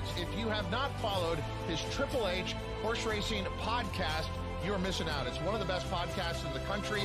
minutes. If you have not followed his Triple H horse racing podcast, you're missing out. It's one of the best podcasts in the country.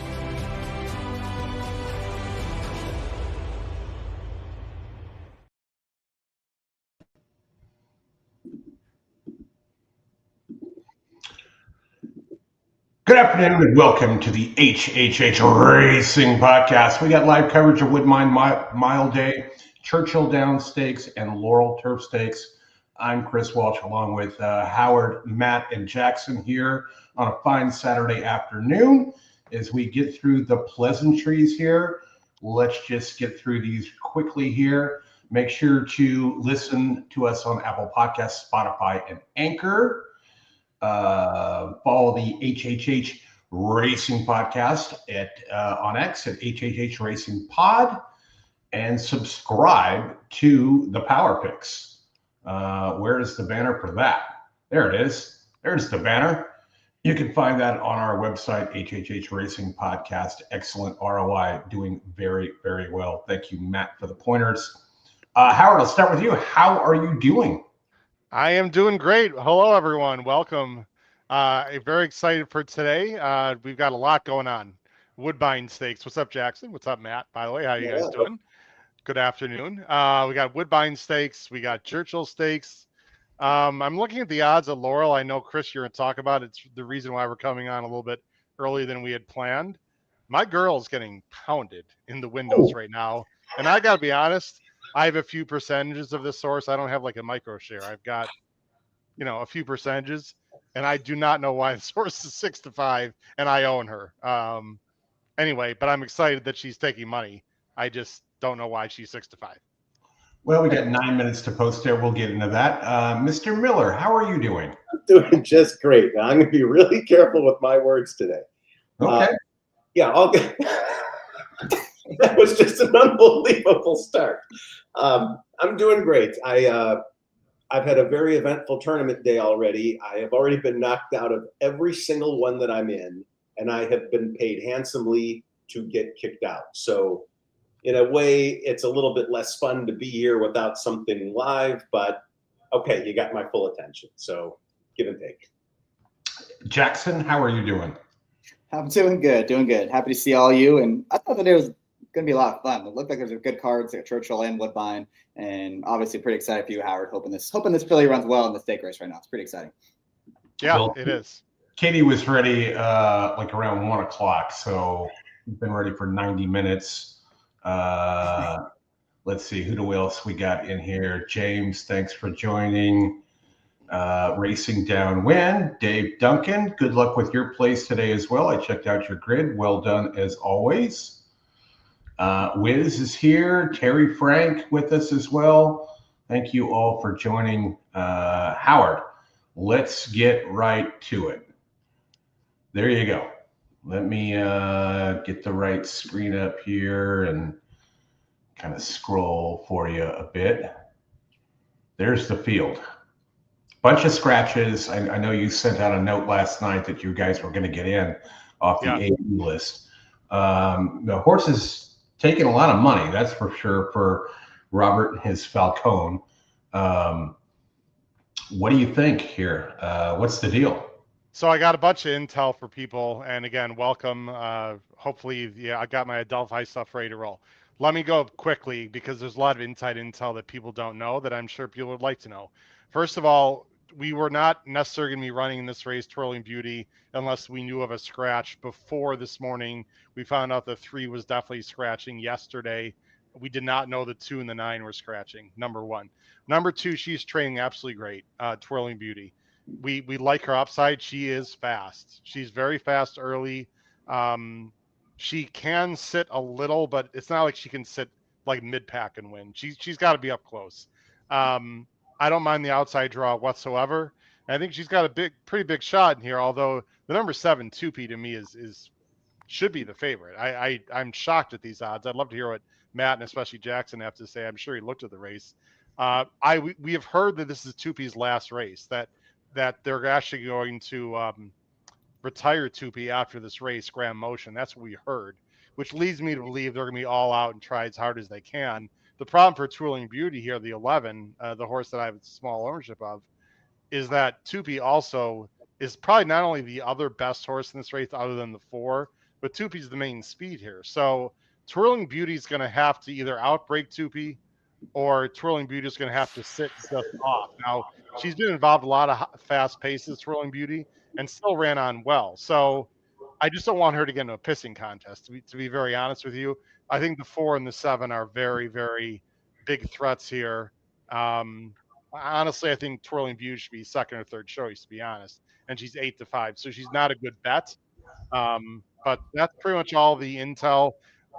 Good afternoon and welcome to the HHH Racing Podcast. We got live coverage of Woodbine Mile Day, Churchill Downs Stakes, and Laurel Turf Stakes. I'm Chris Walsh along with Howard, Matt, and Jackson here on a fine Saturday afternoon. As we get through the pleasantries here, let's just get through these quickly here. Make sure to listen to us on Apple Podcasts, Spotify, and Anchor. Follow the HHH Racing Podcast on X at HHH Racing Pod, and subscribe to the Power Picks. Where is the banner for that? There it is. There's the banner. You can find that on our website, HHH Racing Podcast. Excellent ROI, doing very, very well. Thank you, Matt, for the pointers. Howard, I'll start with you. How are you doing? I am doing great. Hello, everyone. Welcome. Very excited for today. We've got a lot going on. Woodbine Stakes. What's up, Jackson? What's up, Matt? By the way, how you guys doing? Good afternoon. We got Woodbine Stakes. We got Churchill Stakes. I'm looking at the odds at Laurel. I know, Chris, you're going to talk about it. It's the reason why we're coming on a little bit earlier than we had planned. My girl's getting pounded in the windows right now. And I got to be honest, I have a few percentages of this source. I don't have like a micro share. I've got, a few percentages, and I do not know why the source is 6-5 and I own her. Anyway, but I'm excited that she's taking money. I just don't know why she's 6-5. Well, we got 9 minutes to post there. We'll get into that. Mr. Miller, how are you doing? I'm doing just great. Now, I'm going to be really careful with my words today. Okay. That was just an unbelievable start. I'm doing great. I've had a very eventful tournament day already. I have already been knocked out of every single one that I'm in, and I have been paid handsomely to get kicked out. So in a way, it's a little bit less fun to be here without something live, but okay, you got my full attention. So give and take. Jackson, how are you doing? I'm doing good. Happy to see all you. And I thought that it was going to be a lot of fun. It looked like there's good cards at Churchill and Woodbine, and obviously pretty excited for you, Howard. Hoping this filly runs well in the stake race right now. It's pretty exciting. Yeah, well, it is. Katie was ready like around 1 o'clock, so we've been ready for 90 minutes. Let's see, who else we got in here? James, thanks for joining. Racing Downwind. Dave Duncan, good luck with your place today as well. I checked out your grid. Well done as always. Wiz is here. Terry Frank with us as well. Thank you all for joining. Howard, let's get right to it. There you go. Let me get the right screen up here and kind of scroll for you a bit. There's the field. Bunch of scratches. I know you sent out a note last night that you guys were going to get in off the AE list. The horses taking a lot of money, that's for sure, for Robert and his Falcone. What do you think here? What's the deal? So I got a bunch of intel for people, and again, welcome. Hopefully, I got my Adelphi stuff ready to roll. Let me go quickly because there's a lot of inside intel that people don't know that I'm sure people would like to know. First of all, we were not necessarily going to be running in this race Twirling Beauty unless we knew of a scratch before this morning. We found out the 3 was definitely scratching yesterday. We did not know the 2 and the 9 were scratching, number one. Number 2, she's training absolutely great, Twirling Beauty. We like her upside. She is fast. She's very fast early. She can sit a little, but it's not like she can sit like mid-pack and win. She's got to be up close. I don't mind the outside draw whatsoever. And I think she's got a pretty big shot in here, although the number 7 2P to me should be the favorite. I'm shocked at these odds. I'd love to hear what Matt and especially Jackson have to say. I'm sure he looked at the race. We have heard that this is 2P's last race, that they're actually going to retire 2P after this race, Graham Motion. That's what we heard, which leads me to believe they're going to be all out and try as hard as they can The problem for Twirling Beauty here, the 11, the horse that I have small ownership of, is that Tupi also is probably not only the other best horse in this race other than the 4, but Tupi's the main speed here. So Twirling Beauty is going to have to either outbreak Tupi, or Twirling Beauty is going to have to sit just off. Now, she's been involved in a lot of fast paces, Twirling Beauty, and still ran on well. So I just don't want her to get into a pissing contest, to be very honest with you. I think the 4 and the 7 are very, very big threats here. Honestly, I think Twirling Beauty should be second or third choice, to be honest. And she's 8-5, so she's not a good bet. But that's pretty much all the intel.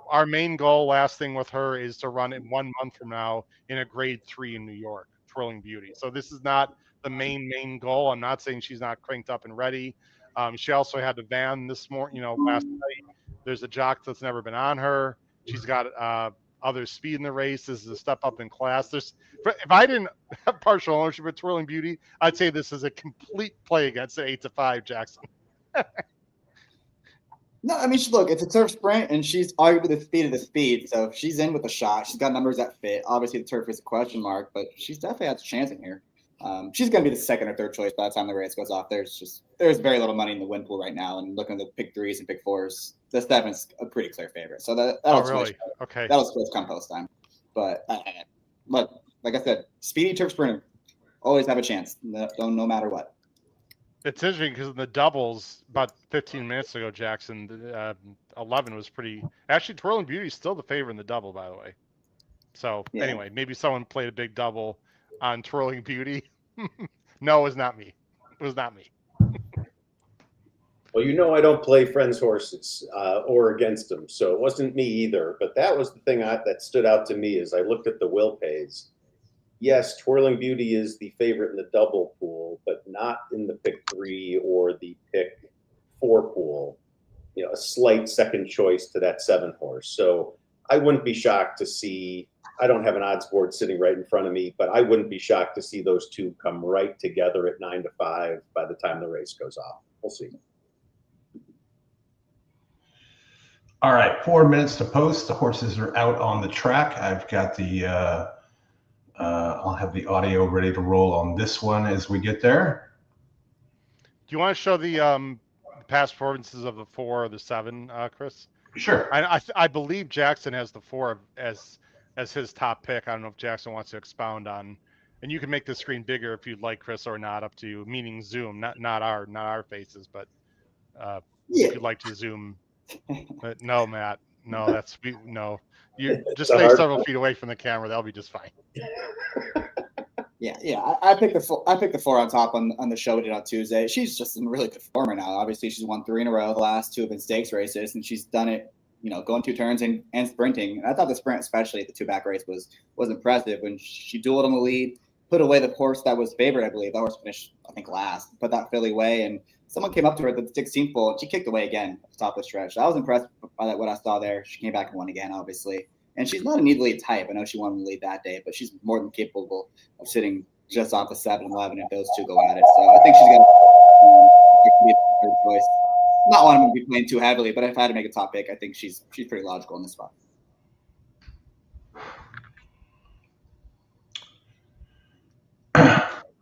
Our main goal, last thing with her, is to run in 1 month from now in a grade 3 in New York, Twirling Beauty. So this is not the main goal. I'm not saying she's not cranked up and ready. She also had the van this morning, last night. There's a jock that's never been on her. She's got other speed in the race. This is a step up in class. If I didn't have partial ownership of Twirling Beauty, I'd say this is a complete play against an 8-5 Jackson. No, I mean, look, it's a turf sprint, and she's arguably the speed of the speed. So if she's in with a shot, she's got numbers that fit. Obviously, the turf is a question mark, but she's definitely has a chance in here. She's going to be the second or third choice by the time the race goes off. There's very little money in the win pool right now, and looking at the pick 3s and pick 4s, the 7's a pretty clear favorite. So that'll really? Okay. That'll switch come post time. But look, like I said, speedy turf sprinter always have a chance, no matter what. It's interesting because in the doubles about 15 minutes ago, Jackson, 11 was pretty. Actually, Twirling Beauty is still the favorite in the double, by the way. So anyway, maybe someone played a big double on Twirling Beauty. No, it was not me. It was not me. Well, I don't play friends' horses or against them, so it wasn't me either. But that was the thing that stood out to me as I looked at the will pays. Yes, Twirling Beauty is the favorite in the double pool, but not in the pick 3 or the pick 4 pool. A slight second choice to that 7 horse. So I wouldn't be shocked to see. I don't have an odds board sitting right in front of me, but I wouldn't be shocked to see those two come right together at 9-5 by the time the race goes off. We'll see. All right, 4 minutes to post. The horses are out on the track. I've got the I'll have the audio ready to roll on this one as we get there. Do you want to show the past performances of the 4 or the 7, Chris? Sure. I believe Jackson has the 4 as his top pick. I don't know if Jackson wants to expound on, and you can make the screen bigger if you'd like, Chris, or not, up to you. Meaning zoom, not our faces, but if you'd like to zoom. But no, Matt. No, no. You just stay several feet away from the camera. That'll be just fine. Yeah. I picked the 4 on top on the show we did on Tuesday. She's just in really good form right now. Obviously, she's won 3 in a row. The last 2 have been stakes races, and she's done it, going 2 turns and sprinting. And I thought the sprint, especially at the 2-back race, was impressive. When she dueled on the lead, put away the horse that was favored, I believe. That horse finished, I think, last. Put that filly away, and someone came up to her at the 16th pole, and she kicked away again at the top of the stretch. I was impressed by what I saw there. She came back and won again, obviously. And she's not an easy lead type. I know she won the lead that day, but she's more than capable of sitting just off the 7-11 if those two go at it. So I think she's got to be a third choice. Not one I'm going to be playing too heavily, but if I had to make a top pick, I think she's pretty logical in this spot.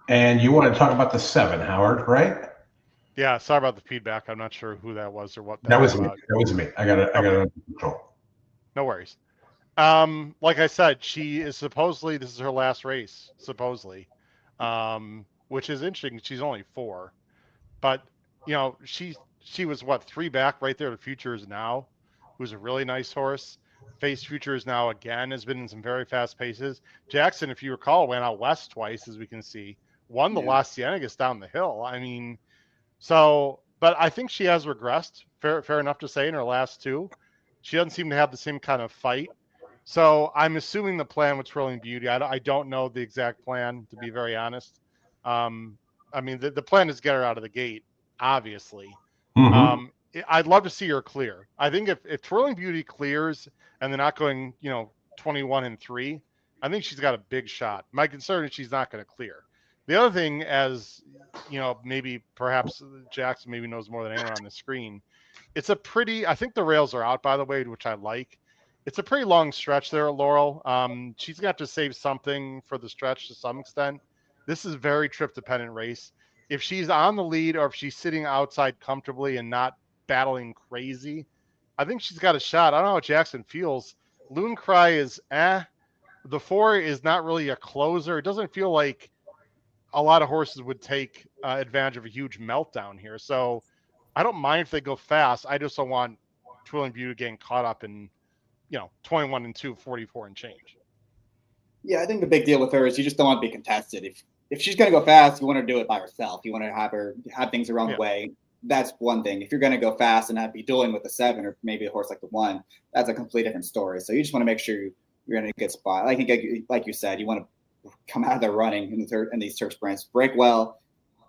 And you want to talk about the 7, Howard, right? Yeah, sorry about the feedback. I'm not sure who that was or what that was about. me. That was me. I got it under control. No worries. Like I said, she is supposedly, this is her last race, supposedly, which is interesting. She's only 4, but she was 3 back right there to Futures Now, who's a really nice horse. Face Futures Now again has been in some very fast paces. Jackson, if you recall, went out west twice, as we can see. Won the Las Ciennegas down the hill. I mean, but I think she has regressed. Fair enough to say in her last 2. She doesn't seem to have the same kind of fight. So I'm assuming the plan with Twirling Beauty. I don't know the exact plan, to be very honest. I mean, the plan is get her out of the gate, obviously. Mm-hmm. I'd love to see her clear. I think if Twirling Beauty clears and they're not going, 21-3, I think she's got a big shot. My concern is she's not going to clear. The other thing, as maybe perhaps Jackson maybe knows more than anyone on the screen, it's a pretty. I think the rails are out, by the way, which I like. it's a pretty long stretch there at Laurel. She's got to save something for the stretch to some extent. This is a very trip dependent race. If she's on the lead or if she's sitting outside comfortably and not battling crazy, I think she's got a shot. I don't know how Jackson feels. Loon Cry is The 4 is not really a closer. It doesn't feel like a lot of horses would take advantage of a huge meltdown here. So I don't mind if they go fast. I just don't want Twirling Beauty getting caught up in 21 and 2, 44 and change. Yeah, I think the big deal with her is you just don't want to be contested. If she's going to go fast, you want her to do it by herself. You want to have things her own way. That's one thing. If you're going to go fast and be dueling with the 7 or maybe a horse like the 1, that's a completely different story. So you just want to make sure you're in a good spot. Like you said, you want to come out of there running in these turf sprints, break well,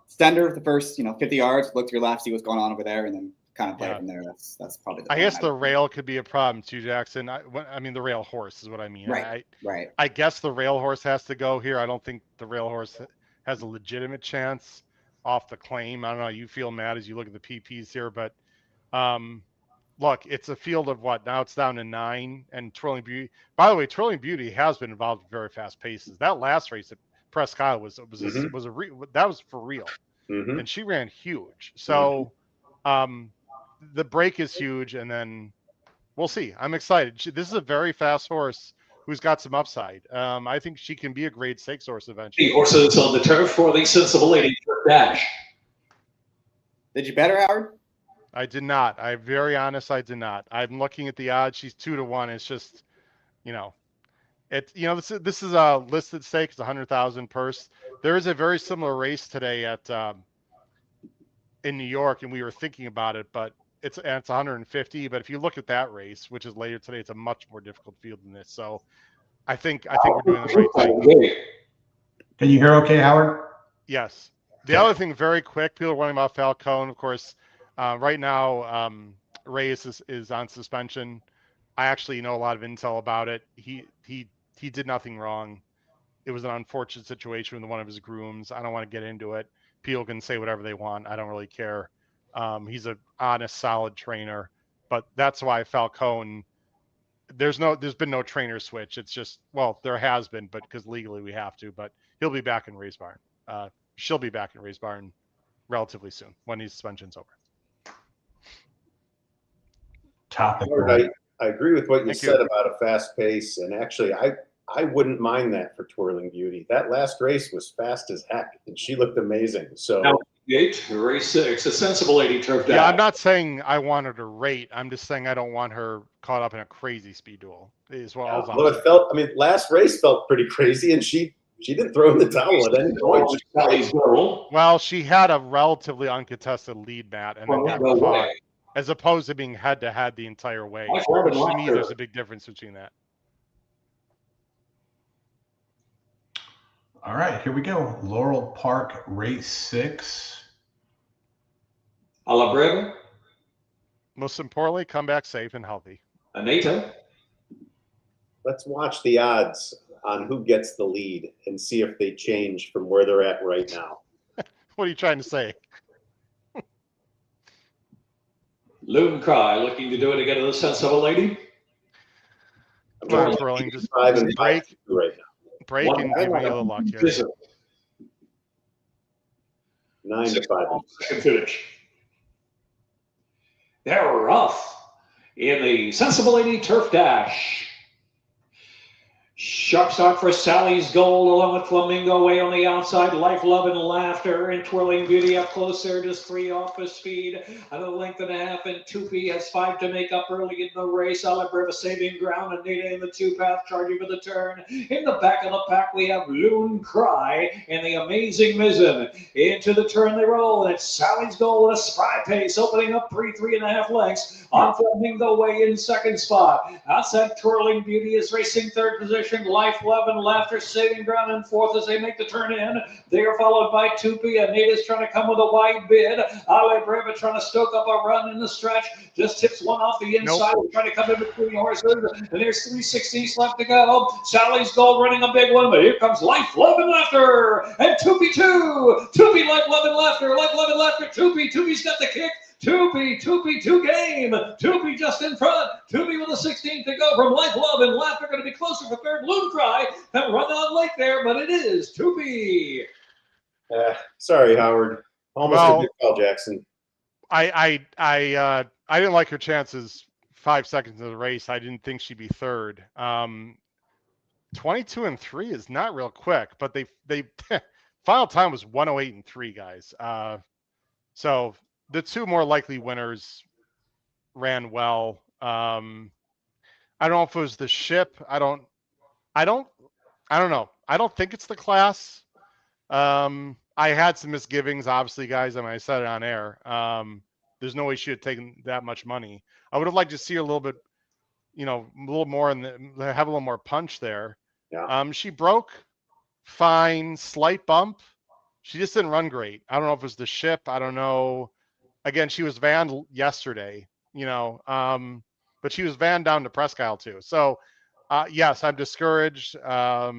send her the first 50 yards, look to your left, see what's going on over there, and then kind of play from there. That's probably the I guess the rail could be a problem too, Jackson. I mean, the rail horse is what I mean. Right. I guess the rail horse has to go here. I don't think the rail horse has a legitimate chance off the claim. I don't know. You feel mad as you look at the PPs here, but look, it's a field of what? Now it's down to 9, and Twirling Beauty. By the way, Twirling Beauty has been involved in very fast paces. That last race at Prescott was for real, and she ran huge. So the break is huge, and then we'll see. I'm excited. This is a very fast horse who's got some upside. I think she can be a great stakes horse eventually. The horses on the turf for the Sensible Lady Dash. Did you bet her, Howard? I did not. I'm very honest. I did not. I'm looking at the odds. She's 2-1. It's just, this is a listed stake. It's 100,000 purse. There is a very similar race today in New York, and we were thinking about it, but it's 150. But if you look at that race, which is later today, it's a much more difficult field than this. So I think we're doing the right thing. Can you hear okay, Howard? Yes. The other thing, very quick, people are wondering about Falcone. Of course, right now, Reyes is on suspension. I actually know a lot of intel about it. He did nothing wrong. It was an unfortunate situation with one of his grooms. I don't want to get into it. People can say whatever they want. I don't really care. He's an honest, solid trainer, but that's why Falcone. There's been no trainer switch. It's just, well, there has been, but because legally we have to. But he'll be back in Race Barn. She'll be back in Race Barn relatively soon when his suspension's over. I agree with what you said about a fast pace, and actually, I wouldn't mind that for Twirling Beauty. That last race was fast as heck, and she looked amazing. So. Now, race 6, a Sensible Lady turf dash. Yeah, I'm not saying I want her to rate. I'm just saying I don't want her caught up in a crazy speed duel. Last race felt pretty crazy, and she didn't throw in the towel at any point. Well, she had a relatively uncontested lead, Matt, and then got caught, as opposed to being head-to-head the entire way. To me, there's a big difference between that. All right, here we go. Laurel Park, race 6. A la Breve. Most importantly, come back safe and healthy. Anita. Let's watch the odds on who gets the lead and see if they change from where they're at right now. What are you trying to say? Loon Cry looking to do it again to the Sensible Lady. I'm twirling, just 5 and 5 right now. Break and give me a little luck here. 9 to 5. Second finish. They're rough in the Sensible Lady Turf Dash. Sharp start for Sally's Gold along with Flamingo way on the outside. Life, Love, and Laughter and Twirling Beauty up closer. Just 3 off the speed. At a length and a half, and Tupi has 5 to make up early in the race. Alabreva saving ground, and Nita in the 2-path charging for the turn. In the back of the pack, we have Loon Cry and the Amazing Mizzen. Into the turn they roll, and it's Sally's Gold with a spry pace, opening up 3.5 lengths. On Flamingo way in second spot. Outside Twirling Beauty is racing third position. Life, Love, and Laughter saving ground in fourth as they make the turn in. They are followed by Tupi. Anita's trying to come with a wide bid. Ale Breva trying to stoke up a run in the stretch. Just tips one off the inside. Nope. Trying to come in between horses. And there's 3/16 left to go. Sally's Gold running a big one, but here comes Life, Love, and Laughter. And Tupi 2. Tupi, Life, Love, and Laughter. Life, Love, and Laughter. Tupi. Tupi's got the kick. Tupi, two game. Tupi just in front. Tupi with a 16 to go from Life, Love, and Laughter. Going to be closer for third. Loon Cry and Run On Lake there, but it is Tupi. Sorry, Howard. Almost a good call, Jackson. I didn't like her chances 5 seconds of the race. I didn't think she'd be third. 22 and 3 is not real quick, but they final time was 108 and 3, guys. So the two more likely winners ran well. I don't know if it was the ship. I don't know. I don't think it's the class. I had some misgivings, obviously, guys. I mean, I said it on air. There's no way she had taken that much money. I would have liked to see her a little bit, a little more have a little more punch there. Yeah. She broke fine, slight bump. She just didn't run great. I don't know if it was the ship. I don't know. Again, she was vanned yesterday, but she was vanned down to Presque Isle too. So, yes, I'm discouraged. I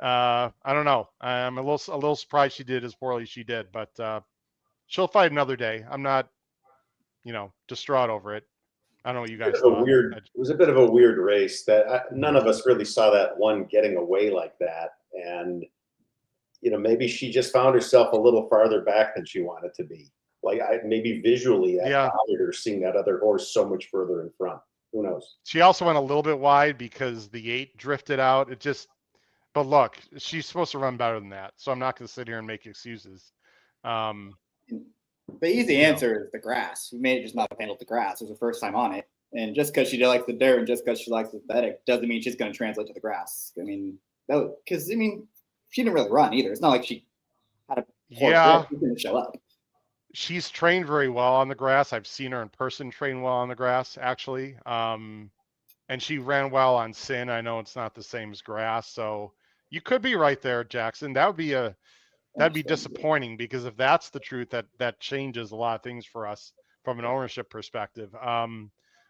don't know. I'm a little surprised she did as poorly as she did, but she'll fight another day. I'm not, distraught over it. I don't know what you guys thought. It was a bit of a weird race that none of us really saw that one getting away like that. And, maybe she just found herself a little farther back than she wanted to be. Like maybe visually that bothered her, seeing that other horse so much further in front. Who knows? She also went a little bit wide because the 8 drifted out. But look, she's supposed to run better than that. So I'm not going to sit here and make excuses. The easy answer is the grass. She may just not have handled the grass. It was her first time on it. And just because she likes the dirt and just because she likes the synthetic doesn't mean she's going to translate to the grass. I mean, she didn't really run either. It's not like she had a horse who didn't show up. She's trained very well on the grass. I've seen her in person train well on the grass, actually. And she ran well on sin. I know it's not the same as grass. So you could be right there, Jackson. That'd be disappointing, because if that's the truth, that changes a lot of things for us from an ownership perspective.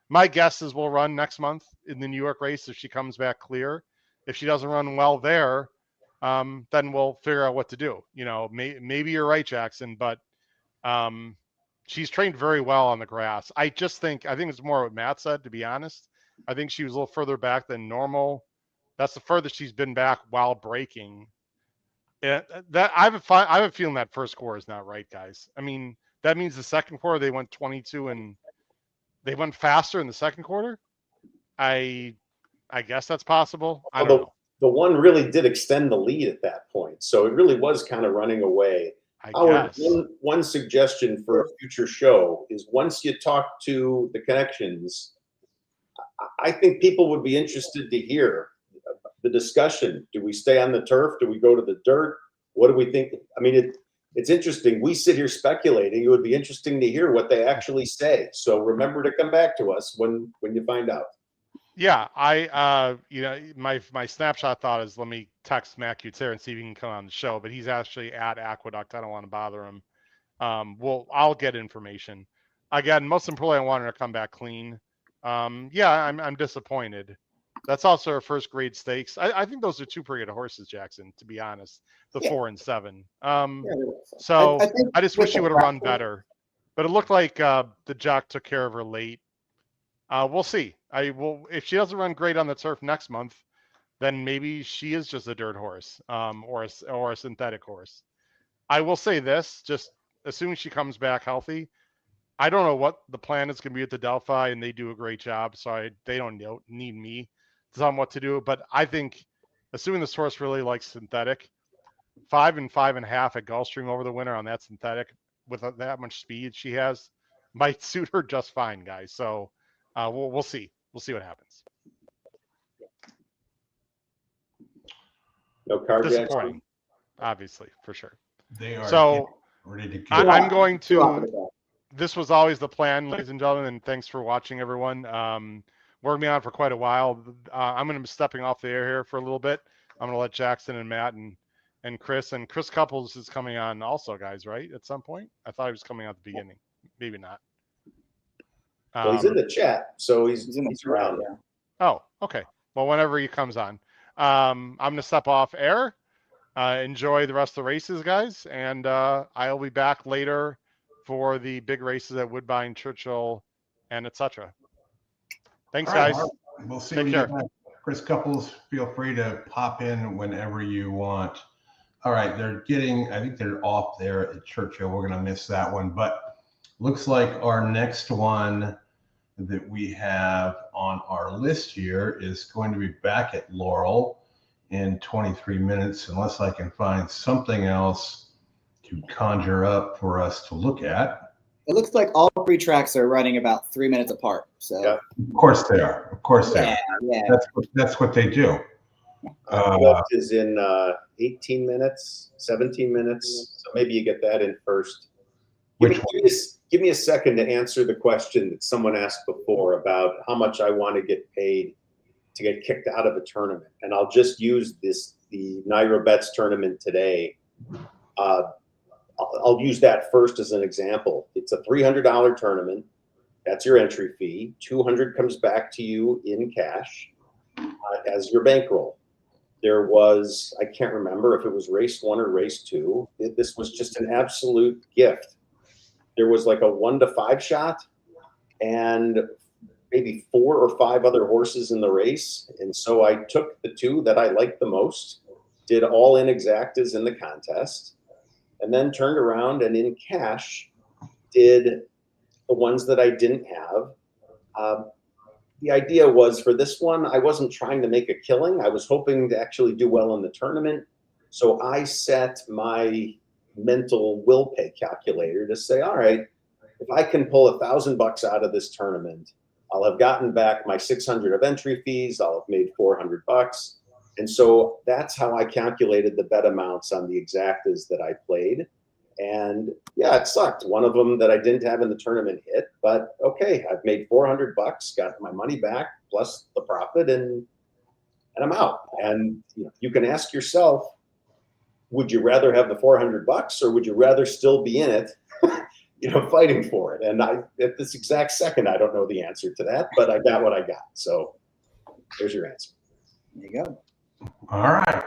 My guess is we'll run next month in the New York race if she comes back clear. If she doesn't run well there, then we'll figure out what to do. Maybe you're right, Jackson, but she's trained very well on the grass. I think it's more what Matt said, to be honest. I think she was a little further back than normal. That's the furthest she's been back while breaking. I have a feeling that first quarter is not right, guys. I mean, that means the second quarter they went 22 and they went faster in the second quarter. I guess that's possible. I don't know. The one really did extend the lead at that point, so it really was kind of running away. One suggestion for a future show is, once you talk to the connections, I think people would be interested to hear the discussion. Do we stay on the turf? Do we go to the dirt? What do we think? I mean, it's interesting. We sit here speculating. It would be interesting to hear what they actually say. So remember to come back to us when you find out. Yeah, my snapshot thought is, let me text Matt Cutzer and see if he can come on the show, but he's actually at Aqueduct. I don't want to bother him. I'll get information. Again, most importantly, I want her to come back clean. I'm disappointed. That's also her first grade stakes. I think those are two pretty good horses, Jackson, to be honest, 4 and 7. So I just wish she would have run better, but it looked like the jock took care of her late. We'll see. If she doesn't run great on the turf next month, then maybe she is just a dirt horse, or a synthetic horse. I will say this, just assuming she comes back healthy, I don't know what the plan is going to be at the Delphi, and they do a great job, so they don't need me to tell them what to do. But I think, assuming this horse really likes synthetic, 5 and 5.5 at Gulfstream over the winter on that synthetic with that much speed she has might suit her just fine, guys. So we'll see. We'll see what happens. No carjacking. Disappointing, obviously, for sure. They are so ready to go. I'm going to. This was always the plan, ladies and gentlemen, and thanks for watching, everyone. We're going to be on for quite a while. I'm going to be stepping off the air here for a little bit. I'm going to let Jackson and Matt and Chris Couples is coming on also, guys, right? At some point? I thought he was coming out at the beginning. Maybe not. Well, he's in the chat, so he's around. Yeah. Oh, okay. Well, whenever he comes on, I'm going to step off air. Enjoy the rest of the races, guys, and I'll be back later for the big races at Woodbine, Churchill, and etc. Thanks, All right, guys. we'll see. Take care. Chris Couples, feel free to pop in whenever you want. All right, I think they're off there at Churchill. We're going to miss that one, but looks like our next one that we have on our list here is going to be back at Laurel in 23 minutes, unless I can find something else to conjure up for us to look at. It looks like all 3 tracks are running about 3 minutes apart. So Yeah. Of course they are. Of course they are. yeah. That's what they do. Gulf is in 18 minutes, 17 minutes. So maybe you get that in first. Give me a second to answer the question that someone asked before about how much I want to get paid to get kicked out of a tournament. And I'll just use the Nairo Bets tournament today. I'll use that first as an example. It's a $300 tournament. That's your entry fee. $200 comes back to you in cash as your bankroll. There was, I can't remember if it was race 1 or race 2. This was just an absolute gift. There was like a 1 to 5 shot and maybe 4 or 5 other horses in the race. And so I took the 2 that I liked the most, did all in exactas in the contest, and then turned around and in cash did the ones that I didn't have. The idea was for this one, I wasn't trying to make a killing. I was hoping to actually do well in the tournament. So I set my mental will pay calculator to say, all right, if I can pull $1,000 out of this tournament, I'll have gotten back my 600 of entry fees. I'll have made $400. And so that's how I calculated the bet amounts on the exactas that I played. And yeah, it sucked. One of them that I didn't have in the tournament hit, but okay, I've made $400, got my money back plus the profit, and I'm out. And you can ask yourself, would you rather have the $400 or would you rather still be in it, fighting for it? And at this exact second, I don't know the answer to that, but I got what I got. So there's your answer. There you go. All right.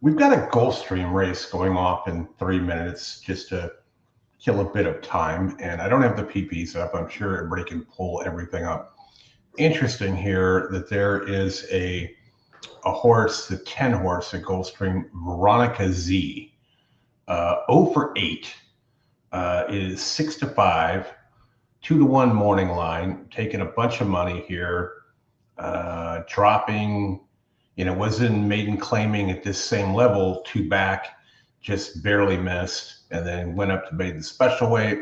We've got a Gulfstream race going off in 3 minutes just to kill a bit of time. And I don't have the PPs up. I'm sure everybody can pull everything up. Interesting here that there is a horse, the 10 horse at Gulfstream, Veronica Z. 0 for 8 is 6 to 5, 2 to 1 morning line, taking a bunch of money here, dropping. Was in maiden claiming at this same level, 2 back, just barely missed, and then went up to maiden special weight,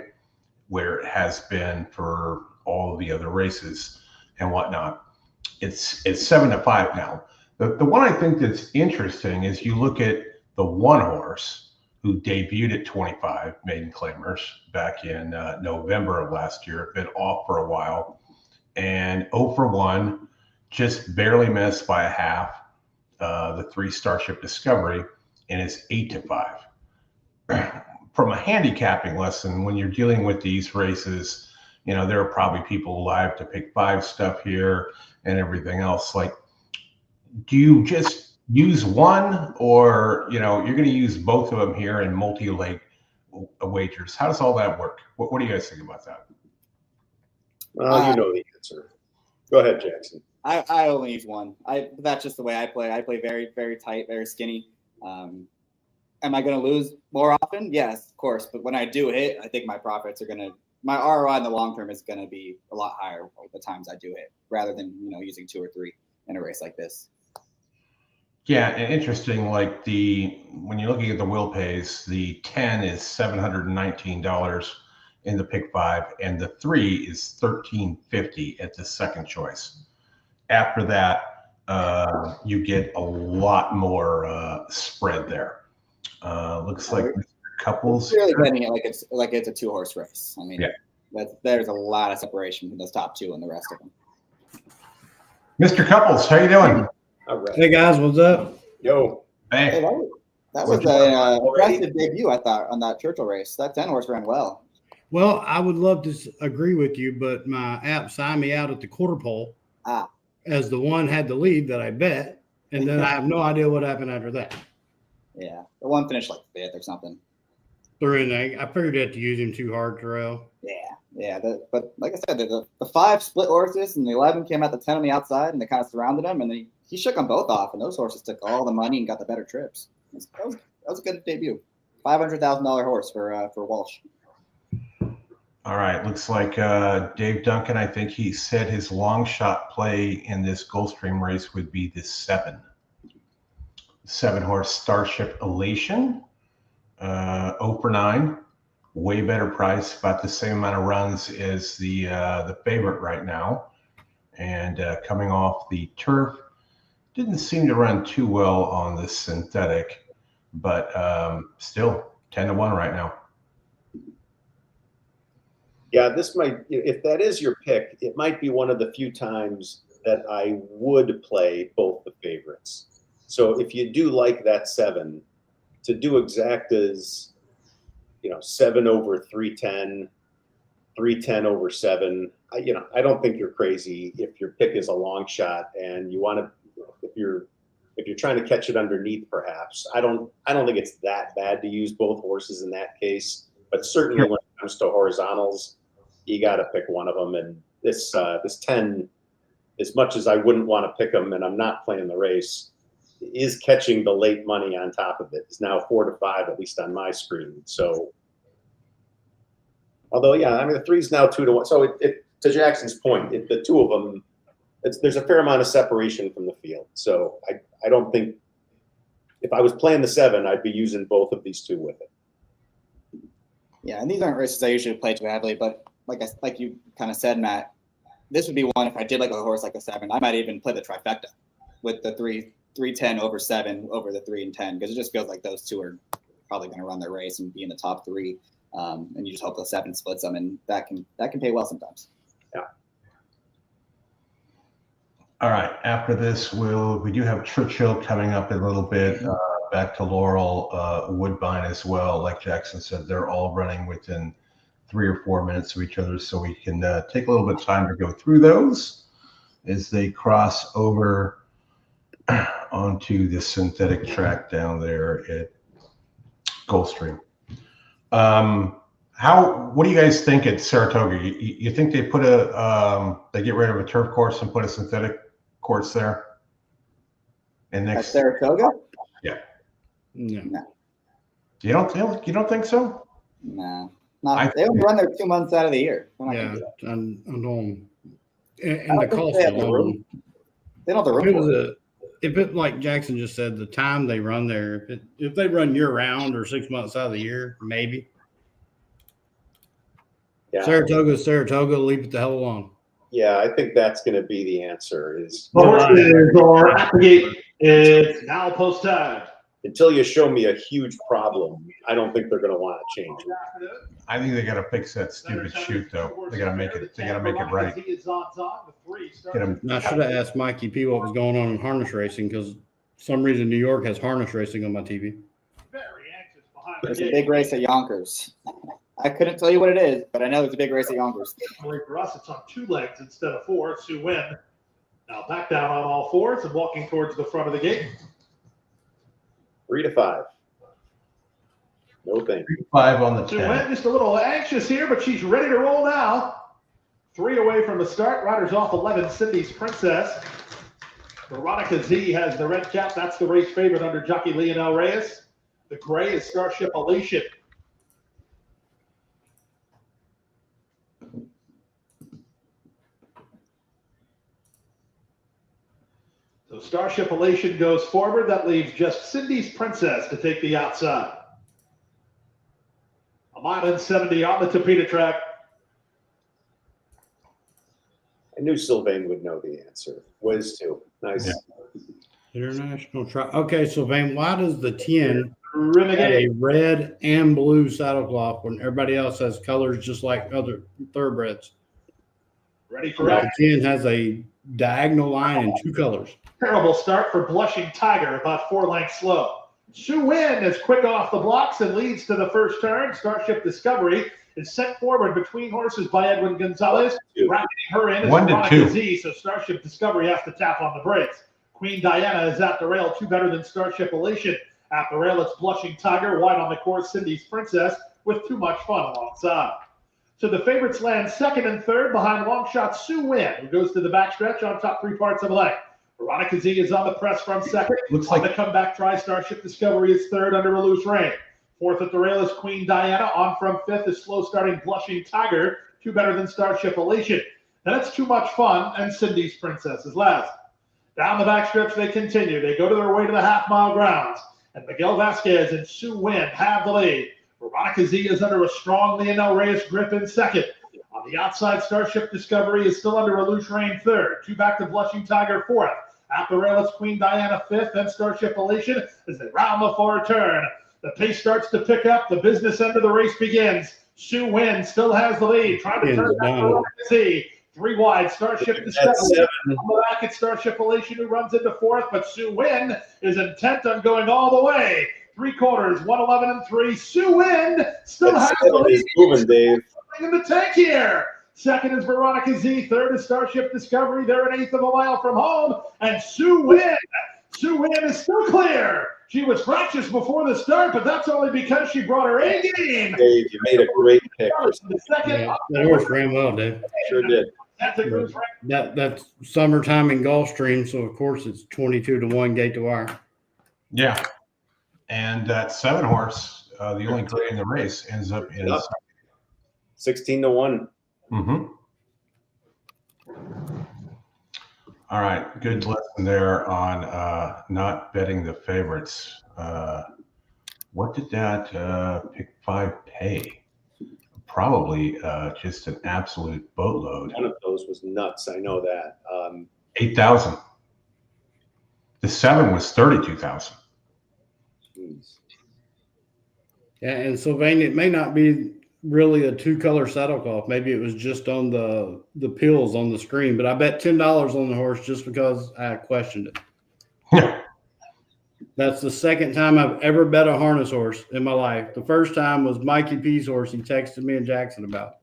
where it has been for all of the other races and whatnot. It's 7 to 5 now. The one I think that's interesting is you look at the 1 horse who debuted at 25 maiden claimers back in November of last year, been off for a while, and 0 for 1, just barely missed by a half. The 3 Starship Discovery, and it's 8 to 5. From a handicapping lesson, when you're dealing with these races, there are probably people live to pick 5 stuff here and everything else. Like, do you just use one, or you're going to use both of them here in multi-leg wagers? How does all that work? What do you guys think about that? Well, you know the answer. Go ahead, Jackson. I only use one. That's just the way I play. I play very, very tight, very skinny. Am I going to lose more often? Yes, of course. But when I do hit, I think my ROI in the long term is going to be a lot higher the times I do hit, rather than using 2 or 3 in a race like this. Yeah, and interesting. Like when you're looking at the will pays, the 10 is $719 in the pick 5, and the 3 is $1,350 at the second choice. After that, you get a lot more spread there. Looks like Couples. Really betting it like it's a 2 horse race. I mean, there's a lot of separation between those top 2 and the rest of them. Mr. Couples, how you doing? All right. Hey guys, what's up? Yo. Hey. That was an impressive debut, I thought, on that Churchill race. That 10 horse ran well. Well, I would love to agree with you, but my app signed me out at the quarter pole as the one had the lead that I bet, and then I have no idea what happened after that. Yeah, the one finished like 5th or something. threw in. I figured you had to use him too hard, Terrell. Yeah. But like I said, the 5 split horses and the 11 came out the 10 on the outside, and they kind of surrounded him, and he shook them both off, and those horses took all the money and got the better trips. That was a good debut. $500,000 horse for Walsh. All right, looks like Dave Duncan, I think he said his long shot play in this Gulfstream race would be the 7-horse Starship Elation, 0-9, way better price, about the same amount of runs as the favorite right now, and coming off the turf, didn't seem to run too well on the synthetic, but still 10-1 right now. Yeah, this might, if that is your pick, it might be one of the few times that I would play both the favorites. So if you do like that 7, to do exactas, 7 over 310, 310 over 7, I don't think you're crazy if your pick is a long shot and you want to, if you're trying to catch it underneath, perhaps. I don't think it's that bad to use both horses in that case, but certainly when it comes to horizontals, you got to pick one of them. And this 10, as much as I wouldn't want to pick them, and I'm not playing the race, is catching the late money on top of it. It's now 4-5, at least on my screen. So, although, yeah, I mean, the 3's now 2-1. So to Jackson's point, the two of them, there's a fair amount of separation from the field. So I don't think, if I was playing the 7, I'd be using both of these two with it. Yeah, and these aren't races I usually play too heavily, but like you kind of said, Matt, this would be one if I did like a horse like a 7. I might even play the trifecta with the 310 over 7 over the 3 and 10, because it just feels like those two are probably going to run their race and be in the top 3, and you just hope the 7 splits them, and that can pay well sometimes. Yeah. All right. After this, we do have Churchill coming up in a little bit. Back to Laurel, Woodbine as well. Like Jackson said, they're all running within 3 or 4 minutes of each other, so we can take a little bit of time to go through those as they cross over onto the synthetic track down there at Gulfstream. What do you guys think at Saratoga? You think they put they get rid of a turf course and put a synthetic course there? And next at Saratoga? Yeah. No. You don't think so? No. They only run there 2 months out of the year. Yeah, and the cost alone. They don't have the room. If it, like Jackson just said, the time they run there, if they run year round or 6 months out of the year, maybe. Yeah. Saratoga, leave it the hell alone. Yeah, I think that's going to be the answer. It's now post time. Until you show me a huge problem, I don't think they're going to want to change it. I think they got to fix that stupid chute, though. They got to make it. They got to make it right. I should have asked Mikey P what was going on in harness racing, because some reason New York has harness racing on my TV. There's a big race at Yonkers. I couldn't tell you what it is, but I know there's a big race at Yonkers. For us, it's on 2 legs instead of 4. Sue Wynn now back down on all 4s and walking towards the front of the gate. 3-5. No thank you. 5 on the 10. Sue Wynn just a little anxious here, but she's ready to roll now. 3 away from the start. Riders off 11, Cindy's Princess. Veronica Z has the red cap. That's the race favorite under jockey Leonel Reyes. The gray is Starship Elation. So Starship Elation goes forward. That leaves just Cindy's Princess to take the outside. 1:70 on the Topeka track. I knew Sylvain would know the answer. Wiz too. Nice. Yeah. International track. Okay, Sylvain, why does the 10 have Renegade. a red and blue saddle cloth when everybody else has colors just like other thoroughbreds? Ready for The action. 10 has a diagonal line in 2 colors. Terrible start for Blushing Tiger, about 4 lengths slow. Shu Win is quick off the blocks and leads to the first turn. Starship Discovery is sent forward between horses by Edwin Gonzalez. Rocketing her in is 1-2. Z, so Starship Discovery has to tap on the brakes. Queen Diana is at the rail, 2 better than Starship Elation. At the rail, it's Blushing Tiger, wide on the course, Cindy's Princess. with Too Much Fun alongside. So the favorites land second and third behind long shot Sue Wynn, who goes to the backstretch on top 3 parts of a length. Veronica Z is on the press from second. Looks like the comeback try. Starship Discovery is third under a loose rein. Fourth at the rail is Queen Diana. On from fifth is slow starting Blushing Tiger, 2 better than Starship Elation. Then it's Too Much Fun and Cindy's Princess is last. Down the backstretch they continue. They go to their way to the half-mile grounds. And Miguel Vasquez and Sue Wynn have the lead. Veronica Z is under a strong Leonel Reyes grip in second. On the outside, Starship Discovery is still under a loose rein third. 2 back to Blushing Tiger fourth. At the rail is Queen Diana fifth, then Starship Elation as they round the far turn. The pace starts to pick up. The business end of the race begins. Sue Wynn still has the lead. Trying to turn back Veronica Z. 3 wide, Starship Discovery. On the back, it's Starship Elation who runs into fourth, but Sue Wynn is intent on going all the way. 3/4, 1:11 and 3. Sue Wynn still has the lead. Moving, Dave. In the tank here. Second is Veronica Z. Third is Starship Discovery. They're an eighth of a mile from home. And Sue Wynn is still clear. She was fractious before the start, but that's only because she brought her A game. Dave, you made a great pick. That horse ran well, Dave. Sure did. That's summertime in Gulfstream, so of course it's 22-1 gate to wire. Yeah. And that 7 horse, the only gray in the race, ends up in 16-1. Mm-hmm. All right, good lesson there on not betting the favorites. What did that pick 5 pay? Probably just an absolute boatload. One of those was nuts. I know that. 8,000. The 7 was 32,000. Yeah, and Sylvania, it may not be really a 2-color saddle cloth. Maybe it was just on the pills on the screen, but I bet $10 on the horse just because I questioned it. That's the second time I've ever bet a harness horse in my life. The first time was Mikey P's horse he texted me and Jackson about.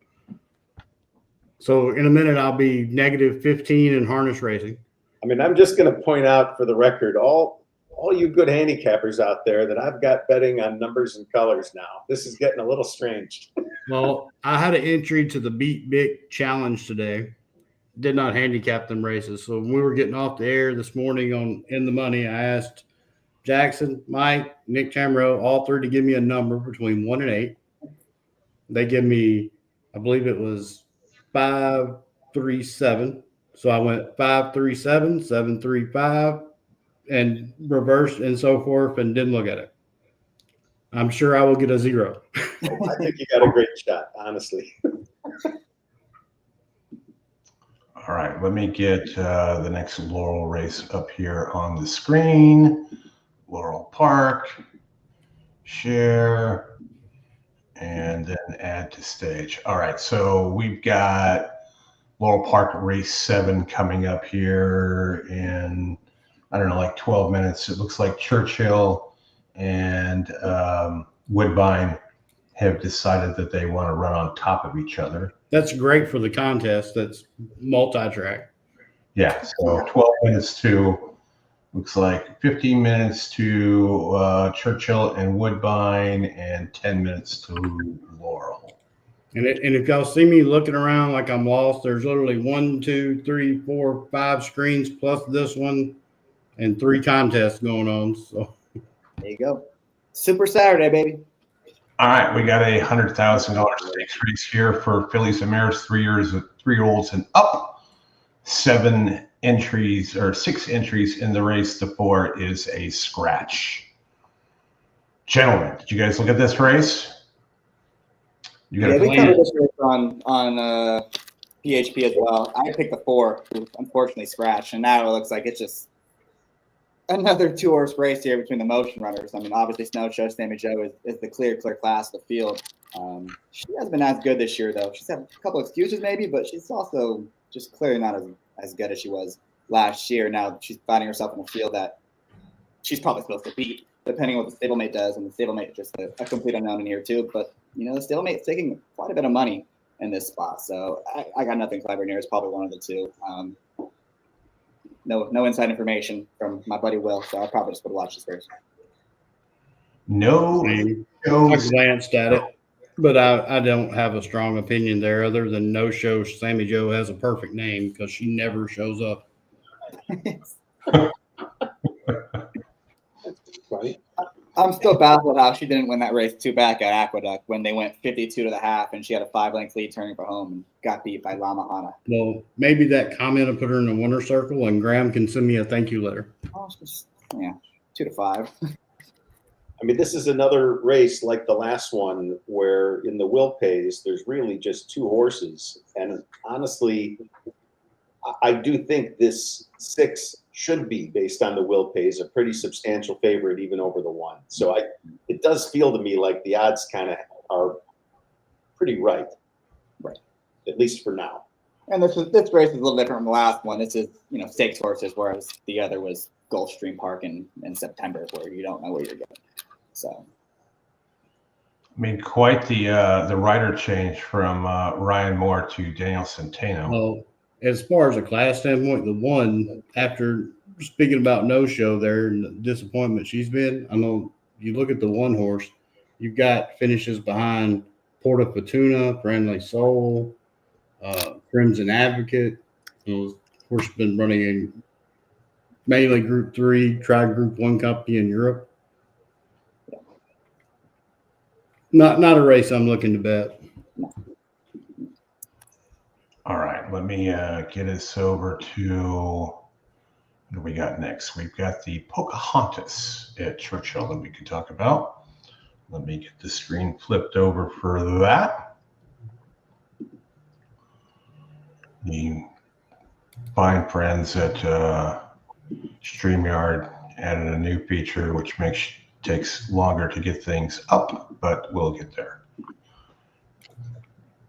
So in a minute, I'll be negative 15 in harness racing. I mean, I'm just going to point out for the record, all you good handicappers out there, that I've got betting on numbers and colors now. This is getting a little strange. Well, I had an entry to the Beat Big Challenge today. Did not handicap them races. So when we were getting off the air this morning on In the Money, I asked Jackson, Mike, Nick Tamro, all 3 to give me a number between 1 and 8. They give me, I believe it was 5, 3, 7. So I went 5, 3, 7, 7, 3, 5, and reversed and so forth, and didn't look at it. I'm sure I will get a 0. I think you got a great shot, honestly. All right, let me get the next Laurel race up here on the screen. Laurel Park, share, and then add to stage. All right, so we've got Laurel Park race 7 coming up here in, I don't know, like 12 minutes. It looks like Churchill and Woodbine have decided that they want to run on top of each other. That's great for the contest. That's multi-track. Yeah, so 12 minutes to, looks like 15 minutes to Churchill and Woodbine and 10 minutes to Laurel. And if y'all see me looking around like I'm lost, there's literally 1, 2, 3, 4, 5 screens plus this one and 3 contests going on. So there you go. Super Saturday, baby. All right, we got a $100,000 stakes race here for fillies and mares, 3-year-olds and up. 7 entries or 6 entries in the race. The 4 is a scratch. Gentlemen, did you guys look at this race? You got we covered this race on PHP as well. I picked the 4, who unfortunately scratched, and now it looks like it's just another 2-horse race here between the motion runners. I mean, obviously Snow Show, Sammy Joe is the clear class of the field. She hasn't been as good this year, though. She's had a couple excuses maybe, but she's also just clearly not as good as she was last year. Now she's finding herself in a field that she's probably supposed to beat, depending on what the stablemate does, and the stablemate is just a complete unknown in here too. But, you know, the stablemate's taking quite a bit of money in this spot, so I got nothing clever near. It's probably one of the 2. No inside information from my buddy Will, so I probably just would watch this race. No. I glanced at it. But I don't have a strong opinion there other than no show. Sammy Joe has a perfect name because she never shows up. Right. I'm still baffled how she didn't win that race 2 back at Aqueduct when they went 52 to the half and she had a 5-length lead turning for home and got beat by Lama Hana. Well, maybe that comment will put her in the winner circle and Graham can send me a thank you letter. Oh, yeah, 2 to 5. I mean, this is another race like the last one where in the Will Pays, there's really just 2 horses. And honestly, I do think this 6 should be, based on the Will Pays, a pretty substantial favorite even over the 1. So it does feel to me like the odds kind of are pretty right, at least for now. And this race is a little different from the last one. This is, stakes horses, whereas the other was Gulfstream Park in September, where you don't know where you're getting. So, I mean, quite the rider change from Ryan Moore to Daniel Centeno. Well, as far as a class standpoint, the one, after speaking about no-show there and the disappointment she's been, I know you look at the 1 horse, you've got finishes behind Porta Fortuna, Friendly Soul, Crimson Advocate. Of course, been running in mainly Group 3, Group 1 company in Europe. Not a race I'm looking to bet. All right, let me get us over to what do we got next? We've got the Pocahontas at Churchill that we can talk about. Let me get the screen flipped over for that. The fine friends at StreamYard added a new feature which takes longer to get things up, but we'll get there.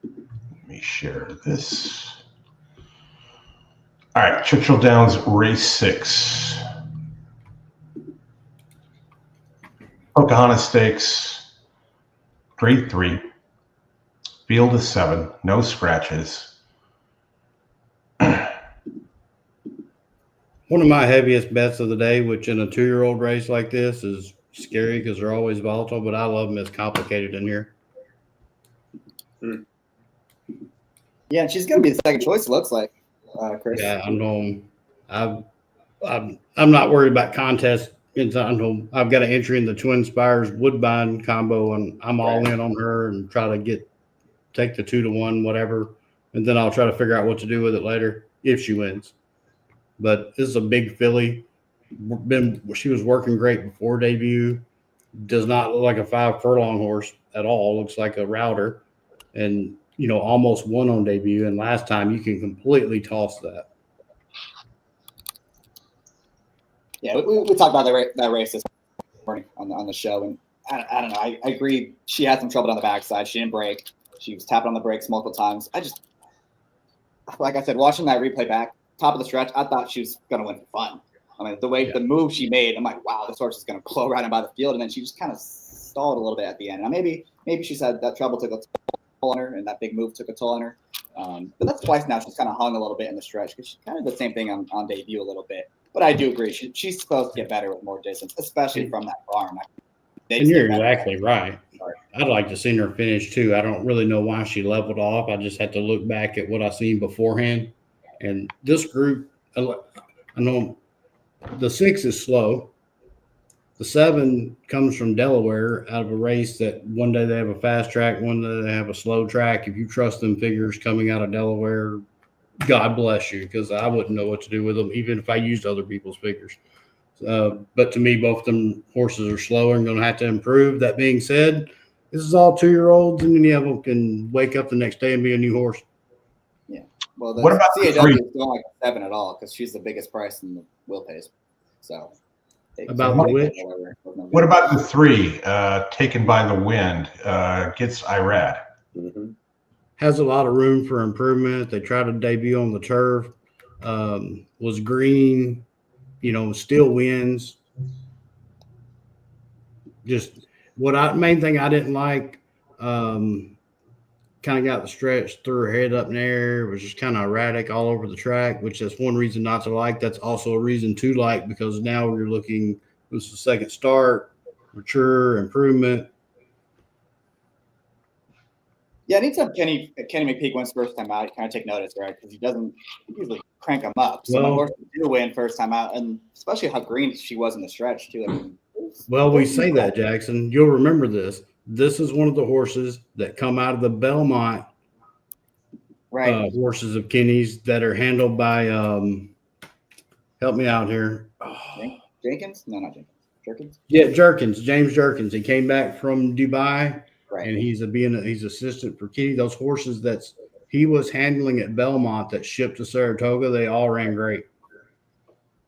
Let me share this. All right, Churchill Downs race 6. Pocahontas Stakes, grade 3, field of 7, no scratches. One of my heaviest bets of the day, which in a 2-year-old race like this is scary because they're always volatile, but I love them as complicated in here. Yeah, she's going to be the second choice, it looks like, Chris. Yeah, I know. I'm not worried about contests. I've got an entry in the Twin Spires Woodbine combo, and I'm all in on her and try to take the 2 to 1, whatever, and then I'll try to figure out what to do with it later if she wins. But this is a big filly. She was working great before debut. Does not look like a 5 furlong horse at all. Looks like a router, and almost won on debut. And last time you can completely toss that. Yeah, we talked about that race this morning on the show, and I don't know. I agree. She had some trouble on the backside. She didn't break. She was tapping on the brakes multiple times. Like I said, watching that replay back, top of the stretch, I thought she was going to win for fun. I mean, the move she made, I'm like, wow, this horse is going to blow right in by the field. And then she just kind of stalled a little bit at the end. Now, maybe she said that trouble took a toll on her and that big move took a toll on her. But that's twice now she's kind of hung a little bit in the stretch because she kind of did the same thing on debut a little bit. But I do agree. She's supposed to get better with more distance, especially from that barn. And you're exactly right. I'd like to see her finish too. I don't really know why she leveled off. I just had to look back at what I seen beforehand. And this group, I know the 6 is slow. The 7 comes from Delaware out of a race that one day they have a fast track, one day they have a slow track. If you trust them figures coming out of Delaware, God bless you, because I wouldn't know what to do with them, even if I used other people's figures. But to me, both of them horses are slower and going to have to improve. That being said, this is all 2-year-olds, and any of them can wake up the next day and be a new horse. Yeah. Well, what about CAW is going like 7 at all because she's the biggest price in the Will Pays. So. About the which? What about the 3 taken by the wind? Gets Irad. Mm-hmm. Has a lot of room for improvement. They tried to debut on the turf. Was green, still wins. Just main thing I didn't like, kind of got the stretch, threw her head up in the air, was just kind of erratic all over the track, which that's one reason not to like. That's also a reason to like, because now we're looking, this is the second start, mature, improvement. Yeah, anytime Kenny McPeak wins first time out, you kind of take notice, right? Because he doesn't usually crank them up. Some horses do win first time out, and especially how green she was in the stretch too. I mean, well, we say that, Jackson. You'll remember this. This is one of the horses that come out of the Belmont horses of Kenny's that are handled by help me out here. Jenkins? No, not Jenkins. Jerkins? Yeah, Jerkins. James Jerkins. He came back from Dubai. Right. And he's assistant for Kenny. Those horses that he was handling at Belmont that shipped to Saratoga, they all ran great.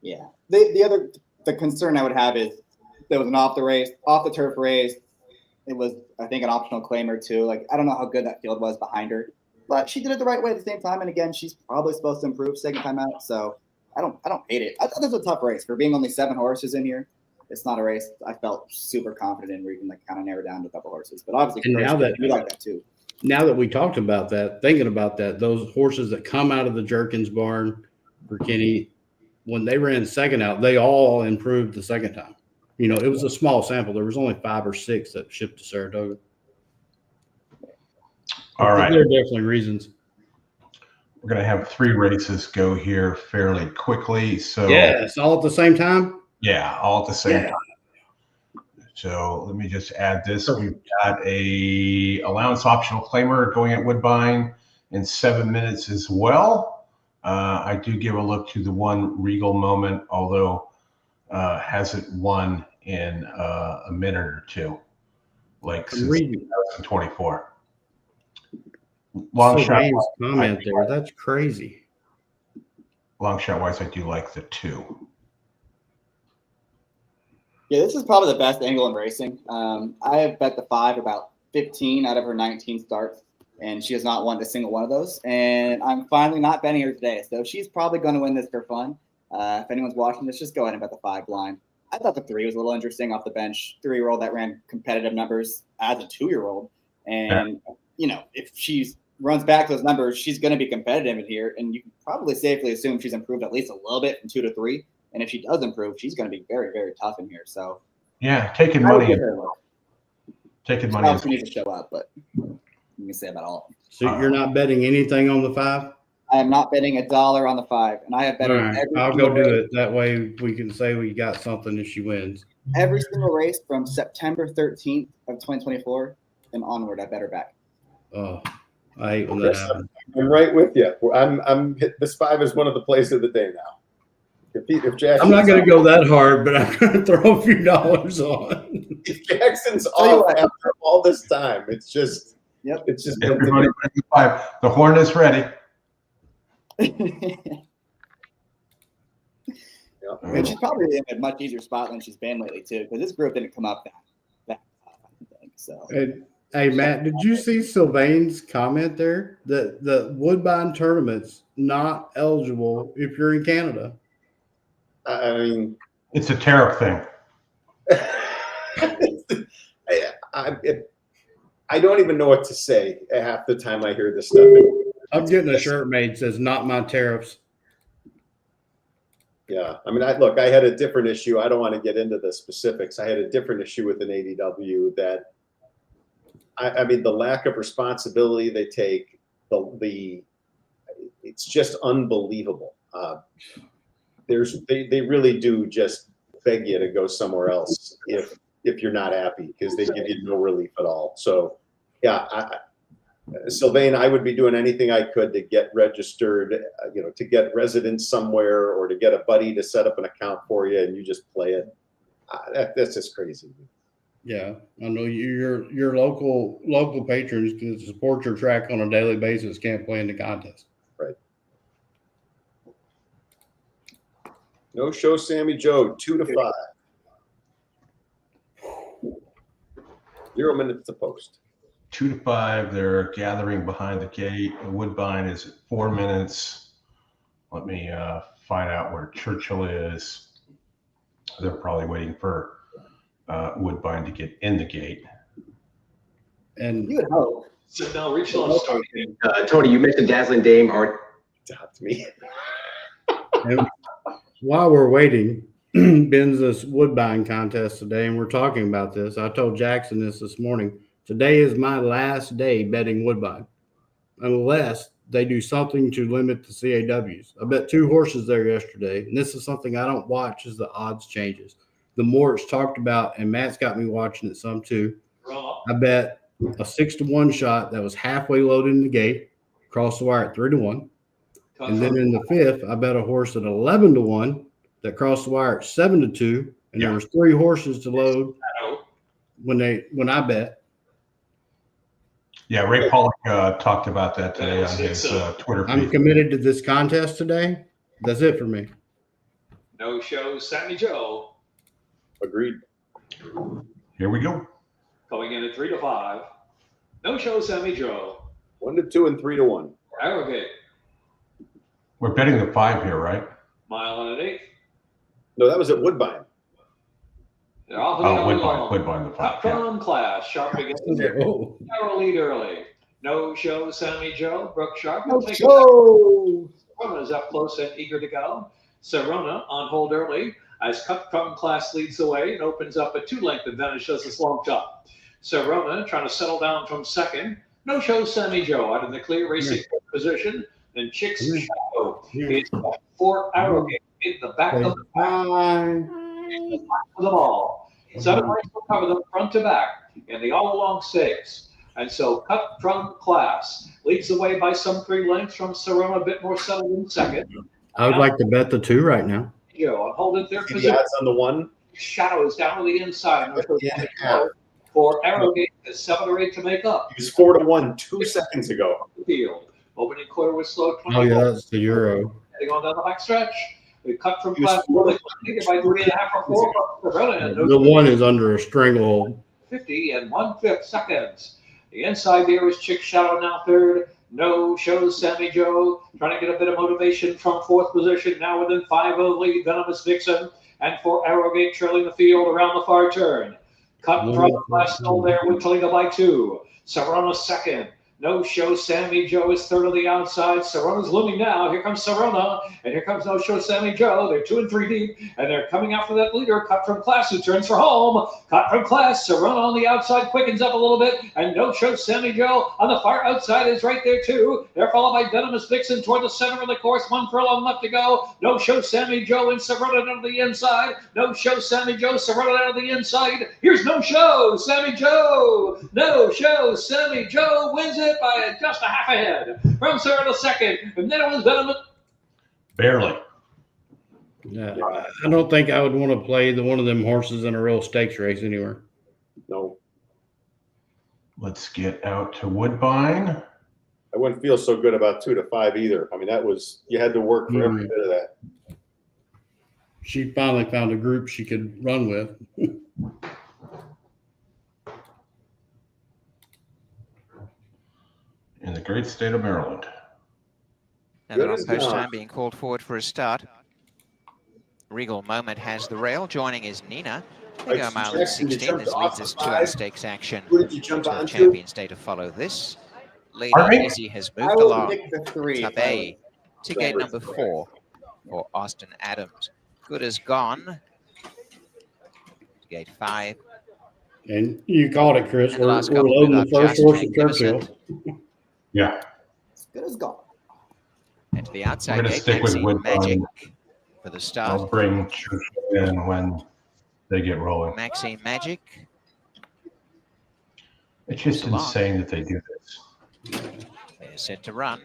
Yeah. The concern I would have is there was an off the turf race. It was, I think, an optional claimer too. Like, I don't know how good that field was behind her, but she did it the right way at the same time. And again, she's probably supposed to improve second time out. So I don't hate it. I thought this was a tough race for being only 7 horses in here. It's not a race I felt super confident in where you can like kind of narrow down to a couple horses. But obviously, now that we like that too. Now that we talked about that, thinking about that, those horses that come out of the Jerkins barn for Kenny, when they ran second out, they all improved the second time. You know, it was a small sample. There was only 5 or 6 that shipped to Saratoga. All right. There are definitely reasons. We're going to have 3 races go here fairly quickly. So it's all at the same time. Yeah, all at the same time. So let me just add this. We've got a allowance optional claimer going at Woodbine in 7 minutes as well. I do give a look to the one Regal Moment, although hasn't won in a minute or two, like since 2024. Long shot comment there. That's crazy. Long shot wise, I do like the 2. Yeah, this is probably the best angle in racing. I have bet the 5 about 15 out of her 19 starts, and she has not won a single one of those. And I'm finally not betting her today. So she's probably going to win this for fun. If anyone's watching this, just go ahead and bet the 5 blind. I thought the 3 was a little interesting off the bench. 3-year-old that ran competitive numbers as a 2-year-old. And, you know, if she runs back those numbers, she's going to be competitive in here. And you can probably safely assume she's improved at least a little bit from 2 to 3. And if she does improve, she's going to be very, very tough in here. So, yeah, taking money. Taking money. She needs to show up, but you can say about all. So you're not betting anything on the 5? I am not betting $1 on the 5, and I have bet every. I'll go do it. That way we can say we got something if she wins. Every single race from September 13th of 2024 and onward, I bet her back. Oh, I hate when that happens. I'm right with you. This 5 is one of the plays of the day now. If Jackson's I'm not going to go that hard, but I'm going to throw a few dollars on. If Jackson's off after all this time, it's just it's just everybody ready to 5. The horn is ready. And she's probably in a much easier spot than she's been lately too, because this group didn't come up that I think so. And, hey Matt, did you see Sylvain's comment there that the Woodbine tournament's not eligible if you're in Canada? I mean, it's a tariff thing. I don't even know what to say half the time I hear this stuff. I'm getting a shirt made that says "Not my tariffs." Yeah, I mean, I had a different issue. I don't want to get into the specifics. I had a different issue with an ADW that, I mean, the lack of responsibility they take, it's just unbelievable. They really do just beg you to go somewhere else if you're not happy, because they give you no relief at all. So, yeah, Sylvain, I would be doing anything I could to get registered, to get residence somewhere, or to get a buddy to set up an account for you, and you just play it. That's just crazy. Yeah, I know your local patrons can support your track on a daily basis can't play in the contest. Right. No show, Sammy Joe, 2 to 5. 0 minutes to post. 2 to 5. They're gathering behind the gate. Woodbine is at 4 minutes. Let me find out where Churchill is. They're probably waiting for Woodbine to get in the gate. And you would hope. So now, Rachel, Tony, you mentioned Dazzling Dame. To me. And while we're waiting, Ben's this Woodbine contest today, and we're talking about this. I told Jackson this morning. Today is my last day betting Woodbine, unless they do something to limit the CAWs. I bet 2 horses there yesterday, and this is something I don't watch as the odds changes. The more it's talked about, and Matt's got me watching it some too, I bet a 6-1 shot that was halfway loaded in the gate, crossed the wire at 3-1. And then in the 5th, I bet a horse at 11-1 that crossed the wire at 7-2, and there was 3 horses to load when I bet. Yeah, Ray Pollock talked about that today on his Twitter feed. I'm committed to this contest today. That's it for me. No show, Sammy Joe. Agreed. Here we go. Coming in at 3-5. No show, Sammy Joe. 1-2 and 3-1. Arrogate. We're betting the 5 here, right? Mile and an 1/8. No, that was at Woodbine. They're off Woodbine, the 5. From class, Sharp against the narrow lead early. No show, Sammy Joe. Brooke Sharp. No show. Sarona's up close and eager to go. Sarona on hold early as Cut from Class leads the way and opens up a 2-length advantage as a long top. Sarona trying to settle down from second. No show, Sammy Joe out in the clear racing position. Then Chick's Shadow is for Arrogate in the back of the pack. For them all. 7 races will cover them front to back in the all-along stakes. And so Cut from Class leads the way by some 3 lengths from Sarona, a bit more settled in second. I would like to bet the 2 right now. Joe on hold in third The position. odds on the 1. Shadow is down to the inside. For Arrogate, there's 7 or 8 to make up. He was 4-1 2 seconds ago. Field. Opening quarter was slow. 24. Oh, yeah, that's the Euro. Heading on down the back stretch. We Cut from Class by 3.5 or 4. The 1 is under a stranglehold. 50 and 1/5 seconds. The inside there is Chick Shadow now third. No shows Sammy Joe trying to get a bit of motivation from 4th position. Now within 5 of the lead, Venomous Vixen. And for Arrogate trailing the field around the far turn. Cut from Class still there with Toledo by 2. Sarona second. No show, Sammy Joe is third on the outside. Sarona's looming now. Here comes Sarona, and here comes No Show, Sammy Joe. They're 2 and 3 deep, and they're coming after that leader. Cut from Class, who turns for home. Cut from Class. Sarona on the outside quickens up a little bit, and No Show, Sammy Joe on the far outside is right there too. They're followed by Venomous Vixen toward the center of the course. 1 furlong left to go. No Show, Sammy Joe and Sarona down to the inside. No Show, Sammy Joe. Sarona down to the inside. Here's No Show, Sammy Joe. No Show, Sammy Joe wins it by just a half ahead from Sarona second, and then it was Venomous. Barely. Yeah, I don't think I would want to play one of them horses in a real stakes race anywhere. No. Let's get out to Woodbine. I wouldn't feel so good about 2 to 5 either. I mean, that was, you had to work for every bit of that. She finally found a group she could run with. In the great state of Maryland. And on post time being called forward for a start. Regal Moment has the rail. Joining is Nina. They go a mile and 16. This leads us to our stakes action. Who did you jump To the onto? Champions Day to follow this. Lady Izzy has I moved will along. pick the 3. Top A to gate number 4 for Austin Adams. Good as gone. Gate 5. And you called it, Chris. And the We're last couple loading the of first Just horse at Magnificent. Churchill. Yeah. As good as gone. And to the outside We're gonna gate, stick with Maxine Woodbine. Magic for the I'll start. bring Churchill in when they get rolling. Maxine Magic. It's just Salon. insane that they do this. They're set to run.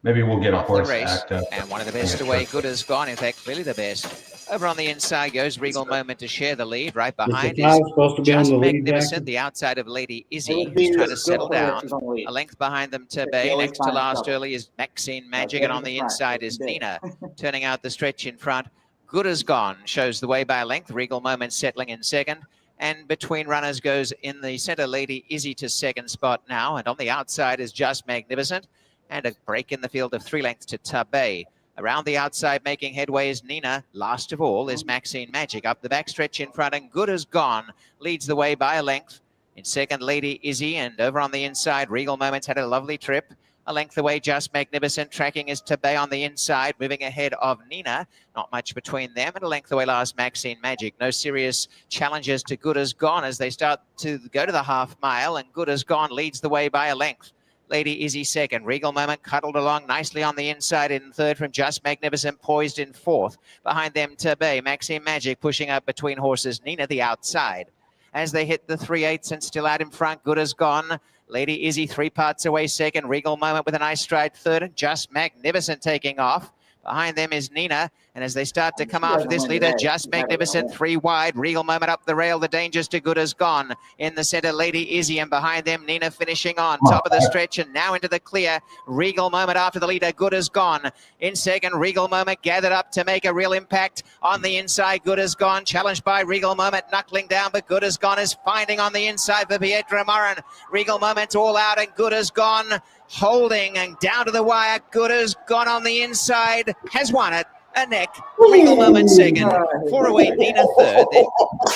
Maybe we'll get a Off the horse race, act up. and one of the best away. Good as gone. In fact, clearly the best. Over on the inside goes Regal Moment to share the lead. Right Is behind the is 5 supposed to be on Just the lead, Magnificent. Jackson? The outside of Lady Izzy, It would be who's trying to as settle good as down. she's on the lead. A length behind them to The Bay. only Next to fine last trouble. early is Maxine Magic, That's and on the the front. inside is Big. Nina. Turning out the stretch in front. Good as gone. Shows the way by length. Regal Moment settling in second. And between runners goes in the center Lady Izzy to second spot now. And on the outside is Just Magnificent. And a break in the field of 3 lengths to Tabay. Around the outside making headway is Nina. Last of all is Maxine Magic. Up the backstretch in front, and Good as gone leads the way by a length. In second, Lady Izzy, and over on the inside, Regal Moments had a lovely trip. A length away, Just Magnificent. Tracking is Tabay on the inside, moving ahead of Nina. Not much between them. And a length away last, Maxine Magic. No serious challenges to Good As Gone as they start to go to the half mile. And Good As Gone leads the way by a length. Lady Izzy second. Regal Moment cuddled along nicely on the inside in third from Just Magnificent, poised in fourth. Behind them, Tabay, Maxine Magic pushing up between horses. Nina the outside. As they hit the 3/8 and still out in front, Good As Gone. Lady Izzy 3 parts away second. Regal Moment with a nice stride third. And Just Magnificent taking off. Behind them is Nina. And as they start to come after this leader, Just Magnificent 3 wide. Regal Moment up the rail. The dangers to Good As Gone. In the center, Lady Izzy. And behind them, Nina finishing on top of the stretch. And now into the clear. Regal Moment after the leader, Good As Gone. In second, Regal Moment gathered up to make a real impact. On the inside, Good As Gone. Challenged by Regal Moment. Knuckling down, but Good As Gone is finding on the inside for Pietro Murran. Regal Moment all out and Good As Gone holding and down to the wire. Good As Gone on the inside. Has won it. A neck. Regal Moment second. 408 Nina third. Then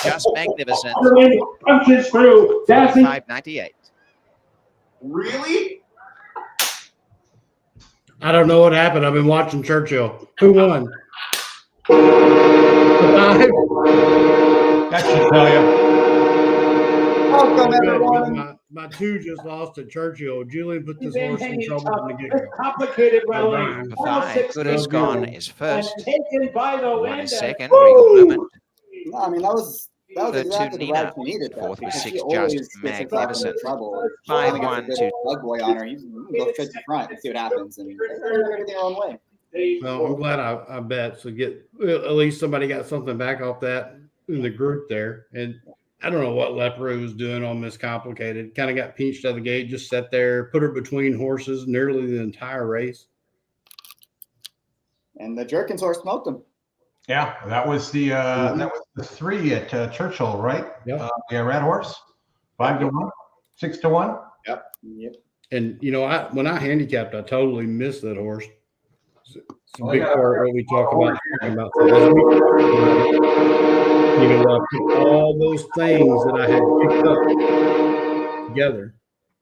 Just Magnificent. Punches through. 598. Really? I don't know what happened. I've been watching Churchill. Who won? The 5? That should tell you. Welcome, everyone. My 2 just lost at Churchill. Julian put this horse in trouble from the get-go. Complicated rally. The 5. Good As Gone is first. Taken by the 1 wind. is second. Regal Moment. No, I mean, that was Third exactly to the ride Nina. she needed. Fourth was because 6 she always Just gets herself into Magnificent. trouble. 5-1 to Bug boy on her. You can go straight to front and see what happens, and they're going to their own way. Well, I'm glad I bet. So at least somebody got something back off that in the group there. And I don't know what Leperoux was doing on Miss Complicated. Kind of got pinched out of the gate, just sat there, put her between horses nearly the entire race. And the Jerkins horse smoked him. Yeah, that was the 3 at Churchill, right? Yep. Yeah, Red Horse, 5-1, 6-1. Yep. And when I handicapped, I totally missed that horse. It's a big part of what we talk about this week. I put all those things that I had picked up together.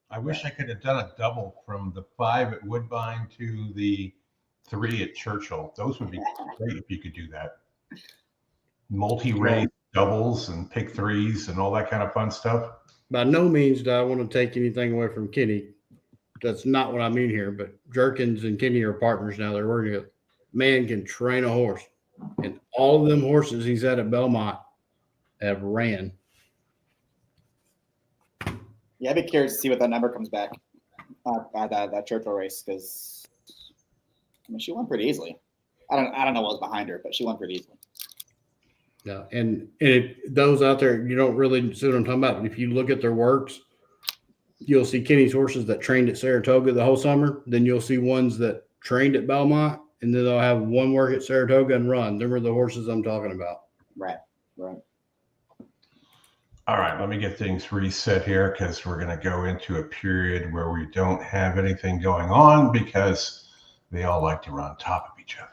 I wish I could have done a double from the 5 at Woodbine to the 3 at Churchill. Those would be great if you could do that. Multi-race doubles and pick 3s and all that kind of fun stuff. By no means do I want to take anything away from Kenny. That's not what I mean here, but Jerkins and Kenny are partners now. They're working together. Man can train a horse. And all of them horses he's had at Belmont have ran. Yeah, I'd be curious to see what that number comes back at that Churchill race, because I mean, she won pretty easily. I don't know what was behind her, but she won pretty easily. Yeah, and if those out there, you don't really see what I'm talking about. If you look at their works, you'll see Kenny's horses that trained at Saratoga the whole summer. Then you'll see ones that trained at Belmont, and then they'll have one work at Saratoga and run. Them are the horses I'm talking about. Right. All right, let me get things reset here because we're going to go into a period where we don't have anything going on because they all like to run on top of each other.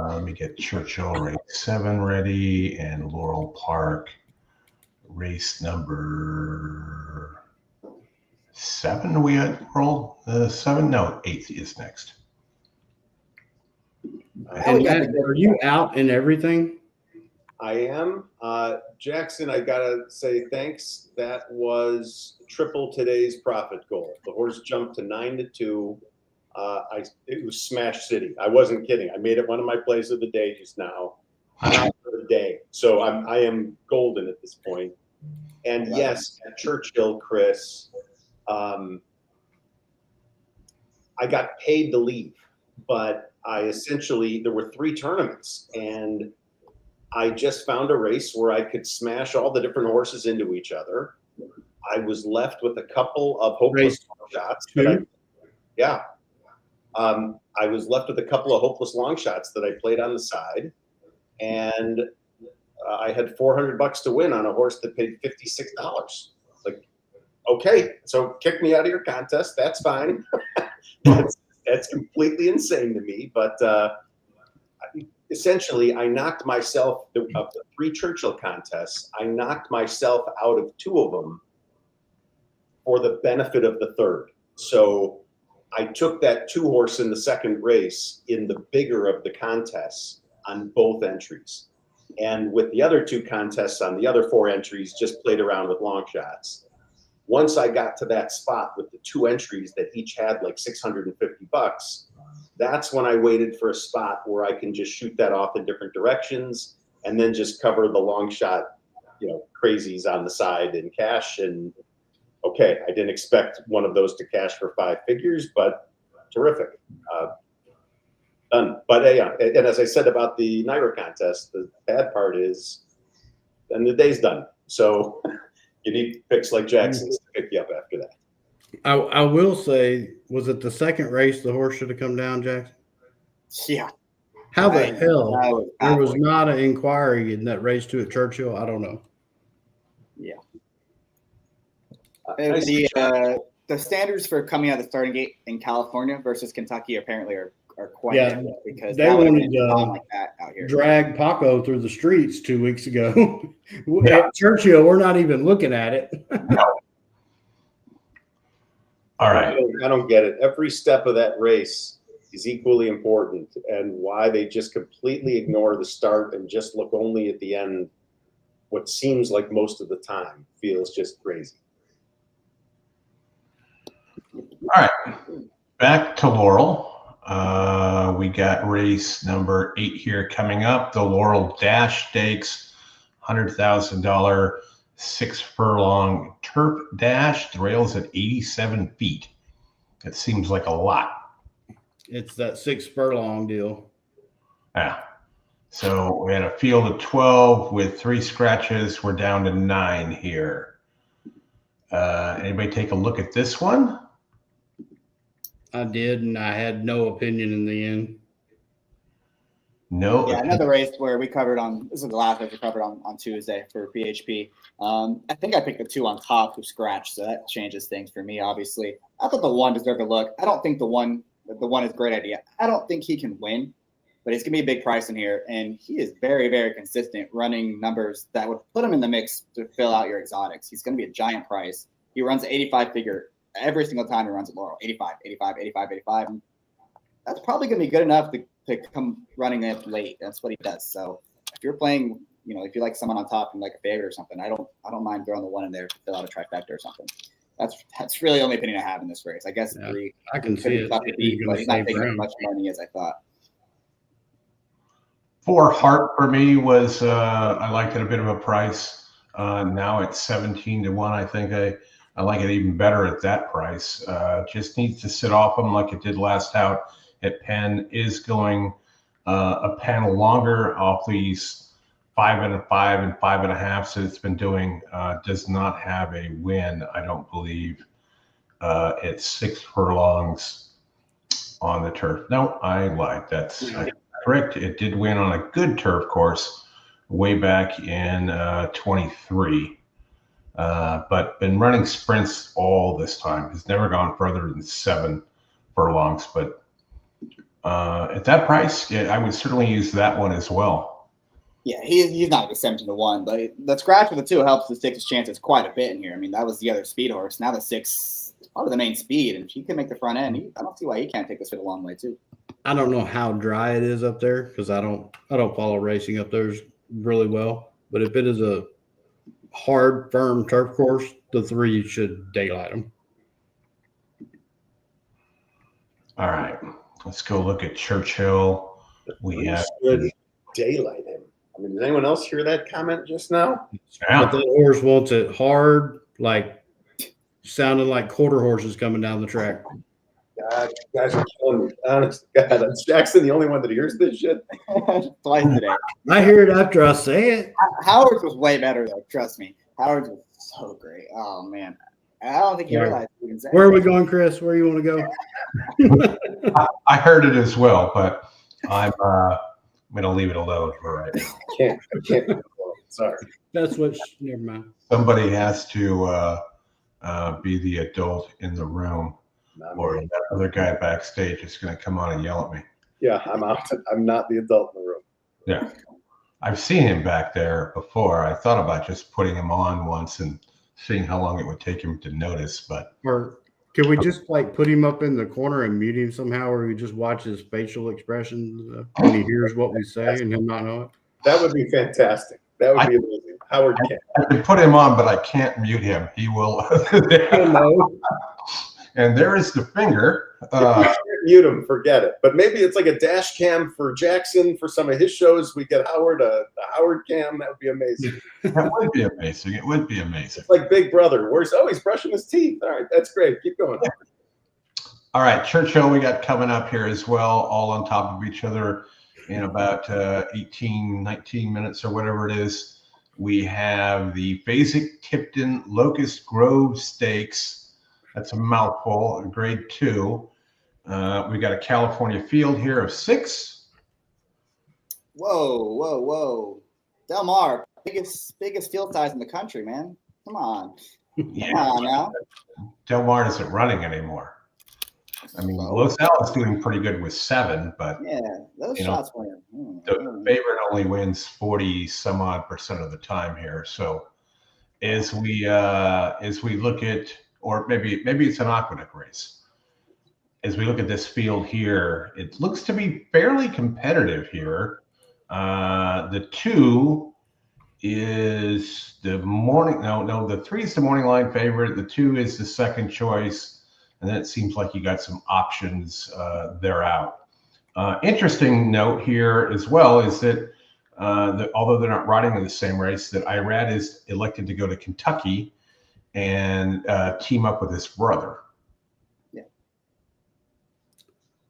Let me get Churchill race 7 ready and Laurel Park race number 7. Are we at Laurel 7? No, 8 is next. And Matt, are you out in everything? I am. Jackson, I gotta say thanks. That was triple today's profit goal. The horse jumped to 9-2. It was Smash City. I wasn't kidding. I made it one of my plays of the day just now. I'm out for the day, so I am golden at this point. And yes, at Churchill, Chris, I got paid to leave, but there were 3 tournaments, and I just found a race where I could smash all the different horses into each other. I was left with a couple of hopeless long shots. I was left with a couple of hopeless long shots that I played on the side, and I had $400 to win on a horse that paid $56. Like, okay, so kick me out of your contest. That's fine. That's completely insane to me, but essentially, I knocked myself of the 3 Churchill contests. I knocked myself out of 2 of them for the benefit of the 3rd. So I took that 2-horse in the second race in the bigger of the contests on both entries. And with the other 2 contests on the other 4 entries, just played around with long shots. Once I got to that spot with the 2 entries that each had like $650, that's when I waited for a spot where I can just shoot that off in different directions and then just cover the long shot, crazies on the side in cash. And okay, I didn't expect one of those to cash for 5 figures, but terrific. Done. But yeah, and as I said about the Naira contest, the bad part is then the day's done. So you need picks like Jackson's to pick you up after that. I will say, was it the second race the horse should have come down, Jackson? Yeah. How the hell there was not an inquiry in that race 2 at Churchill? I don't know. Yeah. The standards for coming out of the starting gate in California versus Kentucky apparently are quite different, because they wanted like that out here. Drag Paco through the streets 2 weeks ago. At Churchill, we're not even looking at it. No. All right. I don't get it. Every step of that race is equally important, and why they just completely ignore the start and just look only at the end, what seems like most of the time, feels just crazy. All right. Back to Laurel. We got race number 8 here coming up. The Laurel Dash Stakes, $100,000 6-furlong turf dash. The rail's at 87 feet. It seems like a lot. It's that 6 furlong deal. Yeah. So we had a field of 12 with 3 scratches. We're down to 9 here. Anybody take a look at this one? I did, and I had no opinion in the end. No. Yeah, another race where we covered on, this is the last race we covered on Tuesday for PHP. I think I picked the 2 on top who scratched, so that changes things for me, obviously. I thought the 1 deserved a look. I don't think the one is a great idea. I don't think he can win, but he's going to be a big price in here, and he is very, very consistent, running numbers that would put him in the mix to fill out your exotics. He's going to be a giant price. He runs an 85 figure every single time he runs at Laurel. 85, 85, 85, 85. And that's probably going to be good enough to come running it late. That's what he does. So if you're playing, if you like someone on top and like a favorite or something, I don't mind throwing the 1 in there to fill out a trifecta or something. That's really the only opinion I have in this race. I guess 3. I can see it. But he's not taking as much money as I thought. 4 Heart for me was I liked it a bit of a price. Now it's 17 to 1. I think I like it even better at that price. Just needs to sit off them like it did last out at Penn. Is going a panel longer off these 5 and a 5 and 5.5 that it's been doing. Does not have a win, I don't believe. It's 6 furlongs on the turf. No, I lied. That's correct. It did win on a good turf course way back in 23. But been running sprints all this time. Has never gone further than 7 furlongs. But at that price, I would certainly use that one as well. Yeah, he's not a 17 to 1, but the scratch with the 2 helps the 6's chances quite a bit in here. I mean, that was the other speed horse. Now the 6 is probably the main speed, and if he can make the front end, I don't see why he can't take this fit a long way too. I don't know how dry it is up there because I don't follow racing up there really well. But if it is a hard, firm turf course, the 3 should daylight them. All right, let's go look at Churchill. We have daylight him. I mean, did anyone else hear that comment just now? But the horse wants it hard, like sounding like quarter horses coming down the track. God, you guys are killing me. Honest God, is Jackson the only one that hears this shit? Twice today. I hear it after I say it. Howard's was way better though. Trust me, Howard's was so great. Oh man, I don't think you realized you can say. Where are we going, Chris? Where you want to go? I heard it as well, but I'm going to leave it alone for right now. Can't. Sorry. That's what. Never mind. Somebody has to be the adult in the room, or that other guy backstage is going to come on and yell at me. Yeah, I'm out. I'm not the adult in the room. Yeah, I've seen him back there before. I thought about just putting him on once and seeing how long it would take him to notice, but or Can we just like put him up in the corner and mute him somehow, or we just watch his facial expressions when he hears what we say and him not know it? That would be fantastic. That would be amazing. Howard can. I can put him on, but I can't mute him. He will. And there is the finger. If you can't mute him, forget it. But maybe it's like a dash cam for Jackson for some of his shows. We get Howard a Howard cam. That would be amazing. That would be amazing. It would be amazing. It's like Big Brother. He's brushing his teeth. All right, that's great. Keep going. All right, Churchill, we got coming up here as well, all on top of each other in about 18, 19 minutes or whatever it is. We have the Basic-Tipton Locust Grove Stakes. That's a mouthful, grade 2. We got a California field here of 6. Whoa. Delmar, biggest field size in the country, man. Come on. Yeah. Come on now. Delmar isn't running anymore. I mean, Los Al is doing pretty good with 7, but yeah, those shots win. The favorite only wins 40-some-odd% of the time here. So as we look at, or maybe it's an aqueduct race. As we look at this field here, it looks to be fairly competitive here. The 2 is the the 3 is the morning line favorite. The 2 is the second choice. And then it seems like you got some options there out. Interesting note here as well is that, although they're not riding in the same race, that Irad is elected to go to Kentucky and team up with his brother. Yeah.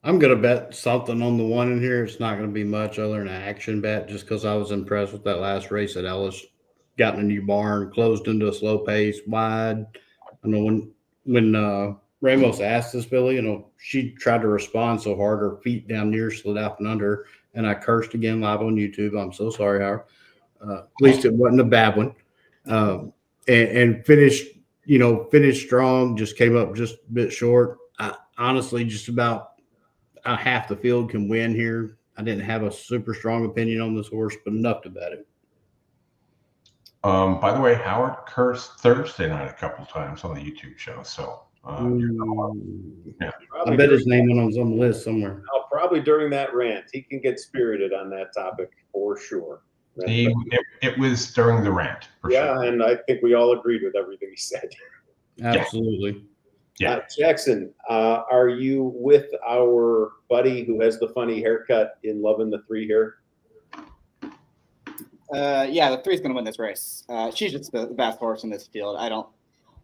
I'm going to bet something on the 1 in here. It's not going to be much other than an action bet just because I was impressed with that last race at Ellis. Got in a new barn, closed into a slow pace, wide. I know when Ramos asked this filly, she tried to respond so hard, her feet down near slid out and under, and I cursed again live on YouTube. I'm so sorry, Howard. At least it wasn't a bad one. And finished strong, just came up just a bit short. Honestly, just about half the field can win here. I didn't have a super strong opinion on this horse, but enough to bet it. By the way, Howard cursed Thursday night a couple times on the YouTube show, so yeah. I bet his name went on some list somewhere. Probably during that rant. He can get spirited on that topic for sure. It was during the rant. Sure. And I think we all agreed with everything he said. Absolutely. Yeah. Jackson, are you with our buddy who has the funny haircut in Loving the 3 here? Yeah, the 3's going to win this race. She's just the best horse in this field.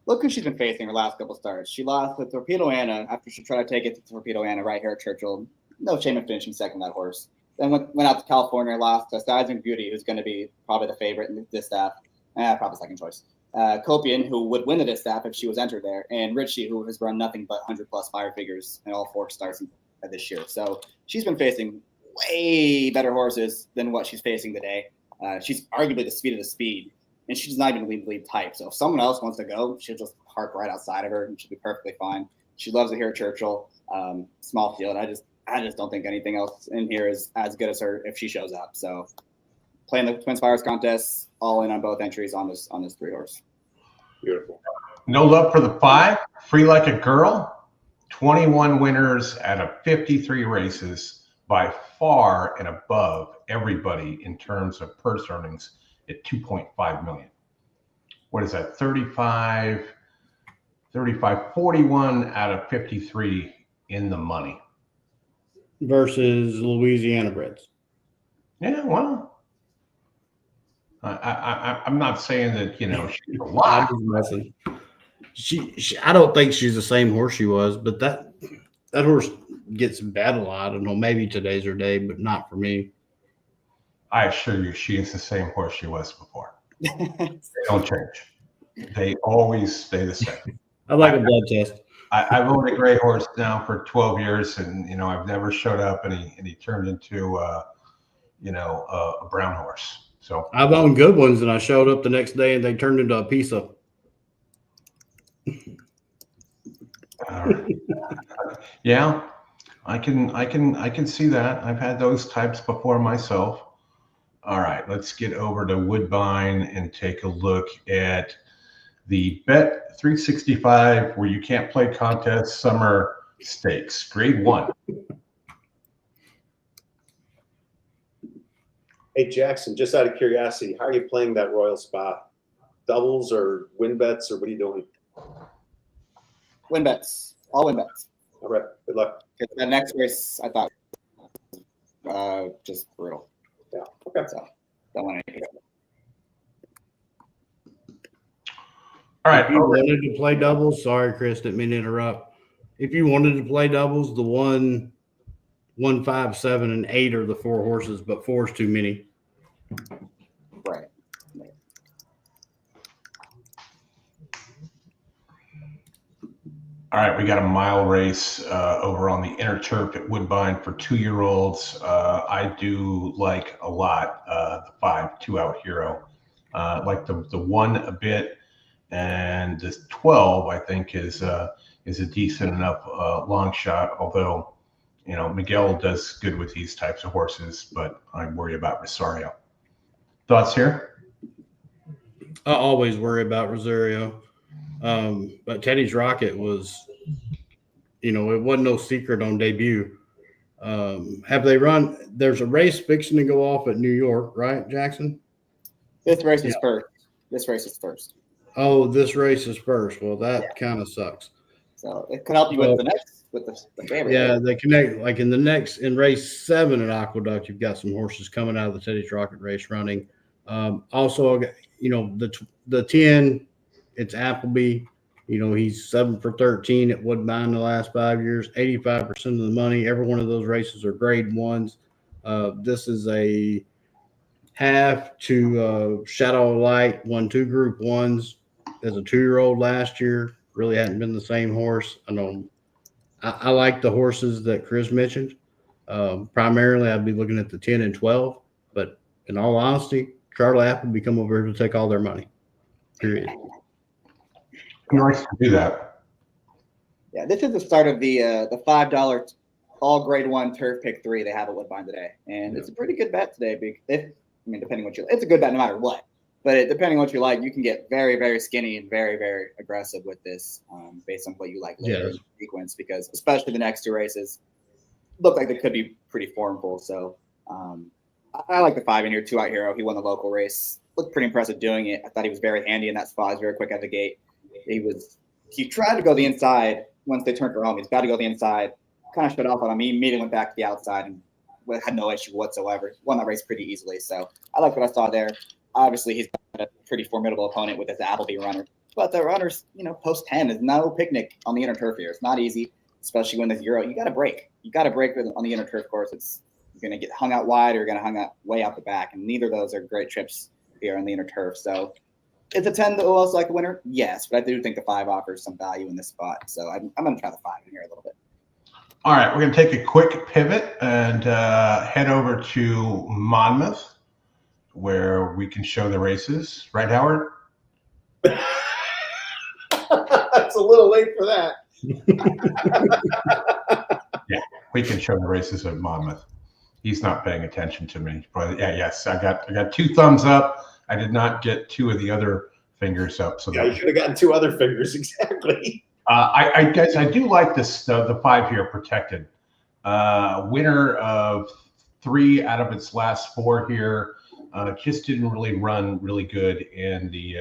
Look who she's been facing her last couple starts. She lost to Torpedo Anna after she tried to take it to Torpedo Anna right here at Churchill. No shame in finishing second that horse. Then went out to California, lost to Seismic Beauty, who's going to be probably the favorite in the distaff. Probably second choice. Copian, who would win the distaff if she was entered there, and Richie, who has run nothing but 100-plus fire figures in all 4 starts this year. So she's been facing way better horses than what she's facing today. She's arguably the speed of the speed, and she does not even lead type. So if someone else wants to go, she'll just park right outside of her, and she'll be perfectly fine. She loves it here at Churchill. Small field. I just don't think anything else in here is as good as her if she shows up. So playing the Twin Spires contest, all in on both entries on this 3 horse. Beautiful. No love for the 5. Free Like a Girl. 21 winners out of 53 races, by far and above everybody in terms of purse earnings at $2.5 million. What is that? 41 out of 53 in the money. Versus Louisiana breds. Yeah, well, I'm not saying that, she's a lot. I don't think she's the same horse she was, but that horse gets battle. I don't know. Maybe today's her day, but not for me. I assure you, she is the same horse she was before. They don't change. They always stay the same. I like a blood test. I've owned a gray horse now for 12 years, and I've never showed up, and he turned into a brown horse. So I've owned good ones, and I showed up the next day, and they turned into a pizza. Yeah, I can see that. I've had those types before myself. All right, let's get over to Woodbine and take a look at the Bet 365 where you can't play contests summer stakes, grade 1. Hey, Jackson, just out of curiosity, how are you playing that Royal Spa? Doubles or win bets, or what are you doing? Win bets. All win bets. All right. Good luck. The next race, I thought, just brutal. Yeah. Okay. So, don't want to. All right. If you wanted to play doubles, sorry, Chris, didn't mean to interrupt. If you wanted to play doubles, the 1, 5, 7, and 8 are the 4 horses, but 4 is too many. Right. All right, we got a mile race over on the inner turf at Woodbine for 2-year-olds. I do like a lot the 5 2-out hero. Like the 1 a bit, and the 12 I think is a decent enough long shot. Although, you know, Miguel does good with these types of horses, but I worry about Rosario. Thoughts here? I always worry about Rosario. But Teddy's Rocket was, you know, it wasn't no secret on debut. Have they run? There's a race fixing to go off at New York, right, Jackson? This race is first. This race is first. Oh, this race is first. Well, that kind of sucks. So it could help you with the next, with the favorite. Yeah, they connect. Like in race 7 at Aqueduct, you've got some horses coming out of the Teddy's Rocket race running. Also, you know, the 10. It's Appleby. You know, he's 7 for 13 at Woodbine the last 5 years, 85% of the money. Every one of those races are grade 1s. This is a half to Shadow of Light, won 2 group 1s as a 2-year-old last year. Really hadn't been the same horse. I like the horses that Chris mentioned. Primarily, I'd be looking at the 10 and 12. But in all honesty, Charlie Appleby come over here to take all their money. Period. He likes to do that. Yeah, this is the start of the $5 all grade 1 turf pick 3 they have at Woodbine today, and it's a pretty good bet today. Depending what you, it's a good bet no matter what. But depending on what you like, you can get very, very skinny and very, very aggressive with this, based on what you like later in the sequence. Because especially the next 2 races look like they could be pretty formful. So I like the 5 in here, 2-out hero. He won the local race. Looked pretty impressive doing it. I thought he was very handy in that spot. He was very quick out the gate. He tried to go the inside once they turned her home. He's got to go the inside. Kind of shut off on him. He immediately went back to the outside and had no issue whatsoever. Won that race pretty easily. So I like what I saw there. Obviously, he's got a pretty formidable opponent with his Appleby runner. But the runners, you know, post 10 is no picnic on the inner turf here. It's not easy, especially when there's Euro. You got to break. You got to break on the inner turf course. You're going to get hung out wide or you're going to hung out way out the back. And neither of those are great trips here on the inner turf. So is a 10 also like a winner? Yes, but I do think the 5 offers some value in this spot. So I'm going to try the 5 in here a little bit. All right, we're going to take a quick pivot and head over to Monmouth, where we can show the races. Right, Howard? It's a little late for that. Yeah, we can show the races at Monmouth. He's not paying attention to me, but yeah, yes, I got 2 thumbs up. I did not get 2 of the other fingers up. So yeah, you should have gotten 2 other fingers exactly. I do like this the 5 here, Protected. Winner of 3 out of its last 4 here. Just didn't really run really good in the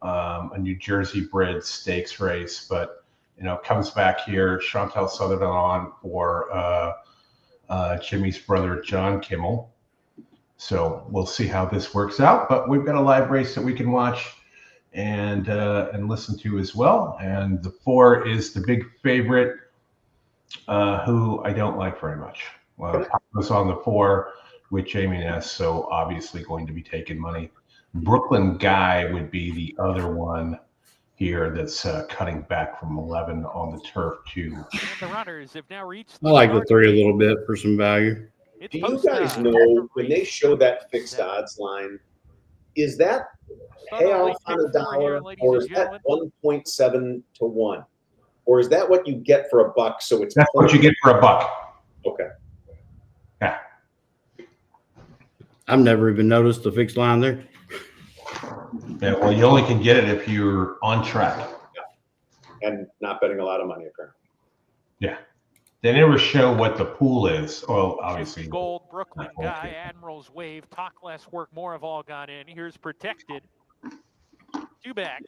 a New Jersey bred stakes race, but you know, comes back here. Chantal Sutherland on for Jimmy's brother John Kimmel. So we'll see how this works out. But we've got a live race that we can watch and listen to as well. And the 4 is the big favorite, who I don't like very much. Well, I was on the 4 with Jamie Ness, so obviously going to be taking money. Brooklyn Guy would be the other one here that's cutting back from 11 on the turf too. The runners have now reached. I like the 3 a little bit for some value. Do you guys know when they show that fixed odds line, is that payoff on $1 or is that 1.7 to 1? Or is that what you get for $1? So it's that's what you get for $1. Okay. I've never even noticed the fixed line there. Yeah, well, you only can get it if you're on track. And not betting a lot of money apparently. Yeah. They never show what the pool is. Well, obviously. Shifty Gold, Brooklyn Guy, Admiral's Wave, Talk Less, Work More have all gone in. Here's Protected. 2 back.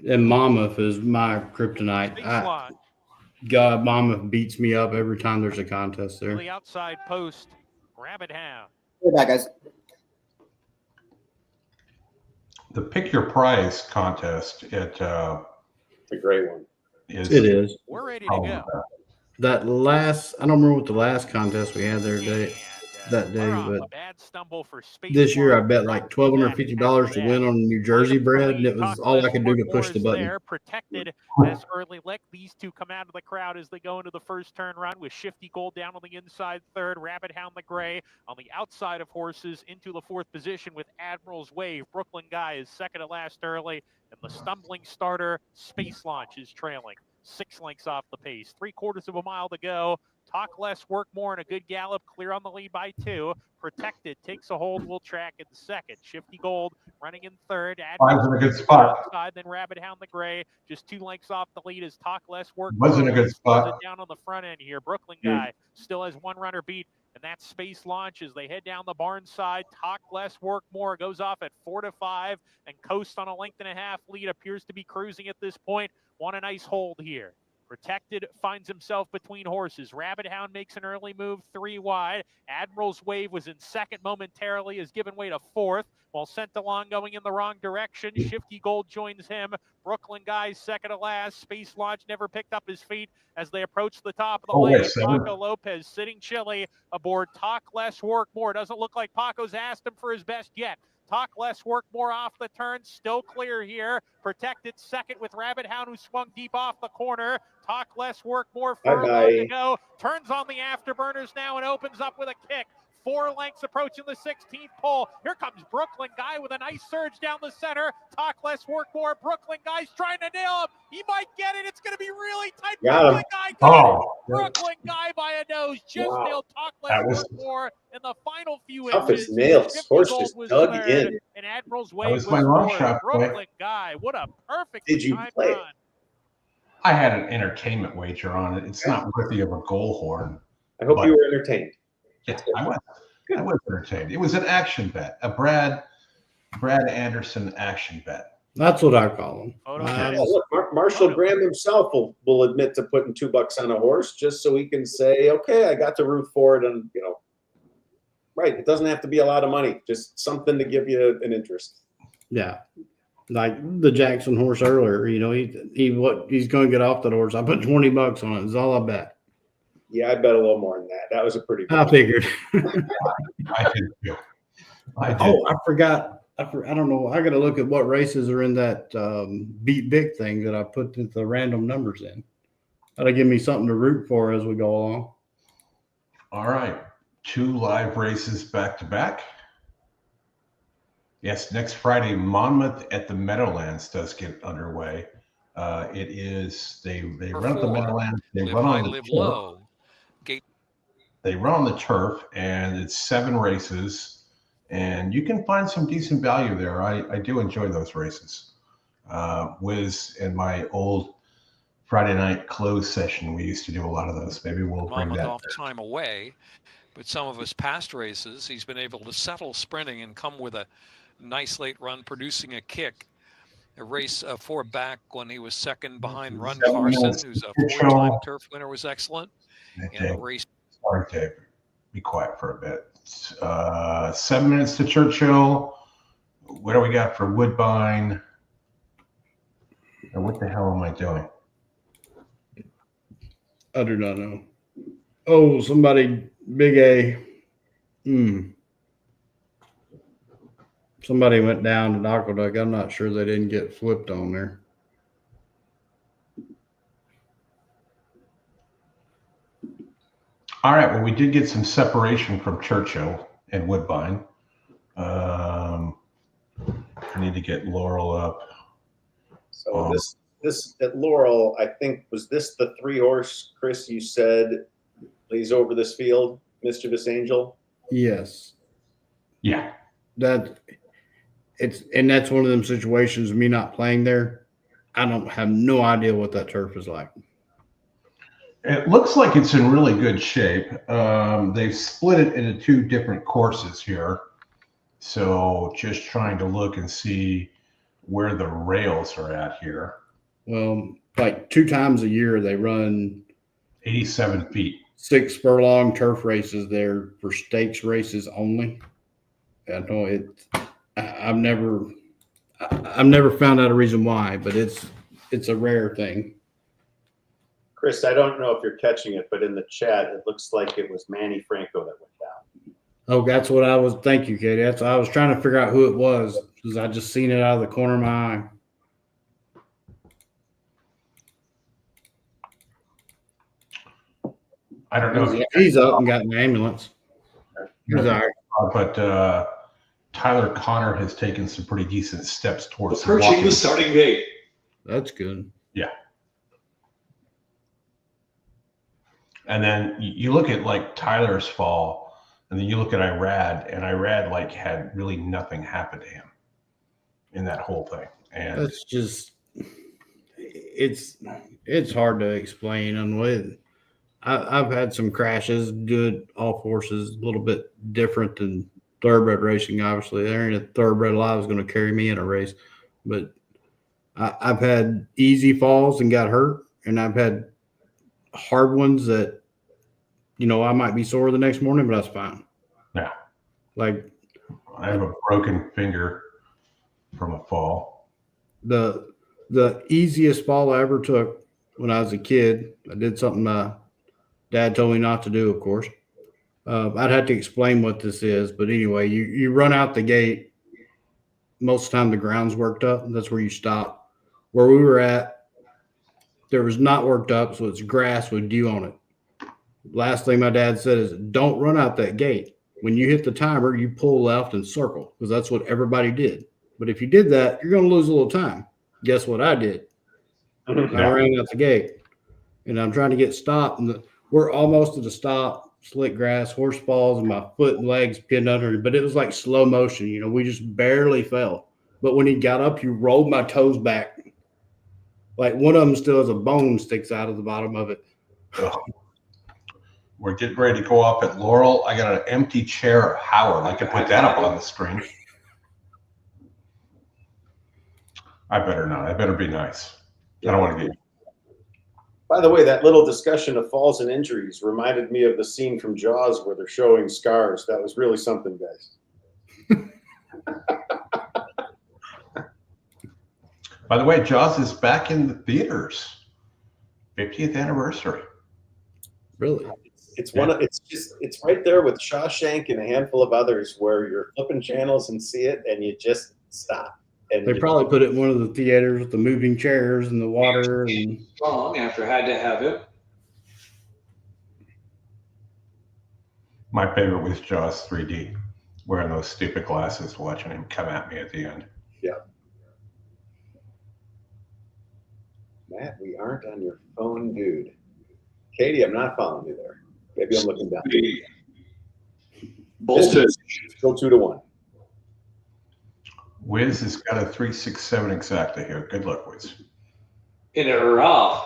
And Monmouth is my kryptonite. God, Monmouth beats me up every time there's a contest there. The outside post, Rabbit Hound. Good back, guys. The Pick Your Prize contest at a great one. It is. We're ready to go. That last, I don't remember what the last contest we had there that day, but bad stumble for Space this year I bet like $1,250 to win on New Jersey bred, and it was all I could do to push the button. Protected as early lick. These two come out of the crowd as they go into the first turn run with Shifty Gold down on the inside third, Rabbit Hound the Gray on the outside of horses into the fourth position with Admiral's Wave. Brooklyn Guy is second to last early, and the stumbling starter Space Launch is trailing 6 lengths off the pace. 3/4 of a mile to go. Talk Less, Work More, and a good gallop, clear on the lead by 2. Protected takes a hold, will track in second. Shifty Gold running in third. Five's in a good spot. Outside, then Rabbit Hound the Gray, just 2 lengths off the lead as Talk Less, Work Was More. in a good spot. It down on the front end here. Brooklyn Guy still has 1 runner beat, and that's Space Launch as they head down the barn side. Talk Less, Work More goes off at 4 to 5 and Coast on a 1.5 length lead, appears to be cruising at this point. Want a nice hold here. Protected finds himself between horses. Rabbit Hound makes an early move 3 wide. Admiral's Wave was in second momentarily, has given way to fourth, while Sent Along going in the wrong direction. Shifty Gold joins him. Brooklyn Guy's second to last. Space Launch never picked up his feet as they approach the top of the lane. Paco Lopez sitting chilly aboard Talk Less, Work More. Doesn't look like Paco's asked him for his best yet. Talk Less, Work More off the turn, still clear here. Protected second with Rabbit Hound, who swung deep off the corner. Talk Less, Work More, furlong to go. Turns on the afterburners now and opens up with a kick. 4 lengths approaching the 16th pole. Here comes Brooklyn Guy with a nice surge down the center. Talk Less, Work More. Brooklyn Guy's trying to nail him. He might get it. It's going to be really tight. Brooklyn Guy got it. Brooklyn Guy by a nose. Just nailed Talk Less, Work More in the final few tough inches. as nails. Horse just dug in. And Admiral's Wave was my long shot. Brooklyn Guy. What a perfect Did you time play? run. I had an entertainment wager on it. It's not worthy of a goal horn. I hope you were entertained. Yeah, I was entertained. It was an action bet, a Brad Anderson action bet. That's what I call them. Look, Marshall Graham himself will admit to putting $2 on a horse just so he can say, okay, I got to root for it. And, right. It doesn't have to be a lot of money, just something to give you an interest. Yeah. Like the Jackson horse earlier, he's going to get off that horse. I put $20 on it. It's all I bet. Yeah, I bet a little more than that. That was a pretty good I figured. I did too. I did. Oh, I forgot. I don't know. I got to look at what races are in that Beat Big thing that I put the random numbers in. That'll give me something to root for as we go along. All right. 2 live races back to back. Yes, next Friday, Monmouth at the Meadowlands does get underway. It is they run at the Meadowlands. They run on the turf. They run on the turf, and it's 7 races, and you can find some decent value there. I do enjoy those races. Wiz in my old Friday night close session, we used to do a lot of those. Maybe we'll bring that off time away, but some of his past races, he's been able to settle sprinting and come with a nice late run, producing a kick. A race 4 back when he was second behind Run Carson, who's a 4-time turf winner, was excellent. And the race. Sorry, Dave. Be quiet for a bit. 7 minutes to Churchill. What do we got for Woodbine? And what the hell am I doing? I do not know. Oh, somebody, Big A. Somebody went down to Aqueduct. I'm not sure they didn't get flipped on there. All right. Well, we did get some separation from Churchill and Woodbine. I need to get Laurel up. So this at Laurel, I think, was this the 3-horse, Chris, you said lays over this field, Mischievous Angel? Yes. Yeah. that's one of them situations. Me not playing there, I don't have no idea what that turf is like. It looks like it's in really good shape. They've split it into 2 different courses here. So just trying to look and see where the rails are at here. Well, like 2 times a year, they run 87 feet. 6 furlong turf races there for stakes races only. I know it. I've never found out a reason why, but it's a rare thing. Chris, I don't know if you're catching it, but in the chat, it looks like it was Manny Franco that went down. Oh, that's what I was. Thank you, Katie. I was trying to figure out who it was because I just seen it out of the corner of my eye. I don't know. He's up and got an ambulance. He's all right. But Tyler Connor has taken some pretty decent steps towards approaching the starting gate. That's good. Yeah. And then you look at like Tyler's fall, and then you look at Irad, and Irad like had really nothing happen to him in that whole thing. And that's just it's hard to explain. And I've had some crashes, good all forces, a little bit different than thoroughbred racing. Obviously, there ain't a thoroughbred alive is going to carry me in a race, but I've had easy falls and got hurt, and I've had hard ones that, you know, I might be sore the next morning, but that's fine. Yeah. Like I have a broken finger from a fall. The easiest fall I ever took when I was a kid, I did something my dad told me not to do, of course. I'd have to explain what this is, but anyway, you run out the gate. Most of the time the ground's worked up, and that's where you stop. Where we were at, there was not worked up, so it's grass with dew on it. Last thing my dad said is, don't run out that gate. When you hit the timer, you pull left and circle, because that's what everybody did. But if you did that, you're going to lose a little time. Guess what I did? I ran out the gate, and I'm trying to get stopped, and we're almost at the stop. Slick grass, horse falls, and my foot and legs pinned under it. But it was like slow motion. You know, we just barely fell. But when he got up, he rolled my toes back. Like one of them still has a bone sticks out of the bottom of it. We're getting ready to go up at Laurel. I got an empty chair of Howard. I could put that up on the screen. I better not. I better be nice. I don't want to get. By the way, that little discussion of falls and injuries reminded me of the scene from Jaws where they're showing scars. That was really something, guys. By the way, Jaws is back in the theaters. 50th anniversary. Really? It's it's right there with Shawshank and a handful of others where you're flipping channels and see it and you just stop. And they probably put it in one of the theaters with the moving chairs and the water. And long after had to have it. My favorite was Jaws 3D, wearing those stupid glasses, watching him come at me at the end. Yeah. Matt, we aren't on your phone, dude. Katie, I'm not following you there. Maybe I'm looking down. Voltage. Still 2-1. Wiz has got a 367 exactly here. Good luck, Wiz. In a rough.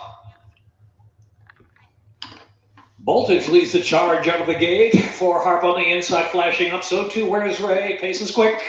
Voltage leads the charge out of the gate. 4 Harp on the inside, flashing up. So too, where's Ray? Pace is quick.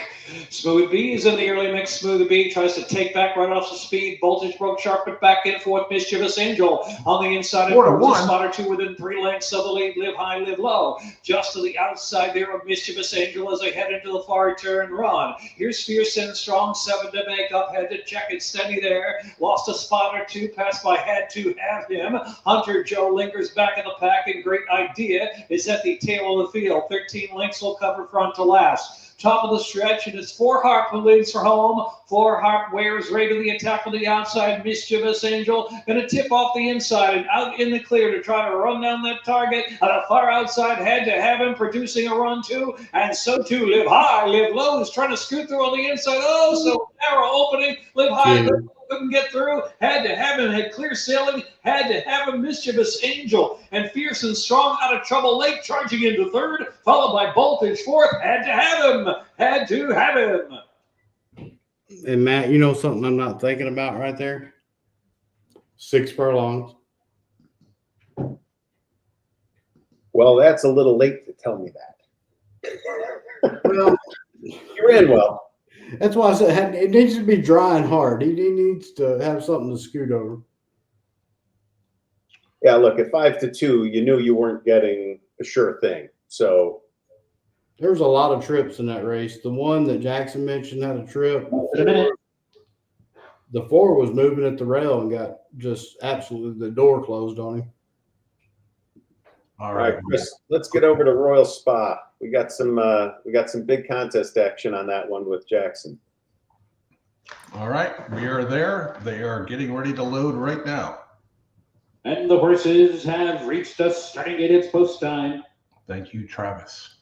Smooth B is in the early mix. Smooth B tries to take back right off the speed. Voltage broke sharp, but back in for Mischievous Angel on the inside. And a spot or two within 3 lengths of the lead. Live high, live low. Just to the outside there of Mischievous Angel as they head into the far turn run. Here's Fierce and Strong, 7 to make up. Head to check it steady there. Lost a spot or two. Passed by Had to Have Him. Hunter Joe lingers back in the pack, and Great Idea is at the tail of the field. 13 lengths will cover front to last. Top of the stretch, and it's 4 Harp who leads for home. 4 Harp wears right to the attack on the outside. Mischievous Angel going to tip off the inside and out in the clear to try to run down that target. On the far outside, Had to Have Him producing a run too, and so too Live High, Live Low is trying to scoot through on the inside. Oh, so narrow opening. Live High, Live Low couldn't get through. Had to Have Him, had clear sailing. Had to Have Him, Mischievous Angel, and Fierce and Strong out of trouble late, charging into 3rd, followed by Voltage 4th. Had to Have Him, Had to Have Him. And Matt, you know something I'm not thinking about right there? 6 furlongs. Well, that's a little late to tell me that. Well, you ran well. That's why I said it needs to be dry and hard. He needs to have something to scoot over. Yeah, look, at 5-2, you knew you weren't getting a sure thing. So there was a lot of trips in that race. The one that Jackson mentioned had a trip. The 4 was moving at the rail and got just absolutely the door closed on him. All right, Chris, let's get over to Royal Spa. We got some big contest action on that one with Jackson. All right, we are there. They are getting ready to load right now. And the horses have reached the starting gate. It's post time. Thank you, Travis.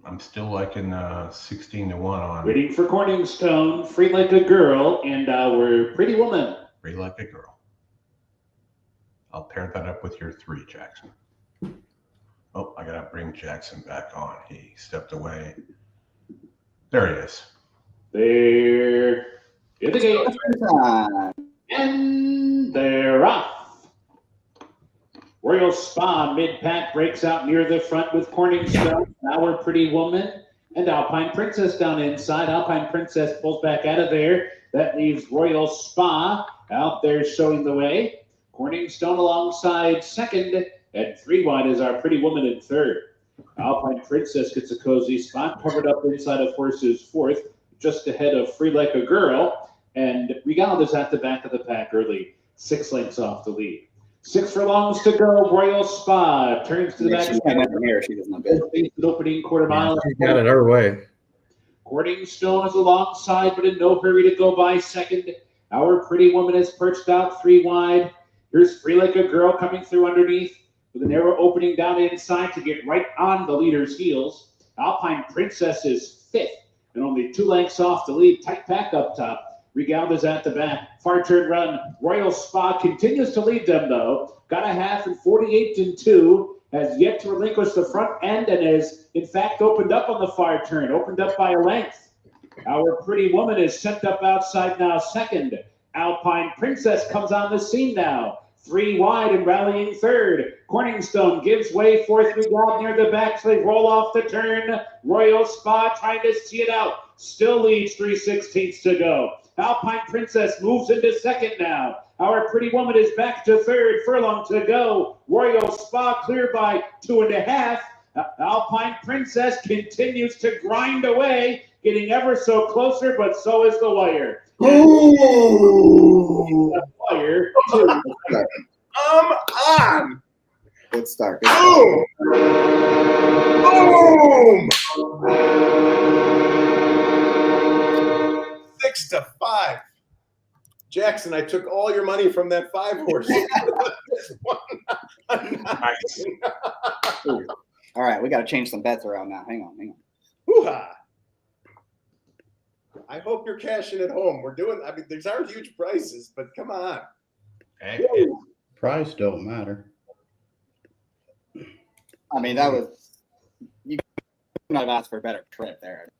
I'm still liking 16-1 on. Waiting for Corningstone, Free Like a Girl, and our Pretty Woman. Free Like a Girl. I'll pair that up with your 3, Jackson. Oh, I gotta bring Jackson back on. He stepped away. There he is. They're in the gate. And they're off. Royal Spa mid-pack breaks out near the front with Corningstone, Our Pretty Woman, and Alpine Princess down inside. Alpine Princess pulls back out of there. That leaves Royal Spa out there showing the way. Corningstone alongside second, and 3 wide is Our Pretty Woman in third. Alpine Princess gets a cozy spot, covered up inside of horses fourth, just ahead of Free Like a Girl, and Rehan is at the back of the pack early, 6 lengths off the lead. 6 furlongs to go. Royal Spa turns to the back. She's coming here. She doesn't know. An opening quarter mile. She got it her way. Corningstone is alongside, but in no hurry to go by second. Our Pretty Woman is perched out 3 wide. Here's Free Like a Girl coming through underneath with a narrow opening down inside to get right on the leader's heels. Alpine Princess is 5th and only 2 lengths off the lead. Tight pack up top. Regal is at the back. Far turn run. Royal Spa continues to lead them, though. Got a half and 48-2. Has yet to relinquish the front end and has, in fact, opened up on the far turn. Opened up by a length. Our Pretty Woman is sent up outside now second. Alpine Princess comes on the scene now. 3 wide and rallying third. Corningstone gives way. 4th Regal near the back, so they roll off the turn. Royal Spa trying to see it out. Still leads 3/16 to go. Alpine Princess moves into second now. Our Pretty Woman is back to third. Furlong to go. Royal Spa clear by 2.5. Alpine Princess continues to grind away, getting ever so closer, but so is the wire. Ooh. The wire. On. Good start. Boom. Boom. 6-5. Jackson, I took all your money from that 5 horse. Nice. All right, we got to change some bets around now. Hang on. Hoo-ha. I hope you're cashing at home. We're doing, I mean, these aren't huge prices, but come on. Hey. Price don't matter. I mean, that was, you could not have asked for a better trip there.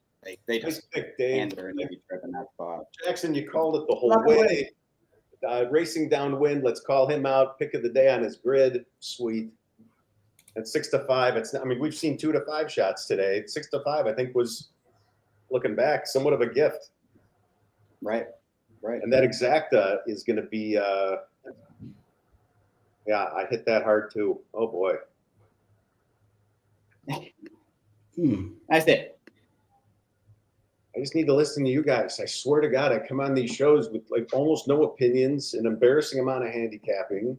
They just handed her a trip in that spot. Jackson, you called it the whole way. Racing downwind, let's call him out. Pick of the day on his grid. Sweet. At 6-5, it's not, I mean, we've seen 2-5 shots today. 6-5, I think, was, looking back, somewhat of a gift. Right. And that exacta is going to be, yeah, I hit that hard too. Oh boy. That's it. I just need to listen to you guys. I swear to God, I come on these shows with like almost no opinions, an embarrassing amount of handicapping.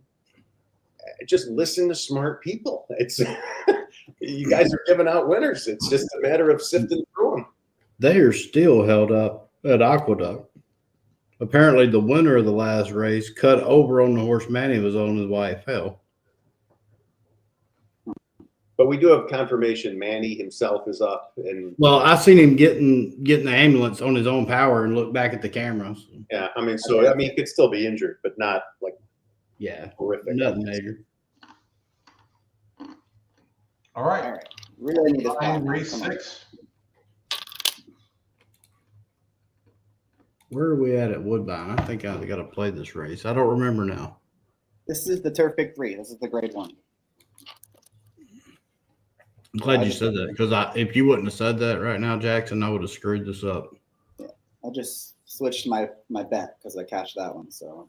Just listen to smart people. It's you guys are giving out winners. It's just a matter of sifting through them. They are still held up at Aqueduct. Apparently, the winner of the last race cut over on the horse Manny was on his YFL. But we do have confirmation Manny himself is up. And well, I seen him getting the ambulance on his own power and look back at the cameras. Yeah, I mean, so I mean, he could still be injured, but not like horrific. Nothing major. All right. Really need to Race 6. Where are we at Woodbine? I think I got to play this race. I don't remember now. This is the Turf Pick 3. This is the grade 1. I'm glad you said that because if you wouldn't have said that right now, Jackson, I would have screwed this up. Yeah, I just switched my bet because I cashed that one, so I'm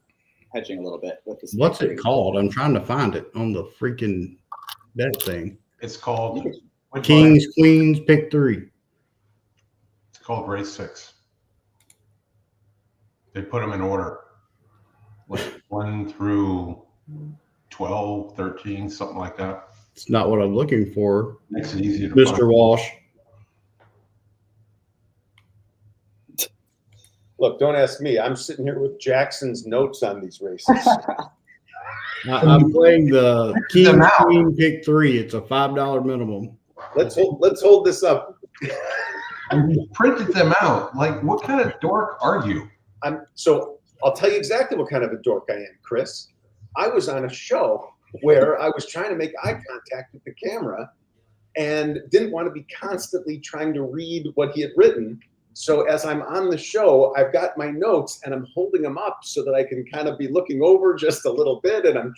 hedging a little bit with this. What's it called? I'm trying to find it on the freaking bet thing. It's called Kings, Queens, Pick 3. It's called Race 6. They put them in order, like 1 through 12, 13, something like that. It's not what I'm looking for. Makes it easy to Mr. find. Walsh. Look, don't ask me. I'm sitting here with Jackson's notes on these races. I'm playing the Kings, Queen, Pick 3. It's a $5 minimum. Let's hold this up. And you printed them out. Like, what kind of dork are you? So I'll tell you exactly what kind of a dork I am, Chris. I was on a show where I was trying to make eye contact with the camera and didn't want to be constantly trying to read what he had written. So as I'm on the show, I've got my notes and I'm holding them up so that I can kind of be looking over just a little bit. And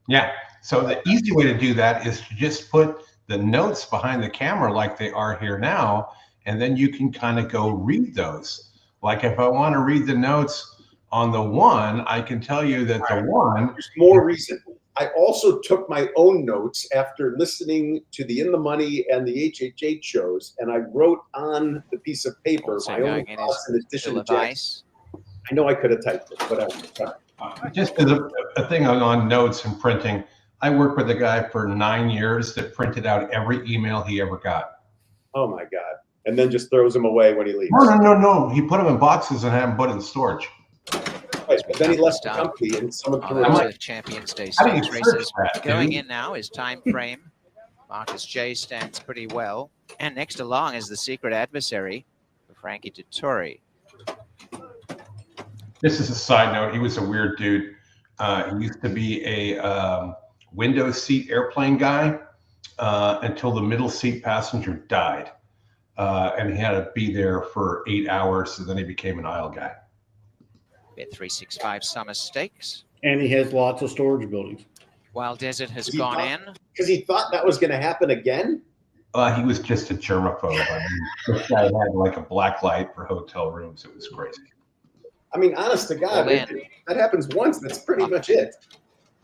Yeah. So the easy way to do that is to just put the notes behind the camera like they are here now, and then you can kind of go read those. Like if I want to read the notes on the 1, I can tell you that the 1. There's more reason. I also took my own notes after listening to the In the Money and the HHH shows, and I wrote on the piece of paper my own thoughts in addition to Jack's. I know I could have typed it, whatever. Just as a thing on notes and printing, I worked with a guy for 9 years that printed out every email he ever got. Oh my God. And then just throws them away when he leaves. No. He put them in boxes and had them put in storage. Right, but then he left the company and someone threw On it. to Champions Day How do you stakes races. search that, Going dude? in now is Time Frame. Marcus J stands pretty well. And next along is the secret adversary, Frankie Dettori. This is a side note. He was a weird dude. He used to be a window seat airplane guy until the middle seat passenger died. And he had to be there for 8 hours, and then he became an aisle guy. Bet 365 Summer Stakes. And he has lots of storage buildings. Wild Desert has gone in. Because he thought that was going to happen again? He was just a germaphobe. I mean, this guy had like a black light for hotel rooms. It was crazy. I mean, honest to God, that happens once. That's pretty much it.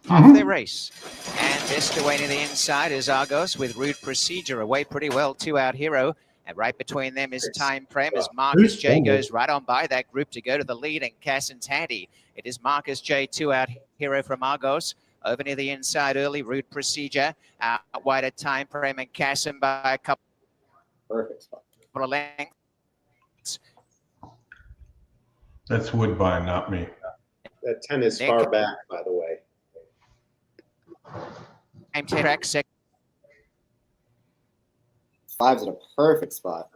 Off their race. And just away to the inside is Argos with Rude Procedure away pretty well. 2 Out Hero. And right between them is Time Frame as Marcus J goes right on by that group to go to the lead, and Cassin's handy. It is Marcus J, 2 Out Hero from Argos. Over near the inside early, Rude Procedure. Out wide at Time Frame and Cassin by a couple of lengths. That's Woodbine, not me. That 10 is far back, by the way. Time track second. 5's in a perfect spot.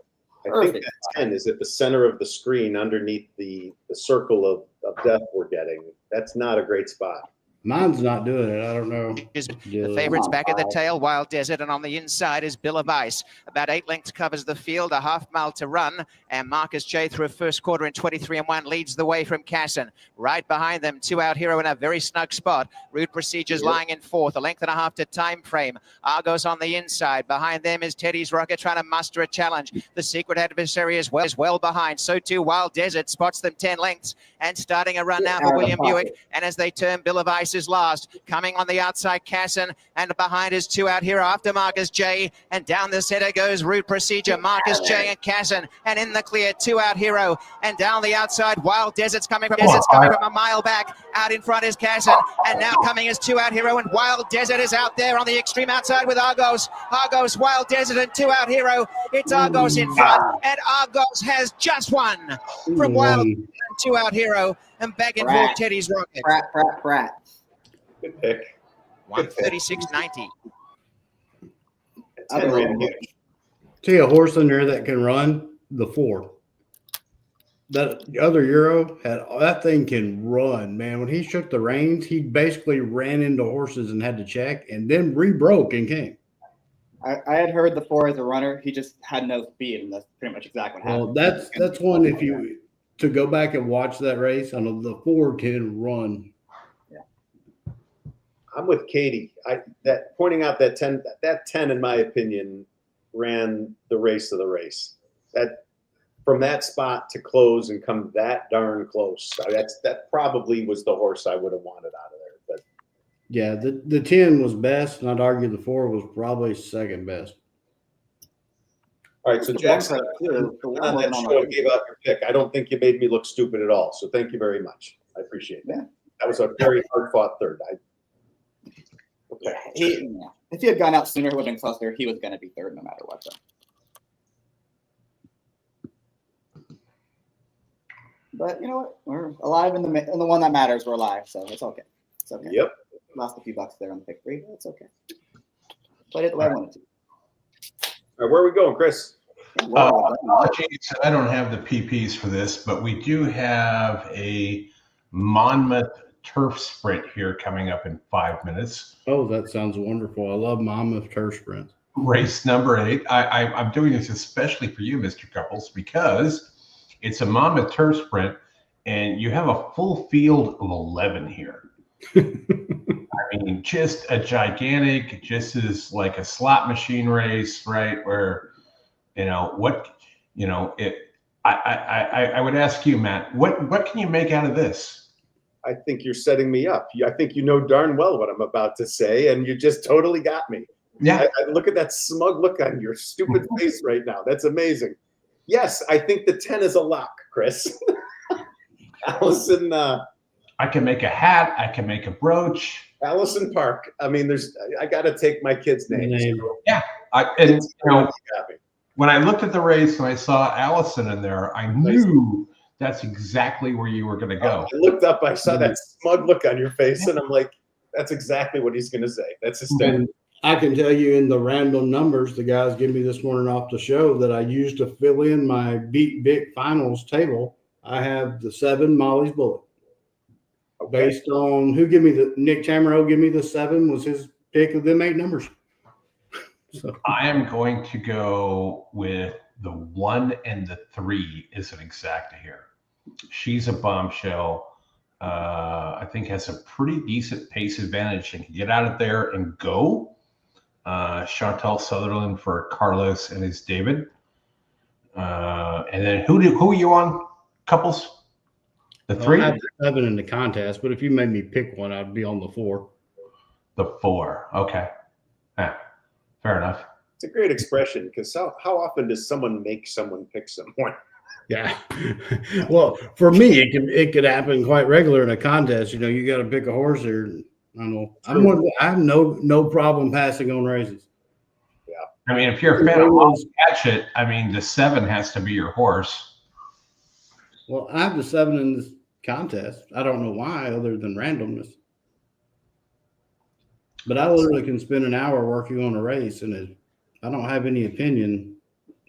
I think that 10 is at the center of the screen underneath the circle of death we're getting. That's not a great spot. Mine's not doing it. I don't know. The favorites back at the tail, Wild Desert, and on the inside is Bill of Ice. About 8 lengths covers the field, a half mile to run, and Marcus J through a first quarter in 23-1 leads the way from Cassin. Right behind them, 2 Out Hero in a very snug spot. Rude Procedures lying in 4th, a length and a half to Time Frame. Argos on the inside. Behind them is Teddy's Rocket trying to muster a challenge. The secret adversary is well behind. So too Wild Desert spots them 10 lengths and starting a run now for William Buick. And as they turn, Bill of Ice is last. Coming on the outside, Cassin, and behind is 2 Out Hero after Marcus J. And down the center goes Rude Procedure, Marcus J and Cassin. And in the clear, 2 Out Hero. And down the outside, Wild Desert's coming from a mile back. Out in front is Cassin. And now coming is 2 Out Hero. And Wild Desert is out there on the extreme outside with Argos. Argos, Wild Desert, and 2 Out Hero. It's Argos in front. And Argos has just won from Wild Desert and 2 Out Hero. And back and forth, Teddy's Rocket. Prat. Good pick. 136.90. See a horse in there that can run the 4. That other Euro that thing can run, man. When he shook the reins, he basically ran into horses and had to check, and then rebroke and came. I had heard the 4 as a runner. He just had no speed, and that's pretty much exactly what happened. Well, that's one. to go back and watch that race, I know the 4 can run. I'm with Katie. Pointing out that 10, in my opinion, ran the race of the race. That from that spot to close and come that darn close. That probably was the horse I would have wanted out of there. But yeah, the 10 was best, and I'd argue the 4 was probably second best. All right, so Jackson, on that show gave out your pick. I don't think you made me look stupid at all. So thank you very much. I appreciate that. That was a very hard-fought third. Okay. If he had gone out sooner, he would have been closer. He was going to be third no matter what, though. But you know what? We're alive in the one that matters. We're alive, so it's okay. It's okay. Yep. Lost a few bucks there on the pick 3, but it's okay. Played it the way I wanted to. All right, where are we going, Chris? Apologies, I don't have the PPs for this, but we do have a Monmouth turf sprint here coming up in 5 minutes. Oh, that sounds wonderful. I love Monmouth turf sprints. Race number 8. I'm doing this especially for you, Mr. Couples, because it's a Monmouth turf sprint, and you have a full field of 11 here. I mean, just a gigantic, just as like a slot machine race, right? Where, I would ask you, Matt, what can you make out of this? I think you're setting me up. I think you know darn well what I'm about to say, and you just totally got me. Yeah. I look at that smug look on your stupid face right now. That's amazing. Yes, I think the 10 is a lock, Chris. Allison. I can make a hat. I can make a brooch. Allison Park. I mean, I got to take my kid's name. Yeah. When I looked at the race and I saw Allison in there, I knew that's exactly where you were going to go. I looked up, I saw that smug look on your face, and I'm like, that's exactly what he's going to say. That's his thing. I can tell you in the random numbers the guys give me this morning off the show that I used to fill in my Beat Vic finals table. I have the 7 Molly's Bullet. Okay. Based on Nick Tamaro give me the 7 was his pick of them 8 numbers. So I am going to go with the 1 and the 3 is an exacta here. She's a bombshell. I think has a pretty decent pace advantage and can get out of there and go. Chantal Sutherland for Carlos and his David. And then who are you on? Couples? The 3? I have the 7 in the contest, but if you made me pick one, I'd be on the 4. The 4. Okay. Fair enough. It's a great expression because how often does someone make someone pick someone? Yeah. Well, for me, it could happen quite regular in a contest. You got to pick a horse or I don't know. I have no problem passing on races. Yeah. I mean, if you're a fan of Hatchet, I mean, the 7 has to be your horse. Well, I have the 7 in this contest. I don't know why, other than randomness. But I literally can spend an hour working on a race, and I don't have any opinion.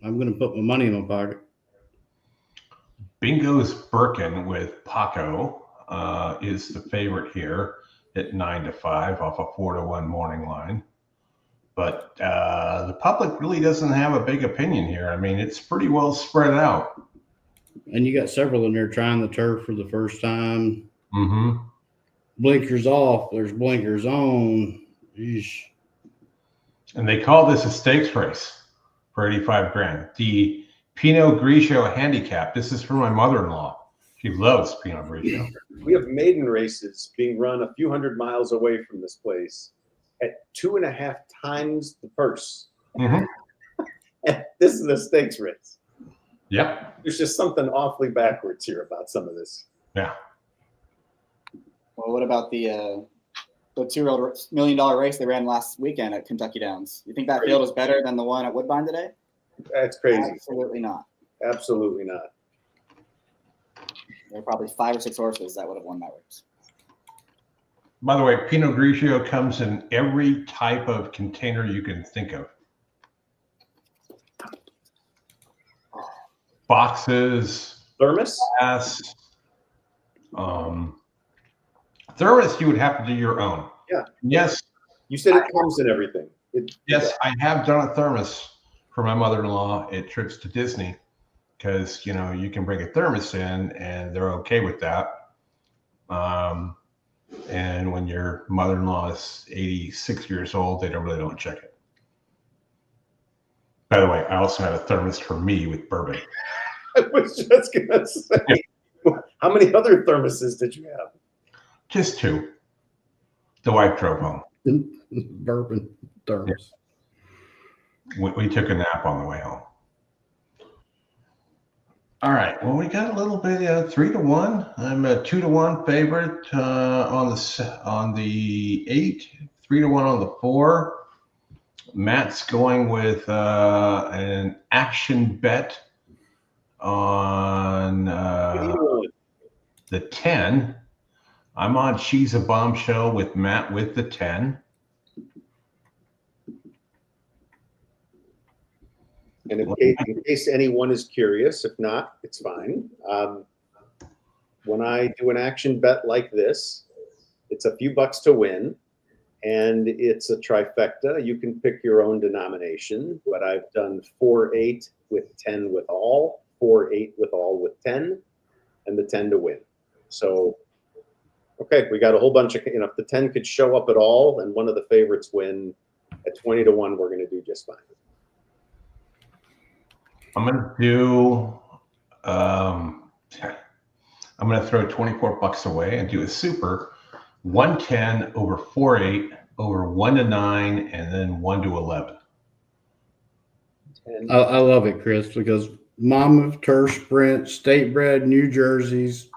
I'm going to put my money in my pocket. Bingo's Birkin with Paco is the favorite here at 9-5 off a 4-1 morning line. But the public really doesn't have a big opinion here. I mean, it's pretty well spread out. And you got several in there trying the turf for the first time. Mm-hmm. Blinkers off. There's blinkers on. Yeesh. And they call this a stakes race for 85 grand. The Pinot Grigio handicap. This is for my mother-in-law. She loves Pinot Grigio. We have maiden races being run a few hundred miles away from this place at 2.5 times the purse. Mm-hmm. And this is a stakes race. Yep. There's just something awfully backwards here about some of this. Yeah. Well, what about the $2 million race they ran last weekend at Kentucky Downs? You think that field is better than the one at Woodbine today? That's crazy. Absolutely not. Absolutely not. There are probably 5 or 6 horses that would have won that race. By the way, Pinot Grigio comes in every type of container you can think of. Boxes, thermos, glass, thermos. You would have to do your own. Yeah. Yes. You said it comes in everything. Yes, I have done a thermos for my mother-in-law at trips to Disney because, you know, you can bring a thermos in and they're okay with that. And when your mother-in-law is 86 years old, they really don't check it. By the way, I also had a thermos for me with bourbon. I was just going to say, how many other thermoses did you have? Just 2. The wife drove home. Bourbon thermos. We took a nap on the way home. All right. Well, we got a little bit 3-1. I'm a 2-1 favorite on the 8, 3-1 on the 4. Matt's going with an action bet on the 10. I'm on She's a Bombshell with Matt with the 10. And in case anyone is curious, if not, it's fine. When I do an action bet like this, it's a few bucks to win, and it's a trifecta. You can pick your own denomination, but I've done 4-8 with 10 with all, 4-8 with all with 10, and the 10 to win. So, okay, we got a whole bunch of, you know, if the 10 could show up at all and one of the favorites win at 20-1, we're going to do just fine. I'm going to do, I'm going to throw 24 bucks away and do a super 110 over 4-8 over 1-9 and then 1-11. I love it, Chris, because Monmouth, Turf Sprint, State Bred, New Jerseys,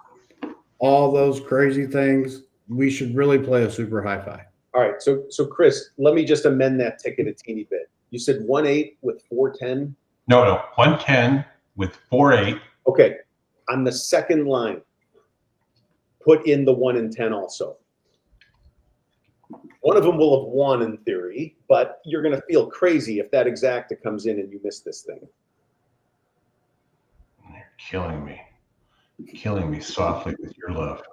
all those crazy things, we should really play a super hi-fi. All right, so Chris, let me just amend that ticket a teeny bit. You said 1-8 with 4-10? No, 110 with 4-8. Okay, on the second line, put in the 1 and 10 also. One of them will have won in theory, but you're going to feel crazy if that exacta comes in and you miss this thing. You're killing me. You're killing me softly with your love.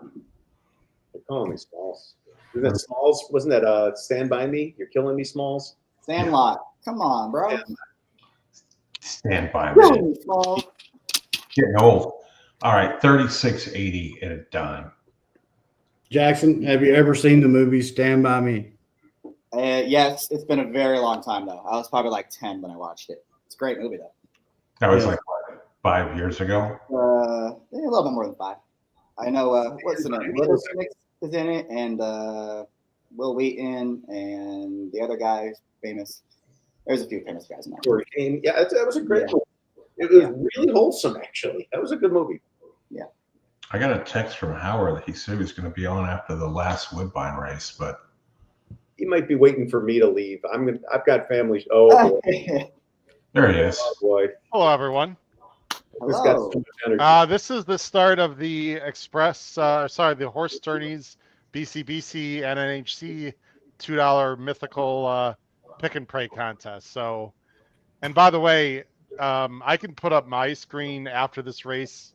You're calling me Smalls. Isn't that Smalls? Wasn't that Stand By Me? You're killing me, Smalls? Sandlot. Come on, bro. Stand by me. Getting old. All right, 36.80 at a dime. Jackson, have you ever seen the movie Stand By Me? Yes, it's been a very long time, though. I was probably like 10 when I watched it. It's a great movie, though. That was like what, 5 years ago? A little bit more than 5. I know, what's the name? Little Phoenix is in it, and Will Wheaton, and the other guy is famous. There's a few famous guys in that. Yeah, that was a great movie. It was really wholesome, actually. That was a good movie. Yeah. I got a text from Howard that he said he was going to be on after the last Woodbine race, but he might be waiting for me to leave. I've got families. Oh, boy. There he is. Oh, boy. Hello, everyone. Hello. This is the start of the the horse tourneys, BCBC and NHC $2 mythical pick and pray contest. So, and by the way, I can put up my screen after this race,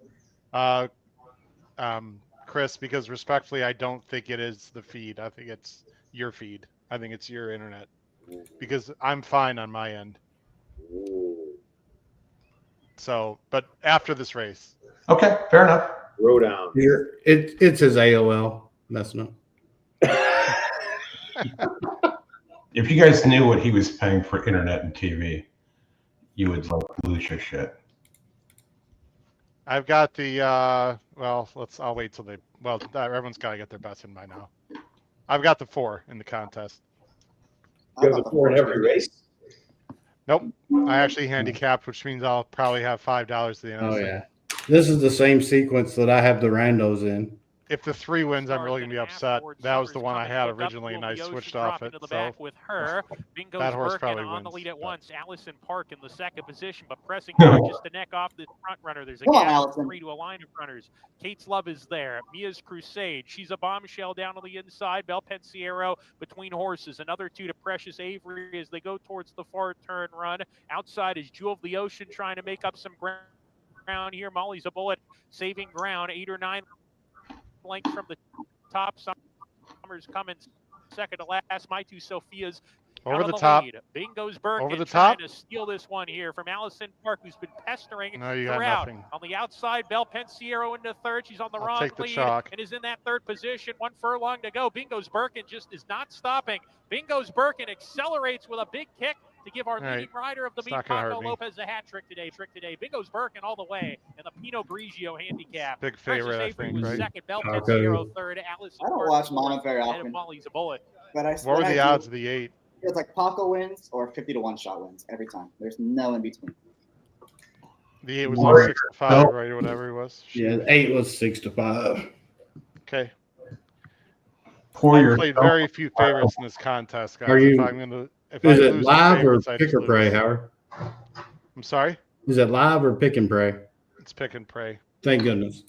Chris, because respectfully, I don't think it is the feed. I think it's your feed. I think it's your internet, because I'm fine on my end. So, but after this race. Okay, fair enough. Row down. It's his AOL messing up. If you guys knew what he was paying for internet and TV, you would lose your shit. I've got the I'll wait till everyone's got to get their bets in by now. I've got the 4 in the contest. You have the 4 in every race? Nope. I actually handicapped, which means I'll probably have $5 at the end. Oh, yeah. This is the same sequence that I have the randos in. If the 3 wins, I'm really going to be upset. That was the one I had originally, and I switched off it. So with her. Bingo's that horse Birkin probably on the wins, lead at but- once. Allison Park in the second position, but pressing hard just to neck off the front runner. There's a Come on, gap of Allison. 3 to a line of runners. Kate's Love is there. Mia's Crusade. She's a bombshell down on the inside. Bel Pensiero between horses. Another 2 to Precious Avery as they go towards the far turn run. Outside is Jewel of the Ocean trying to make up some ground here. Molly's a Bullet saving ground. 8 or 9 lengths from the top. Summers coming second to last. My 2 Sophia's Over the on top. lead. Bingo's Birkin Over the trying top. to steal this one here from Allison Park, who's been pestering No, you got throughout. nothing. On the outside, Belle Pensiero into third. She's on the I'll wrong take the lead chalk. and is in that third position. 1 furlong to go. Bingo's Birkin just is not stopping. Bingo's Birkin accelerates with a big kick to give our leading rider of the meet, Paco Lopez, a hat trick today. Bingo's Birkin all the way in the Pinot Grigio handicap. Big favorite, I think, was right? second. Belle Pensiero third. Allison I don't Park watch Monmouth very ahead of often. Molly's a bullet. But What were the odds of the 8? It's like Paco wins or 50 to 1 shot wins every time. There's no in between. The 8 was like 6 to 5, right, or whatever it was. Yeah, 8 was 6 to 5. Okay. I played very few favorites in this contest, guys. Are you? Is it live or pick or pray, Howard? I'm sorry. Is it live or pick and pray? It's pick and pray. Thank goodness.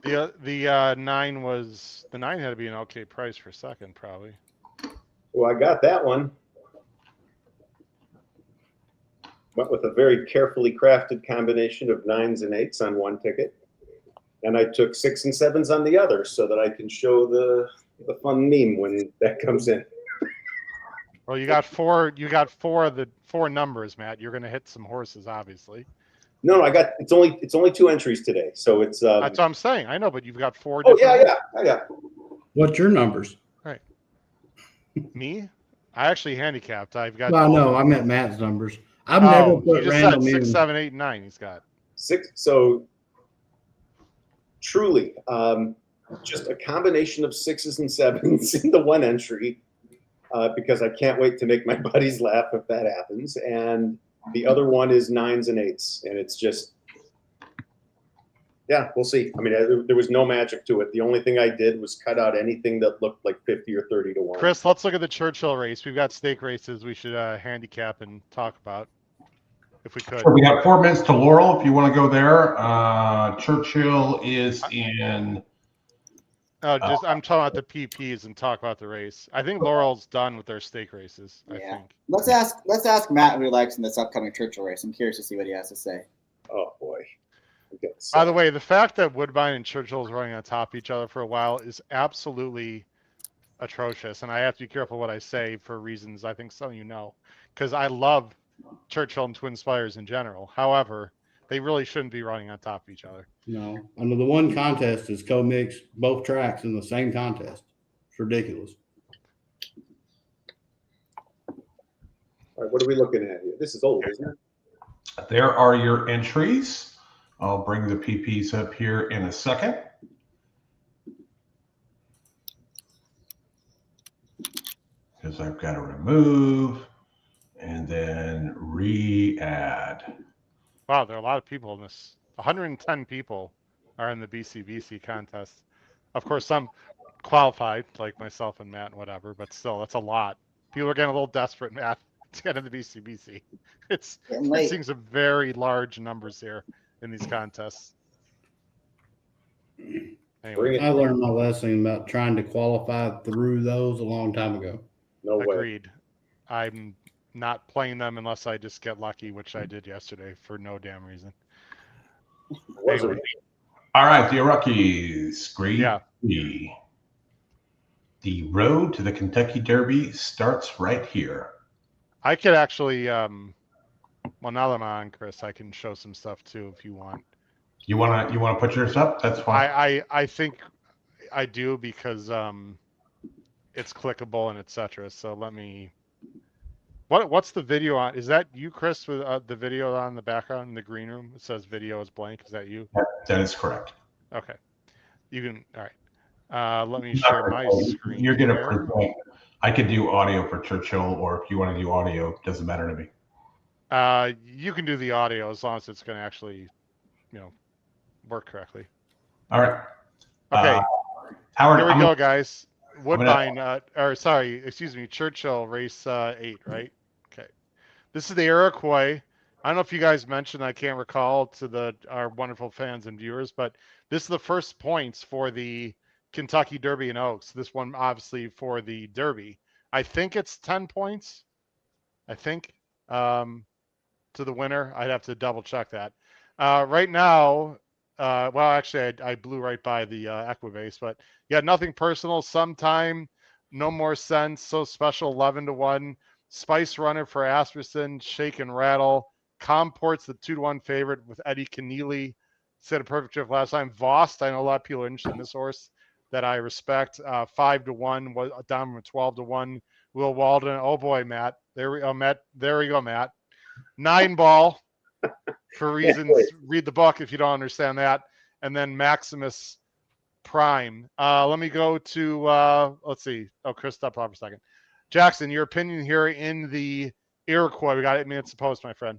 The 9 was the 9 had to be an okay price for second, probably. Well, I got that one. Went with a very carefully crafted combination of 9s and 8s on one ticket. And I took 6 and 7s on the other so that I can show the fun meme when that comes in. Well, you got four of the 4 numbers, Matt. You're going to hit some horses, obviously. No, I got it's only 2 entries today, so it's. That's what I'm saying. I know, but you've got 4. Oh yeah, I got. What's your numbers? Right. Me? I actually handicapped. I've got. Well, no, I meant Matt's numbers. I've never put you just random said 6, in. 7, 8, 9. He's got 6. So truly, just a combination of 6s and 7s in the one entry, because I can't wait to make my buddies laugh if that happens. And the other one is 9s and 8s, and it's just, yeah, we'll see. I mean, there was no magic to it. The only thing I did was cut out anything that looked like 50 or 30 to 1. Chris, let's look at the Churchill race. We've got stake races we should handicap and talk about if we could. So we got 4 minutes to Laurel if you want to go there. Churchill is in. I'm talking about the PPs and talk about the race. I think Laurel's done with their stake races. I think. Let's ask Matt who he likes in this upcoming Churchill race. I'm curious to see what he has to say. Oh boy. By the way, the fact that Woodbine and Churchill is running on top of each other for a while is absolutely atrocious, and I have to be careful what I say for reasons I think some of you know, because I love Churchill and Twin Spires in general. However, they really shouldn't be running on top of each other. No, under the one contest is co-mix both tracks in the same contest. It's ridiculous. All right, what are we looking at here? This is old, isn't it? There are your entries. I'll bring the PPs up here in a second. Because I've got to remove and then re-add. Wow, there are a lot of people in this. 110 people are in the BCBC contest. Of course, some qualified, like myself and Matt and whatever, but still, that's a lot. People are getting a little desperate, Matt, to get in the BCBC. It's seeing some very large numbers here in these contests. Anyway. I learned my lesson about trying to qualify through those a long time ago. No way. Agreed. I'm not playing them unless I just get lucky, which I did yesterday for no damn reason. Anyway. All right, the rookies. Grade Yeah. B. The road to the Kentucky Derby starts right here. I could actually, well, now that I'm on, Chris, I can show some stuff too if you want. You wanna put yours up? That's fine. I think I do because it's clickable and etc. So let me. What's the video on? Is that you, Chris, with the video on the background in the green room? It says video is blank. Is that you? That is correct. Okay. You can. All right. Let me share my screen. You're gonna present. I could do audio for Churchill, or if you want to do audio, doesn't matter to me. You can do the audio as long as it's going to actually, work correctly. All right. Okay. Howard, here we go, guys. Woodbine, Churchill race 8, right? Okay. This is the Iroquois. I don't know if you guys mentioned, I can't recall to our wonderful fans and viewers, but this is the first points for the Kentucky Derby and Oaks. This one, obviously, for the Derby. I think it's 10 points. I think to the winner. I'd have to double check that. Right now, well, actually, I blew right by the Equibase, but yeah, nothing personal. Sometime, no more sense. So special 11 to 1. Spice Runner for Asperson, Shake and Rattle. Comport's the 2-1 favorite with Eddie Keneally. Said a perfect trip last time. Vost, I know a lot of people are interested in this horse that I respect. 5-1, was down from 12-1. Will Walden. Oh boy, Matt. There we go, Matt. 9 Ball for reasons. Read the book if you don't understand that. And then Maximus Prime. Let me go to let's see. Oh, Chris, stop for a second. Jackson, your opinion here in the Iroquois. We got 8 minutes to post, my friend.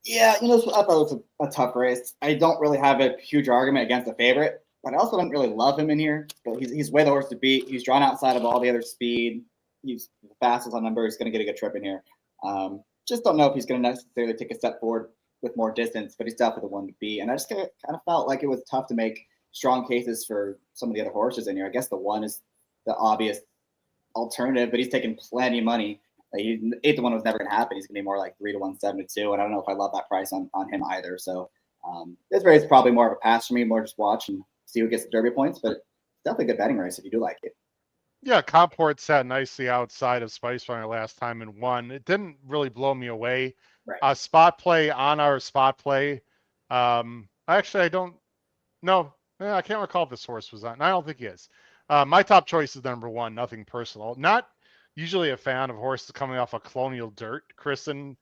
Yeah, I thought it was a tough race. I don't really have a huge argument against the favorite, but I also don't really love him in here. But he's way the horse to beat. He's drawn outside of all the other speed. He's the fastest on number. He's going to get a good trip in here. Just don't know if he's going to necessarily take a step forward with more distance, but he's definitely the one to beat. And I just kind of felt like it was tough to make strong cases for some of the other horses in here. I guess the one is the obvious alternative, but he's taking plenty of money. 8-1 was never going to happen. He's going to be more like 3-1, 7-2, and I don't know if I love that price on him either. So this race is probably more of a pass for me, more just watch and see who gets the Derby points, but it's definitely a good betting race if you do like it. Yeah, Comport sat nicely outside of Spice Runner last time and won. It didn't really blow me away. Right. Spot play on our spot play. Actually, I don't know. I can't recall if this horse was on. I don't think he is. My top choice is number 1, Nothing Personal. Not usually a fan of horses coming off a Colonial Dirt, Chris and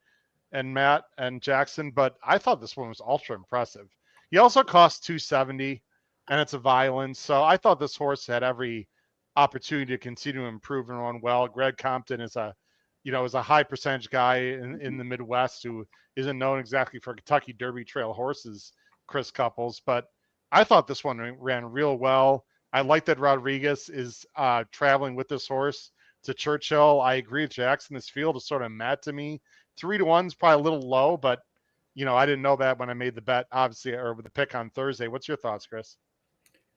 Matt and Jackson, but I thought this one was ultra impressive. He also cost $270, and it's a Violence, so I thought this horse had every opportunity to continue to improve and run well. Greg Compton is a high percentage guy in the Midwest who isn't known exactly for Kentucky Derby Trail horses, Chris Couples, but I thought this one ran real well. I like that Rodriguez is traveling with this horse to Churchill. I agree with Jackson. This field is sort of mad to me. 3-1 is probably a little low, but I didn't know that when I made the bet, obviously, or with the pick on Thursday. What's your thoughts, Chris?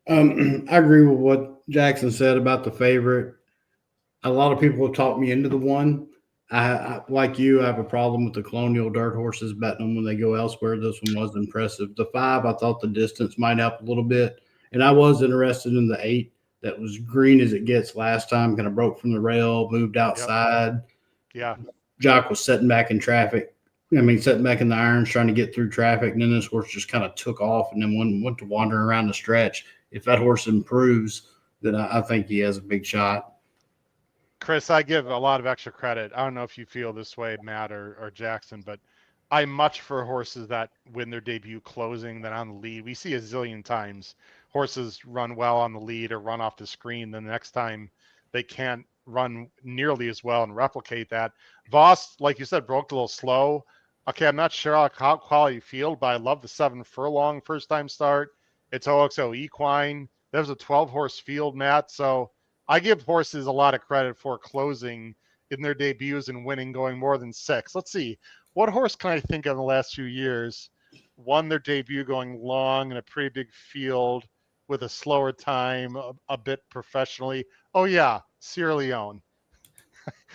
I agree with what Jackson said about the favorite. A lot of people have talked me into the one. I like you, I have a problem with the Colonial Dirt horses betting them when they go elsewhere. This one was impressive. The 5, I thought the distance might help a little bit. And I was interested in the 8 that was green as it gets last time, kind of broke from the rail, moved outside. Yeah. Jock was sitting back in traffic. Sitting back in the irons trying to get through traffic. And then this horse just kind of took off and then went to wandering around the stretch. If that horse improves, then I think he has a big shot. Chris, I give a lot of extra credit. I don't know if you feel this way, Matt or Jackson, but I much for horses that win their debut closing than on the lead. We see a zillion times horses run well on the lead or run off the screen. Then the next time they can't run nearly as well and replicate that. Voss, like you said, broke a little slow. Okay, I'm not sure how quality field, but I love the 7 Furlong first time start. It's OXO Equine. There's a 12-horse field, Matt. So I give horses a lot of credit for closing in their debuts and winning going more than 6. Let's see. What horse can I think of in the last few years won their debut going long in a pretty big field with a slower time, a bit professionally? Oh, yeah, Sierra Leone.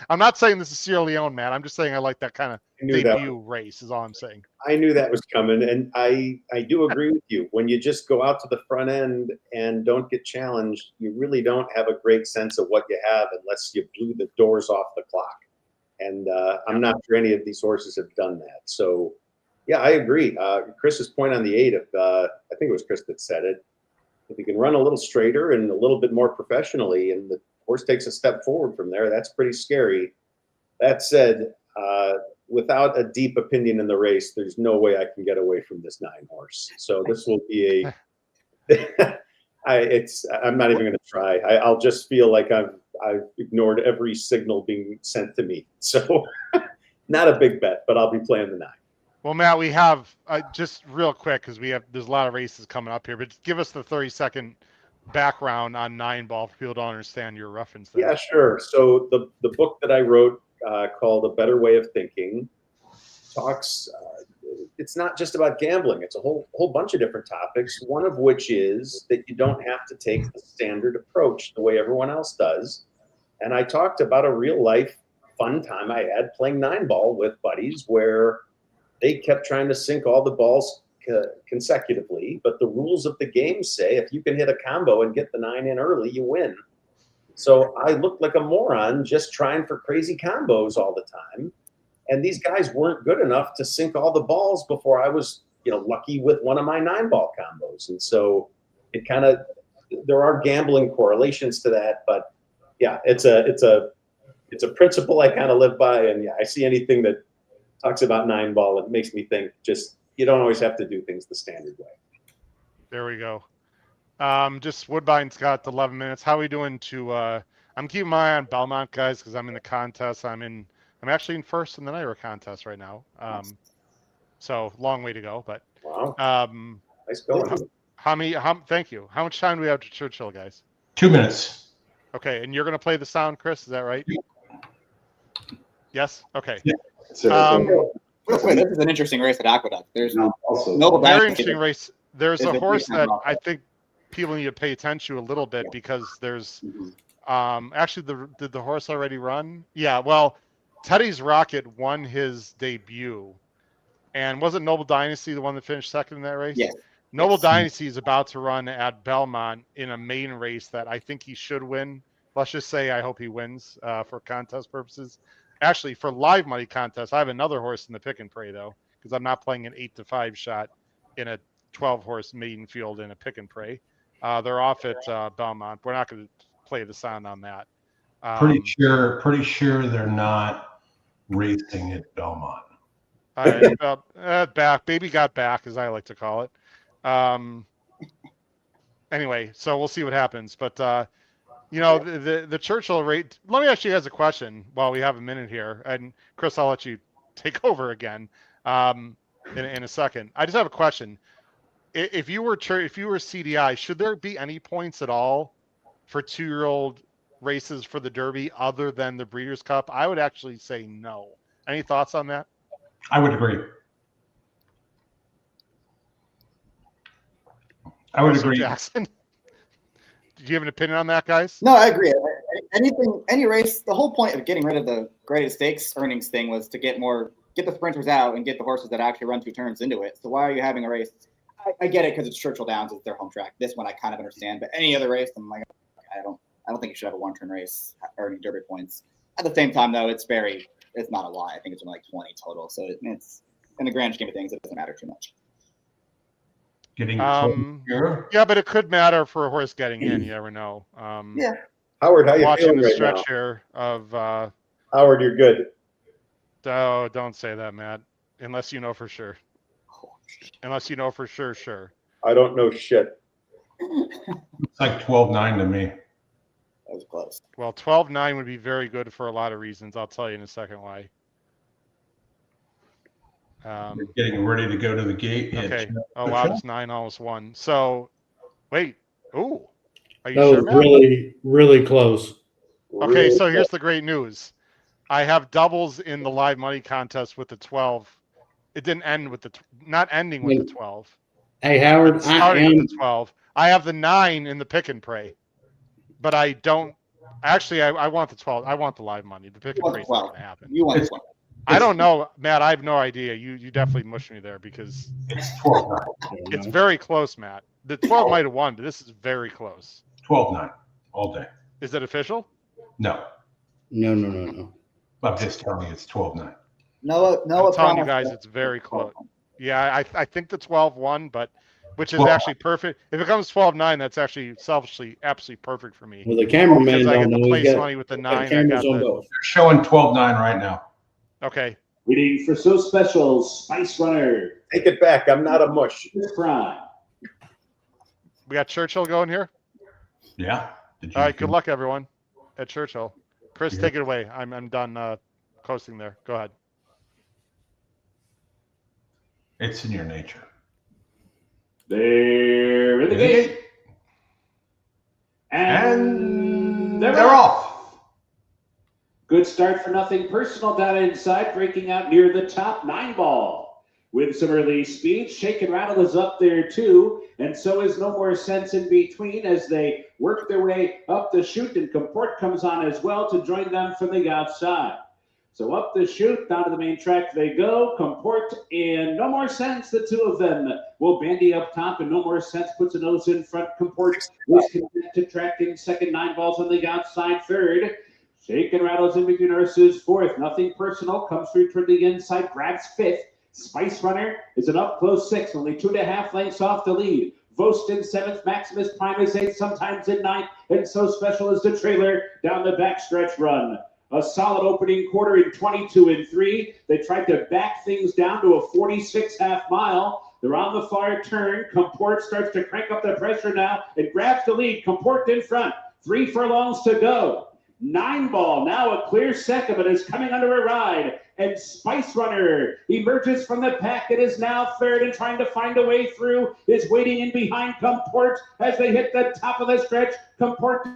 I'm not saying this is Sierra Leone, man. I'm just saying I like that kind of debut race is all I'm saying. I knew that was coming, and I do agree with you. When you just go out to the front end and don't get challenged, you really don't have a great sense of what you have unless you blew the doors off the clock. And I'm not sure any of these horses have done that. So, yeah, I agree. Chris's point on the 8, I think it was Chris that said it. If you can run a little straighter and a little bit more professionally, and the horse takes a step forward from there, that's pretty scary. That said, without a deep opinion in the race, there's no way I can get away from this 9 horse. So this will be I'm not even going to try. I'll just feel like I've ignored every signal being sent to me. So not a big bet, but I'll be playing the 9. Well, Matt, we have just real quick because there's a lot of races coming up here, but give us the 30-second background on 9 Ball for people to understand your reference there. Yeah, sure. So the book that I wrote called A Better Way of Thinking talks. It's not just about gambling. It's a whole bunch of different topics. One of which is that you don't have to take the standard approach the way everyone else does. And I talked about a real life fun time I had playing 9 Ball with buddies where they kept trying to sink all the balls consecutively, but the rules of the game say if you can hit a combo and get the 9 in early, you win. So I looked like a moron just trying for crazy combos all the time. And these guys weren't good enough to sink all the balls before I was, lucky with one of my 9-ball combos. And so it kind of, there are gambling correlations to that, but yeah, it's a principle I kind of live by. And yeah, I see anything that talks about 9-ball, it makes me think just, you don't always have to do things the standard way. There we go. Just Woodbine's got 11 minutes. How are we doing to, I'm keeping my eye on Belmont, guys, because I'm in the contest. I'm actually in first in the NIRA contest right now. So long way to go, but wow. Nice going. Thank you. How much time do we have to Churchill, guys? 2 minutes. Okay, and you're going to play the sound, Chris, is that right? Yes? Okay. Yeah. This is an interesting race at Aqueduct. There's Noble Dash. Very interesting race. There's a horse that I think people need to pay attention to a little bit because there's actually did the horse already run? Yeah, well, Teddy's Rocket won his debut. And wasn't Noble Dynasty the one that finished second in that race? Yes. Noble Dynasty is about to run at Belmont in a main race that I think he should win. Let's just say I hope he wins for contest purposes. Actually, for live money contest, I have another horse in the pick and pray, though, because I'm not playing an 8-5 shot in a 12-horse maiden field in a pick and pray. They're off at Belmont. We're not going to play the sound on that. Pretty sure they're not racing at Belmont. Baby got back, as I like to call it. Anyway, so we'll see what happens. But the Churchill rate. Let me ask you guys a question while we have a minute here, and Chris, I'll let you take over again in a second. I just have a question. If you were CDI, should there be any points at all for 2-year-old races for the Derby other than the Breeders' Cup? I would actually say no. Any thoughts on that? I would agree. Agree. Jackson, do you have an opinion on that, guys? No, I agree. Any race, the whole point of getting rid of the graded stakes earnings thing was to get the sprinters out and get the horses that actually run 2 turns into it. So why are you having a race? I get it because it's Churchill Downs, it's their home track. This one I kind of understand, but any other race, I'm like, I don't think you should have a 1-turn race earning Derby points. At the same time, though, it's not a lot. I think it's only like 20 total. So it's in the grand scheme of things, it doesn't matter too much. Yeah, but it could matter for a horse getting in. You never know. Yeah. Howard, how you watching feeling the right stretch now? here of Howard, you're good. Oh, don't say that, Matt. Unless you know for sure. Unless you know for sure. I don't know shit. It's like 12-9 to me. That was close. Well, 12-9 would be very good for a lot of reasons. I'll tell you in a second why. Getting ready to go to the gate. Okay. Oh, wow. It's 9, almost 1. So, wait. Ooh. Are you that sure, was Matt? really, really close. Okay, so here's the great news. I have doubles in the live money contest with the 12. It didn't end with not ending with the 12. Hey, Howard, starting with the 12. I have the 9 in the pick and pray, but I don't. Actually, I want the 12. I want the live money. The pick and pray is not going to happen. You want 12. I don't know, Matt. I have no idea. You definitely mushed me there because it's 12-9. It's very close, Matt. The 12 might have won, but this is very close. 12-9 all day. Is it official? No. No. I'm just telling you, it's 12-9. No. I'm telling you guys, it's very close. Yeah, I think the 12 won, but which is actually perfect. If it comes 12-9, that's actually selfishly absolutely perfect for me. Well, the cameraman because I don't get know. the place money with the 9. Cameras I on got both. They're showing 12-9 right now. Okay. Waiting for So Special, Spice Runner. Take it back. I'm not a mush. Prime. We got Churchill going here. Yeah. All right. Good luck, everyone, at Churchill. Chris, take it away. I'm done coasting there. Go ahead. It's in your nature. They're in the gate. And they're off. Good start for nothing. Personal data inside, breaking out near the top 9-ball. With some early speed, Shake and Rattle is up there too, and so is No More Sense in Between as they work their way up the chute, and Comport comes on as well to join them from the outside. So up the chute, down to the main track they go. Comport and No More Sense, the two of them will bandy up top, and No More Sense puts a nose in front. Comport is connected, tracking second, 9 balls on the outside, third. Shake and rattles in between nurses, fourth. Nothing personal, comes through toward the inside, grabs fifth. Spice Runner is an up close sixth, only 2.5 lengths off the lead. Vost in seventh, Maximus Primus eighth, sometimes in ninth, and So Special is the trailer down the backstretch run. A solid opening quarter in 22 and 3. They tried to back things down to a 46.5 mile. They're on the far turn. Comport starts to crank up the pressure now and grabs the lead. Comport in front. 3 furlongs to go. 9 ball now a clear second, but is coming under a ride. And Spice Runner emerges from the pack. It is now third and trying to find a way through. Is waiting in behind Comport as they hit the top of the stretch. Comport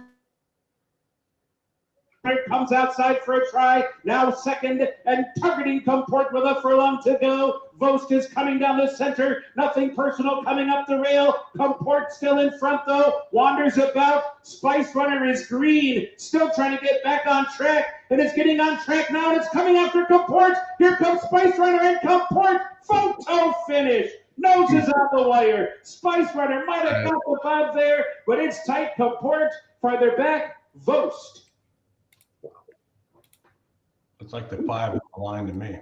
comes outside for a try, now second, and targeting Comport with a furlong to go. Vost is coming down the center, Nothing Personal coming up the rail. Comport still in front though, wanders about. Spice Runner is green, still trying to get back on track, and it's getting on track now, and it's coming after Comport. Here comes Spice Runner and Comport, photo finish. Noses on the wire. Spice Runner might have got the bob there, but it's tight. Comport farther back, Vost. It's like the 5 on the line to me.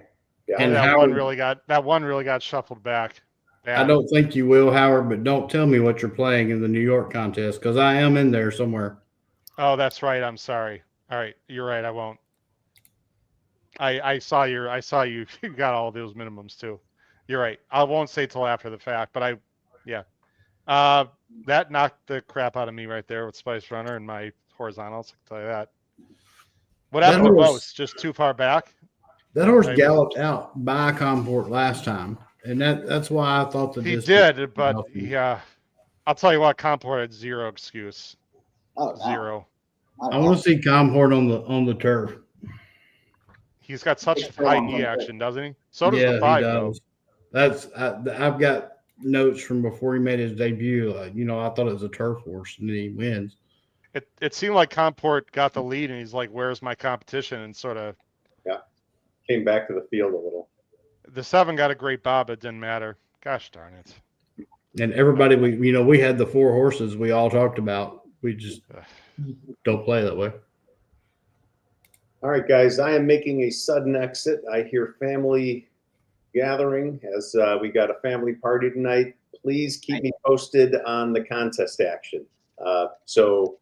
Yeah, And that Howard- one really got shuffled back. I don't think you will, Howard, but don't tell me what you're playing in the New York contest because I am in there somewhere. Oh, that's right. I'm sorry. All right, you're right. I won't. I saw you got all those minimums too. You're right. I won't say till after the fact, but that knocked the crap out of me right there with Spice Runner and my horizontals. I can tell you that. What happened to Vost? Just too far back? That horse galloped out by Comport last time, and that's why I thought that he did. But yeah, I'll tell you what, Comport had zero excuse. Zero. I want to see Comport on the turf. He's got such high knee action, doesn't he? So does the 5. He does. I've got notes from before he made his debut. I thought it was a turf horse, and then he wins. It seemed like Comport got the lead, and he's like, "Where's my competition?" And sort of came back to the field a little. The 7 got a great bob. It didn't matter. Gosh darn it! And everybody, we had the 4 horses we all talked about. We just don't play that way. All right, guys, I am making a sudden exit. I hear family gathering as we got a family party tonight. Please keep me posted on the contest action. So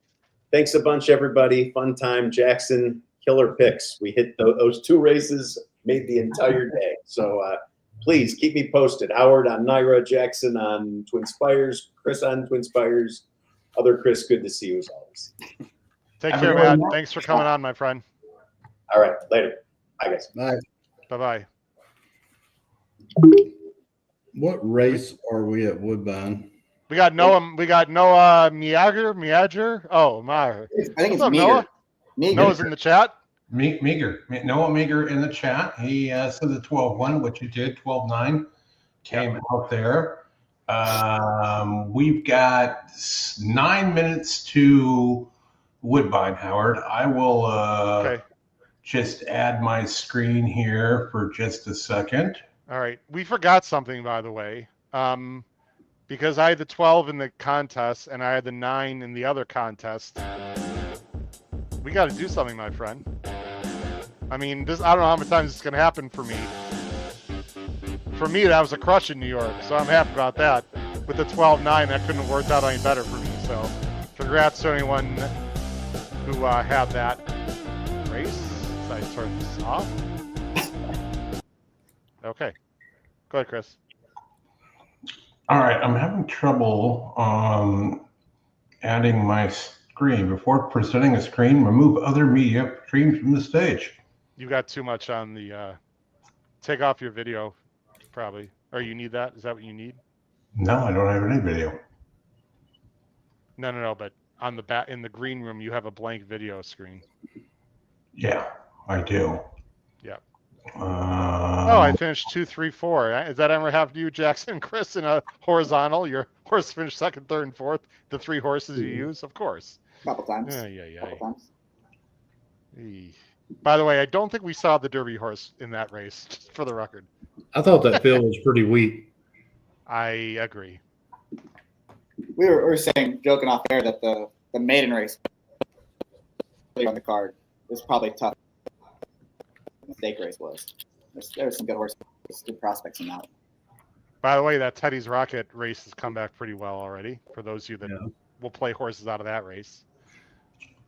thanks a bunch, everybody. Fun time. Jackson, killer picks. We hit those 2 races, made the entire day. So please keep me posted. Howard on Naira, Jackson on Twin Spires, Chris on Twin Spires. Other Chris, good to see you as always. Take care, man. Thanks for coming on, my friend. All right, later. Bye, guys. Bye. Bye-bye. What race are we at Woodbine? We got Noah Meager. Oh, my. I think it's up, Meager. Noah? Meager. Noah's in the chat. Meager. Noah Meager in the chat. He said the 12-1, which you did. 12-9 came out there. We've got 9 minutes to Woodbine, Howard. I will just add my screen here for just a second. All right. We forgot something, by the way. Because I had the 12 in the contest and I had the 9 in the other contest. We got to do something, my friend. I mean, I don't know how many times it's going to happen for me. For me, that was a crush in New York, so I'm happy about that. With the 12-9, that couldn't have worked out any better for me. So congrats to anyone who had that race. So I turn this off. Okay. Go ahead, Chris. All right, I'm having trouble adding my screen. Before presenting a screen, remove other media streams from the stage. You got too much on the. Take off your video, probably. Or you need that? Is that what you need? No, I don't have any video. No. But on the back in the green room, you have a blank video screen. Yeah, I do. Yeah. Oh, I finished 2, 3, 4. Does that ever happen to you, Jackson and Chris, in a horizontal? Your horse finished 2nd, 3rd, and 4th. The 3 horses you use, of course. A couple times. Yeah. Couple times. By the way, I don't think we saw the Derby horse in that race, just for the record. I thought that field was pretty weak. I agree. We were saying, joking off air, that the maiden race on the card was probably tough than the stake race was. There were some good horses, good prospects in that. By the way, that Teddy's Rocket race has come back pretty well already. For those of you that will play horses out of that race,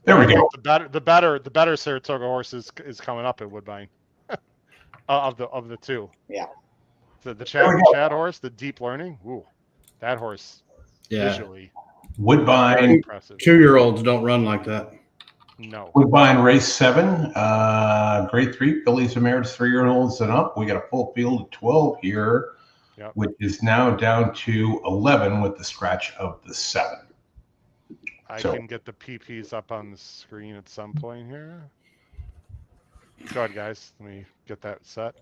there we go. The better Saratoga horse is coming up at Woodbine. of the two. Yeah. The Chad horse, the Deep Learning. Ooh, that horse. Yeah. Visually. Woodbine. Impressive. 2-year-olds don't run like that. No. Woodbine race 7, grade 3, fillies and mares, 3-year-olds and up. We got a full field of 12 here, which is now down to 11 with the scratch of the 7. I can get the PPs up on the screen at some point here. Go ahead, guys. Let me get that set.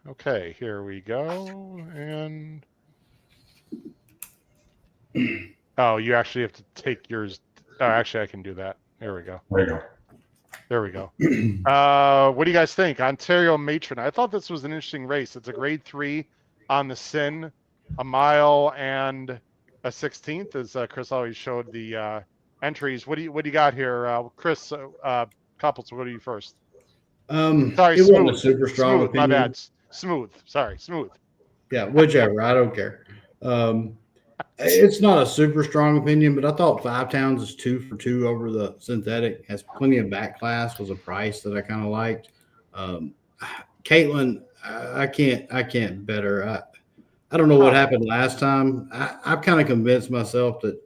Okay, here we go. And oh, you actually have to take yours. Oh, actually, I can do that. There we go. There you go. There we go. What do you guys think? Ontario Matron. I thought this was an interesting race. It's a grade 3 on the Sin, a mile and a 16th, as Chris always showed the entries. What do you got here, Chris? Couples, what are you first? Sorry, it smooth. wasn't a super strong Smooth, opinion. my bad. Smooth. Sorry, smooth. Yeah, whichever. I don't care. It's not a super strong opinion, but I thought 5 Towns is 2 for 2 over the synthetic. Has plenty of back class. Was a price that I kind of liked. Caitlin, I can't bet her. I don't know what happened last time. I've kind of convinced myself that,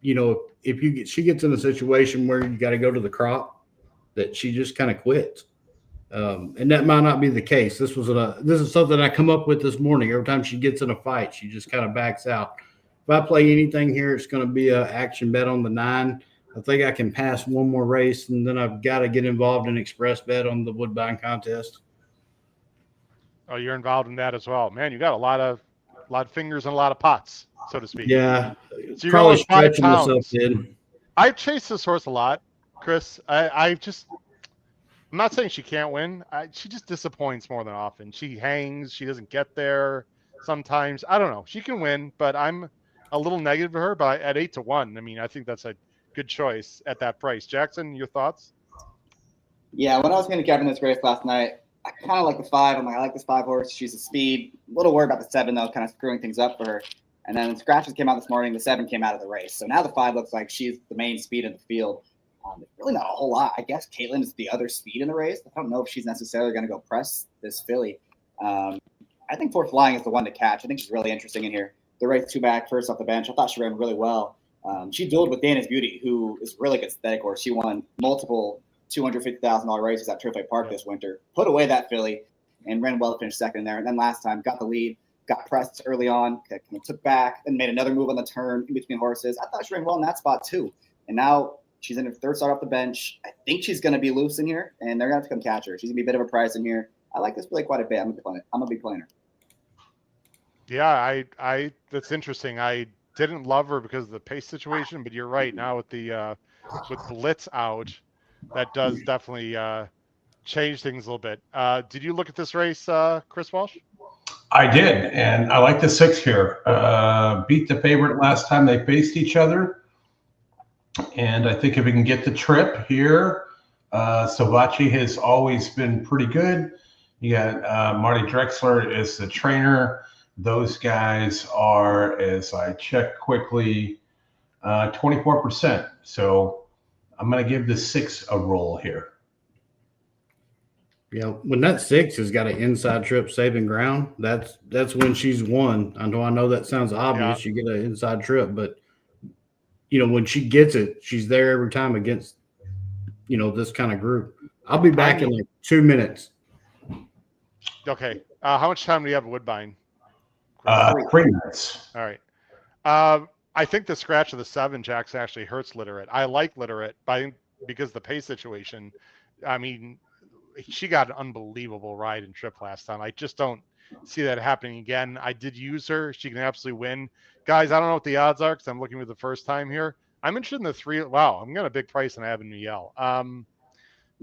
if she gets in a situation where you got to go to the crop, that she just kind of quits. And that might not be the case. This is something I come up with this morning. Every time she gets in a fight, she just kind of backs out. If I play anything here, it's going to be an action bet on the 9. I think I can pass one more race, and then I've got to get involved in express bet on the Woodbine contest. Oh, you're involved in that as well, man. You got a lot of fingers and a lot of pots, so to speak. Yeah, so you're probably going 5 stretching myself pounds. in. I've chased this horse a lot, Chris. I'm not saying she can't win. She just disappoints more than often. She hangs. She doesn't get there sometimes. I don't know. She can win, but I'm a little negative to her. But at 8 to 1, I mean, I think that's a good choice at that price. Jackson, your thoughts? Yeah, when I was handicapping this race last night, I kind of like the 5. I'm like, I like this 5 horse. She's a speed. A little worried about the 7, though, kind of screwing things up for her. And then when scratches came out this morning, the 7 came out of the race. So now the 5 looks like she's the main speed in the field. Really not a whole lot. I guess Caitlin is the other speed in the race. I don't know if she's necessarily going to go press this filly. I think For Flying is the one to catch. I think she's really interesting in here. The race 2 back, first off the bench. I thought she ran really well. She dueled with Dana's Beauty, who is a really good synthetic horse. She won multiple $250,000 races at Churchill Park this winter. Put away that filly and ran well, finished second there. And then last time got the lead, got pressed early on, kind of took back, and made another move on the turn in between horses. I thought she ran well in that spot too. And now she's in her 3rd start off the bench. I think she's going to be loose in here, and they're going to have to come catch her. She's going to be a bit of a prize in here. I like this really quite a bit. I'm going to be playing her. Yeah, I that's interesting. I didn't love her because of the pace situation, but you're right. Now with the with Blitz out, that does definitely change things a little bit. Did you look at this race, Chris Walsh? I did, and I like the 6 here. Beat the favorite last time they faced each other. And I think if we can get the trip here, Savachi has always been pretty good. You got Marty Drexler is the trainer. Those guys are, as I check quickly, 24%. So I'm going to give the 6 a roll here. Yeah, when that 6 has got an inside trip saving ground, that's when she's won. I know that sounds obvious. You get an inside trip, but when she gets it, she's there every time against, this kind of group. I'll be back in like 2 minutes. Okay. How much time do you have at Woodbine? 3 minutes. All right. I think the scratch of the 7, Jackson, actually hurts Literate. I like Literate because of the pace situation. I mean, she got an unbelievable ride and trip last time. I just don't see that happening again. I did use her. She can absolutely win. Guys, I don't know what the odds are because I'm looking for the first time here. I'm interested in the 3. Wow, I'm getting a big price on Avenue Yell.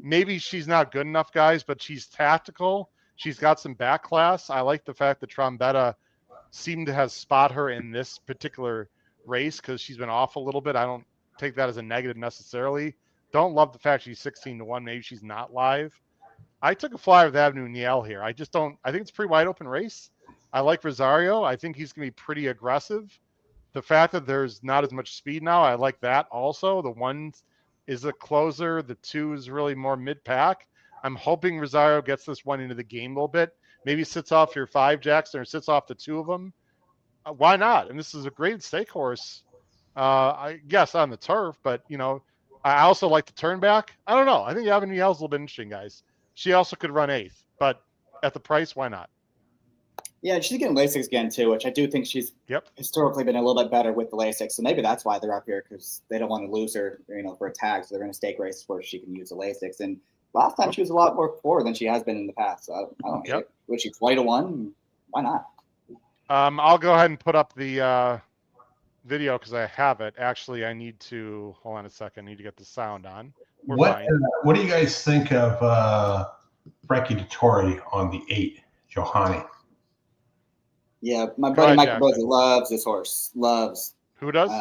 Maybe she's not good enough, guys, but she's tactical. She's got some back class. I like the fact that Trombetta seemed to have spot her in this particular race because she's been off a little bit. I don't take that as a negative necessarily. Don't love the fact she's 16-1. Maybe she's not live. I took a flyer with Avenue Niel here. I just don't. I think it's a pretty wide open race. I like Rosario. I think he's going to be pretty aggressive. The fact that there's not as much speed now, I like that also. The 1 is a closer. The 2 is really more mid-pack. I'm hoping Rosario gets this one into the game a little bit. Maybe sits off your 5, Jackson, or sits off the 2 of them. Why not? And this is a great stake horse. I guess on the turf, but, you know, I also like the turn back. I don't know. I think Avenue Yell's a little bit interesting, guys. She also could run 8th, but at the price, why not? Yeah, she's getting Lasix again, too, which I do think she's historically been a little bit better with the Lasix. So maybe that's why they're up here, because they don't want to lose her, you know, for a tag. So they're in a stake race where she can use the Lasix. And last time she was a lot more forward than she has been in the past. So I don't know. Was she 20-1? Why not? I'll go ahead and put up the video because I have it. Actually, I need to hold on a second. I need to get the sound on. What do you guys think of Frankie Dettori on the 8, Johanny? Yeah, my buddy Mike Probozzi loves this horse. Loves. Who does?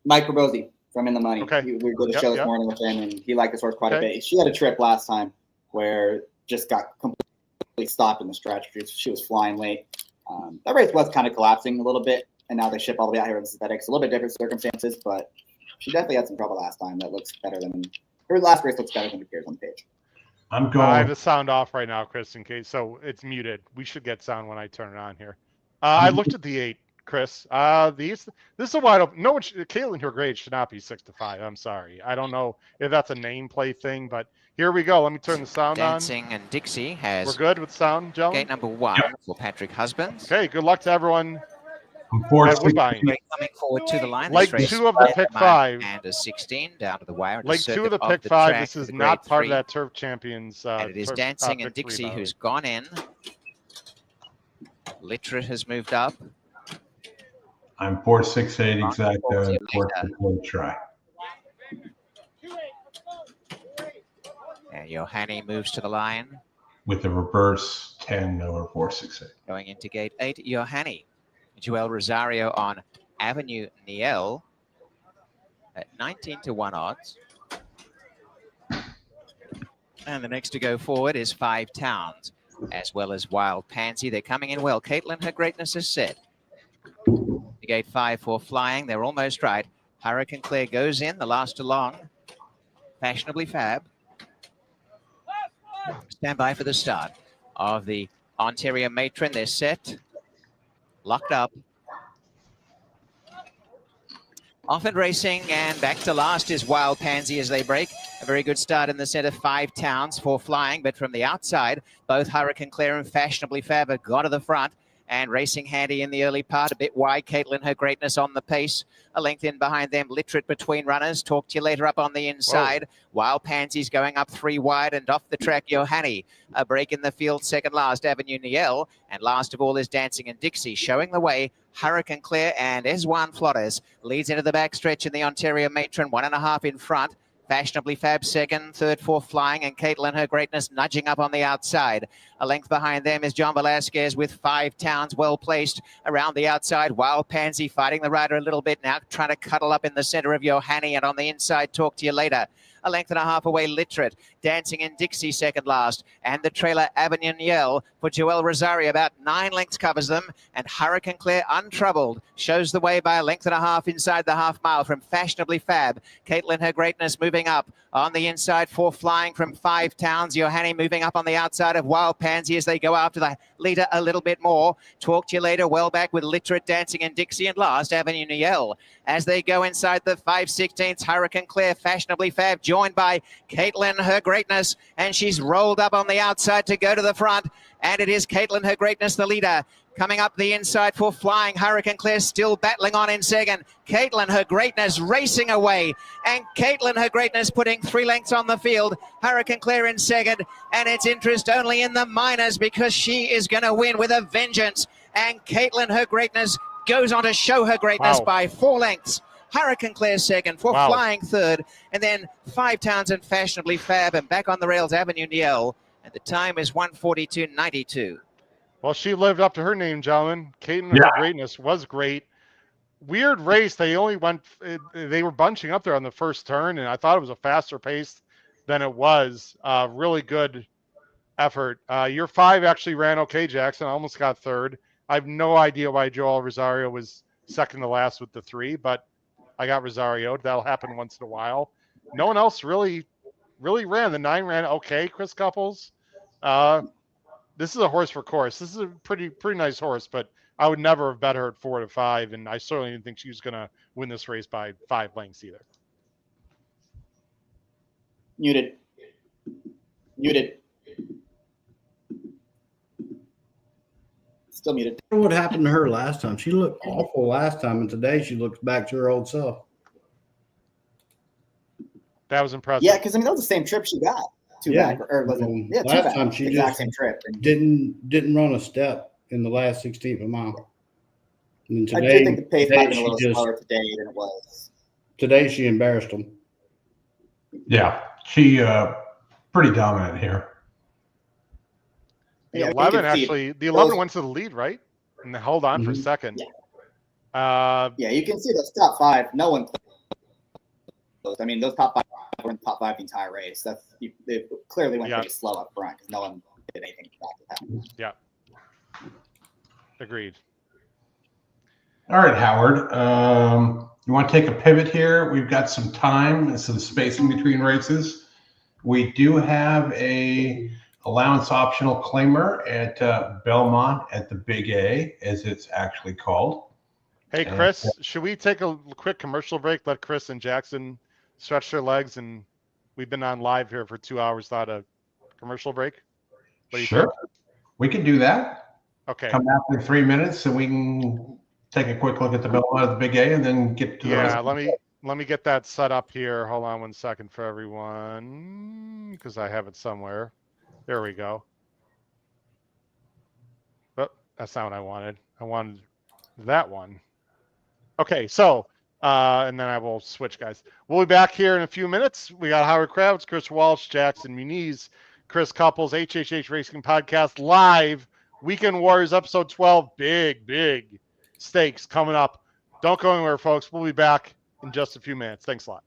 Mike Probozzi from In the Money. Okay. We were to the show this morning with him, and he liked this horse quite a bit. She had a trip last time where just got completely stopped in the stretch. She was flying late. That race was kind of collapsing a little bit, and now they ship all the way out here with synthetics. A little bit different circumstances, but she definitely had some trouble last time. That looks better than her last race looks better than it appears on the page. I have the sound off right now, Chris, in case. So it's muted. We should get sound when I turn it on here. I looked at the 8, Chris. This is a wide open. No one, Caitlin, her grade should not be 6-5. I'm sorry. I don't know if that's a nameplate thing, but here we go. Let me turn the sound Dancing and Dixie has. We're good with sound, gentlemen. Gate number 1 for Patrick Husbands. Okay, good luck to everyone. Coming forward to the line. Leg 2 of the pick 5. And a 16 down to the wire. Leg 2 of the pick 5. This is not part of that Turf Champions. And it is Dancing and Dixie who's gone in. Literate has moved up. I'm 468 exacto. Try. And Johanny moves to the line. With a reverse 10 over 468. Going into gate 8, Johanny. Joel Rosario on Avenue Niel at 19-1 odds. And the next to go forward is 5 Towns, as well as Wild Pansy. They're coming in well. Caitlin, her greatness is set. The gate 5 for Flying. They're almost right. Hurricane Claire goes in, the last along. Fashionably Fab. Stand by for the start of the Ontario Matron. They're set. Locked up. Off and racing, and back to last is Wild Pansy as they break. A very good start in the center, 5 Towns for Flying, but from the outside, both Hurricane Claire and Fashionably Fab have got to the front, and racing handy in the early part, a bit wide. Caitlin, her greatness on the pace. A length in behind them, Literate between runners. Talk to you later up on the inside. Whoa. Wild Pansy's going up 3 wide, and off the track, Johanny. A break in the field, second last, Avenue Niel. And last of all is Dancing and Dixie, showing the way. Hurricane Claire and Eswan Flores leads into the back stretch in the Ontario Matron, 1.5 in front. Fashionably Fab second, third for Flying, and Caitlin, her greatness, nudging up on the outside. A length behind them is John Velasquez with 5 Towns well placed around the outside. Wild Pansy fighting the rider a little bit now, trying to cuddle up in the center of Johanny, and on the inside, Talk to you later. A length and a half away, Literate. Dancing in Dixie second last. And the trailer, Avenue Niel for Joel Rosario. About 9 lengths covers them. And Hurricane Claire, untroubled, shows the way by a length and a half inside the half mile from Fashionably Fab. Caitlin, her greatness, moving up on the inside for Flying from 5 Towns. Johanny moving up on the outside of Wild Pansy as they go after the leader a little bit more. Talk to you later, well back with Literate, Dancing in Dixie, and last, Avenue Niel. As they go inside the 5/16, Hurricane Claire, Fashionably Fab, joined by Caitlin, her greatness, and she's rolled up on the outside to go to the front, and it is Caitlin, her greatness, the leader. Coming up the inside for Flying, Hurricane Claire still battling on in second. Caitlin, her greatness, racing away, and Caitlin, her greatness, putting 3 lengths on the field. Hurricane Claire in second, and its interest only in the minors because she is going to win with a vengeance. And Caitlin, her greatness, goes on to show her greatness by 4 lengths. Hurricane clear second, for flying third, and then 5 Townsend fashionably fab and back on the rails Avenue Niel, and the time is 1:42.92. Well, she lived up to her name, gentlemen. Kaiten and her greatness was great. Weird race. They were bunching up there on the first turn, and I thought it was a faster pace than it was. Really good effort. Your 5 actually ran okay, Jackson. I almost got third. I have no idea why Joel Rosario was second to last with the 3, but I got Rosario. That'll happen once in a while. No one else really ran. The 9 ran okay, Chris Couples. This is a horse for course. This is a pretty nice horse, but I would never have bet her at 4 to 5, and I certainly didn't think she was going to win this race by 5 lengths either. Muted. Still muted. What happened to her last time? She looked awful last time, and today she looks back to her old self. That was impressive. Yeah, because I mean that was the same trip she got. Back, or was it? Yeah, last time she exact just same trip. Didn't run a step in the last 16th of a mile. And today, I do think the pace might have been a little slower today than it was. Today she embarrassed them. Yeah, she pretty dominant here. The 11 actually, the 11 went to the lead, right? And held on for a second. Yeah. You can see those top 5. No one. I mean, those top 5 were in the top 5 the entire race. They clearly went pretty slow up front because no one did anything back to that. Yeah. Agreed. All right, Howard. You want to take a pivot here? We've got some time and some spacing between races. We do have a allowance optional claimer at Belmont at the Big A, as it's actually called. Hey, Chris, should we take a quick commercial break? Let Chris and Jackson stretch their legs, and we've been on live here for 2 hours without a commercial break. What do you think? We can do that. Okay. Come back in 3 minutes, and we can take a quick look at the Belmont at the Big A, and then get to the rest. Let me get that set up here. Hold on 1 second for everyone, because I have it somewhere. There we go. Oh, that's not what I wanted. I wanted that one. Okay, so and then I will switch, guys. We'll be back here in a few minutes. We got Howard Kravitz, Chris Walsh, Jackson Muniz, Chris Couples, HHH Racing Podcast live. Weekend Warriors episode 12. Big stakes coming up. Don't go anywhere, folks. We'll be back in just a few minutes. Thanks a lot.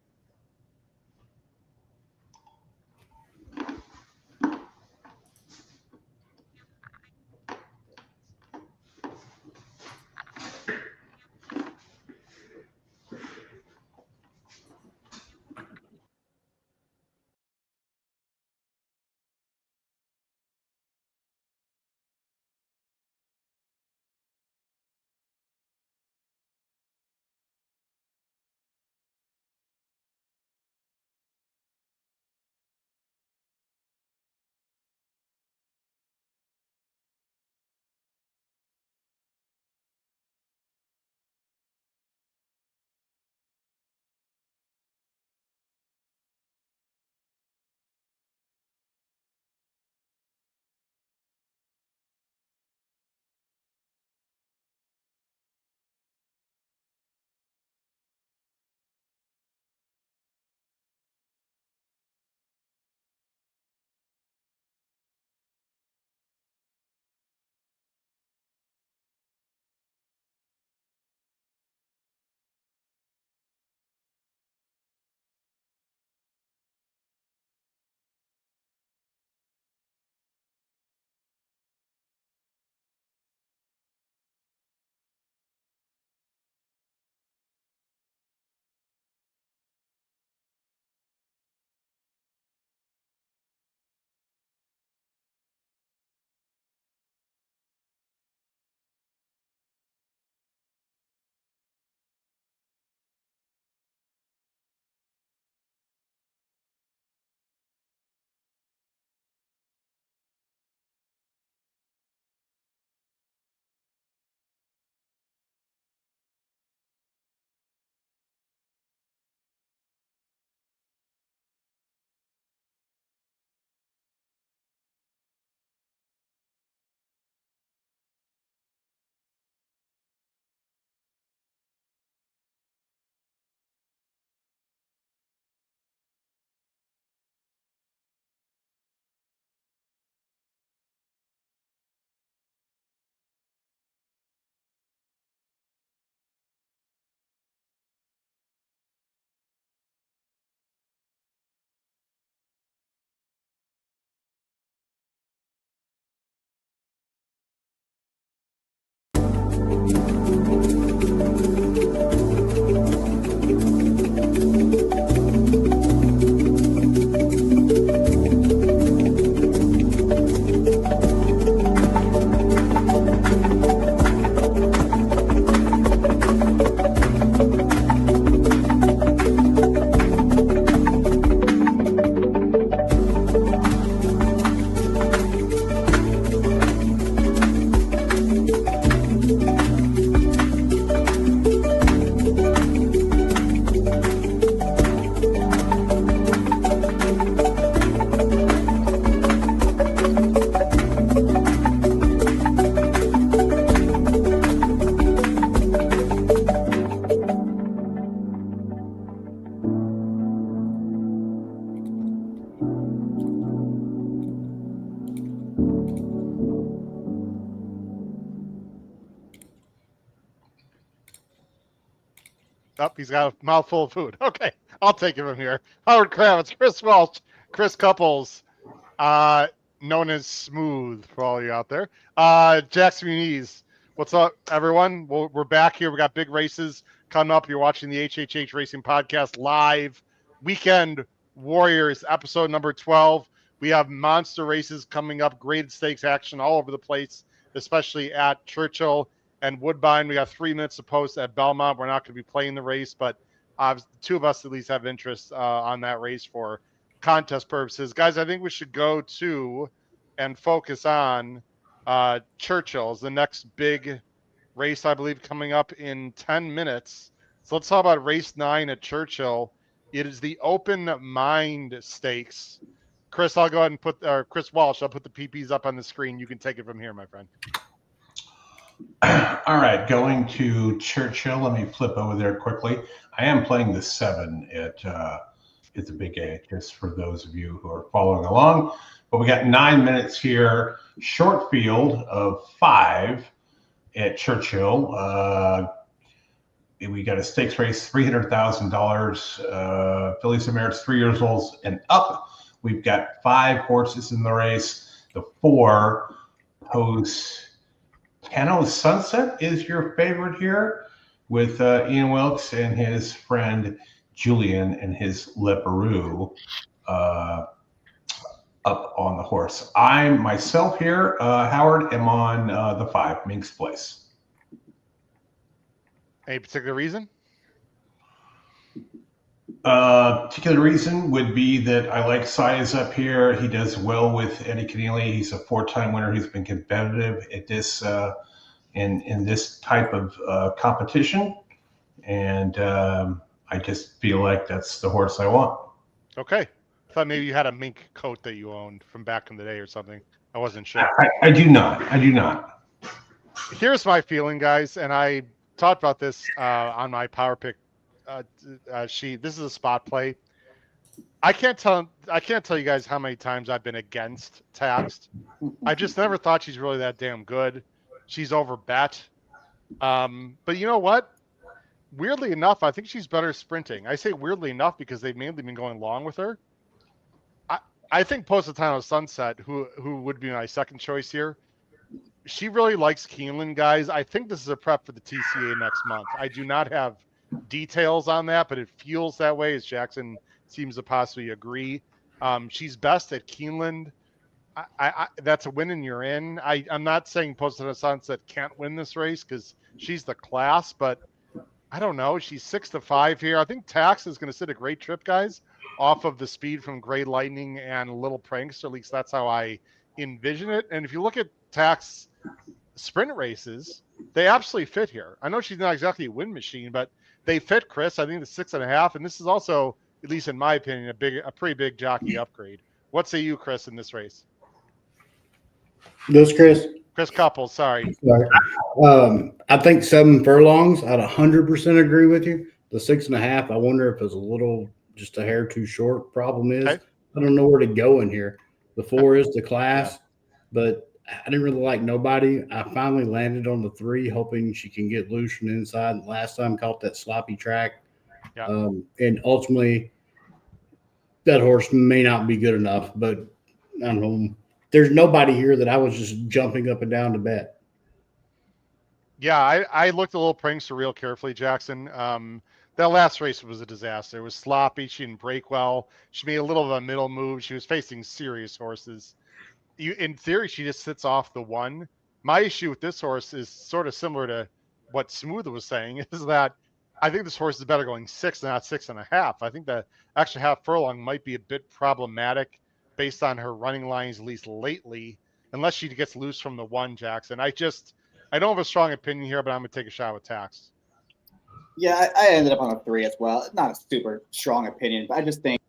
Oh, he's got a mouthful of food. Okay, I'll take it from here. Howard Kravitz, Chris Welch, Chris Couples, known as Smooth for all you out there. Jackson Muniz, what's up, everyone? We're back here. We got big races coming up. You're watching the HHH Racing Podcast live. Weekend Warriors, episode number 12. We have monster races coming up, graded stakes action all over the place, especially at Churchill and Woodbine. We got 3 minutes to post at Belmont. We're not going to be playing the race, but two of us at least have interest on that race for contest purposes. Guys, I think we should go to and focus on Churchill is the next big race, I believe, coming up in 10 minutes. So let's talk about race 9 at Churchill. It is the Open Mind Stakes. Chris, I'll go ahead and Chris Walsh, I'll put the PPs up on the screen. You can take it from here, my friend. All right, going to Churchill. Let me flip over there quickly. I am playing the 7 at the Big A, just for those of you who are following along. But we got 9 minutes here. Short field of 5 at Churchill. We got a stakes race, $300,000. Fillies and Merits, 3 years old and up. We've got 5 horses in the race. The 4 post Cano Sunset is your favorite here, with Ian Wilkes and his friend Julian and his Leperoux up on the horse. I myself here, Howard, am on the 5, Mink's Place. Any particular reason? Particular reason would be that I like Size up here. He does well with Eddie Keneally. He's a 4-time winner. He's been competitive at this in this type of competition, and I just feel like that's the horse I want. Okay, I thought maybe you had a mink coat that you owned from back in the day or something. I wasn't sure. I do not. I do not. Here's my feeling, guys, and I talked about this on my Power Pick sheet. This is a spot play. I can't tell you guys how many times I've been against Taxed. I just never thought she's really that damn good. She's over bet. But you know what? Weirdly enough, I think she's better sprinting. I say weirdly enough because they've mainly been going long with her. I think Positano Sunset, who would be my second choice here, she really likes Keeneland, guys. I think this is a prep for the TCA next month. I do not have details on that, but it feels that way, as Jackson seems to possibly agree. She's best at Keeneland. That's a win and you're in. I'm not saying Positano Sunset can't win this race because she's the class, but I don't know. She's 6-5 here. I think Tax is going to sit a great trip, guys, off of the speed from Gray Lightning and Little Pranks. At least that's how I envision it. And if you look at Tax sprint races, they absolutely fit here. I know she's not exactly a win machine, but they fit, Chris. I think the 6.5, and this is also, at least in my opinion, a pretty big jockey upgrade. What say you, Chris, in this race? This Chris Couples, sorry. I think 7 furlongs. I'd 100% agree with you. The 6.5, I wonder if it's a little, just a hair too short. Problem is, I don't know where to go in here. The 4 is the class, but I didn't really like nobody. I finally landed on the 3, hoping she can get loose from the inside. Last time caught that sloppy track. Yeah. And ultimately, that horse may not be good enough, but I don't know. There's nobody here that I was just jumping up and down to bet. Yeah, I looked a little Prankster real carefully, Jackson. That last race was a disaster. It was sloppy. She didn't break well. She made a little of a middle move. She was facing serious horses. In theory, she just sits off the 1. My issue with this horse is sort of similar to what Smooth was saying, is that I think this horse is better going 6, not 6.5. I think the extra half furlong might be a bit problematic based on her running lines, at least lately, unless she gets loose from the 1, Jackson. I don't have a strong opinion here, but I'm going to take a shot with Tax. Yeah, I ended up on a 3 as well. It's not a super strong opinion, but I just think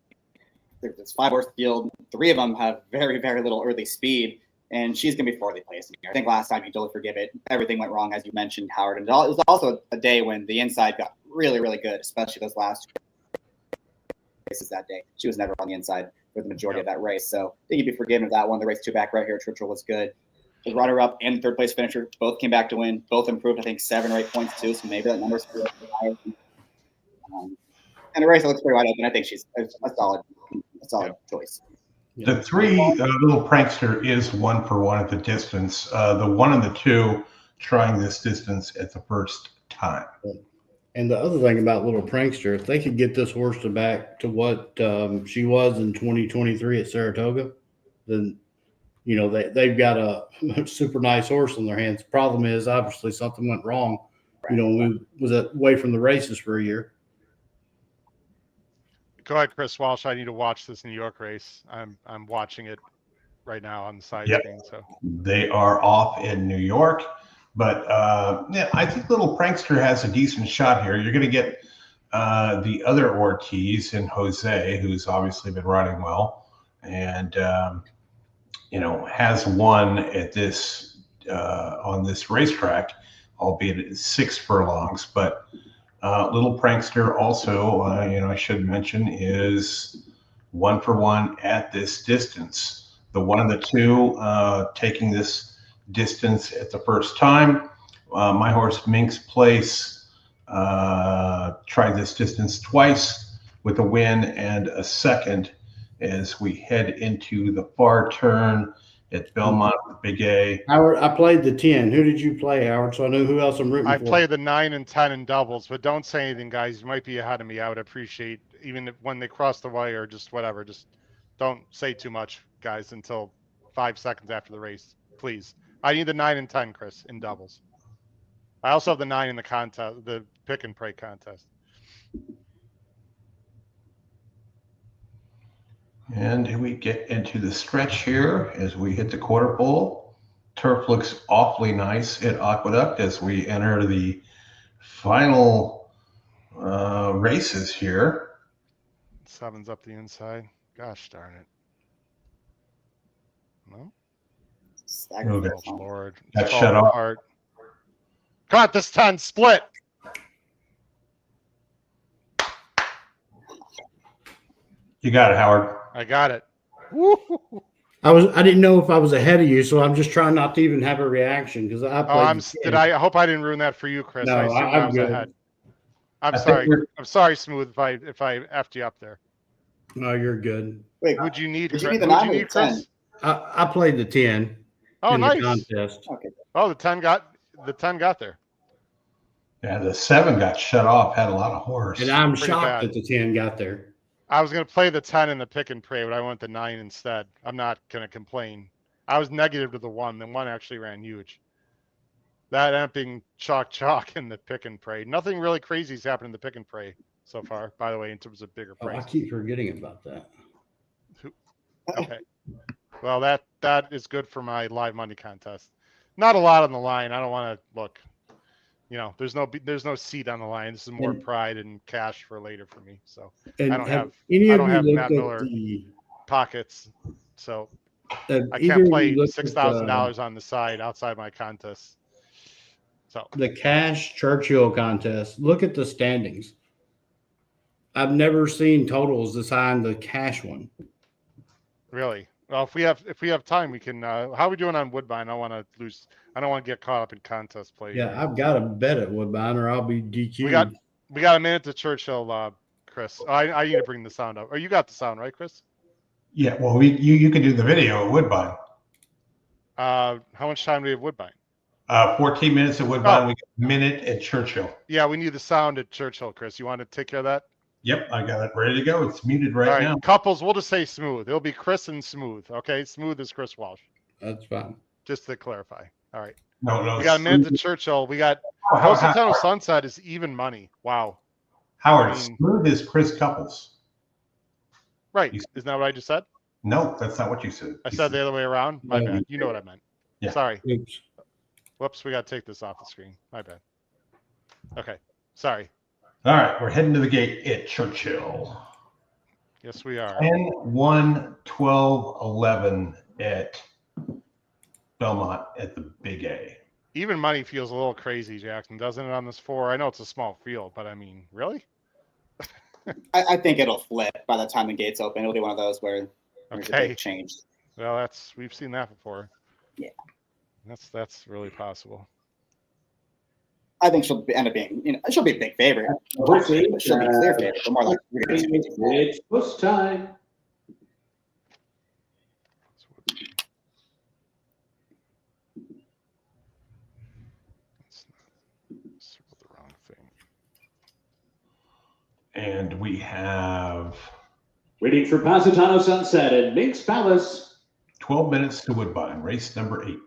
there's this 5-horse field. 3 of them have very, very little early speed, and she's going to be 4th place. I think last time, you totally forgive it. Everything went wrong, as you mentioned, Howard. And it was also a day when the inside got really, really good, especially those last races that day. She was never on the inside for the majority of that race. So I think you'd be forgiven of that one. The race 2 back right here at Churchill was good. The runner-up and 3rd place finisher both came back to win. Both improved, I think, 7 or 8 points too. So maybe that number's higher. And the race looks pretty wide open. I think she's a solid choice. The 3 little prankster is 1 for 1 at the distance. The 1 and the 2 trying this distance at the first time. And the other thing about little prankster, if they could get this horse back to what she was in 2023 at Saratoga, then they've got a super nice horse on their hands. The problem is obviously something went wrong. We was away from the races for a year. Go ahead, Chris Walsh. I need to watch this New York race. I'm watching it right now on the side screen. So they are off in New York, but I think little prankster has a decent shot here. You're going to get the other Ortiz and Jose, who's obviously been riding well, and has won at this on this racetrack, albeit at 6 furlongs, but. Little prankster also, I should mention, is 1 for 1 at this distance. The 1 and the 2 taking this distance at the first time. My horse Mink's Place tried this distance twice with a win and a second as we head into the far turn at Belmont, Big A. Howard, I played the 10. Who did you play, Howard? So I know who else I'm rooting for. I played the 9 and 10 in doubles, but don't say anything, guys. You might be ahead of me. I would appreciate, even when they cross the wire, just whatever. Just don't say too much, guys, until 5 seconds after the race, please. I need the 9 and 10, Chris, in doubles. I also have the 9 in the contest, the pick and pray contest. And we get into the stretch here as we hit the quarter pole. Turf looks awfully nice at Aqueduct as we enter the final races here. 7's up the inside. Gosh darn it. No? Okay. Oh, Lord. That shut off. Got this 10 split. You got it, Howard. I got it. I didn't know if I was ahead of you, so I'm just trying not to even have a reaction because I played. I hope I didn't ruin that for you, Chris. No, I was good. ahead. I'm sorry. I'm sorry, Smooth, if I effed you up there. No, you're good. Wait, would you need? Did you need the 9 or the 10? I played the 10. Oh, in nice. The contest. Okay. Oh, the 10 got there. Yeah, the 7 got shut off. Had a lot of horse. And I'm Pretty shocked bad. that the 10 got there. I was going to play the 10 in the pick and pray, but I went the 9 instead. I'm not going to complain. I was negative to the 1. The 1 actually ran huge. That ended up being chalk in the pick and pray. Nothing really crazy has happened in the pick and pray so far, by the way, in terms of bigger Oh, price. I keep forgetting about that. Okay. Well, that is good for my live money contest. Not a lot on the line. I don't want to look. There's no seat on the line. This is more pride and cash for later for me. So I don't have Matt Miller pockets. So I can't play $6,000 on the side outside my contest. So the cash Churchill contest. Look at the standings. I've never seen totals this high in the cash one. Really? Well, if we have time, we can. How are we doing on Woodbine? I don't want to lose. I don't want to get caught up in contest play. Yeah, I've got a bet at Woodbine, or I'll be DQ'd. We got a minute to Churchill, Chris. I need to bring the sound up. Oh, you got the sound right, Chris? Yeah. Well, you can do the video at Woodbine. How much time do we have Woodbine? 14 minutes at Woodbine. We got a minute at Churchill. Yeah, we need the sound at Churchill, Chris. You want to take care of that? Yep, I got it ready to go. It's muted right now. Couples, we'll just say Smooth. It'll be Chris and Smooth. Okay, Smooth is Chris Walsh. That's fine. Just to clarify. All right. No. We got a minute to Churchill. We got Positano Sunset is even money. Wow. Howard, Smooth is Chris Couples. Right. Isn't that what I just said? No, that's not what you said. I said the other way around. My bad. You know what I meant. Yeah. Sorry. Oops. Whoops, we got to take this off the screen. My bad. Okay. Sorry. All right, we're heading to the gate at Churchill. Yes, we are. 10, 1, 12, 11 at Belmont at the Big A. Even money feels a little crazy, Jackson, doesn't it, on this 4? I know it's a small field, but I mean, really? I think it'll flip by the time the gates open. It'll be one of those where there's a big change. Well, we've seen that before. Yeah. That's really possible. I think she'll end up being, she'll be a big favorite. Horse eight, She'll be a clear favorite, but more like it's post time. And we have waiting for Positano Sunset and Minx Palace. 12 minutes to Woodbine, race number 8.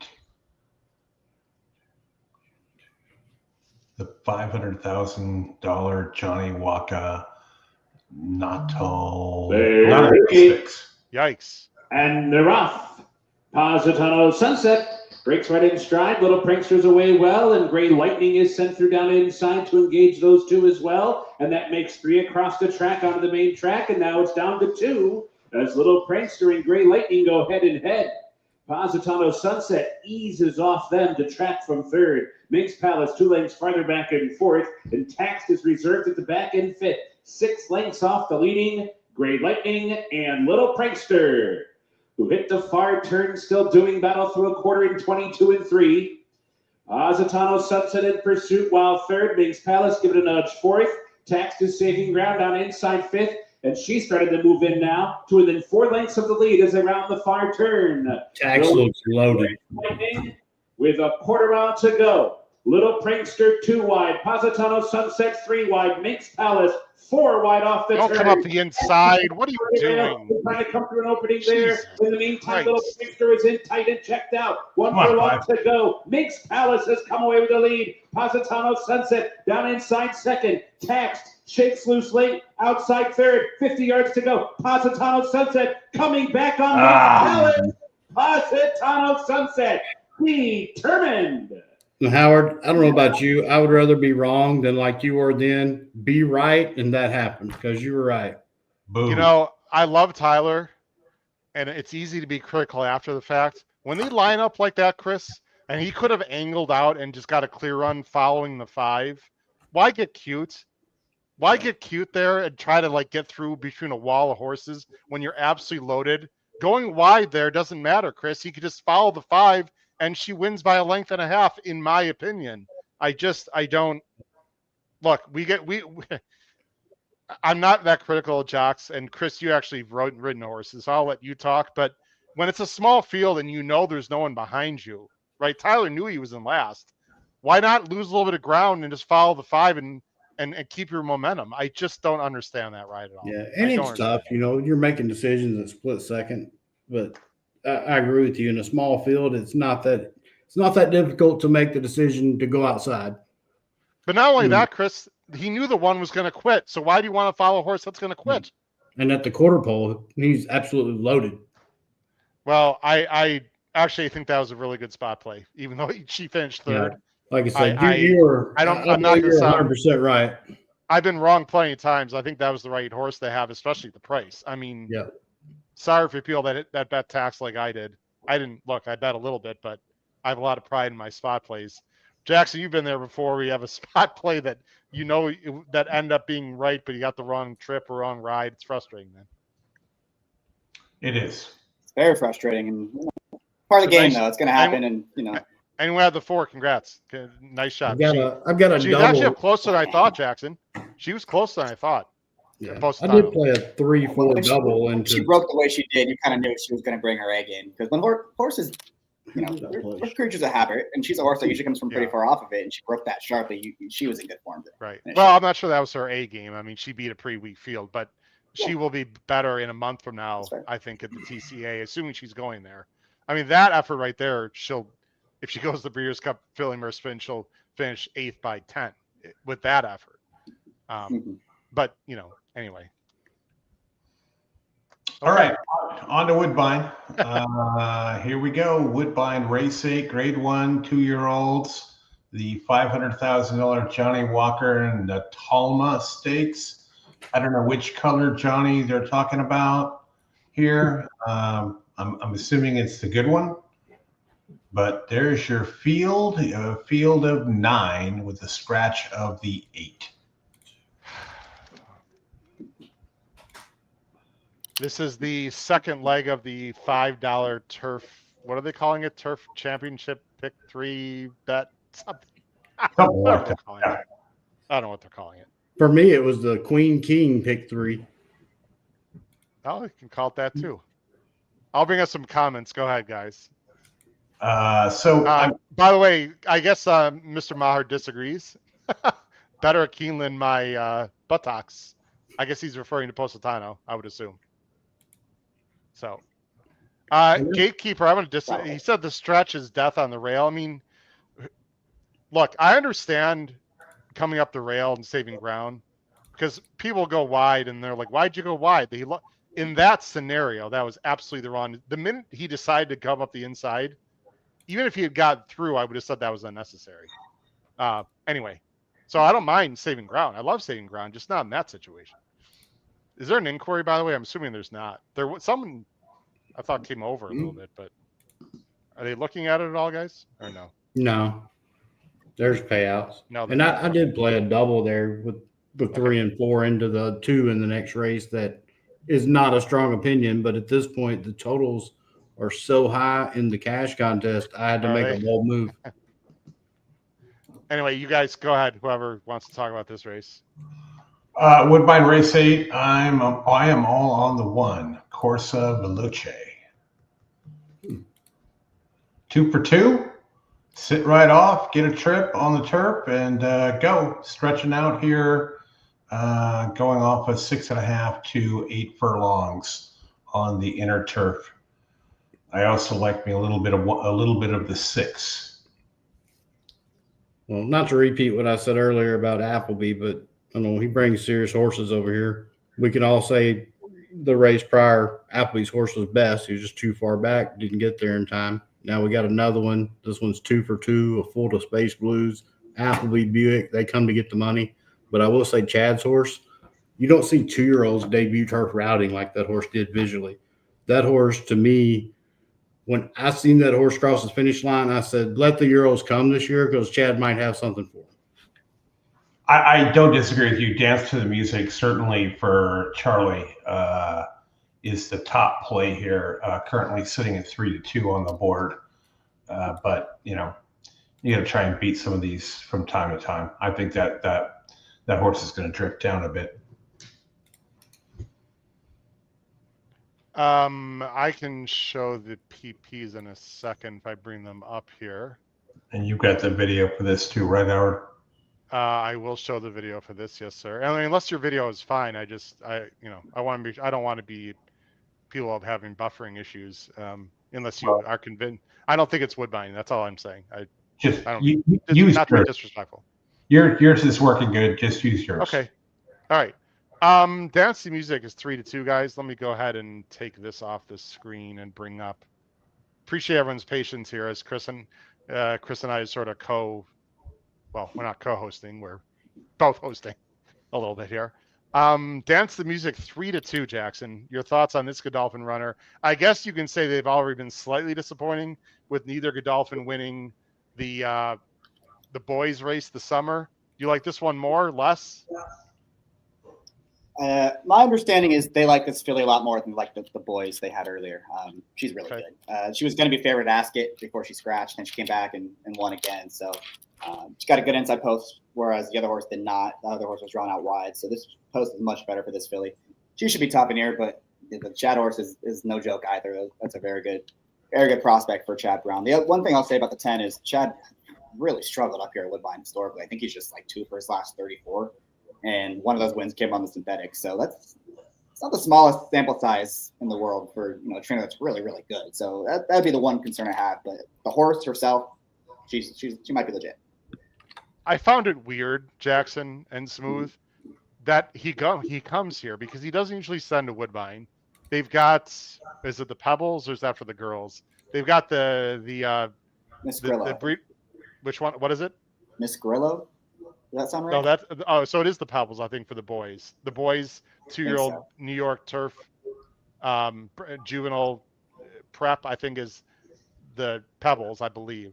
The $500,000 Johnny Waka Natal. Yikes. And they're off. Positano Sunset breaks right in stride. Little Prankster's away well, and Gray Lightning is sent through down inside to engage those two as well. And that makes 3 across the track onto the main track, and now it's down to 2 as Little Prankster and Gray Lightning go head and head. Positano Sunset eases off them to track from 3rd. Minx Palace 2 lengths farther back in 4th, and Taxed is reserved at the back in 5th. 6 lengths off the leading Gray Lightning and Little Prankster, who hit the far turn, still doing battle through a quarter in 22 and 3. Positano Sunset in pursuit, while 3rd. Minx Palace give it a nudge 4th. Taxed is saving ground down inside 5th, and she started to move in now to within 4 lengths of the lead as they round the far turn. Tax looks loaded. With a quarter mile to go. Little Prankster 2 wide. Positano Sunset 3 wide. Minx Palace 4 wide off the Don't turn. come up the inside. What are you doing? Trying to come through an opening there. In the meantime, Christ. Little Prankster is in tight and checked out. One furlong to go. Minx Palace has come away with the lead. Positano Sunset down inside 2nd. Taxed shakes loose late. Outside 3rd. 50 yards to go. Positano Sunset coming back on Minx Palace. Positano Sunset determined. Howard, I don't know about you. I would rather be wrong than like you were then be right, and that happened because you were right. Boom. You know, I love Tyler, and it's easy to be critical after the fact. When they line up like that, Chris, and he could have angled out and just got a clear run following the 5, why get cute? Why get cute there and try to like get through between a wall of horses when you're absolutely loaded? Going wide there doesn't matter, Chris. He could just follow the 5 and she wins by a length and a half, in my opinion. I don't look. I'm not that critical of jocks, and Chris, you actually ridden horses, so I'll let you talk. But when it's a small field and you know there's no one behind you, right? Tyler knew he was in last. Why not lose a little bit of ground and just follow the 5 and keep your momentum? I just don't understand that right at all. Yeah, and it's tough. You're making decisions at split second, but I agree with you. In a small field, it's not that difficult to make the decision to go outside. But not only that, Chris, he knew the one was going to quit. So why do you want to follow a horse that's going to quit? And at the quarter pole, he's absolutely loaded. Well, I actually think that was a really good spot play, even though she finished 3rd. Yeah. Like I said, I'm not going to sound 100% right. I've been wrong plenty of times. I think that was the right horse to have, especially at the price. I mean, yeah. Sorry for people that bet tax like I did. I didn't look. I bet a little bit, but I have a lot of pride in my spot plays. Jackson, you've been there before. We have a spot play that that end up being right, but you got the wrong trip or wrong ride. It's frustrating, man. It is. It's very frustrating, and part of the game, though. It's going to happen, and And we had the 4. Congrats. Nice shot. I've got a She double. was actually up closer than I thought, Jackson. She was closer than I thought. Yeah. I did play a 3-4 double, and she broke the way she did. You kind of knew she was going to bring her A game, because when horses, we're creatures of habit, and she's a horse that usually comes from pretty far off of it, and she broke that sharply. She was in good form. Right. Well, I'm not sure that was her A game. I mean, she beat a pretty weak field, but she will be better in a month from now, I think, at the TCA, assuming she's going there. I mean, that effort right there, if she goes to the Breeders' Cup filling her spin, she'll finish 8th by 10 with that effort. But, anyway. All right, on to Woodbine. Here we go. Woodbine Race 8, Grade 1, 2-year-olds. The $500,000 Johnny Walker and the Talma Stakes. I don't know which color Johnny they're talking about here. I'm assuming it's the good one. But there's your field, a field of 9 with a scratch of the 8. This is the second leg of the $5 turf. What are they calling it? Turf Championship Pick 3 bet something. Something like that. Yeah. I don't know what they're calling it. For me, it was the Queen King pick 3. Oh, you can call it that too. I'll bring us some comments. Go ahead, guys. By the way, I guess Mr. Maher disagrees. Better at Keeneland, my buttocks. I guess he's referring to Positano, I would assume. So, Gatekeeper, I'm going to he said the stretch is death on the rail. I mean, look, I understand coming up the rail and saving ground because people go wide and they're like, why'd you go wide? In that scenario, that was absolutely the wrong. The minute he decided to come up the inside, even if he had gotten through, I would have said that was unnecessary. Anyway, so I don't mind saving ground. I love saving ground, just not in that situation. Is there an inquiry, by the way? I'm assuming there's not. There was someone I thought came over a little bit, but are they looking at it at all, guys, or no? No, there's payouts. No, and I did play a double there with the 3 and 4 into the 2 in the next race. That is not a strong opinion, but at this point, the totals are so high in the cash contest, I had to make a bold move. Anyway, you guys go ahead. Whoever wants to talk about this race. Woodbine Race 8. I am all on the 1 Corsa Veloce. 2 for 2. Sit right off, get a trip on the turf, and go. Stretching out here, going off of 6.5 to 8 furlongs on the inner turf. I also like me a little bit of the 6. Well, not to repeat what I said earlier about Appleby, but I know he brings serious horses over here. We can all say the race prior, Appleby's horse was best. He was just too far back, didn't get there in time. Now we got another one. This one's 2 for 2, a full to Space Blues. Appleby, Buick, they come to get the money. But I will say Chad's horse, you don't see 2-year-olds debut turf routing like that horse did visually. That horse, to me, when I seen that horse cross the finish line, I said, let the Euros come this year because Chad might have something for him. I don't disagree with you. Dance to the Music, certainly for Charlie, is the top play here, currently sitting at 3-2 on the board. But, you got to try and beat some of these from time to time. I think that horse is going to drift down a bit. I can show the PPs in a second if I bring them up here. And you've got the video for this too, right, Howard? I will show the video for this, yes, sir. I mean, unless your video is fine, I don't want to be people having buffering issues, unless you are convinced. I don't think it's Woodbine. That's all I'm saying. Use not to be disrespectful. Yours is working good. Just use yours. Okay. All right. Dance to Music is 3-2, guys. Let me go ahead and take this off the screen and bring up. Appreciate everyone's patience here as Chris and I sort of we're not co-hosting. We're both hosting a little bit here. Dance to Music 3-2, Jackson. Your thoughts on this Godolphin runner? I guess you can say they've already been slightly disappointing with neither Godolphin winning the boys race this summer. Do you like this one more, less? My understanding is they like this filly a lot more than like the boys they had earlier. She's really good. She was going to be favored at Ascot before she scratched, and she came back and won again. So she got a good inside post, whereas the other horse did not. The other horse was drawn out wide. So this post is much better for this filly. She should be top in here, but the Chad horse is no joke either. That's a very good prospect for Chad Brown. The one thing I'll say about the 10 is Chad really struggled up here at Woodbine historically. I think he's just like 2 for his last 34. And one of those wins came on the synthetic. So it's not the smallest sample size in the world for a trainer that's really, really good. So that'd be the one concern I have. But the horse herself, she might be legit. I found it weird, Jackson and Smooth, that he comes here because he doesn't usually send to Woodbine. They've got, is it the Pebbles or is that for the girls? They've got the Miss Grillo. Which one? What is it? Miss Grillo. Does that sound right? No, so it is the Pebbles, I think, for the boys. The boys, 2-year-old New York turf, juvenile prep, I think, is the Pebbles, I believe.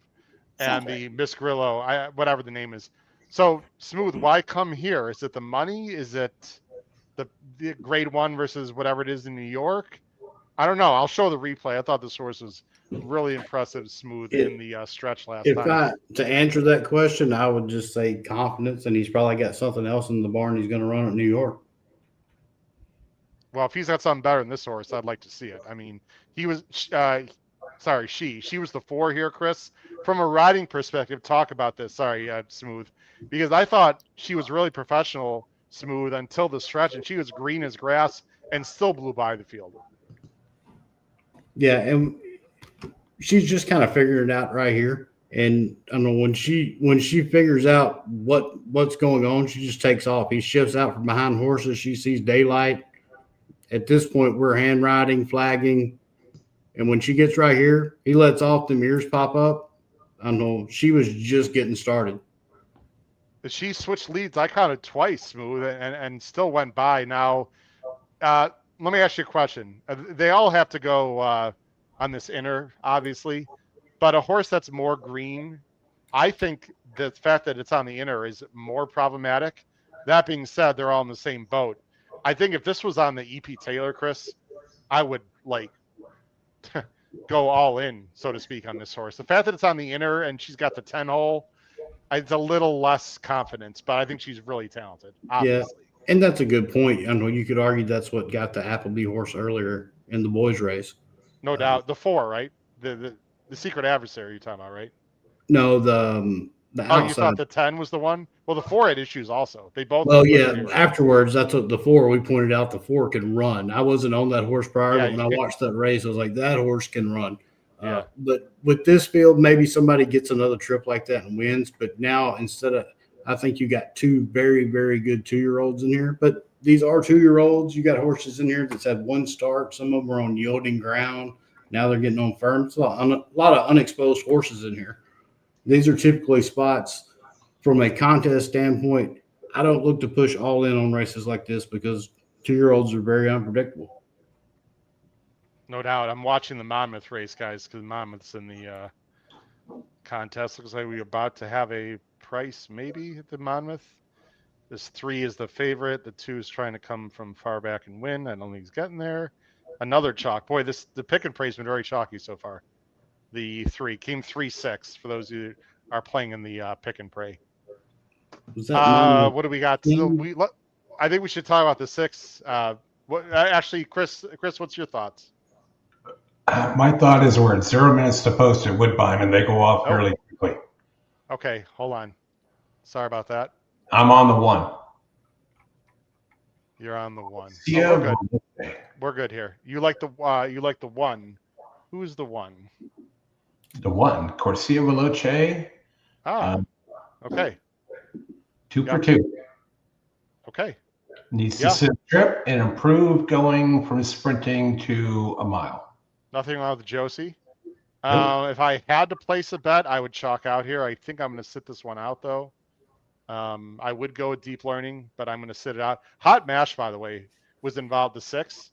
And the Miss Grillo, whatever the name is. So, Smooth, why come here? Is it the money? Is it the grade 1 versus whatever it is in New York? I don't know. I'll show the replay. I thought this horse was really impressive smooth in the stretch last If time. to answer that question, I would just say confidence, and he's probably got something else in the barn he's going to run at New York. Well, if he's got something better than this horse, I'd like to see it. I mean, he was, she was the 4 here, Chris. From a riding perspective, talk about this. Sorry, Smooth, because I thought she was really professional, Smooth, until the stretch, and she was green as grass and still blew by the field. Yeah, and she's just kind of figuring it out right here. And I don't know, when she figures out what's going on, she just takes off. He shifts out from behind horses. She sees daylight. At this point, we're hand riding, flagging. And when she gets right here, he lets off, the ears pop up. I don't know, she was just getting started. She switched leads. I counted twice, Smooth, and still went by. Now, let me ask you a question. They all have to go on this inner, obviously, but a horse that's more green, I think the fact that it's on the inner is more problematic. That being said, they're all in the same boat. I think if this was on the EP Taylor, Chris, I would go all in, so to speak, on this horse. The fact that it's on the inner and she's got the 10 hole, it's a little less confidence, but I think she's really talented, obviously. Yeah, and that's a good point. I know you could argue that's what got the Appleby horse earlier in the boys' race. No doubt. The 4, right? The secret adversary you're talking about, right? No, the outside. You thought the 10 was the one? Well, the 4 had issues also. They both. Well, yeah. Afterwards, that's what the 4. We pointed out the 4 can run. I wasn't on that horse prior, but when I watched that race, I was like, that horse can run. Yeah. But with this field, maybe somebody gets another trip like that and wins. But now I think you got 2 very, very good 2-year-olds in here. But these are 2-year-olds. You got horses in here that's had 1 start. Some of them are on yielding ground. Now they're getting on firm. It's a lot of unexposed horses in here. These are typically spots from a contest standpoint. I don't look to push all in on races like this because 2-year-olds are very unpredictable. No doubt. I'm watching the Monmouth race, guys, because Monmouth's in the contest. Looks like we're about to have a price maybe at the Monmouth. This 3 is the favorite. The 2 is trying to come from far back and win. I don't think he's getting there. Another chalk. Boy, the pick and pray's been very chalky so far. The 3 came 3-6 for those who are playing in the pick and pray. What do we got? I think we should talk about the 6. Actually, Chris, what's your thoughts? My thought is we're at 0 minutes to post at Woodbine, and they go off fairly quickly. Okay, hold on. Sorry about that. I'm on the 1. You're on the 1. Yeah, we're good. We're good here. You like the 1. Who's the 1? The 1, Corsia Veloce. Okay. 2 for 2. Okay. Needs to sit trip and improve going from sprinting to a mile. Nothing wrong with Josie. If I had to place a bet, I would chalk out here. I think I'm going to sit this one out, though. I would go with Deep Learning, but I'm going to sit it out. Hot Mash, by the way, was involved the 6.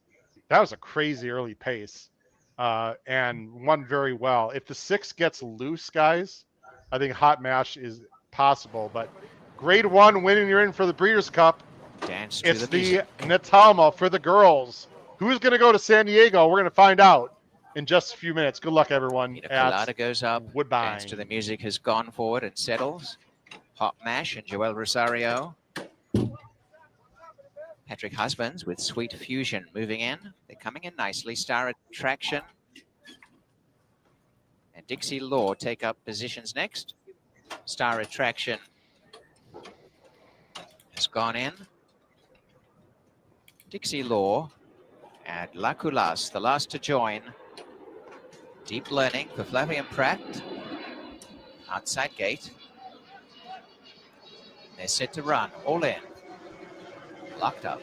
That was a crazy early pace and won very well. If the 6 gets loose, guys, I think Hot Mash is possible. But grade 1 winning, you're in for the Breeders' Cup. It's the Natalma for the girls. Who's going to go to San Diego? We're going to find out in just a few minutes. Good luck, everyone. Colada goes up. Woodbine. Dance to the Music has gone forward and settles. Hot Mash and Joel Rosario. Patrick Husbands with Sweet Fusion moving in. They're coming in nicely. Star Attraction and Dixie Law take up positions next. Star Attraction has gone in. Dixie Law and La Coulas, the last to join. Deep Learning for Flavian Pratt. Outside gate. They're set to run, all in. Locked up.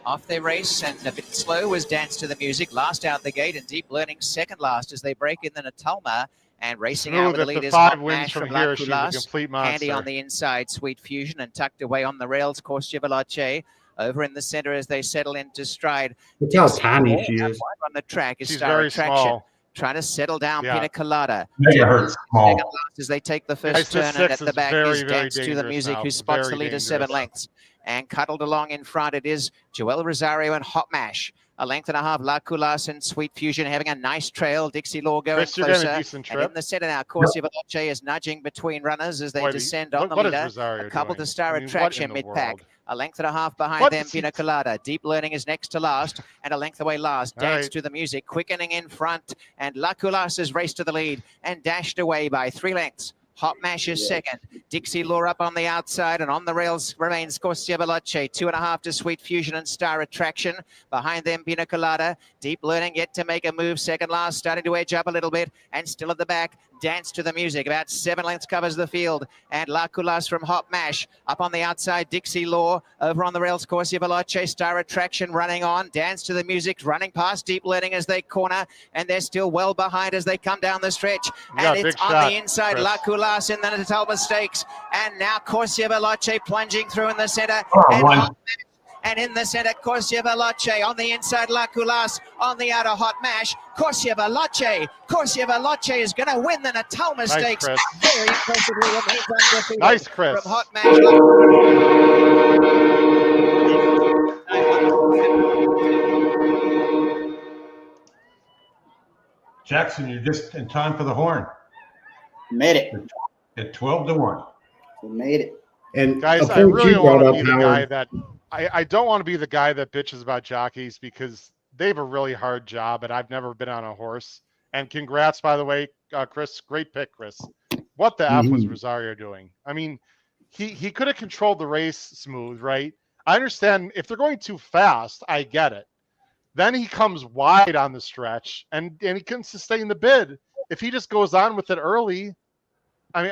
Off they race, and a bit slow was Dance to the Music. Last out the gate, and Deep Learning second last as they break in the Natalma. And racing out with the leaders, Hot Mash from La Coulas. Handy on the inside, Sweet Fusion, and tucked away on the rails, Corsia Veloce. Over in the center as they settle into stride. Look how tiny she is. On the track is She's Star very Attraction. small. Trying to settle down Pina Colada. Small. As they take the first turn, and at the back is Dance to the Music, who spots the leader 7 lengths. And cuddled along in front, it is Joel Rosario and Hot Mash. A length and a half, La Coulas and Sweet Fusion having a nice trail. Dixie Law going Chris, you're getting a closer. decent And trip. in the center now, Corsia Veloce is nudging between runners as they descend on the what is leader. Rosario A couple doing? to Star I mean, what Attraction in the mid-pack. world? A length and a half behind What them, is he Pina Colada. Deep Learning is next to last, and a length away last. All Dance right. to the music, quickening in front, and La Coulas is raced to the lead and dashed away by 3 lengths. Hot Mash is second. Dixie Law up on the outside, and on the rails remains Corsia Veloce. 2.5 to Sweet Fusion and Star Attraction. Behind them, Pina Colada. Deep Learning yet to make a move. Second last, starting to edge up a little bit, and still at the back. Dance to the music. About 7 lengths covers the field. And La Coulas from Hot Mash. Up on the outside, Dixie Law. Over on the rails, Corsia Veloce. Star Attraction running on. Dance to the music, running past Deep Learning as they corner. And they're still well behind as they come down the stretch. Yeah, And it's big on shot, the inside, Chris. La Coulas in the Natalba Stakes. And now Corsia Veloce plunging through in the center. And one. Hot Mash. And in the center, Corsia Veloce. On the inside, La Coulas. On the outer, Hot Mash. Corsia Veloce. Corsia Veloce is going to win the Natalma Stakes. Chris. Very impressively remains undefeated. Nice, Chris. From Hot Mash. Jackson, you're just in time for the horn. Made it. At 12-1. We made it. And Guys, a I point really you don't want brought to up, be the guy Howard. that I don't want to be the guy that bitches about jockeys because they have a really hard job, and I've never been on a horse. And congrats, by the way, Chris. Great pick, Chris. What the F was Rosario doing? I mean, he could have controlled the race smooth, right? I understand if they're going too fast, I get it. Then he comes wide on the stretch, and he couldn't sustain the bid. If he just goes on with it early, I mean,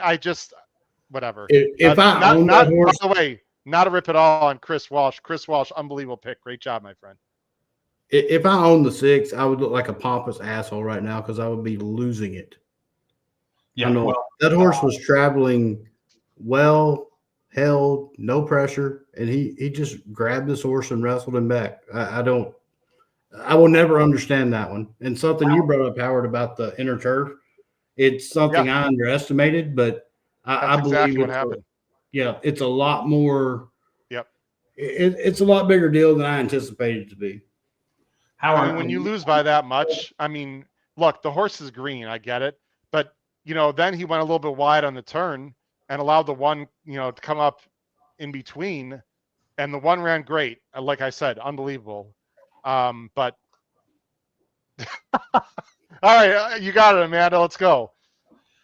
whatever. If I own that horse, by the way, not a rip at all on Chris Walsh. Chris Walsh, unbelievable pick. Great job, my friend. if I owned the 6, I would look like a pompous asshole right now because I would be losing it. Yeah, I know well, that horse was traveling well, held, no pressure, and he just grabbed this horse and wrestled him back. I will never understand that one. And something you brought up, Howard, about the inner turf, it's something I underestimated, but I believe exactly what happened. It's a lot more. Yep. It's a lot bigger deal than I anticipated it to be. Howard, I mean, when you lose by that much, I mean, look, the horse is green. I get it. But, then he went a little bit wide on the turn and allowed the one, to come up in between. And the one ran great. Like I said, unbelievable. But all right, you got it, Amanda. Let's go.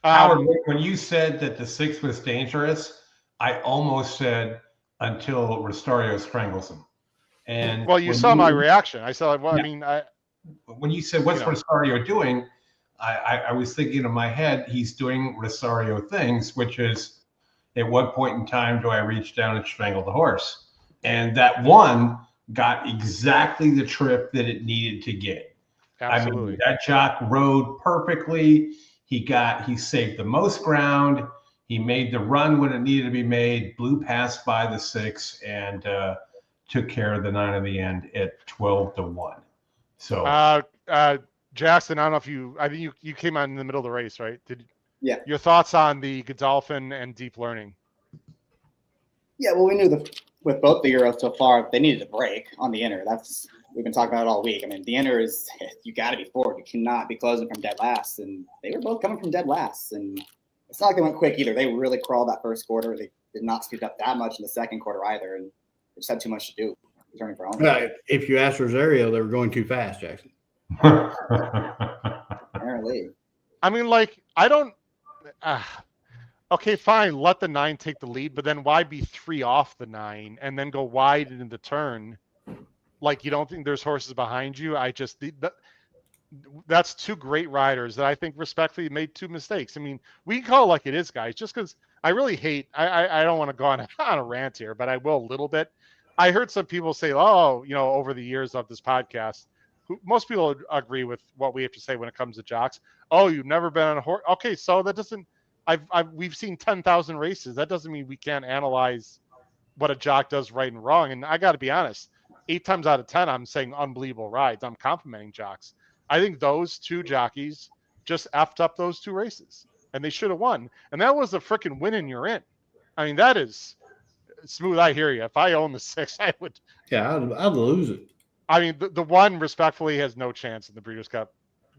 Howard, when you said that the 6 was dangerous, I almost said until Rosario strangles him. And well, you saw my reaction. I said, well, yeah. When you said what's Rosario doing, I was thinking in my head he's doing Rosario things, which is at what point in time do I reach down and strangle the horse? And that one got exactly the trip that it needed to get. Absolutely. I mean, that jock rode perfectly. He saved the most ground. He made the run when it needed to be made, blew past by the 6, and took care of the 9 in the end at 12-1. So, Jackson, I don't know if I think you came on in the middle of the race, right? Yeah. Your thoughts on the Godolphin and Deep Learning? Yeah, well, we knew with both the Euros so far, they needed a break on the inner. We've been talking about it all week. I mean, the inner is, you got to be forward. You cannot be closing from dead last. And they were both coming from dead last. And it's not like they went quick either. They really crawled that first quarter. They did not speed up that much in the second quarter either. And they just had too much to do, returning for home. If you asked Rosario, they were going too fast, Jackson. Apparently. I mean, I don't. Okay, fine. Let the 9 take the lead, but then why be 3 off the 9 and then go wide into the turn? You don't think there's horses behind you? That's 2 great riders that I think respectfully made 2 mistakes. I mean, we can call it like it is, guys, just because I really hate, I don't want to go on a rant here, but I will a little bit. I heard some people say, over the years of this podcast, most people agree with what we have to say when it comes to jocks. Oh, you've never been on a horse. Okay, so that doesn't, we've seen 10,000 races. That doesn't mean we can't analyze what a jock does right and wrong. And I got to be honest, 8 times out of 10, I'm saying unbelievable rides. I'm complimenting jocks. I think those 2 jockeys just effed up those 2 races, and they should have won. And that was a freaking win and you're in. I mean, that is smooth. I hear you. If I own the 6, I would. Yeah, I'd lose it. I mean, the one respectfully has no chance in the Breeders' Cup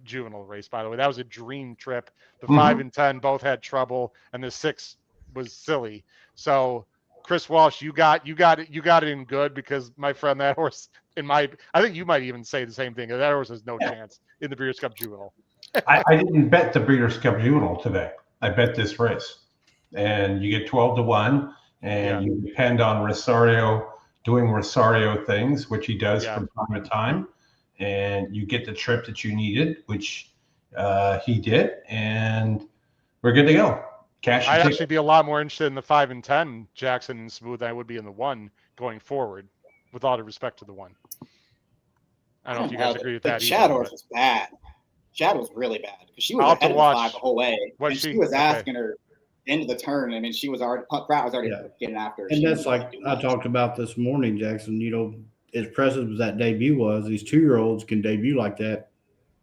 Juvenile race. By the way, that was a dream trip. The 5 and 10 both had trouble, and the 6 was silly. So, Chris Walsh, you got it in good, because my friend, that horse, I think you might even say the same thing. That horse has no chance in the Breeders' Cup Juvenile. I didn't bet the Breeders' Cup Juvenile today. I bet this race, and you get 12-1, and you depend on Rosario doing Rosario things, which he does from time to time, and you get the trip that you needed, which he did, and we're good to go. Cash. I'd actually be a lot more interested in the 5 and 10 Jackson and Smooth than I would be in the 1 going forward, with all due respect to the 1. I don't know if you guys agree with that. The Chad horse was bad. Chad was really bad, because she was ahead of the 5 the whole way. And she was asking her into the turn. I mean, she was already, Pratt was already getting after her. And that's like I talked about this morning, Jackson. You know, as impressive as that debut was, these 2-year-olds can debut like that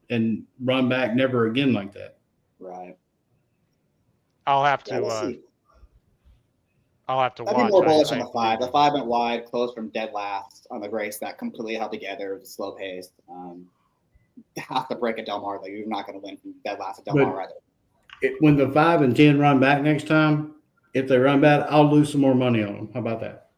and run back never again like that. Right. I'll have to watch. I'd be more bullish on the 5. The 5 went wide, close from dead last on the race that completely held together. It was slow paced. Half the break at Delmar, though, you're not going to win from dead last at Delmar either. When the 5 and 10 run back next time, if they run bad, I'll lose some more money on them. How about that?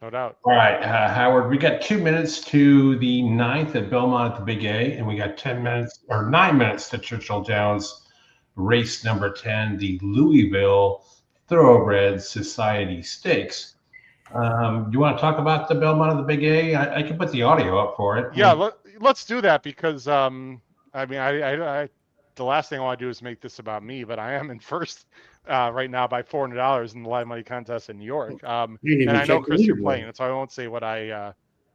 No doubt. All right, Howard, we got 2 minutes to the 9th at Belmont at the Big A, and we got 9 minutes to Churchill Downs, race number 10, the Louisville Thoroughbred Society Stakes. You want to talk about the Belmont of the Big A? I can put the audio up for it. Yeah, let's do that, because I mean, I the last thing I want to do is make this about me, but I am in first right now by $400 in the live money contest in New York. And I know, Chris, you're playing it, so I won't say what I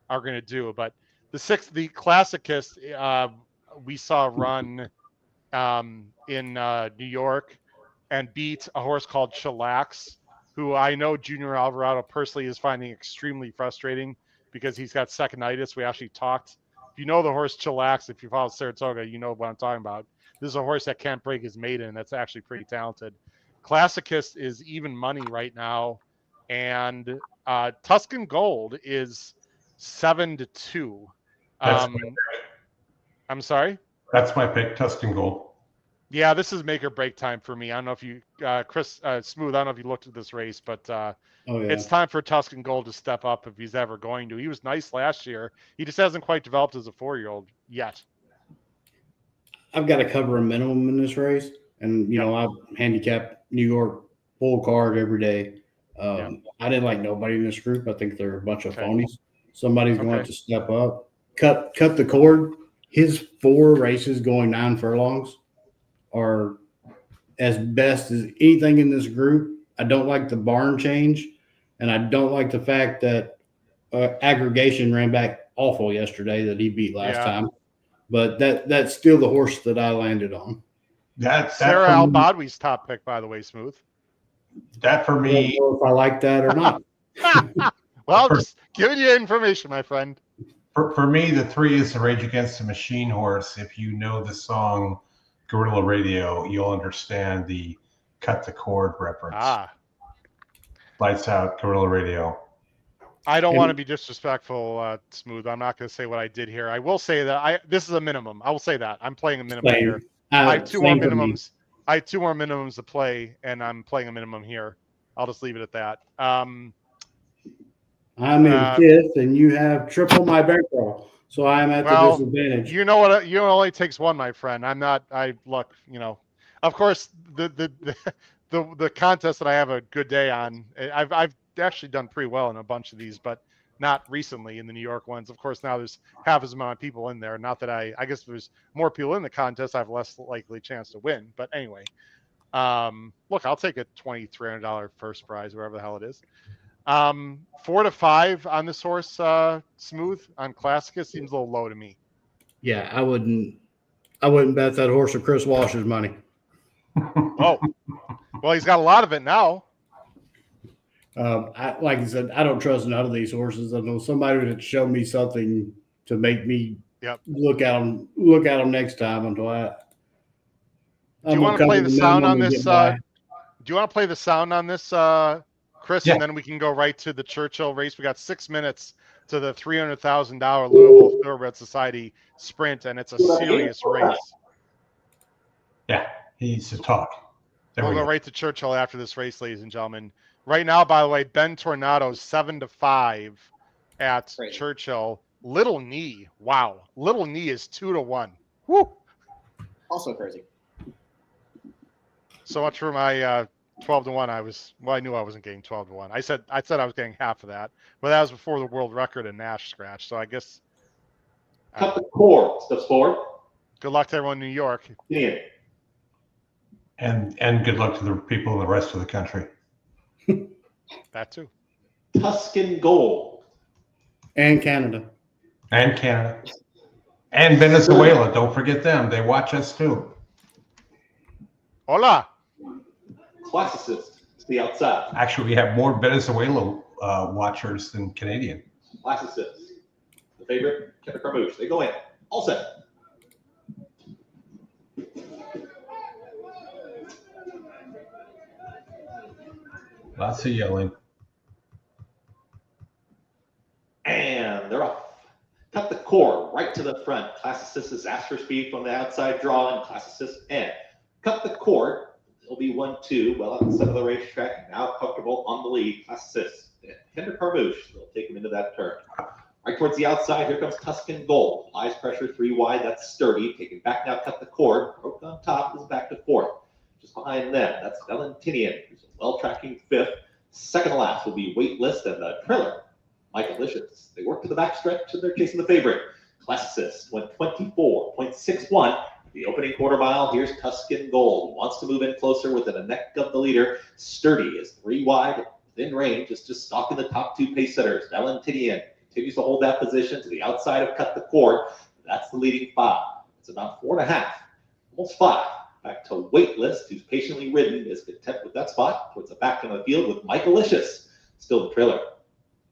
are going to do. But the Classicist, we saw run in New York and beat a horse called Chillax, who I know Junior Alvarado personally is finding extremely frustrating because he's got second-itis. We actually talked. If you know the horse Chillax, if you follow Saratoga, you know what I'm talking about. This is a horse that can't break his maiden. That's actually pretty talented. Classicist is even money right now, and Tuscan Gold is 7-2. I'm sorry? That's my pick, Tuscan Gold. Yeah, this is make or break time for me. I don't know if you, Chris, Smooth, I don't know if you looked at this race, but it's time for Tuscan Gold to step up if he's ever going to. He was nice last year. He just hasn't quite developed as a 4-year-old yet. I've got to cover a minimum in this race, and you know I've handicapped New York full card every day. I didn't like nobody in this group. I think they're a bunch of phonies. Somebody's going to have to step up, cut the cord. His 4 races going 9 furlongs are as best as anything in this group. I don't like the barn change, and I don't like the fact that Aggregation ran back awful yesterday that he beat last time. But that's still the horse that I landed on. That's Sarah Al-Badwi's top pick, by the way, Smooth. That for me. I don't know if I like that or not. Well, just giving you information, my friend. For me, the 3 is the Rage Against the Machine horse. If you know the song Guerrilla Radio, you'll understand the cut the cord reference. Lights Out, Guerrilla Radio. I don't want to be disrespectful, Smooth. I'm not going to say what I did here. I will say that this is a minimum. I will say that. I'm playing a minimum here. I have 2 more minimums. I have 2 more minimums to play, and I'm playing a minimum here. I'll just leave it at that. I'm in 5th, and you have triple my bankroll, so I'm at the disadvantage. You know what? You only takes one, my friend. I'm not. Look. You know, of course, the contest that I have a good day on. I've actually done pretty well in a bunch of these, but not recently in the New York ones. Of course, now there's half as many people in there. Not that I guess if there's more people in the contest, I have less likely chance to win. But anyway, look, I'll take a $2,300 first prize, wherever the hell it is. 4-5 on this horse, Smooth on Classicus seems a little low to me. Yeah, I wouldn't bet that horse with Chris Walsh's money. Oh, well, he's got a lot of it now. Like I said, I don't trust none of these horses. I know somebody would show me something to make me look at them next time. Until do you want to play the sound on this? Do you want to play the sound on this, Chris? Yeah. And then we can go right to the Churchill race. We got 6 minutes to the $300,000 Louisville Thoroughbred Society Sprint, and it's a serious race. Yeah, he needs to talk. We'll go right to Churchill after this race, ladies and gentlemen. Right now, by the way, Ben Tornado's 7-5 at Churchill. Little Knee, wow. Little Knee is 2-1. Woo! Also crazy. So much for my 12-1. I knew I wasn't getting 12-1. I said I was getting half of that, but that was before the world record in Nash scratch. So I guess. Cut the cord. Steps forward. Good luck to everyone in New York. Yeah. And good luck to the people in the rest of the country. That too. Tuscan Gold. And Canada. And Canada. And Venezuela. Don't forget them. They watch us too. Hola. Classicist to the outside. Actually, we have more Venezuela watchers than Canadian. Classicist. The favorite, Kevin Carmouche. They go in. All set. Lots of yelling. And they're off. Cut the core right to the front. Classicist is asked for speed from the outside draw, and Classicist and cut the cord. It'll be 1-2. Well outside of the racetrack. Now comfortable on the lead. Classicist. Henry Carmouche. They'll take him into that turn. Right towards the outside. Here comes Tuscan Gold. Applies pressure 3 wide. That's sturdy. Taking back now. Cut the cord. Broke on top. Is back to 4th. Just behind them. That's Valentinian. Who's a well-tracking 5th. Second to last will be Waitlist and the trailer. Michael Licious. They work to the backstretch and they're chasing the favorite. Classicist went 24.61. The opening quarter mile. Here's Tuscan Gold. Wants to move in closer within a neck of the leader. Sturdy is 3 wide. Within range is just stalking the top 2 pace setters. Valentinian continues to hold that position to the outside of Cut the Cord. That's the leading 5. It's about 4.5. Almost 5. Back to Waitlist, who's patiently ridden, is content with that spot. Towards the back of the field with Michael Licious. Still the trailer.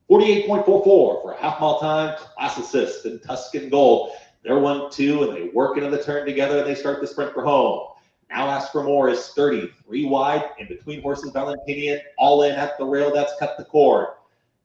48.44 for a half-mile time. Classicist and Tuscan Gold. They're 1-2, and they work into the turn together, and they start the sprint for home. Now Ask for More is sturdy. 3 wide. In between horses, Valentinian. All in at the rail. That's Cut the Cord.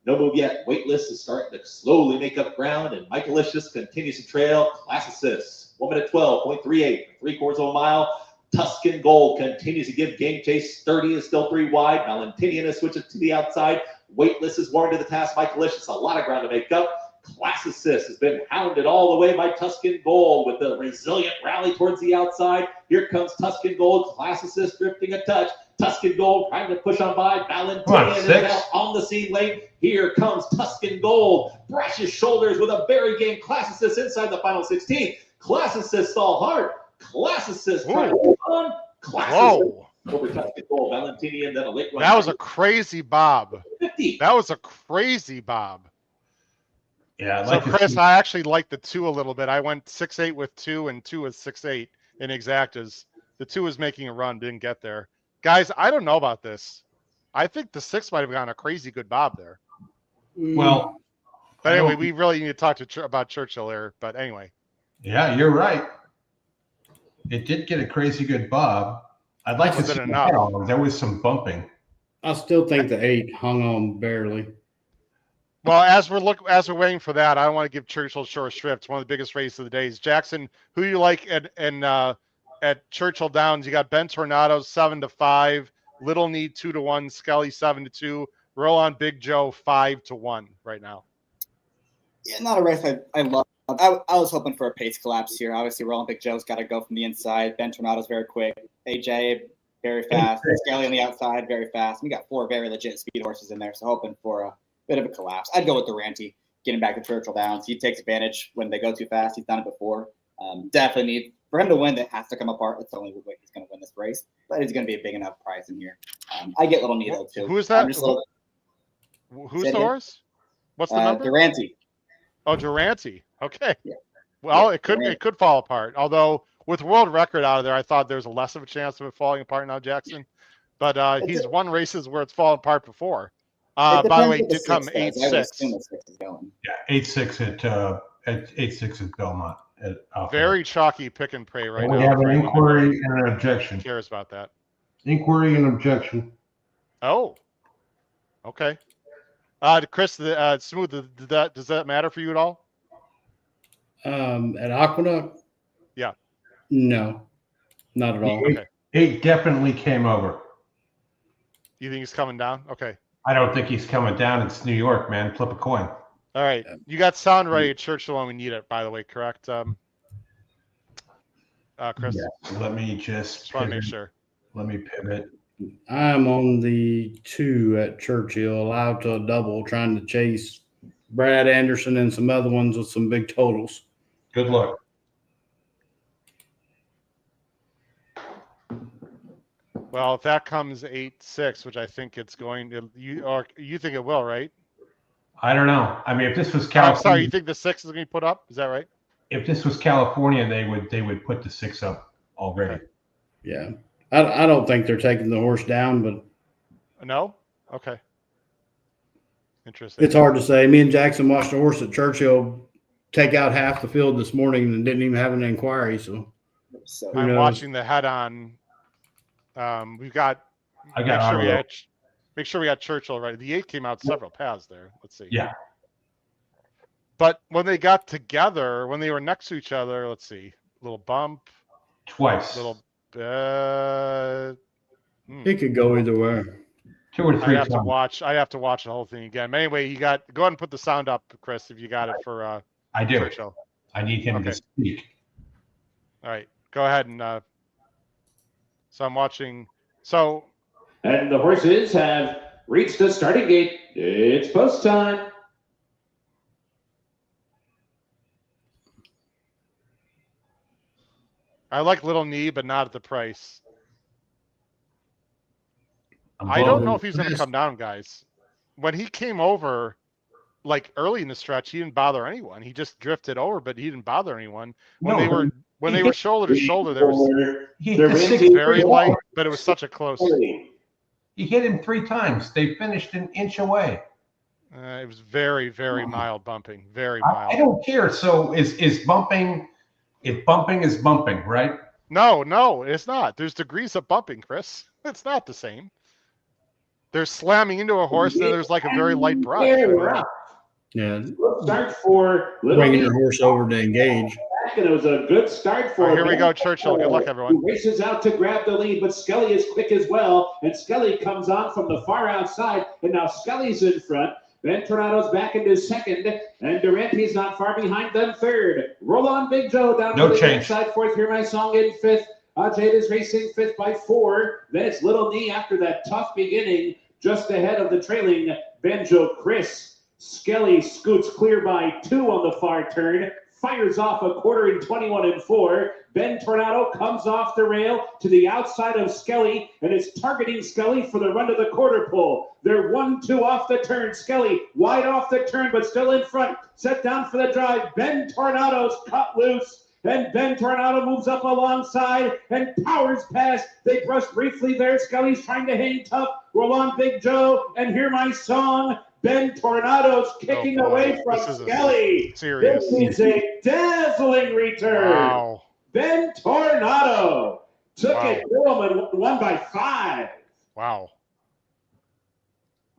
No move yet. Waitlist is starting to slowly make up ground, and Michael Licious continues to trail. Classicist. 1:12.38. 3/4 of a mile. Tuscan Gold continues to give game chase. Sturdy is still 3 wide. Valentinian is switching to the outside. Waitlist is worn to the task by Calicious. A lot of ground to make up. Classicist has been hounded all the way by Tuscan Gold with a resilient rally towards the outside. Here comes Tuscan Gold. Classicist drifting a touch. Tuscan Gold trying to push on by. Valentinian is now on the scene late. Here comes Tuscan Gold. Brushes shoulders with a very game Classicist inside the final 16. Classicist stall hard. Classicist trying to run. Classicist over Tuscan Gold. Valentinian, then a late run. That was a crazy bob. 50. That was a crazy bob. Yeah. So Chris, I actually like the 2 a little bit. I went 6-8 with 2 and 2 with 6-8 in exactas. The 2 was making a run, didn't get there. Guys, I don't know about this. I think the 6 might have gone a crazy good bob there. Well, but anyway, we really need to talk about Churchill here. But anyway. Yeah, you're right. It did get a crazy good bob. I'd like to see enough. There was some bumping. I still think the 8 hung on barely. Well, as we're waiting for that, I don't want to give Churchill short shrift. It's one of the biggest races of the days. Jackson, who do you like at Churchill Downs? You got Ben Tornado 7-5, Little Need 2-1, Skelly 7-2, Roland Big Joe 5-1 right now. Yeah, not a race I love. I was hoping for a pace collapse here. Obviously, Roland Big Joe's got to go from the inside. Ben Tornado's very quick. AJ, very fast. Skelly on the outside, very fast. We got 4 very legit speed horses in there, so hoping for a bit of a collapse. I'd go with Durante, getting back to Churchill Downs. He takes advantage when they go too fast. He's done it before. Definitely need for him to win. That has to come apart. That's the only way he's going to win this race. But it's going to be a big enough price in here. I get Little Needle too. Who's that? Who's the horse? What's the number? Durante. Oh, Durante. Okay. Yeah. Well, it could fall apart. Although with world record out of there, I thought there's a less of a chance of it falling apart now, Jackson. But he's won races where it's fallen apart before. By the way, it did come 8-6. Yeah, 8-6 at 8-6 at Belmont. Very chalky pick and pray right now. We have an inquiry and an objection. Who cares about that? Inquiry and objection. Oh. Okay. Chris, Smooth, does that matter for you at all? At Aqueduct? Yeah. No, not at all. Okay. 8 definitely came over. You think he's coming down? Okay. I don't think he's coming down. It's New York, man. Flip a coin. All right. You got sound ready at Churchill when we need it, by the way, correct? Chris? Yeah. Let me just want to make sure. Let me pivot. I'm on the 2 at Churchill, allowed to a double, trying to chase Brad Anderson and some other ones with some big totals. Good luck. Well, if that comes 8-6, which I think it's going to, you think it will, right? I don't know. I mean, if this was California, I'm sorry, you think the 6 is going to be put up? Is that right? If this was California, they would put the 6 up already. Okay. Yeah, I don't think they're taking the horse down, but no. Okay. Interesting. It's hard to say. Me and Jackson watched a horse at Churchill take out half the field this morning and didn't even have an inquiry. So I'm watching the head on. We've got. Make sure we got Churchill right. The 8 came out several paths there. Let's see. Yeah. But when they got together, when they were next to each other, let's see, little bump. Twice. Little. It could go either way. 2 or 3 I have times. to watch. I have to watch the whole thing again. Anyway, go ahead and put the sound up, Chris, if you got it for. I do. Churchill. I need him to speak. All right, go ahead and. So I'm watching. So. And the horses have reached the starting gate. It's post time. I like Little Knee, but not at the price. I don't know if he's going to come down, guys. When he came over, like early in the stretch, he didn't bother anyone. He just drifted over, but he didn't bother anyone. When they were shoulder to shoulder, there was very light, but it was such a close. He hit him 3 times. They finished an inch away. It was very, very mild bumping. Very mild. I don't care. So is bumping? If bumping is bumping, right? No, it's not. There's degrees of bumping, Chris. It's not the same. There's slamming into a horse, and there's like a very light brush. Yeah. Start for bringing your horse over to engage. And it was a good start for. Here we go, Churchill. Good luck, everyone. Who races out to grab the lead, but Skelly is quick as well, and Skelly comes on from the far outside, and now Skelly's in front. Ben Tornado's back into second, and Durante's not far behind them third. Roll on, Big Joe, down to the inside fourth. Hear My Song in fifth. Jade is racing fifth by 4. Then it's Little Knee after that tough beginning, just ahead of the trailing Banjo Chris. Skelly scoots clear by 2 on the far turn, fires off a quarter in 21 and 4. Ben Tornado comes off the rail to the outside of Skelly and is targeting Skelly for the run to the quarter pole. They're 1-2 off the turn. Skelly wide off the turn, but still in front. Set down for the drive. Ben Tornado's cut loose. And Ben Tornado moves up alongside and powers past. They brush briefly there. Skelly's trying to hang tough. Roll on, Big Joe, and Hear My Song. Ben Tornado's kicking away from Skelly. This is a dazzling return. Wow. Ben Tornado took it to him and won by 5. Wow.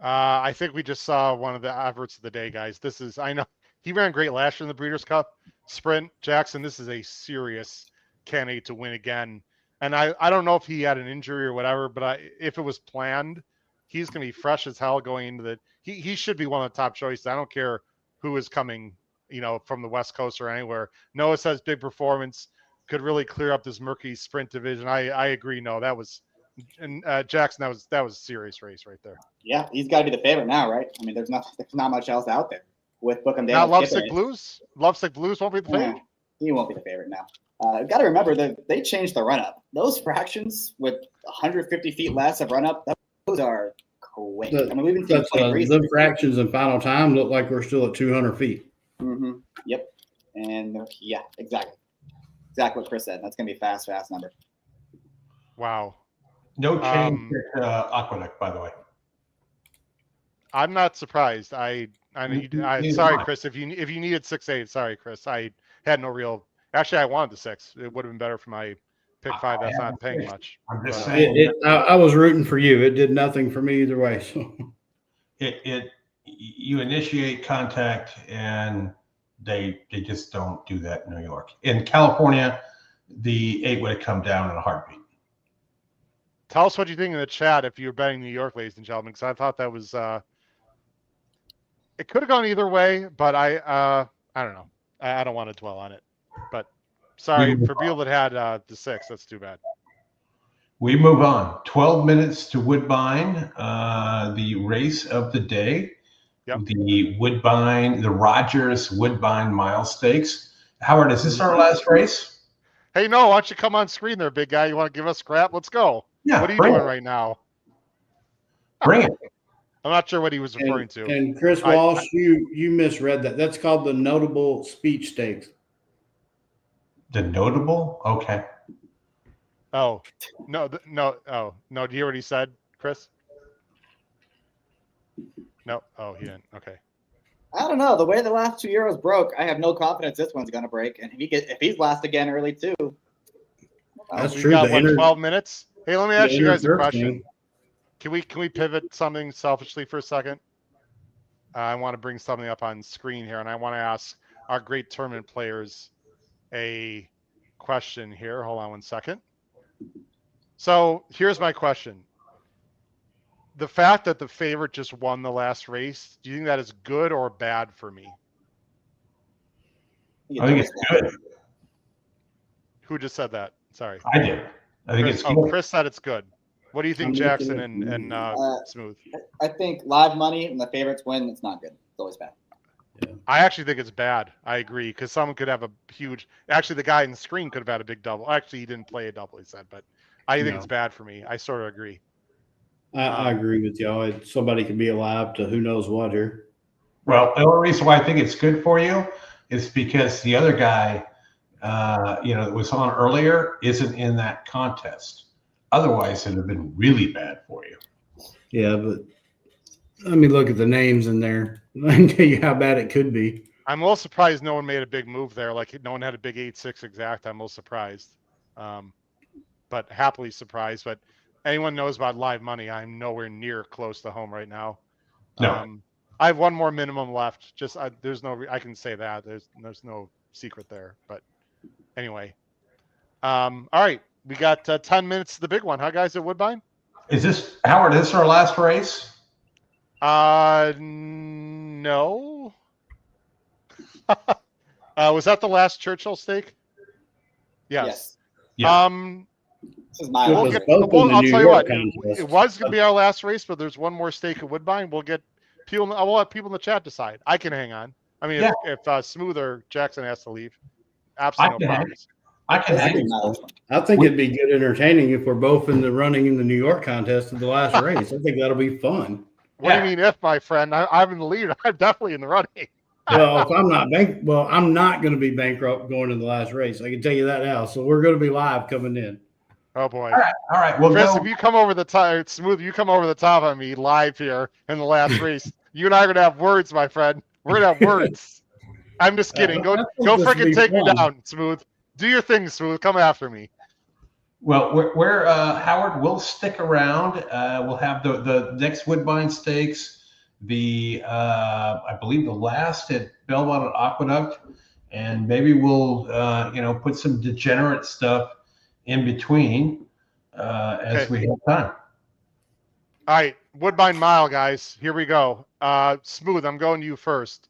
I think we just saw one of the efforts of the day, guys. I know he ran great last year in the Breeders' Cup Sprint. Jackson, this is a serious candidate to win again. And I don't know if he had an injury or whatever, but if it was planned, he's going to be fresh as hell going into the. He should be one of the top choices. I don't care who is coming, from the West Coast or anywhere. Noah says big performance could really clear up this murky sprint division. I agree. No, that was, and Jackson, that was a serious race right there. Yeah, he's got to be the favorite now, right? I mean, there's not much else out there with Bookham Dale. Now, Lovesick Blues won't be the favorite. Yeah, he won't be the favorite now. Got to remember that they changed the run-up. Those fractions with 150 feet less of run-up, those are quick. We've been seeing the fractions and final time look like we're still at 200 feet. Mm-hmm. Yep. And yeah, exactly what Chris said. That's going to be a fast number. Wow. No change at Aqueduct, by the way. I'm not surprised. Sorry, Chris. If you needed 6-8, sorry, Chris. I had no real. Actually, I wanted the 6. It would have been better for my pick 5. That's not paying much. I'm just saying. I was rooting for you. It did nothing for me either way. So you initiate contact, and they just don't do that in New York. In California, the 8 would have come down in a heartbeat. Tell us what you think in the chat if you're betting New York, ladies and gentlemen, because I thought that was it could have gone either way, but I don't know. I don't want to dwell on it. But sorry for people that had the 6. That's too bad. We move on. 12 minutes to Woodbine, the race of the day. Yep. The Woodbine, the Rogers Woodbine Mile Stakes. Howard, is this our last race? Hey, no, why don't you come on screen there, big guy? You want to give us crap? Let's go. Yeah. What are you doing right now? Bring it. I'm not sure what he was referring to. And Chris Walsh, you misread that. That's called the Notable Speech Stakes. The Notable? Okay. Oh, no, oh, no. Do you hear what he said, Chris? No. Oh, he didn't. Okay. I don't know. The way the last 2 Euros broke, I have no confidence this one's going to break. And if he's last again early too. That's We true. got, what, 12 minutes? Hey, let me ask you guys a question. Game. Can we pivot something selfishly for a second? I want to bring something up on screen here, and I want to ask our great tournament players a question here. Hold on one second. So here's my question. The fact that the favorite just won the last race, do you think that is good or bad for me? I think it's good. Who just said that? Sorry. I did. I think it's good. Chris said it's good. What do you think, Jackson and Smooth? I think live money and the favorites win. It's not good. It's always bad. Yeah. I actually think it's bad. I agree, because someone could have a huge. Actually, the guy in the screen could have had a big double. Actually, he didn't play a double. He said, but I think it's bad for me. I sort of agree. I agree with y'all. Somebody could be alive to who knows what here. Well, the only reason why I think it's good for you is because the other guy, that was on earlier, isn't in that contest. Otherwise, it'd have been really bad for you. Yeah, but let me look at the names in there. I can tell you how bad it could be. I'm a little surprised no one made a big move there. Like no one had a big 8-6 exact. I'm a little surprised, but happily surprised. But anyone knows about live money, I'm nowhere near close to home right now. No. I have one more minimum left. Just there's no. I can say that there's no secret there. But anyway, all right. We got 10 minutes to the big one, huh, guys, at Woodbine? Is this, Howard, is this our last race? No. Was that the last Churchill stake? Yes. Yeah. This is my I'll tell you what, it was going to be our last race, but there's one more stake at Woodbine. We'll get people. I'll let people in the chat decide. I can hang on. I mean, if Smooth or Jackson has to leave, absolutely no problems. I think it'd be good entertaining if we're both in the running in the New York contest of the last race. I think that'll be fun. What do you mean if, my friend? I'm in the lead. I'm definitely in the running. Well, if I'm not I'm not going to be bankrupt going to the last race. I can tell you that now. So we're going to be live coming in. Oh boy! All right. Well, Chris, if you come over the top, Smooth, you come over the top on me live here in the last race. You and I are going to have words, my friend. We're going to have words. I'm just kidding. Go freaking take me down, Smooth. Do your thing, Smooth. Come after me. Well, we're Howard, we'll stick around. We'll have the next Woodbine Stakes, I believe the last at Belmont and Aqueduct, and maybe we'll put some degenerate stuff in between as we have time. All right, Woodbine Mile, guys. Here we go. Smooth, I'm going to you first.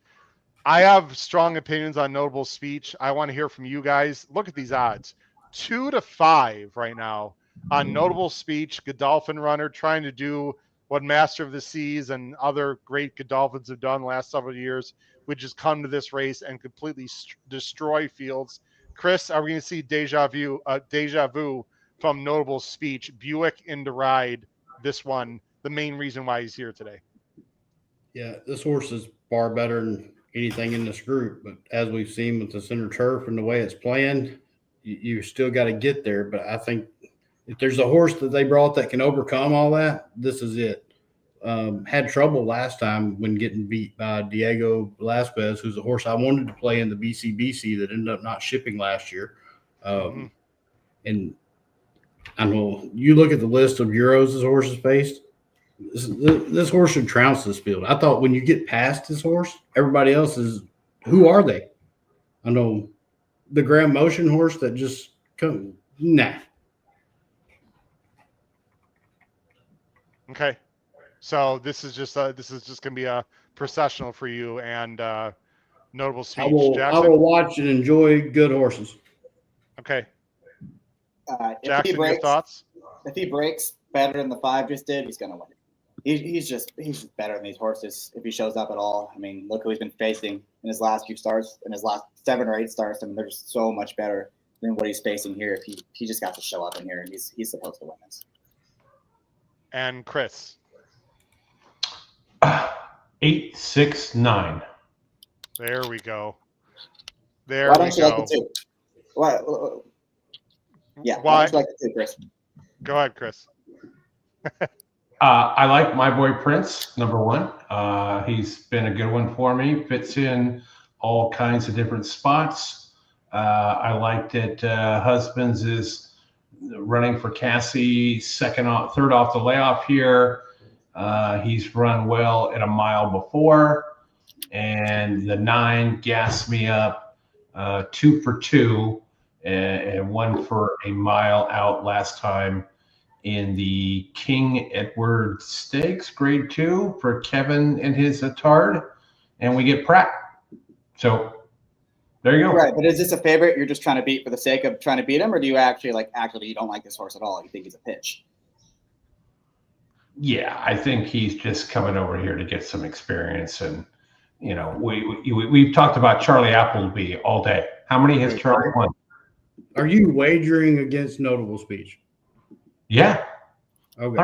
I have strong opinions on Notable Speech. I want to hear from you guys. Look at these odds. 2-5 right now on Notable Speech, Godolphin runner trying to do what Master of the Seas and other great Godolphins have done the last several years, which is come to this race and completely destroy fields. Chris, are we going to see deja vu from Notable Speech? Buick into ride this one, the main reason why he's here today. Yeah, this horse is far better than anything in this group, but as we've seen with the center turf and the way it's playing, you still got to get there. But I think if there's a horse that they brought that can overcome all that, this is it. Had trouble last time when getting beat by Diego Velasquez, who's a horse I wanted to play in the BCBC that ended up not shipping last year. And I know you look at the list of Euros this horse has faced, This horse should trounce this field. I thought when you get past this horse, everybody else is, who are they? I know the Grand Motion horse that just come, nah. Okay, so this is just gonna be a processional for you and notable speech. I will watch and enjoy good horses. Okay. Jackson, your thoughts? If he breaks better than the 5 just did, he's gonna win. He's just better than these horses if he shows up at all. I mean, look who he's been facing in his last few starts, in his last 7 or 8 starts. I mean, they're just so much better than what he's facing here. If he just got to show up in here, and he's supposed to win this. And Chris. 8, 6, 9. There we go. There Why we don't you go. like the 2? Why? Yeah. Why? Don't you like the 2, Chris? Go ahead, Chris. I like My Boy Prince, number 1. He's been a good one for me. Fits in all kinds of different spots. I like that Husbands is running for Cassie, third off the layoff here. He's run well at a mile before. And the 9 gassed me up 2 for 2 and 1 for a mile out last time in the King Edward Stakes, grade 2 for Kevin and his Attard, and we get Pratt. So there you go. Right, but is this a favorite you're just trying to beat for the sake of trying to beat him, or do you actually you don't like this horse at all? You think he's a pitch? Yeah, I think he's just coming over here to get some experience, and we've talked about Charlie Appleby all day. How many has Charlie won? Are you wagering against notable speech? Yeah. Okay.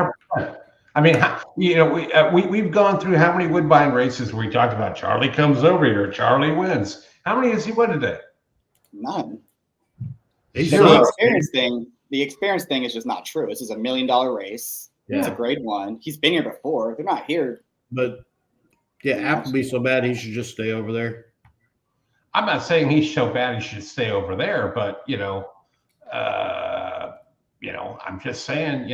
I mean, we've gone through how many Woodbine races where we talked about Charlie comes over here, Charlie wins. How many has he won today? None. The experience thing is just not true. This is $1 million race. Yeah. It's a grade 1. He's been here before. They're not here. But yeah, Appleby's so bad he should just stay over there. I'm not saying he's so bad he should stay over there, but I'm just saying,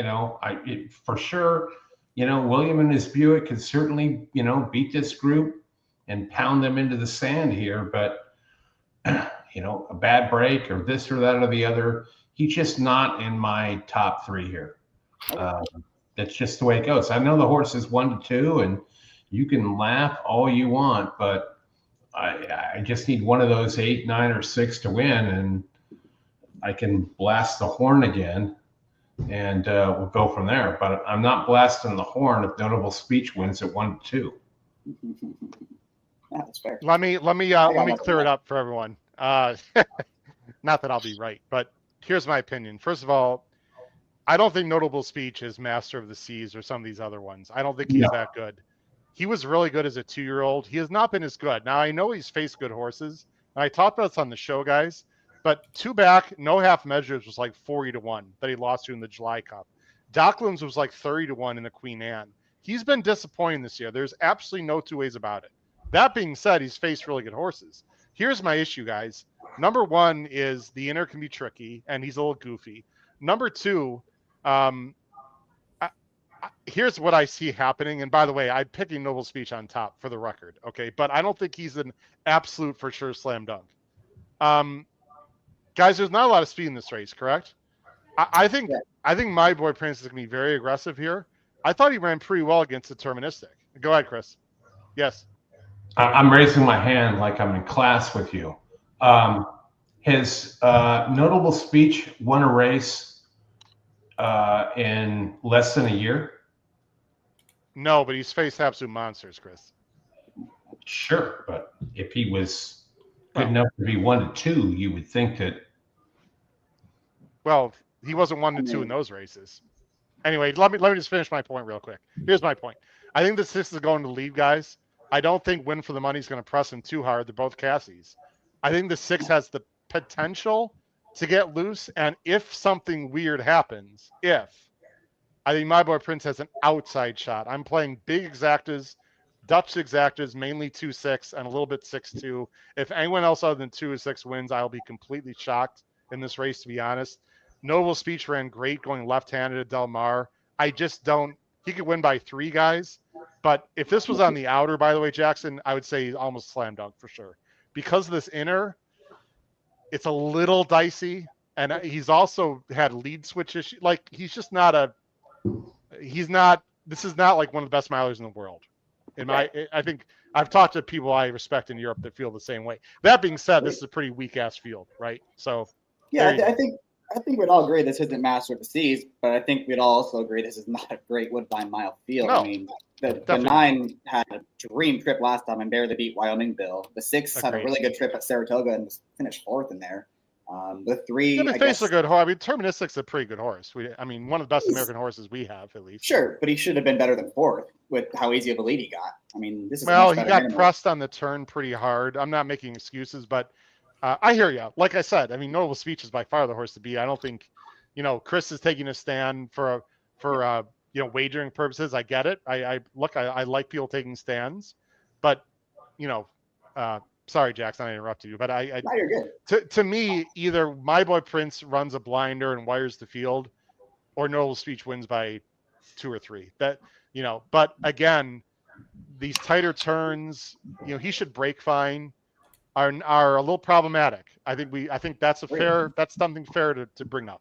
for sure, William and his Buick can certainly, beat this group and pound them into the sand here. But, a bad break or this or that or the other, he's just not in my top 3 here. That's just the way it goes. I know the horse is 1 to 2, and you can laugh all you want, but I just need one of those 8, 9, or 6 to win, and I can blast the horn again, and we'll go from there. But I'm not blasting the horn if Notable Speech wins at 1 to 2. That's fair. Let me clear it up for everyone. Not that I'll be right, but here's my opinion. First of all, I don't think Notable Speech is Master of the Seas or some of these other ones. I don't think he's that good. He was really good as a 2-year-old. He has not been as good. Now, I know he's faced good horses. And I talked about this on the show, guys. But 2 back, no half measures was like 40 to 1 that he lost to in the July Cup. Docklands was like 30 to 1 in the Queen Anne. He's been disappointing this year. There's absolutely no 2 ways about it. That being said, he's faced really good horses. Here's my issue, guys. Number 1 is the inner can be tricky, and he's a little goofy. Number 2, here's what I see happening. And by the way, I'm picking Noble Speech on top for the record. Okay. But I don't think he's an absolute for sure slam dunk. Guys, there's not a lot of speed in this race, correct? I think My Boy Prince is going to be very aggressive here. I thought he ran pretty well against Deterministic. Go ahead, Chris. Yes. I'm raising my hand like I'm in class with you. His Notable Speech won a race in less than a year? No, but he's faced absolute monsters, Chris. Sure, but if he was good enough to be 1 to 2, you would think that. Well, he wasn't 1 to 2 in those races. Anyway, let me just finish my point real quick. Here's my point. I think the 6 is going to lead, guys. I don't think Win for the Money is going to press him too hard. They're both Cassies. I think the 6 has the potential to get loose, and if something weird happens, I think My Boy Prince has an outside shot. I'm playing big exactas, Dutch exactas, mainly 2-6 and a little bit 6-2. If anyone else other than 2 or 6 wins, I'll be completely shocked in this race, to be honest. Noble Speech ran great going left-handed at Del Mar. I just don't He could win by 3 guys. But if this was on the outer, by the way, Jackson, I would say almost slam dunk for sure. Because of this inner, it's a little dicey. And he's also had lead switch issues. Like, he's just not this is not like one of the best milers in the world. I think I've talked to people I respect in Europe that feel the same way. That being said, this is a pretty weak ass field, right? So yeah, I think we'd all agree this isn't Master of the Seas, but I think we'd all also agree this is not a great Woodbine Mile field. No, I mean, the 9 had a dream trip last time and barely beat Wyoming Bill. The 6 had a really good trip at Saratoga and finished 4th in there. The 3, yeah, face a good horse. I mean, Terministic's a pretty good horse. One of the best American horses we have, at least. Sure, but he should have been better than 4th with how easy of a lead he got. I mean, this is he got pressed on the turn pretty hard. I'm not making excuses, but I hear you. Like I said, I mean, Notable Speech is by far the horse to beat. I don't think, Chris is taking a stand for wagering purposes. I get it. I like people taking stands, but sorry, Jackson, I interrupted you, but no, you're good. To me, either My Boy Prince runs a blinder and wires the field, or Notable Speech wins by 2 or 3. But again, these tighter turns, he should break fine, are a little problematic. I think that's something fair to bring up.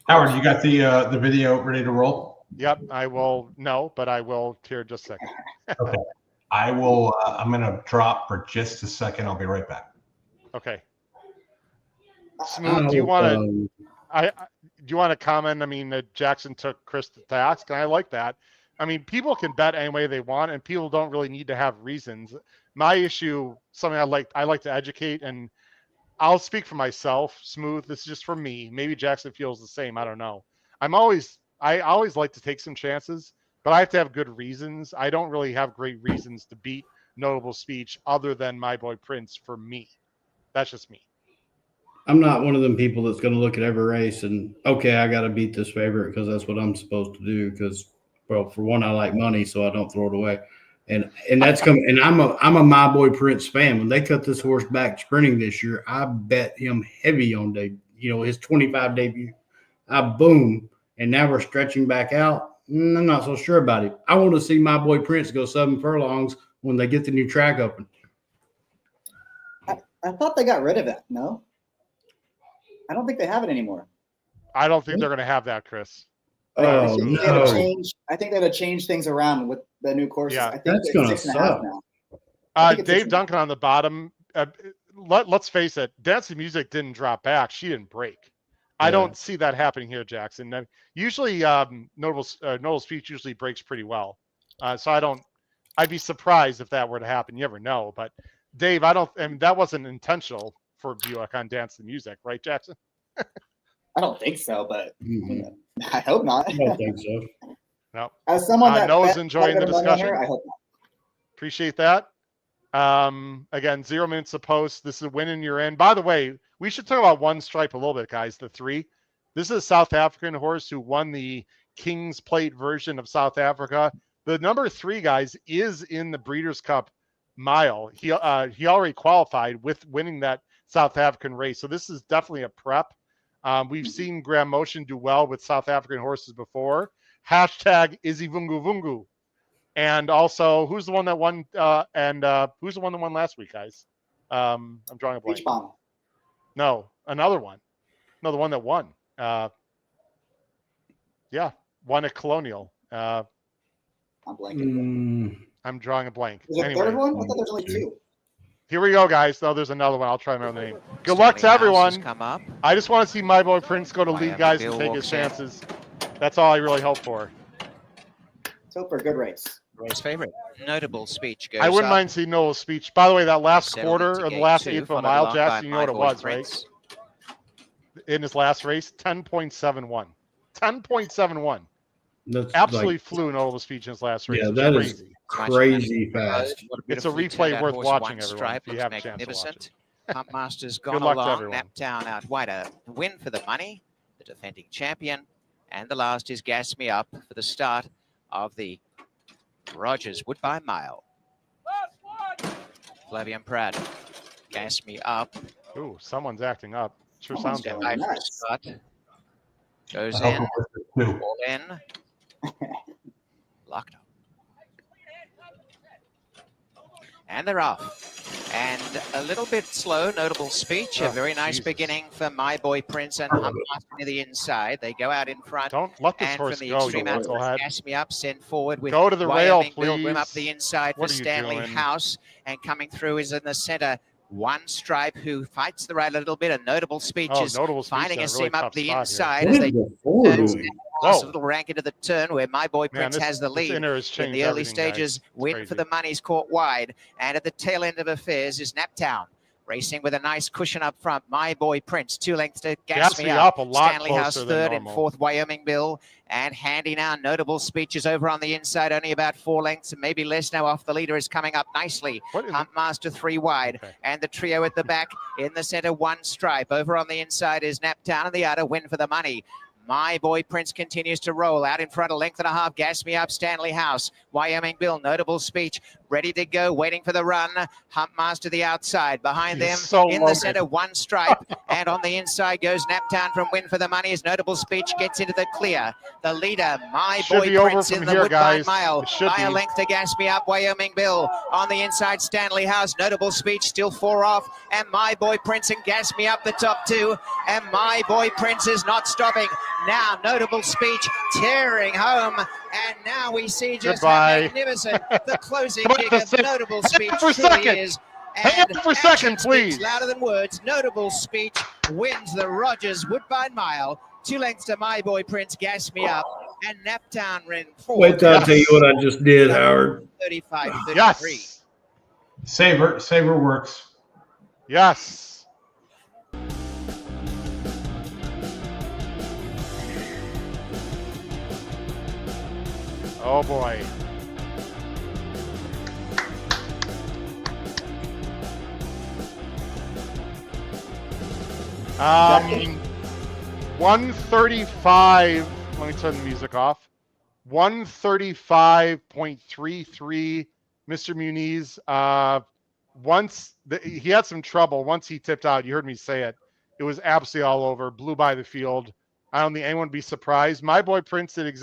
Howard, you got the video ready to roll? Yep, I will. No, but I will here in just a second. Okay. I will. I'm going to drop for just a second. I'll be right back. Okay. Smooth. Do you want to comment? I mean, that Jackson took Chris to task, and I like that. I mean, people can bet any way they want, and people don't really need to have reasons. My issue, something I like to educate, and I'll speak for myself. Smooth. This is just for me. Maybe Jackson feels the same. I don't know. I always like to take some chances, but I have to have good reasons. I don't really have great reasons to beat Notable Speech other than My Boy Prince for me. That's just me. I'm not one of them people that's going to look at every race and, okay, I got to beat this favorite because that's what I'm supposed to do. Because, well, for one, I like money, so I don't throw it away. And that's coming. And I'm a My Boy Prince fan. When they cut this horse back sprinting this year, I bet him heavy on his 25 debut. Boom. And now we're stretching back out. I'm not so sure about it. I want to see My Boy Prince go 7 furlongs when they get the new track open. I thought they got rid of that. No, I don't think they have it anymore. I don't think they're going to have that, Chris. I think they had to change things around with the new courses. Yeah, I think that's going to suck now. Dave Duncan on the bottom. Let's face it. Dancing Music didn't drop back. She didn't break. I don't see that happening here, Jackson. Usually, Notable Speech usually breaks pretty well. So I'd be surprised if that were to happen. You never know. But Dave, that wasn't intentional for Buick on Dance the Music, right, Jackson? I don't think so, but I hope not. I don't think so. No. As someone that Noah's enjoying the discussion. I hope not. Appreciate that. Again, 0 minutes of post. This is a win and you're in. By the way, we should talk about One Stripe a little bit, guys. The 3. This is a South African horse who won the King's Plate version of South Africa. The number 3, guys, is in the Breeders' Cup Mile. He already qualified with winning that South African race. So this is definitely a prep. We've seen Graham Motion do well with South African horses before. Hashtag Izzy Vungu Vungu. And also, who's the one that won? Who's the one that won last week, guys? I'm drawing a blank. Beach Bomb. No, another one. No, the one that won. Won at Colonial. I'm blanking. I'm drawing a blank. Is there a third one? I thought there's only 2. Here we go, guys. No, there's another one. I'll try to remember the name. Good luck to everyone. I just want to see My Boy Prince go to lead, guys, and take his chances. That's all I really hope for. Let's hope for a good race. Race favorite. Notable Speech goes I wouldn't up. mind seeing Noah's speech. By the way, that last Settled quarter into or the gate last 2, eighth of a followed mile, along Jackson, by you know what it My was, Boy right? Prince. In his last race, 10.71. 10.71. That's absolutely flew Notable Speech in his last race. Yeah, that crazy. is crazy fast. It's a replay worth watching, everyone, if you have a chance to watch it. Pumpmaster's Good gone luck to along, everyone. Naptown out wider. Win for the money, the defending champion. And the last is Gas Me Up for the start of the Rogers Woodbine Mile. Flavian Pratt, Gas Me Up. Ooh, someone's acting up. Sure sounds Step like by for Scott. Goes in, all in. And they're off. And a little bit slow, notable speech. A very nice beginning for My Boy Prince and Humpmaster to the inside. They go out in front. Don't let this and horse from the go, extreme you outside, Gas Me Up, send forward with go to the rail, Wyoming Bill Grimm up please. the inside What for are you Stanley doing? House. And coming through is in the center, One Stripe, who fights the right a little bit. A notable speech is finding a seam up the inside as they a little rank into the turn where My Boy Prince has the lead. In the early stages, Win for the Money's caught wide. And at the tail end of affairs is Naptown. Racing with a nice cushion up front. My Boy Prince, 2 lengths to Gas Me Up. A lot Stanley House third and fourth, Wyoming Bill. And Handy now, notable speeches over on the inside, only about 4 lengths and maybe less now off the leader is coming up nicely. Humpmaster 3 wide. Okay. And the trio at the back in the center, One Stripe. Over on the inside is Naptown and the outer, Win for the Money. My Boy Prince continues to roll out in front, a length and a half. Gas Me Up, Stanley House. Wyoming Bill, notable speech, ready to go, waiting for the run. Humpmaster the outside. Behind them, in the center, One Stripe. And on the inside goes Naptown from Win for the Money. His notable speech gets into the clear. The leader, My Boy Prince in the Woodbine Mile. By a length to Gas Me Up, Wyoming Bill. On the inside, Stanley House. Notable speech, still 4 off. And My Boy Prince and Gas Me Up the top 2. And My Boy Prince is not stopping. Now, notable speech, tearing home, and now we see just how magnificent the closing kick of notable speech truly is. Hang on for a second, please. Louder than words. Notable speech wins the Rogers Woodbine Mile. 2 lengths to My Boy Prince, Gas Me Up, and Naptown ran 4. Wait till I tell you what I just did, Howard. 35-33. Yes. Saver works. Yes. Oh boy. Um, 135. Let me turn the music off. 135.33. Mr. Muniz. He had some trouble. Once he tipped out, you heard me say it. It was absolutely all over. Blew by the field. I don't think anyone would be surprised. My Boy Prince did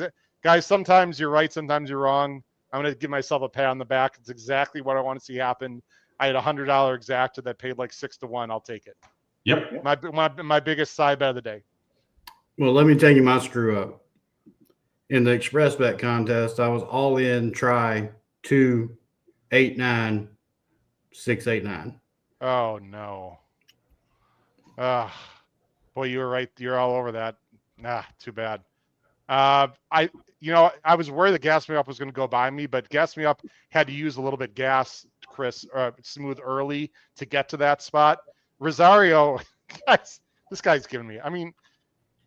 Guys, sometimes you're right, sometimes you're wrong. I'm going to give myself a pat on the back. It's exactly what I want to see happen. I had a $100 exacta that paid like 6 to 1. I'll take it. Yep. My biggest side bet of the day. Well, let me tell you my screw up. In the express bet contest, I was all in try 289-689. Oh no. Boy, you were right. You're all over that. Nah, too bad. I was worried that Gas Me Up was going to go by me, but Gas Me Up had to use a little bit gas, Chris, smooth early to get to that spot. Rosario, guys, this guy's giving me. I mean,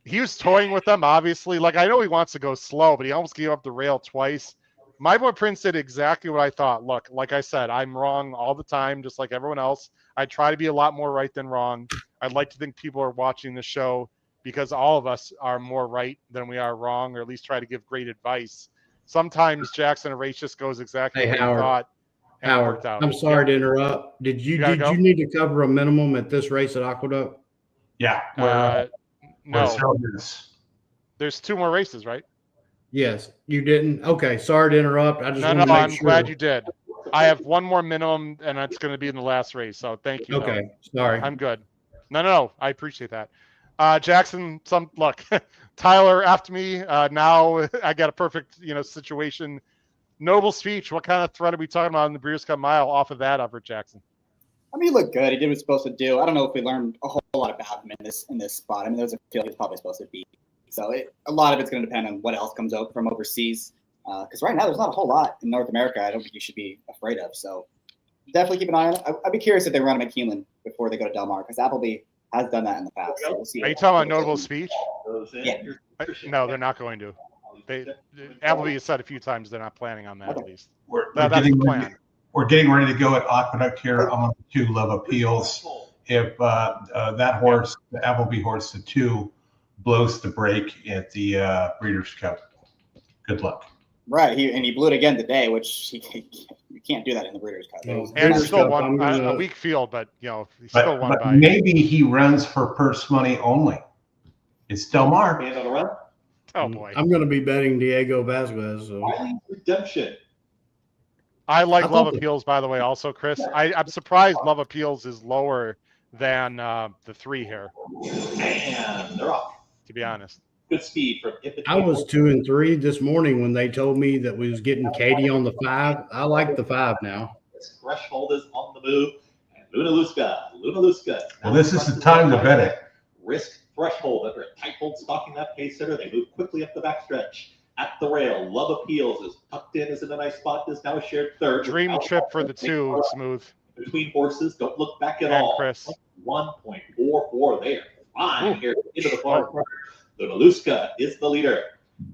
he was toying with them, obviously. Like, I know he wants to go slow, but he almost gave up the rail twice. My Boy Prince did exactly what I thought. Look, like I said, I'm wrong all the time, just like everyone else. I try to be a lot more right than wrong. I'd like to think people are watching the show because all of us are more right than we are wrong, or at least try to give great advice. Sometimes Jackson Race just goes exactly what he thought. Howard, I'm sorry to interrupt. Did you need to cover a minimum at this race at Aqueduct? Yeah. No. There's 2 more races, right? Yes, you didn't. Okay, sorry to interrupt. I just I'm glad you did. I have 1 more minimum, and it's going to be in the last race. So thank you. Okay, sorry. I'm good. No. I appreciate that. Jackson, look, Tyler after me. Now I got a perfect, situation. Noble speech. What kind of threat are we talking about in the Breeders' Cup Mile off of that, Everett Jackson? I mean, he looked good. He did what he was supposed to do. I don't know if we learned a whole lot about him in this spot. I mean, there's a field he's probably supposed to beat. So a lot of it's going to depend on what else comes out from overseas. Because right now there's not a whole lot in North America I don't think you should be afraid of. So definitely keep an eye on it. I'd be curious if they run him at Keeneland before they go to Delmar, because Appleby has done that in the past. So we'll see. Are you talking about notable speech? Yeah. No, they're not going to. Appleby has said a few times they're not planning on that, at least. That's the plan. We're getting ready to go at Aqueduct here on the 2 Love Appeals. If that horse, the Appleby horse, the 2, blows the break at the Breeders' Cup, good luck. Right, he blew it again today, which you can't do that in the Breeders' Cup. And still won a weak field, but he still won by. Maybe he runs for purse money only. It's Delmar. Oh boy! I'm going to be betting Diego Vasquez. So. Redemption. I like Love Appeals, by the way, also, Chris. I'm surprised Love Appeals is lower than the 3 here. And they're off. To be honest. Good speed from I was 2 and 3 this morning when they told me that we was getting Katie on the 5. I like the 5 now. Threshold is on the move. And Luna Luska. Well, this is the time to bet it. Risk Threshold under a tight hold, stalking that pace setter. They move quickly up the backstretch. At the rail, Love Appeals is tucked in, is in a nice spot, is now a shared third. Dream trip for the 2, Smooth. Between horses, don't look back at all. Chris. 1.44 there. Fine here into the far corner. Luna Luska is the leader.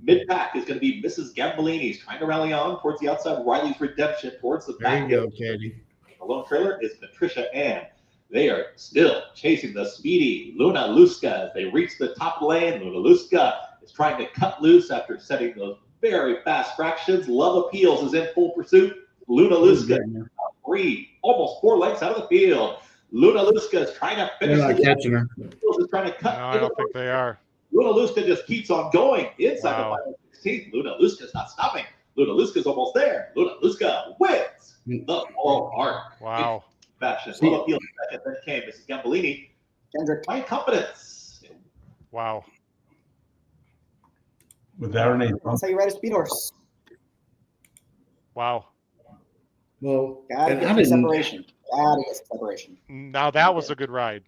Mid-pack is going to be Mrs. Gambolini's trying to rally on towards the outside. Riley's Redemption towards the back. There you go, Katie. The lone trailer is Patricia Ann. They are still chasing the speedy Luna Luska as they reach the top lane. Luna Luska is trying to cut loose after setting those very fast fractions. Love Appeals is in full pursuit. Luna Luska, almost 4 lengths out of the field. Luna Luska is trying to finish. They're not catching her. Is trying to cut. No, I don't think they are. Luna Luska just keeps on going inside the final 16th. Luna Luska's not stopping. Luna Luska's almost there. Luna Luska wins the Laurel Park. Wow. Fashion. Love Appeals second, then came Mrs. Gambolini. Kendrick, my confidence. Wow. Without any. That's how you ride a speed horse. Wow. Well, Gotta get the separation. Now that was a good ride.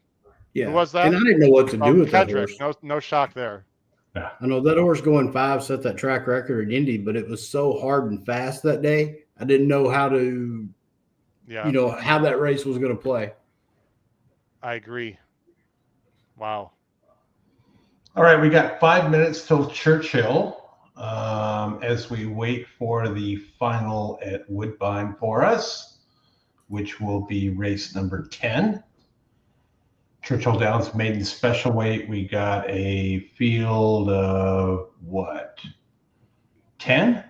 Yeah. Who was that? And I didn't know what to do with that Kendrick. horse. No shock there. I know that horse going 5 set that track record at Indy, but it was so hard and fast that day. I didn't know how to, how that race was going to play. I agree. Wow. All right, we got 5 minutes till Churchill as we wait for the final at Woodbine for us, which will be race number 10. Churchill Downs maiden special weight. We got a field of what? 10?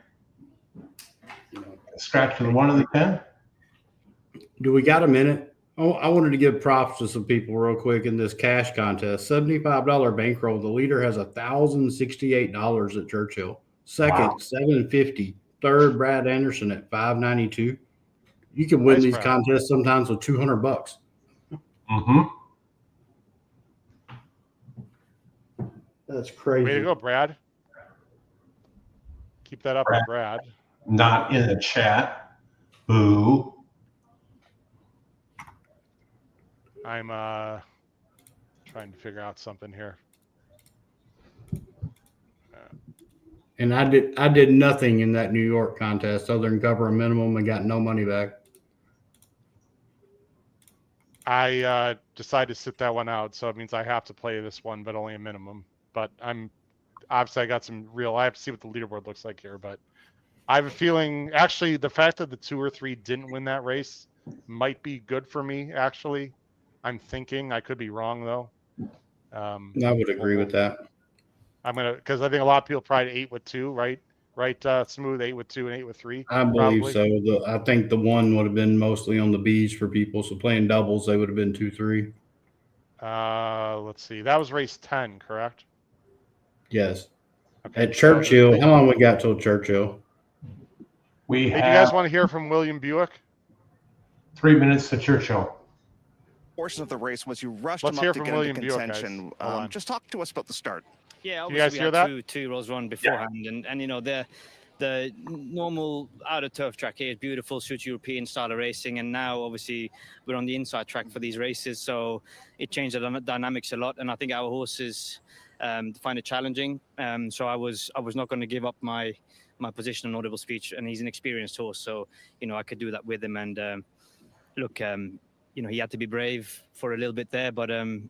Scratch to the 1 of the 10? Do we got a minute? Oh, I wanted to give props to some people real quick in this cash contest. $75 bankroll. The leader has $1,068 at Churchill. Second, $750. Third, Brad Anderson at $592. You can win these contests sometimes with $200. Mm-hmm. That's crazy. Way to go, Brad. Keep that up, Brad. Not in the chat. Boo. I'm trying to figure out something here. And I did nothing in that New York contest other than cover a minimum and got no money back. I decided to sit that one out, so it means I have to play this one, but only a minimum. But I'm obviously I got some real. I have to see what the leaderboard looks like here, but I have a feeling actually the fact that the 2 or 3 didn't win that race might be good for me. Actually, I'm thinking I could be wrong though. I would agree with that. I'm gonna because I think a lot of people tried 8 with 2, right? Right, Smooth 8 with 2 and 8 with 3. I believe so. I think the 1 would have been mostly on the B's for people. So playing doubles, they would have been 2-3. Let's see. That was race 10, correct? Yes. Okay. At Churchill, how long we got till Churchill? Hey, do you guys want to hear from William Buick? 3 minutes to Churchill. Portion of the race was you rushed Let's him hear up to from get William into Buick, contention. guys. Just talk to us about the start. Yeah, you guys obviously hear we that? had two rows run beforehand, and you know the normal out of turf track here is beautiful, suits European style of racing, and now obviously we're on the inside track for these races, so it changed the dynamics a lot, and I think our horses find it challenging. So I was not going to give up my position on Audible Speech, and he's an experienced horse, so you know I could do that with him. And look, you know, he had to be brave for a little bit there, but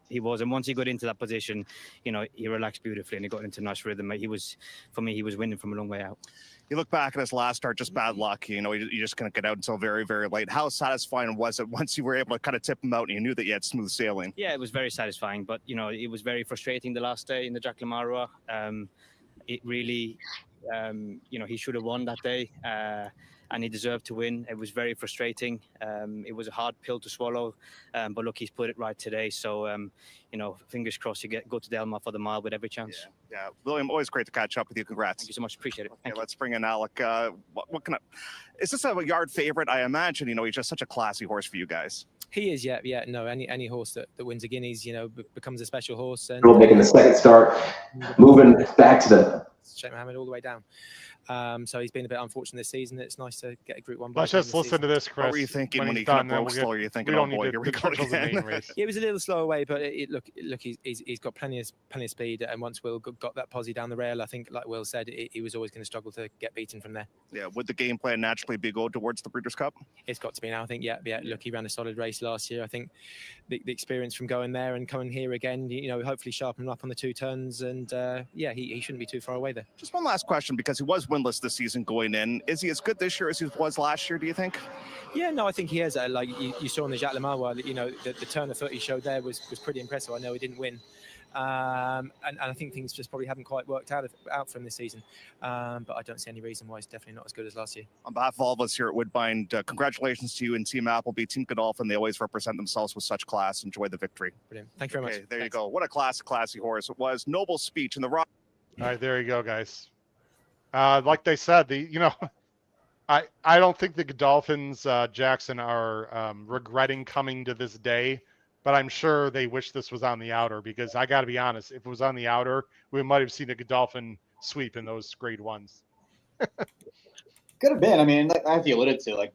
he was. And once he got into that position, you know, he relaxed beautifully and he got into a nice rhythm. He was winning from a long way out. You look back at his last start, just bad luck. You know, you just couldn't get out until very, very late. How satisfying was it once you were able to kind of tip him out and you knew that you had smooth sailing? Yeah, it was very satisfying, but, you know, it was very frustrating the last day in the Jack LaMarua. It really He should have won that day, and he deserved to win. It was very frustrating. It was a hard pill to swallow, but look, he's put it right today. So, fingers crossed you go to Delmar for the mile with every chance. Yeah, William, always great to catch up with you. Congrats. Thank you so much. Appreciate it. Okay, let's bring in Alec. Is this a yard favorite? I imagine, he's just such a classy horse for you guys. He is, yeah. No, any horse that wins a Guineas, becomes a special horse. And Making the second start, moving back to the. Sheikh Mohammed all the way down. So he's been a bit unfortunate this season. It's nice to get a Group 1. Let's just listen to this, Chris. What were you thinking when he kind of broke slow? Are you thinking, oh boy, here we go again? It was a little slow away, but look, he's got plenty of speed. And once Will got that posse down the rail, I think, like Will said, he was always going to struggle to get beaten from there. Yeah, would the game plan naturally be go towards the Breeders' Cup? It's got to be now, I think. Yeah. Look, he ran a solid race last year. I think the experience from going there and coming here again, hopefully sharpen him up on the 2 turns. And he shouldn't be too far away there. Just one last question, because he was winless this season going in. Is he as good this year as he was last year, do you think? Yeah, no, I think he has. Like you saw in the Jacques Le Mans, the turn of foot he showed there was pretty impressive. I know he didn't win. And I think things just probably haven't quite worked out for him this season. But I don't see any reason why he's definitely not as good as last year. On behalf of all of us here at Woodbine, congratulations to you and Team Appleby, Team Godolphin. They always represent themselves with such class. Enjoy the victory. Brilliant. Thank you very much. There you go. What a classy horse it was. Noble speech in the rock. All right, there you go, guys. Like they said, I don't think the Godolphins, Jackson, are regretting coming to this day, but I'm sure they wish this was on the outer, because I got to be honest, if it was on the outer, we might have seen a Godolphin sweep in those Grade 1s. Could have been. I mean, as you alluded to,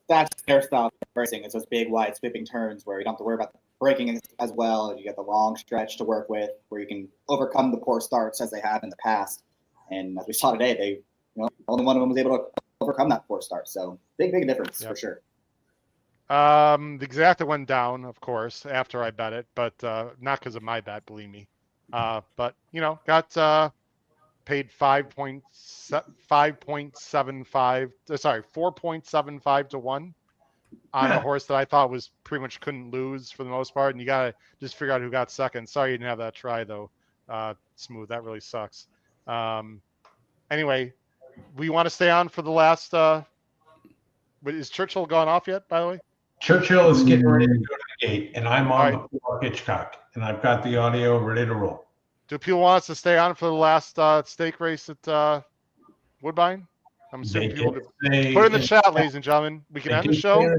that's their style of racing. It's those big, wide, sweeping turns where you don't have to worry about braking as well. You get the long stretch to work with, where you can overcome the poor starts as they have in the past. And as we saw today, only one of them was able to overcome that poor start. So big difference for sure. The exacta went down, of course, after I bet it, but not because of my bet, believe me. But got paid 4.75 to 1 on a horse that I thought was pretty much couldn't lose for the most part. And you gotta just figure out who got second. Sorry you didn't have that try though. Smooth. That really sucks. Anyway, we want to stay on for the last. Is Churchill gone off yet? By the way, Churchill is getting ready to go to the gate, and I'm on the floor, Hitchcock, and I've got the audio ready to roll. Do people want us to stay on for the last stake race at Woodbine? I'm assuming people put it in the chat, ladies and gentlemen. We can end the show.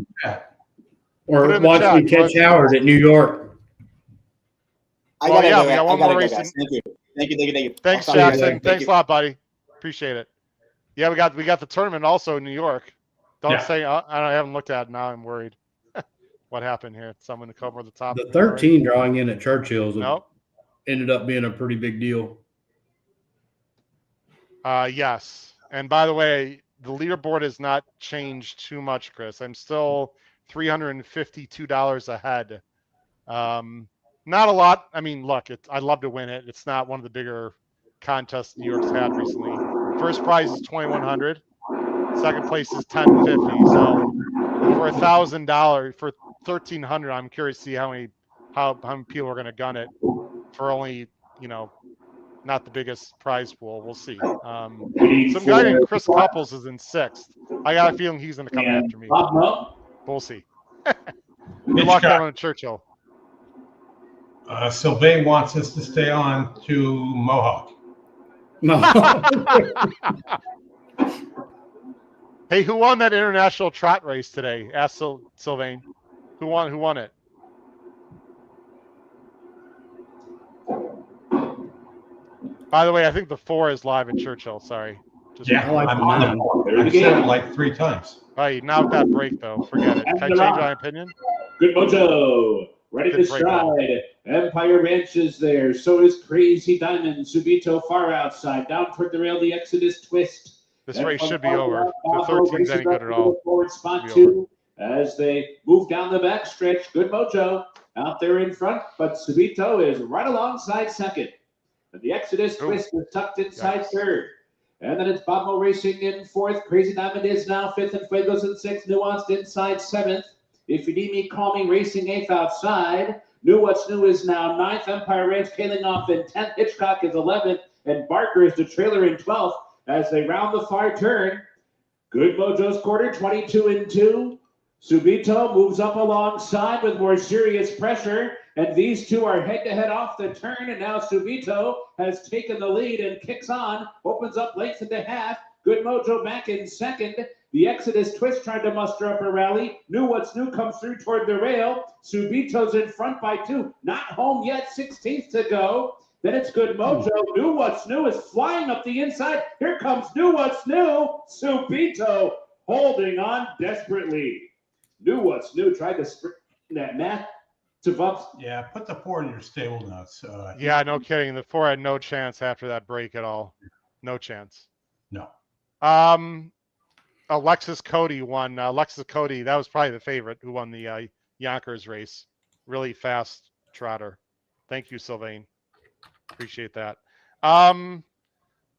Or watch me catch Howard at New York. We got one more race. Thank you. Thanks, Jackson. Thanks a lot, buddy. Appreciate it. Yeah, we got the tournament also in New York. Don't say I haven't looked at it now. I'm worried. What happened here? Someone to come over the top. The 13 drawing in at Churchill's ended up being a pretty big deal. Yes. And by the way, the leaderboard has not changed too much, Chris. I'm still $352 ahead. Not a lot. I mean, look, I'd love to win it. It's not one of the bigger contests New York's had recently. First prize is $2,100. Second place is $1,050. So for $1,000, for $1,300, I'm curious to see how many people are going to gun it for only, not the biggest prize pool. We'll see. Some guy named Chris Couples is in 6th. I got a feeling he's going to come after me. We'll see. Good luck on Churchill. Sylvain wants us to stay on to Mohawk. Hey, who won that international trot race today? Ask Sylvain. Who won it? By the way, I think the 4 is live in Churchill. Sorry. I'm on the 4. I've said it like 3 times. Right, now with that break, though, forget it. Can I change my opinion? Good mojo. Ready to stride. Empire Ranch is there. So is Crazy Diamond. Subito far outside. Down toward the rail, the Exodus twist. This race should be over. If the 13's any good at all. Forward spot 2 as they move down the backstretch. Good mojo out there in front, but Subito is right alongside second. And the Exodus twist is tucked inside third. And then it's Bobo Racing in 4th. Crazy Diamond is now 5th, and Fuego's in 6th. Nuanced inside 7th. If you need me, call me. Racing 8th outside. New What's New is now 9th. Empire Ranch tailing off in 10th. Hitchcock is 11th. And Barker is the trailer in 12th. as they round the far turn. Good Mojo's quarter, 22-2. Subito moves up alongside with more serious pressure, and these two are head-to-head off the turn, and now Subito has taken the lead and kicks on, opens up length and a half. Good Mojo back in second. The Exodus Twist tried to muster up a rally. Knew What's New comes through toward the rail. Subito's in front by 2. Not home yet, 16th to go. Then it's Good Mojo. Knew What's New is flying up the inside. Here comes Knew What's New. Subito holding on desperately. Knew What's New tried to sprint that mat to bumps. Yeah, put the 4 in your stable notes. Yeah, no kidding. The 4 had no chance after that break at all. No chance. No. Alexis Cody won. Alexis Cody, that was probably the favorite who won the Yonkers race. Really fast trotter. Thank you, Sylvain. Appreciate that.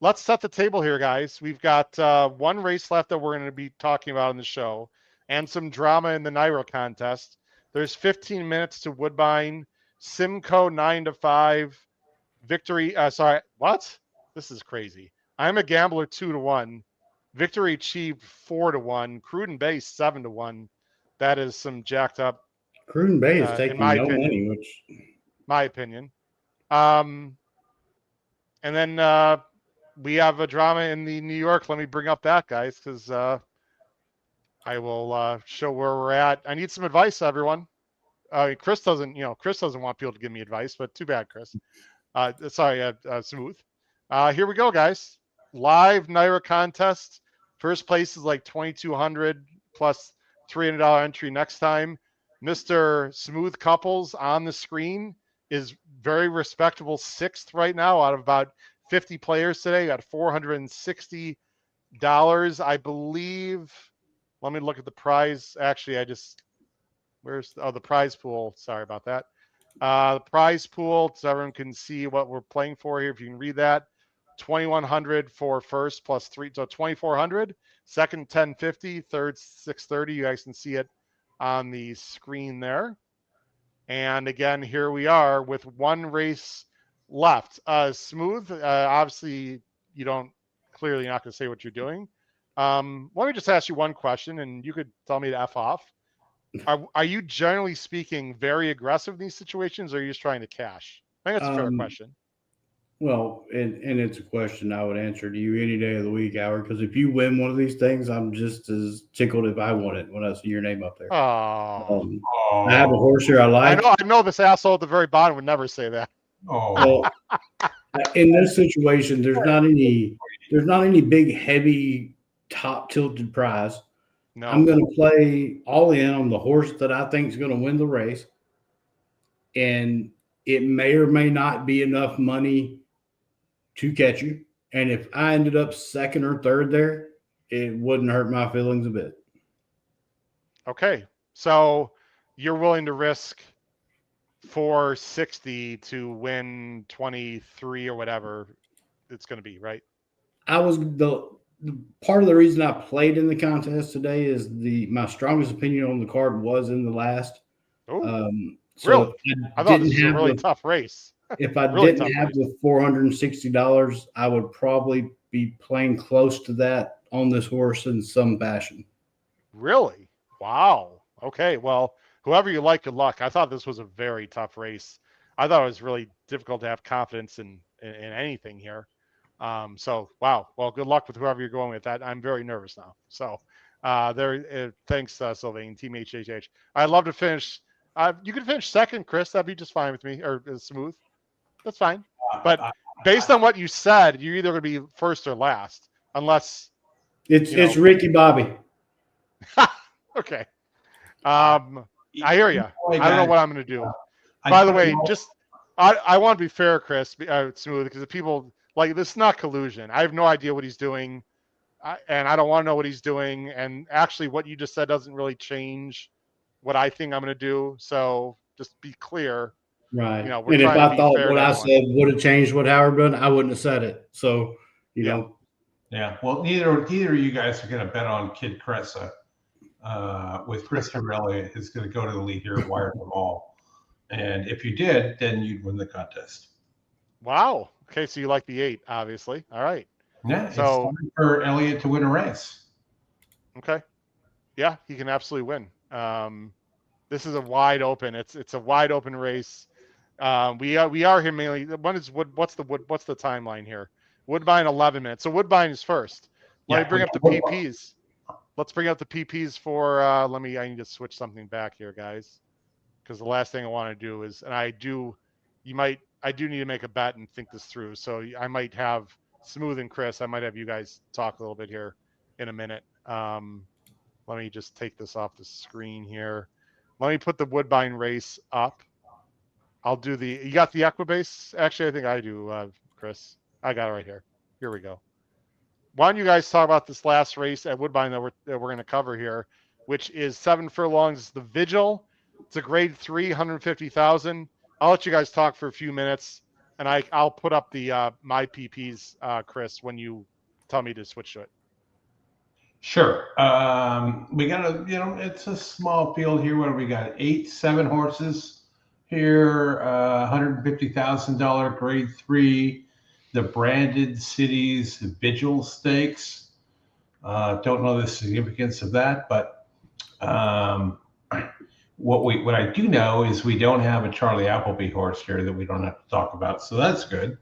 Let's set the table here, guys. We've got one race left that we're going to be talking about on the show and some drama in the NYRA contest. There's 15 minutes to Woodbine. Simcoe 9-5. Victory. Sorry, what? This is crazy. I'm a Gambler 2-1. Victory Achieved 4-1. Cruden Bay 7-1. That is some jacked up. Cruden Bay is taking no opinion, money, which my opinion. And then we have a drama in the New York. Let me bring up that, guys, because I will show where we're at. I need some advice, everyone. Chris doesn't want people to give me advice, but too bad, Chris. Smooth. Here we go, guys. Live NYRA contest. First place is like $2,200 plus $300 entry next time. Mr. Smooth Couples on the screen is very respectable 6th right now out of about 50 players today. Got $460, I believe. Let me look at the prize. Actually, where's the prize pool? Sorry about that. The prize pool, so everyone can see what we're playing for here. If you can read that, $2,100 for first plus 3, so $2,400. Second, $1,050. Third, $630. You guys can see it on the screen there. And again, here we are with one race left. Smooth. Obviously, you don't clearly not going to say what you're doing. Let me just ask you one question, and you could tell me to F off. Are you generally speaking very aggressive in these situations, or are you just trying to cash? I think that's a fair question. Well, and it's a question I would answer to you any day of the week, Howard, because if you win one of these things, I'm just as tickled if I won it when I see your name up there. Oh. I have a horse here I like. I know this asshole at the very bottom would never say that. Well, in this situation, there's not any big, heavy, top tilted prize. No. I'm going to play all in on the horse that I think is going to win the race. And it may or may not be enough money to catch you. And if I ended up second or third there, it wouldn't hurt my feelings a bit. Okay. So you're willing to risk $460 to win 23 or whatever it's going to be, right? Part of the reason I played in the contest today is my strongest opinion on the card was in the last. So really? I thought this was a really tough race. If I didn't have the $460, I would probably be playing close to that on this horse in some fashion. Really? Wow. Okay. Well, whoever you like, good luck. I thought this was a very tough race. I thought it was really difficult to have confidence in anything here. So, wow. Well, good luck with whoever you're going with. That I'm very nervous now. So, thanks, Sylvain, Team HHH. I'd love to finish. You could finish second, Chris. That'd be just fine with me, or Smooth. That's fine. But based on what you said, you're either going to be first or last, unless it's Ricky Bobby. Okay. I hear you. I don't know what I'm going to do. By the way, I want to be fair, Chris, Smooth, because the people like this is not collusion. I have no idea what he's doing, and I don't want to know what he's doing. And actually, what you just said doesn't really change what I think I'm going to do. So just be clear. Right. And if I thought what I said would have changed what Howard done, I wouldn't have said it. So, you know. Yeah. Well, neither of you guys are going to bet on Kid Cressa. With Chris Torelli is going to go to the lead here, wire them all. And if you did, then you'd win the contest. Wow. Okay. So you like the 8, obviously. All right. Yeah, So it's time for Elliott to win a race. okay, yeah, he can absolutely win. This is a wide open. It's a wide open race. We are here mainly. What's the timeline here? Woodbine 11 minutes. So Woodbine is first. Let me bring up the PPs. Let's bring up the PPs for. I need to switch something back here, guys, because the last thing I want to do is, and I do need to make a bet and think this through. So I might have Smooth and Chris. I might have you guys talk a little bit here in a minute. Let me just take this off the screen here. Let me put the Woodbine race up. I'll do you got the Equibase? Actually, I think I do, Chris. I got it right here. Here we go. Why don't you guys talk about this last race at Woodbine that we're going to cover here, which is 7 furlongs. It's the Vigil. It's a grade 3, 150,000. I'll let you guys talk for a few minutes, and I'll put up the my PPs, Chris, when you tell me to switch to it. Sure. We got it's a small field here. What do we got? 7 horses here. $150,000 grade 3. The Branded Cities Vigil Stakes. Don't know the significance of that, but what I do know is we don't have a Charlie Appleby horse here that we don't have to talk about, so that's good.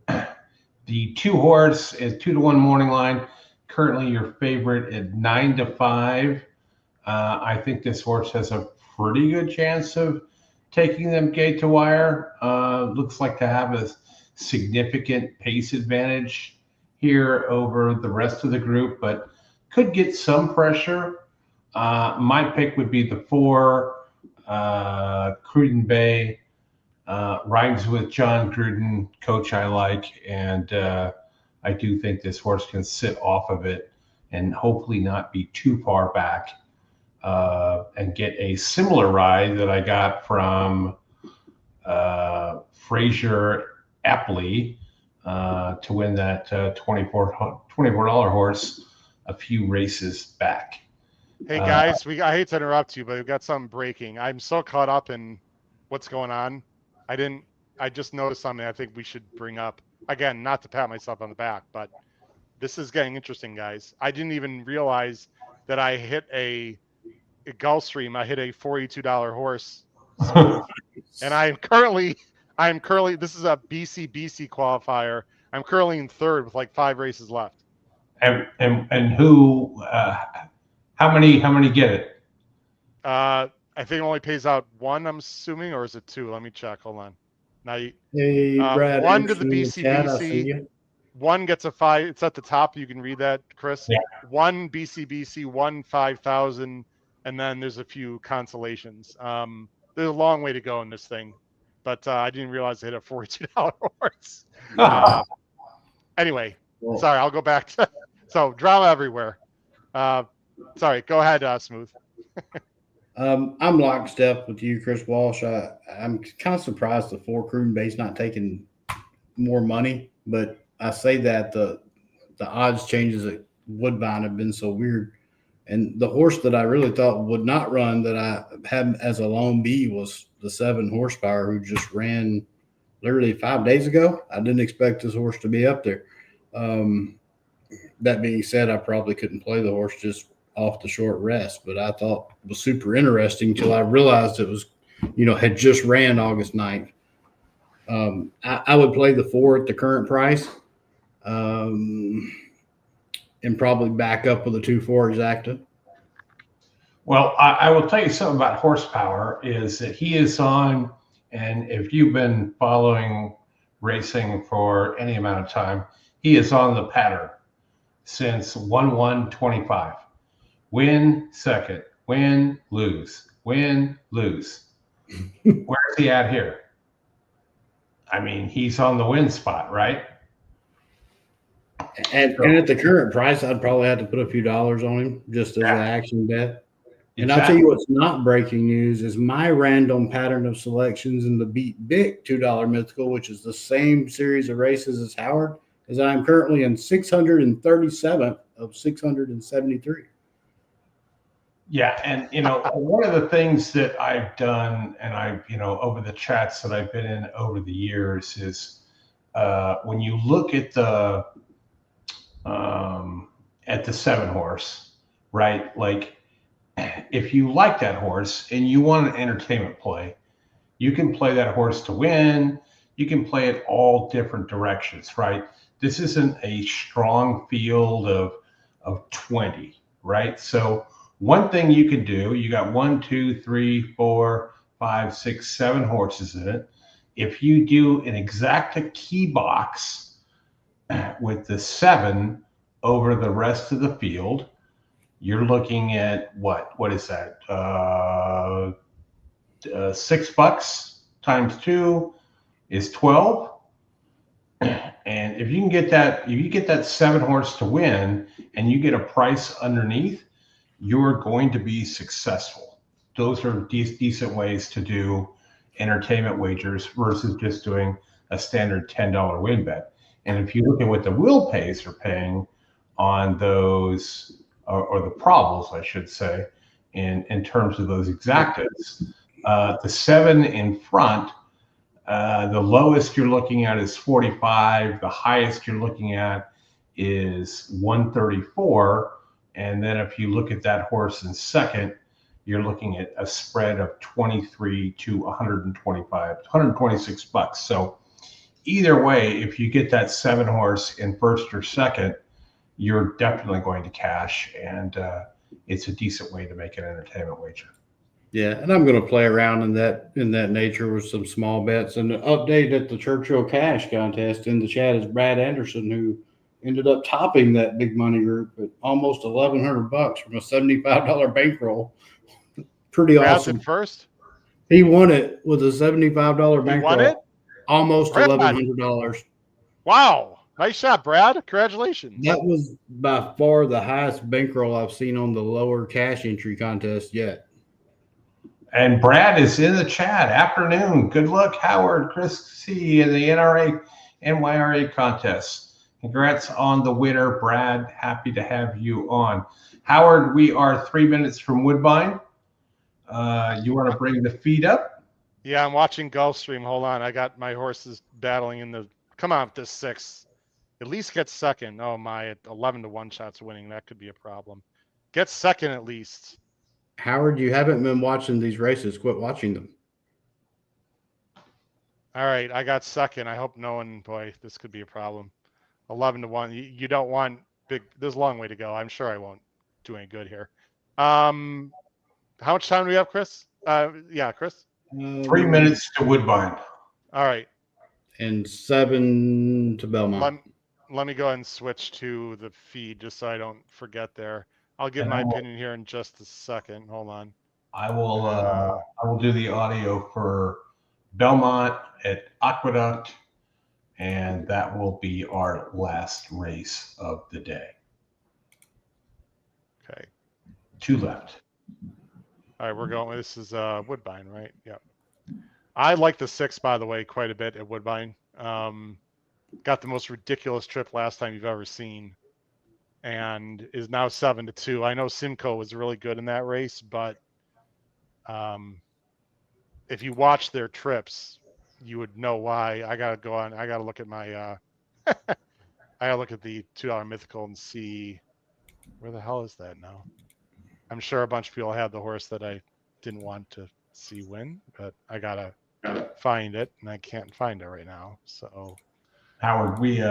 The 2 horse is 2-1 morning line. Currently your favorite at 9-5. I think this horse has a pretty good chance of taking them gate to wire. Looks like to have a significant pace advantage here over the rest of the group, but could get some pressure. My pick would be the 4, Cruden Bay. Rhymes with John Gruden, coach I like, and I do think this horse can sit off of it and hopefully not be too far back and get a similar ride that I got from Fraser Apley to win that $24 horse a few races back. Hey guys, I hate to interrupt you, but we've got something breaking. I'm so caught up in what's going on. I just noticed something I think we should bring up. Again, not to pat myself on the back, but this is getting interesting, guys. I didn't even realize that I hit a Gulfstream. I hit a $42 horse. And I'm currently, this is a BC qualifier. I'm currently in 3rd with like 5 races left. And who, how many get it? I think it only pays out 1, I'm assuming, or is it 2? Let me check. Hold on. Now, Brad, 1 to the BCBC. 1 gets a 5. It's at the top. You can read that, Chris. Yeah. 1 BCBC, 1 5,000, and then there's a few consolations. There's a long way to go in this thing, but I didn't realize I hit a $42 horse. Anyway, sorry, I'll go back to so drama everywhere. Sorry, go ahead, Smooth. I'm lockstep with you, Chris Walsh. I'm kind of surprised the 4 Cruden Bay's not taking more money, but I say that the odds changes at Woodbine have been so weird. And the horse that I really thought would not run that I had as a lone B was the 7 horsepower who just ran literally 5 days ago. I didn't expect this horse to be up there. That being said, I probably couldn't play the horse just off the short rest, but I thought it was super interesting until I realized it was, had just ran August 9th. I would play the 4 at the current price and probably back up with a 2-4 exacta. Well, I will tell you something about horsepower is that he is on, and if you've been following racing for any amount of time, he is on the pattern since 1/1/25. Win, second, win, lose, win, lose. Where's he at here? I mean, he's on the win spot, right? And at the current price, I'd probably have to put a few dollars on him just as an action bet. And I'll tell you what's not breaking news is my random pattern of selections in the Beat Big $2 Mythical, which is the same series of races as Howard, is I'm currently in 637th of 673. Yeah, and one of the things that I've done, and I've over the chats that I've been in over the years, is when you look at the at the 7 horse, right? Like, if you like that horse and you want an entertainment play, you can play that horse to win. You can play it all different directions, right? This isn't a strong field of 20, right? So one thing you could do, you got 1, 2, 3, 4, 5, 6, 7 horses in it. If you do an exacta key box with the 7 over the rest of the field, you're looking at what is that? $6 times 2 is 12. And if you can get that, if you get that 7 horse to win and you get a price underneath, you're going to be successful. Those are decent ways to do entertainment wagers versus just doing a standard $10 win bet. And if you look at what the will pays are paying on those, or the probables, I should say, in terms of those exactas, the 7 in front, the lowest you're looking at is 45. The highest you're looking at is 134. And then if you look at that horse in second, you're looking at a spread of 23 to 125, $126. So either way, if you get that 7 horse in first or second, you're definitely going to cash, and it's a decent way to make an entertainment wager. Yeah, and I'm going to play around in that nature with some small bets. And the update at the Churchill Cash contest in the chat is Brad Anderson, who ended up topping that big money group at almost $1,100 from a $75 bankroll. Pretty Brad's awesome. in first. He won it with a $75 bankroll. He won it? Almost Brad. $1,100. Wow. Nice shot, Brad. Congratulations. That was by far the highest bankroll I've seen on the lower cash entry contest yet. And Brad is in the chat. Afternoon. Good luck, Howard, Chris C. in the NYRA contest. Congrats on the winner, Brad. Happy to have you on. Howard, we are 3 minutes from Woodbine. You want to bring the feed up? Yeah, I'm watching Gulfstream. Hold on. I got my horses battling in the. Come on, this 6. At least get second. Oh my, at 11 to 1 shots winning. That could be a problem. Get second at least. Howard, you haven't been watching these races. Quit watching them. All right, I got second. I hope no one. Boy, this could be a problem. 11 to 1. You don't want big. There's a long way to go. I'm sure I won't do any good here. How much time do we have, Chris? Yeah, Chris. 3 minutes to Woodbine. All right. And 7 to Belmont. Let me go ahead and switch to the feed just so I don't forget there. I'll give my opinion here in just a second. Hold on. I will do the audio for Belmont at Aqueduct, and that will be our last race of the day. Okay. 2 left. All right, we're going. This is Woodbine, right? Yep. I like the 6, by the way, quite a bit at Woodbine. Got the most ridiculous trip last time you've ever seen, and is now 7 to 2. I know Simcoe was really good in that race, but if you watch their trips, you would know why. I gotta go on. I gotta look at my. I gotta look at the $2 mythical and see where the hell is that now. I'm sure a bunch of people had the horse that I didn't want to see win, but I gotta find it, and I can't find it right now. So, Howard, we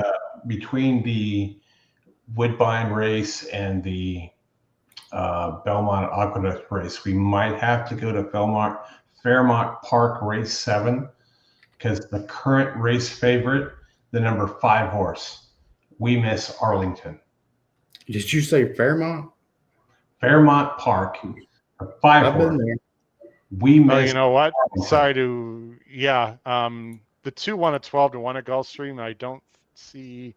between the Woodbine race and the Belmont Aqueduct race, we might have to go to Fairmont Park race 7, because the current race favorite, the number 5 horse, We Miss Arlington. Did you say Fairmont? Fairmont Park, 5 horse. We Miss. Oh, you know what? Arlington. Sorry to the 2 won at 12 to 1 at Gulfstream. I don't see.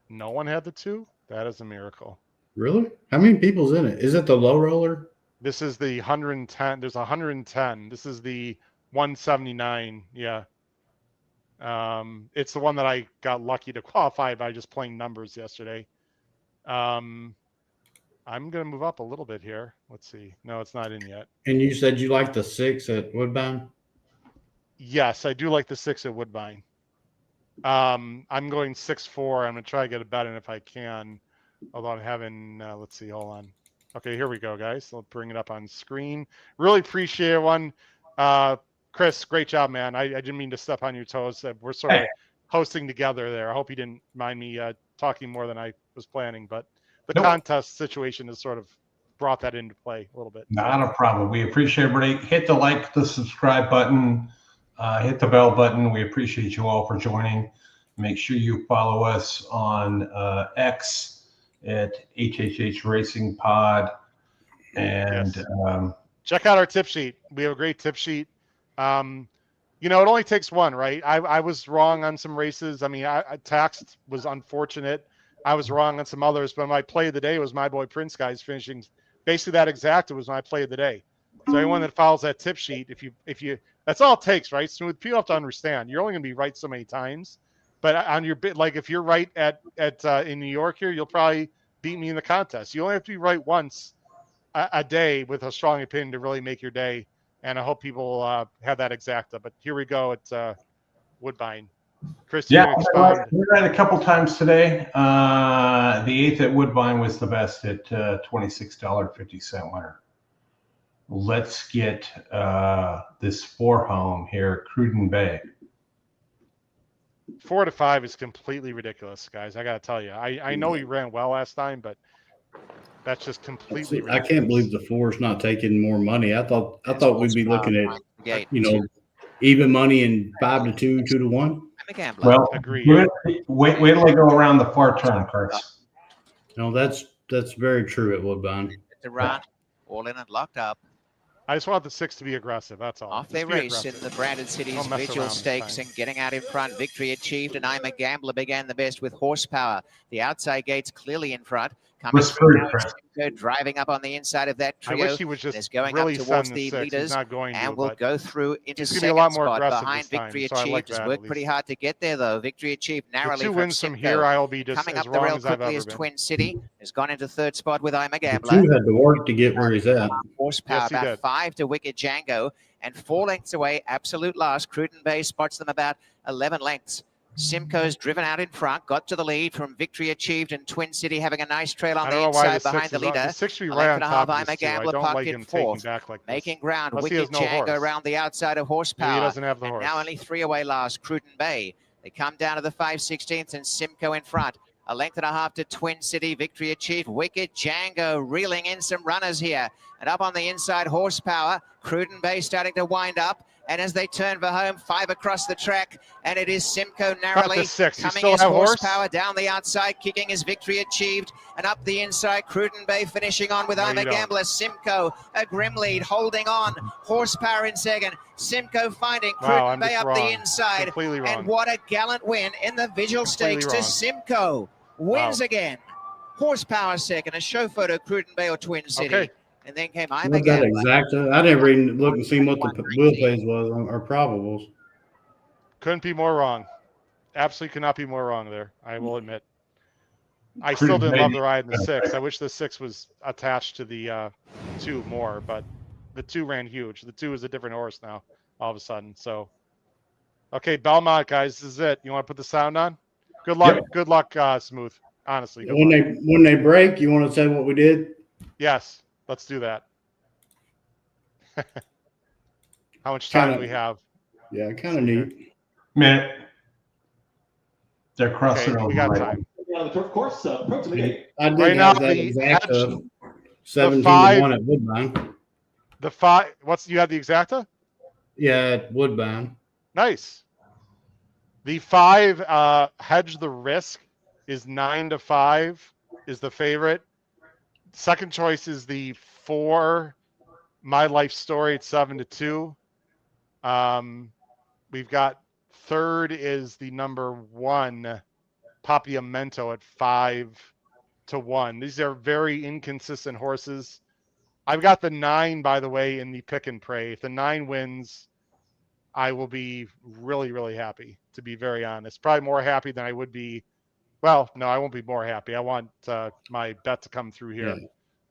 No one had the 2. That is a miracle. Really? How many people's in it? Is it the low roller? This is the 110. There's 110. This is the 179. Yeah. It's the one that I got lucky to qualify by just playing numbers yesterday. I'm going to move up a little bit here. Let's see. No, it's not in yet. And you said you like the 6 at Woodbine? Yes, I do like the 6 at Woodbine. I'm going 6-4. I'm going to try to get a bet in if I can. Although I'm having, let's see, hold on. Okay, here we go, guys. I'll bring it up on screen. Really appreciate everyone. Chris, great job, man. I didn't mean to step on your toes. We're sort of hosting together there. I hope you didn't mind me talking more than I was planning, but the contest situation has sort of brought that into play a little bit. Not a problem. We appreciate everybody. Hit the like, the subscribe button, hit the bell button. We appreciate you all for joining. Make sure you follow us on X at HHH Racing Pod. And yes. Check out our tip sheet. We have a great tip sheet. You know, it only takes one, right? I was wrong on some races. I mean, Taxed was unfortunate. I was wrong on some others, but my play of the day was my boy Prince Guys finishing basically that exact. It was my play of the day. So anyone that follows that tip sheet, if you that's all it takes, right? So people have to understand you're only going to be right so many times. But on your bit, like if you're right at in New York here, you'll probably beat me in the contest. You only have to be right once a day with a strong opinion to really make your day. And I hope people have that exacta. But here we go at Woodbine. Chris, yeah, we ran a couple times today. The 8th at Woodbine was the best at $26.50 winner. Let's get this 4 home here, Cruden Bay. 4 to 5 is completely ridiculous, guys. I got to tell you. I know he ran well last time, but that's just completely ridiculous. I can't believe the 4 is not taking more money. I thought we'd be looking at, you know, even money in 5 to 2, 2 to 1. Well, agreed. Wait till they go around the far turn, Chris. No, that's very true at Woodbine. To run, all in and locked up. I just want the 6 to be aggressive. That's all. Off they race in the Branded Cities Visual Stakes and getting out in front. Victory achieved, and I'm a Gambler began the best with horsepower. The outside gates clearly in front. Coming through, driving up on the inside of that trio. I wish he was just going really up towards the leaders, not going to, and will go through into he's second a lot more spot behind this time, Victory so I Achieved. like Has that, worked pretty hard to get there, though. Victory Achieved narrowly the 2 from wins from Simcoe. here. I'll be just coming as up the wrong rail as I've quickly ever as been. Twin City has gone into 3rd spot with I'm a Gambler. 2 had to work to get where he's at. Horsepower Yes, he about did. 5 to Wicked Django, and 4 lengths away. Absolute last. Cruden Bay spots them about 11 lengths. Simcoe's driven out in front, got to the lead from Victory Achieved, and Twin City having a nice trail on the inside behind the leader. The 6 should be A right length on and a half, top of I'm a this, too. I Gambler don't parked like in him taking 4th. back like this. Making ground. Unless he Wicked has no Django horse. around the outside of Horsepower. Maybe he doesn't have the and horse. now only 3 away last, Cruden Bay. They come down to the 5/16 and Simcoe in front. A length and a half to Twin City. Victory Achieved. Wicked Django reeling in some runners here. And up on the inside, Horsepower. Cruden Bay starting to wind up. And as they turn for home, 5 across the track. And it is Simcoe narrowly. 6. You Coming still is have horse? Horsepower down the outside. Kicking is Victory Achieved. And up the inside, Cruden Bay finishing on with I'm a you don't. Gambler. Simcoe, a grim lead, holding on. Horsepower in second. Simcoe finding Wow, Cruden I'm Bay just up wrong. the inside. Completely wrong. And what a gallant win in the Visual Completely Stakes wrong. to Simcoe. Wins Wow. again. Horsepower second. A show photo, Cruden Bay or Twin City. Okay. And then came I'm a What's that Gambler. exacta? I never even looked and seen what the wheel pays was or probables. Couldn't be more wrong. Absolutely could not be more wrong there. I will admit. I still didn't love the ride in the 6. I wish the 6 was attached to the 2 more, but the 2 ran huge. The 2 is a different horse now, all of a sudden. So, okay, Belmont, guys, this is it. You want to put the sound on? Good luck. Yep. Good luck, Smooth. Honestly. Good When luck. they break, you want to say what we did? Yes, let's do that. How much time do we have? Yeah, kind of neat. Minute. They're crossing Okay, over. we got right. time. On the turf course, approaching the gate. I did Right now, have that the exact edge- 17 5 to 1 at Woodbine. The 5. You have the exacta? Yeah, at Woodbine. Nice. The 5 hedge the risk is 9 to 5 is the favorite. Second choice is the 4 My Life Story at 7 to 2. We've got third is the number 1 Papiamento at 5 to 1. These are very inconsistent horses. I've got the 9, by the way, in the pick and pray. If the 9 wins, I will be really, really happy, to be very honest. Probably more happy than I would be. Well, no, I won't be more happy. I want my bet to come through here. Yeah.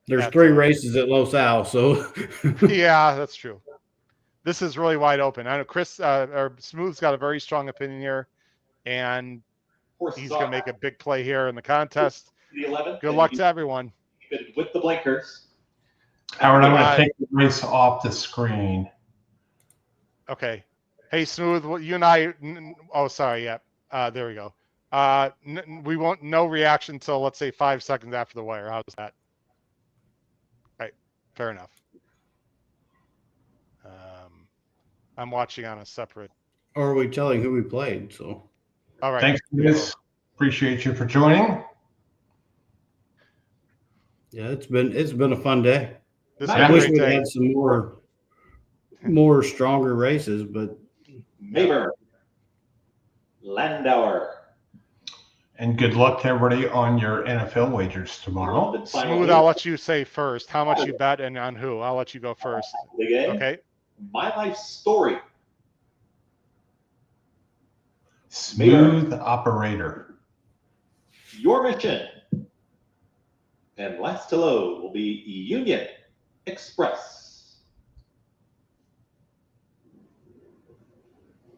There's 3 races at Los Al, so. Yeah, that's true. This is really wide open. I know Chris or Smooth's got a very strong opinion here, and he's going to make a big play here in the contest. The 11th. Good luck to everyone. With the blinkers. Howard, I'm going to take the race off the screen. Okay. Hey, Smooth, you and I. Oh, sorry. Yeah. There we go. We won't. No reaction until, let's say, 5 seconds after the wire. How's that? Right. Fair enough. I'm watching on a separate. Or are we telling who we played? So. All right. Thanks, Chris. Appreciate you for joining. Yeah, it's been a fun day. I wish we had some more stronger races, but Mayberg, Landauer. And good luck to everybody on your NFL wagers tomorrow. Smooth, I'll let you say first how much you bet and on who. I'll let you go first. Okay. My Life Story. Smooth operator. Your Mission. And last to load will be Union Express.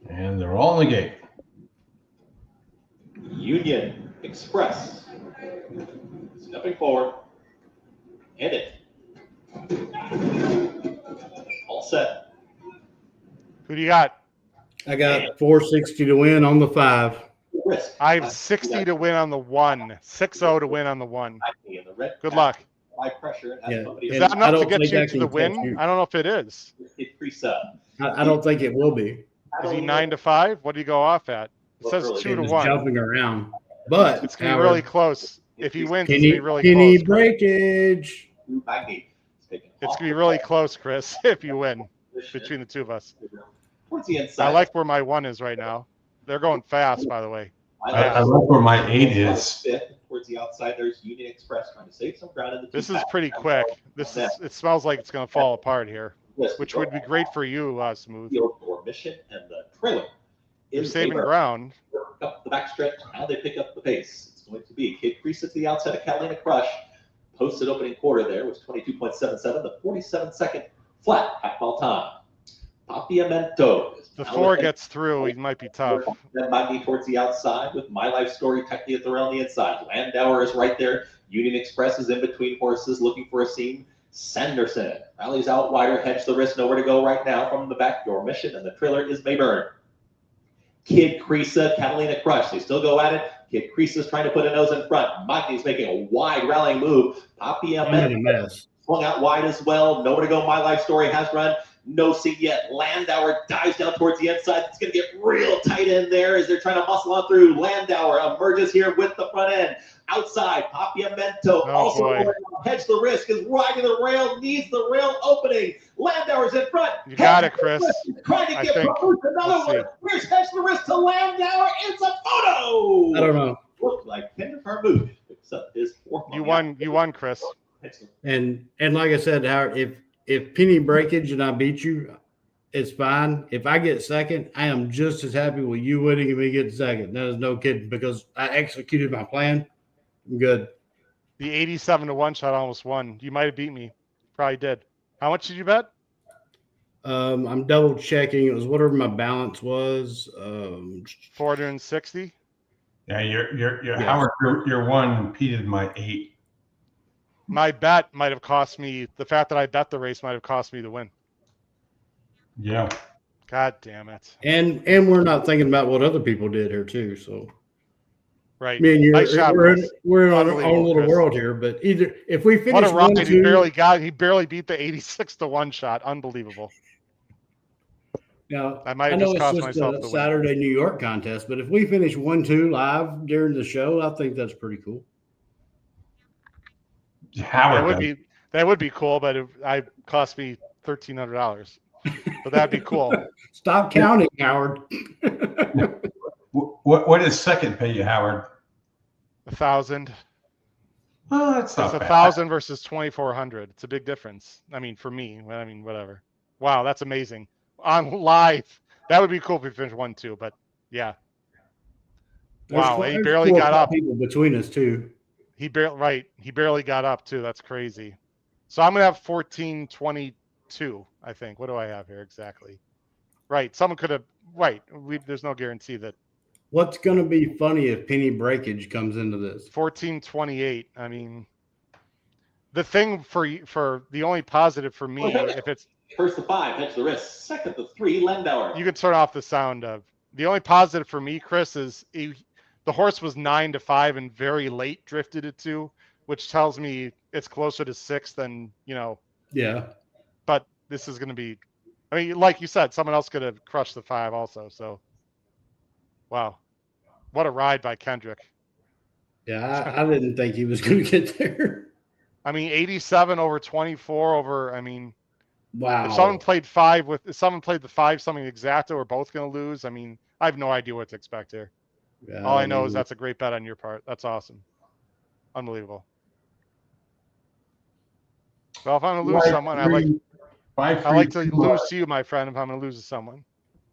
And they're all in the gate. Union Express. Stepping forward. Hit it. All set. Who do you got? I got 460 to win on the 5. I have 60 to win on the 1. 6-0 to win on the 1. Good luck. High pressure. Yeah. Is that enough to get you to the win? I don't know if it is. I don't think it will be. Is he 9 to 5? What do you go off at? It says 2 to 1. Jumping around, but it's gonna be really close. If he wins, it's gonna be really penny close. breakage. It's gonna be really close, Chris. If you win between the two of us. Towards the inside. I like where my 1 is right now. They're going fast, by the way. I like where my 8 is. Towards the outside, there's Union Express trying to save some ground in the. This is pretty quick. It smells like it's gonna fall apart here, which would be great for you, Smooth. Your Mission and the trailer. You're saving ground. Up the backstretch. Now they pick up the pace. It's going to be Kid Crease to the outside of Catalina Crush. Posted opening quarter there was 22.77. The 47-second flat half-mile time. Papiamento. The 4 gets through. He might be tough. Then Magni towards the outside with My Life Story technically at the rail on the inside. Landauer is right there. Union Express is in between horses looking for a seam. Sanderson rallies out wider, hedge the wrist, nowhere to go right now from the back. Your Mission and the trailer is Mayburn. Kid Creasa, Catalina Crush. They still go at it. Kid Creasa's trying to put a nose in front. Magni's making a wide rallying move. Papiamento swung out wide as well. Nowhere to go. My Life Story has run. No seat yet. Landauer dives down towards the inside. It's going to get real tight in there as they're trying to muscle on through. Landauer emerges here with the front end. Outside, Papiamento also hedge the risk, is riding the rail, needs the rail opening. Landauer's in front. You got it, Chris. Trying to get another one. Where's hedge the risk to Landauer? It's a photo. I don't know. Looked like Kendrick Harmouth picks up his 4th. You won, Chris. And like I said, Howard, if penny breakage and I beat you, it's fine. If I get second, I am just as happy with you winning and me getting second. That is no kidding because I executed my plan. I'm good. The 87 to 1 shot almost won. You might have beat me. Probably did. How much did you bet? I'm double checking. It was whatever my balance was. 460. Yeah, your Howard, your 1 impeded my 8. My bet might have cost me. The fact that I bet the race might have cost me the win. Yeah. God damn it. And we're not thinking about what other people did here too. So. Right. I mean, we're in our own little Chris. World here, but either if we finish what a ride, 1-2, he barely beat the 86 to 1 shot. Unbelievable. Now I might have know just cost it's just myself a the win. Saturday New York contest, but if we finish 1-2 live during the show, I think that's pretty cool. Howard, that would be cool, but it cost me $1,300. But that'd be cool. Stop counting, Howard. What does second pay you, Howard? 1,000. Oh, that's not It's bad. 1,000 versus 2,400. It's a big difference. I mean, for me. I mean, whatever. Wow, that's amazing. On live, that would be cool if we finished 1-2. But yeah. Wow, he barely got up. People between us too. He barely got up too. That's crazy. So I'm gonna have 1422. I think. What do I have here exactly? Right. Someone could have. Right. There's no guarantee that What's going to be funny if penny breakage comes into this? 14:28. I mean, the thing for the only positive for me, if it's first to 5, hedge the risk. Second to 3, Lendauer. You can turn off the sound of. The only positive for me, Chris, is the horse was 9 to 5 and very late drifted it 2, which tells me it's closer to 6 than, Yeah. But this is going to be, I mean, like you said, someone else could have crushed the 5 also. So, wow, what a ride by Kendrick. Yeah, I didn't think he was going to get there. I mean, 87 over 24 over. I mean, wow. If someone played the 5 something exacta, we're both going to lose. I mean, I have no idea what to expect here. Yeah, All I know is that's a great bet on your part. That's awesome. Unbelievable. Well, if I'm going to lose someone, I like to lose to you, my friend, if I'm going to lose to someone.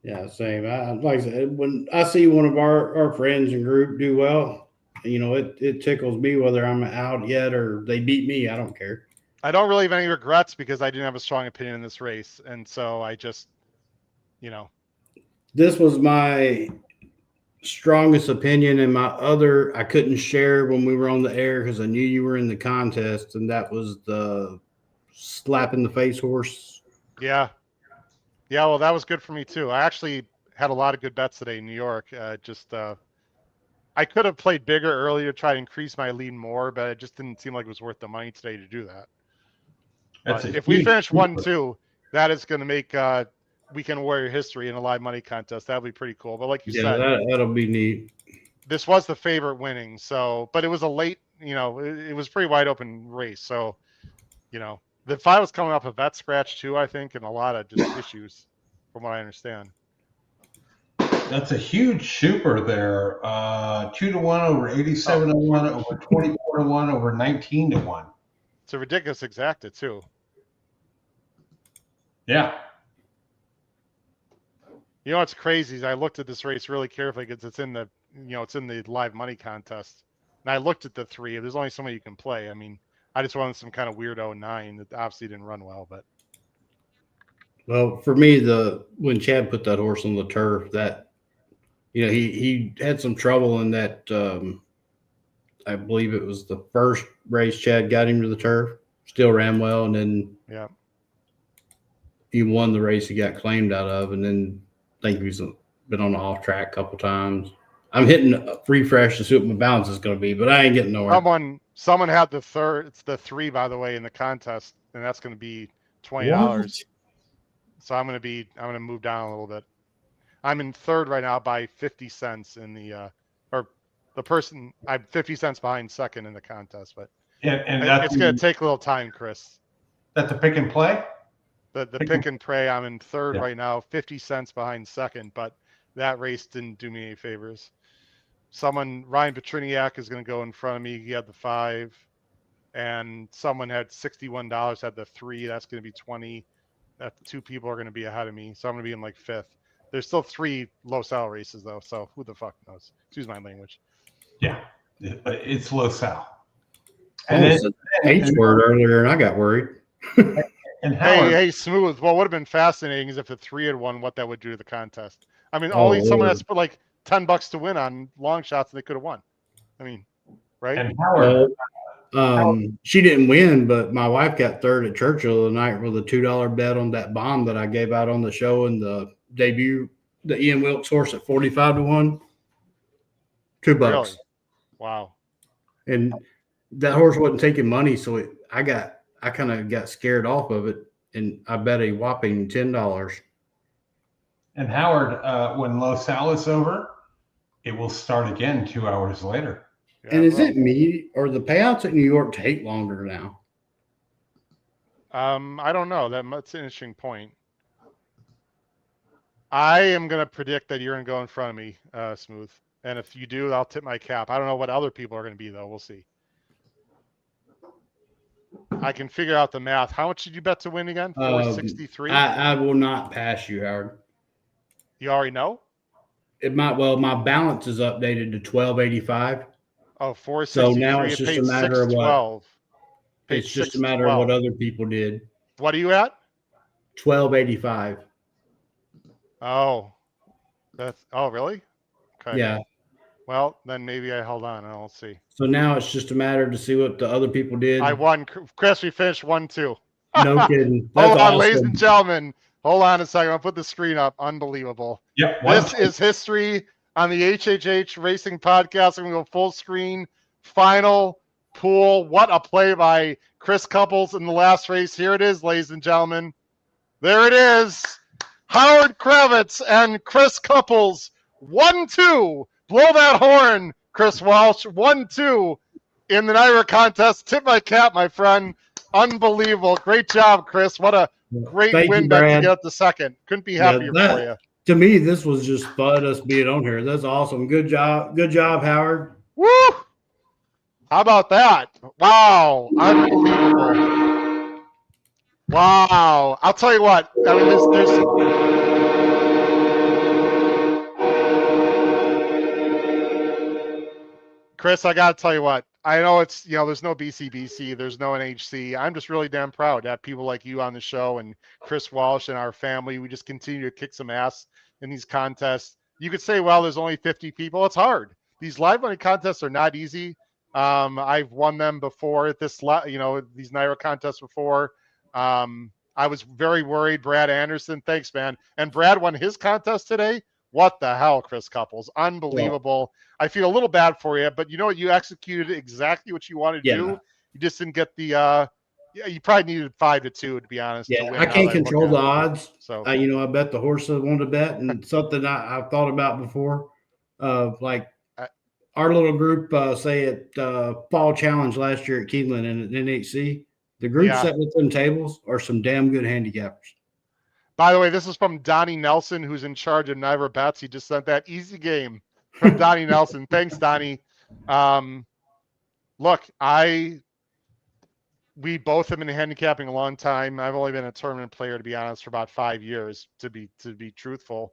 Yeah, same. Like I said, when I see one of our friends and group do well, it tickles me whether I'm out yet or they beat me. I don't care. I don't really have any regrets because I didn't have a strong opinion in this race. And so I just, This was my strongest opinion, and my other I couldn't share when we were on the air because I knew you were in the contest, and that was the slap in the face horse. Yeah. Yeah, well, that was good for me too. I actually had a lot of good bets today in New York. I could have played bigger earlier to try to increase my lead more, but it just didn't seem like it was worth the money today to do that. If we finish 1-2, that is going to make Weekend Warrior history in a live money contest. That'll be pretty cool. But like you said, that'll be neat. This was the favorite winning. So, but it was a late, it was a pretty wide open race. So, the 5 was coming off a vet scratch too, I think, and a lot of just issues from what I understand. That's a huge super there. 2-1 over 87-1 over 24-1 over 19-1. It's a ridiculous exacta too. Yeah. You know what's crazy is I looked at this race really carefully because it's in the live money contest, and I looked at the 3. There's only so many you can play. I mean, I just wanted some kind of weirdo 9 that obviously didn't run well, but. Well, for me, when Chad put that horse on the turf, that he had some trouble in that. I believe it was the first race Chad got him to the turf. Still ran well, and then he won the race he got claimed out of, and then I think he's been on the off track a couple times. I'm hitting a refresh to see what my balance is going to be, but I ain't getting nowhere. Someone had the 3rd. It's the 3, by the way, in the contest, and that's going to be $20. So I'm going to move down a little bit. I'm in 3rd right now by 50 cents in the I'm 50 cents behind 2nd in the contest, but it's going to take a little time, Chris. That's the pick and play? The pick and pray. I'm in 3rd right now, 50 cents behind 2nd, but that race didn't do me any favors. Ryan Petriniak is going to go in front of me. He had the 5, and someone had $61, had the 3. That's going to be 20. That 2 people are going to be ahead of me, so I'm going to be in like 5th. There's still 3 low sal races though, so who the fuck knows? Excuse my language. Yeah, it's low sal. And then H word earlier, and I got worried. And hey, smooth. What would have been fascinating is if the 3 had won, what that would do to the contest. I mean, someone has put like $10 to win on long shots, and they could have won. I mean, right? And Howard, she didn't win, but my wife got 3rd at Churchill tonight with a $2 bet on that bomb that I gave out on the show in the debut, the Ian Wilkes horse at 45-1. $2. Really? Wow. And that horse wasn't taking money, so I kind of got scared off of it, and I bet a whopping $10. And Howard, when low sal is over, it will start again 2 hours later. Yeah, and is it me or the payouts at New York take longer now? I don't know. That's an interesting point. I am going to predict that you're going to go in front of me, Smooth. And if you do, I'll tip my cap. I don't know what other people are going to be, though. We'll see. I can figure out the math. How much did you bet to win again? 463? I will not pass you, Howard. You already know? My balance is updated to 1285. Oh, 463. So now it's just a matter of what. It's just a matter of what other people did. What are you at? 1285. Oh, really? Okay. Yeah. Well, then maybe I held on and I'll see. So now it's just a matter to see what the other people did. I won. Chris, we finished 1-2. No kidding. That's Hold on, awesome. ladies and gentlemen. Hold on a second. I'll put the screen up. Unbelievable. Yep. This is history on the HHH Racing Podcast. I'm going to go full screen. Final pool. What a play by Chris Couples in the last race. Here it is, ladies and gentlemen. There it is. Howard Kravitz and Chris Couples. 1-2. Blow that horn, Chris Walsh. 1-2 in the NYRA contest. Tip my cap, my friend. Unbelievable. Great job, Chris. What a great win back to get up the second. Couldn't be happier for you. To me, this was just fun, us being on here. That's awesome. Good job. Good job, Howard. Woo! How about that? Wow. Unbelievable. Wow. I'll tell you what. I mean, there's Chris, I got to tell you what. I know it's, there's no BCBC, there's no NHC. I'm just really damn proud to have people like you on the show and Chris Walsh and our family. We just continue to kick some ass in these contests. You could say, well, there's only 50 people. It's hard. These live money contests are not easy. I've won them before at this, these NYRA contests before. I was very worried. Brad Anderson, thanks, man. And Brad won his contest today. What the hell, Chris Couples? Unbelievable. Yeah. I feel a little bad for you, but you know what? You executed exactly what you wanted to do. You just didn't get the you probably needed 5-2 to be honest. Yeah, I can't control the odds. So I bet the horse I wanted to bet, and something I've thought about before. Like our little group, say at Fall Challenge last year at Keeneland and at NHC, the group set with them tables are some damn good handicappers. By the way, this is from Donnie Nelson, who's in charge of NYRA Bets. He just sent that easy game from Donnie Nelson. Thanks, Donnie. Look, we both have been handicapping a long time. I've only been a tournament player, to be honest, for about 5 years, to be truthful.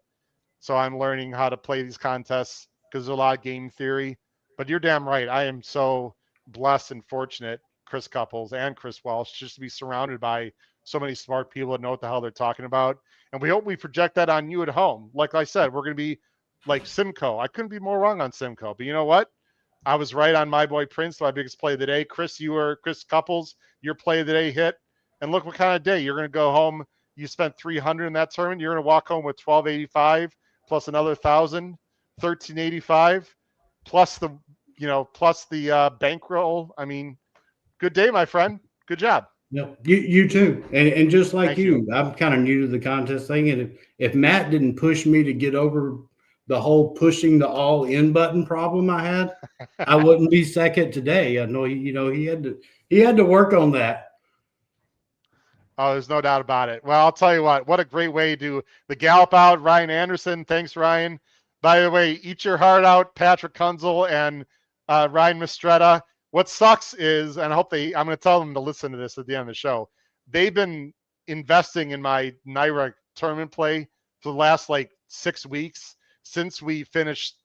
So I'm learning how to play these contests because there's a lot of game theory. But you're damn right. I am so blessed and fortunate, Chris Couples and Chris Welsh, just to be surrounded by so many smart people that know what the hell they're talking about. And we hope we project that on you at home. Like I said, we're going to be like Simcoe. I couldn't be more wrong on Simcoe. But you know what? I was right on my boy Prince, my biggest play of the day. Chris Couples, your play of the day hit. And look what kind of day. You're going to go home. You spent $300 in that tournament. You're going to walk home with $1,285 plus another 1,000, $1,385 plus the bankroll. I mean, good day, my friend. Good job. Yep, you too, and just like you, I'm kind of new to the contest thing, and if Matt didn't push me to get over the whole pushing the all-in button problem I had, I wouldn't be second today. I know he had to work on that. Oh, there's no doubt about it. Well, I'll tell you what a great way to do the gallop out. Ryan Anderson, thanks, Ryan. By the way, eat your heart out, Patrick Kunzel and Ryan Mistretta. What sucks is, and I'm going to tell them to listen to this at the end of the show. They've been investing in my NYRA tournament play for the last 6 weeks since we finished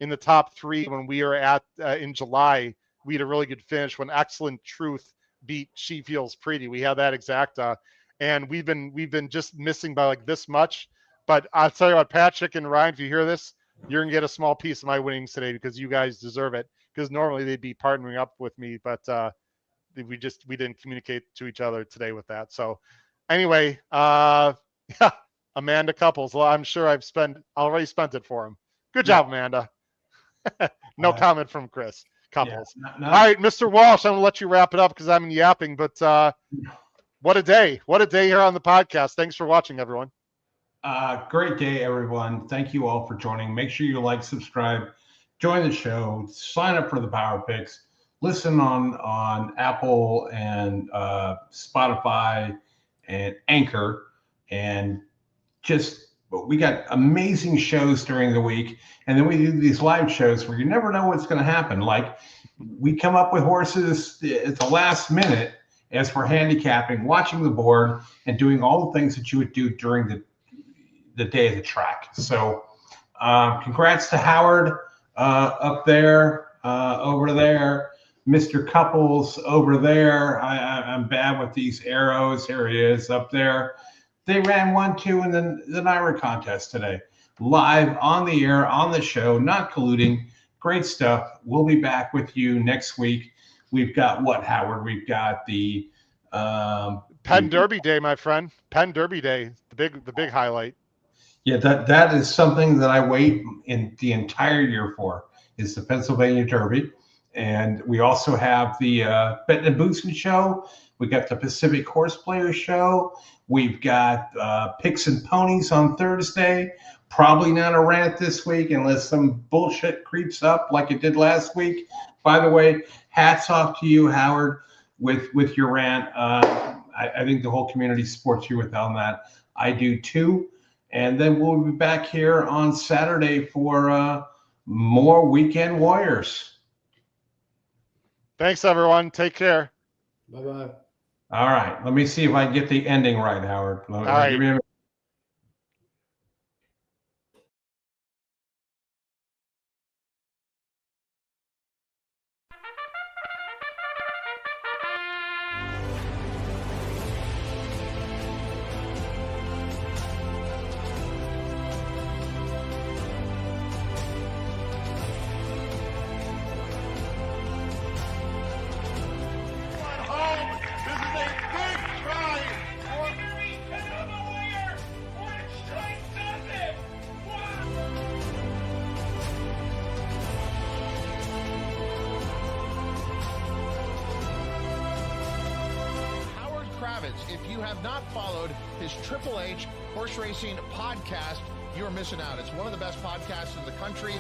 in the top 3 when we were at in July. We had a really good finish when Excellent Truth beat She Feels Pretty. We had that exacta, and we've been just missing by this much. But I'll tell you what, Patrick and Ryan, if you hear this, you're gonna get a small piece of my winnings today because you guys deserve it. Because normally they'd be partnering up with me, but we didn't communicate to each other today with that. So anyway, Amanda Couples. Well, I'm sure already spent it for him. Good job, Amanda. No comment from Chris Couples. Yeah, All right, Mr. Walsh, I'm gonna let you wrap it up because I'm yapping. But what a day! What a day here on the podcast. Thanks for watching, everyone. Great day, everyone. Thank you all for joining. Make sure you like, subscribe. Join the show, sign up for the Power Picks, listen on Apple and Spotify and Anchor, and we got amazing shows during the week. And then we do these live shows where you never know what's going to happen. Like we come up with horses at the last minute as we're handicapping, watching the board and doing all the things that you would do during the day of the track. So congrats to Howard. Up there, over there, Mr. Couples over there. I'm bad with these arrows. Here he is up there. They ran 1-2 in the NYRA contest today. live on the air, on the show, not colluding. Great stuff. We'll be back with you next week. We've got what, Howard? We've got the Penn Derby Day, my friend. Penn Derby Day, the big highlight. Yeah, that is something that I wait in the entire year for, is the Pennsylvania Derby. And we also have the Betting and Boosting show. We got the Pacific Horse Players show. We've got Picks and Ponies on Thursday. Probably not a rant this week unless some bullshit creeps up like it did last week. By the way, hats off to you, Howard, with your rant. I think the whole community supports you on that. I do too. And then we'll be back here on Saturday for more Weekend Warriors. Thanks, everyone. Take care. Bye-bye. All right. Let me see if I can get the ending right, Howard. All right. Give me a minute. If you have not followed his Triple H horse racing podcast, you're missing out. It's one of the best podcasts in the country.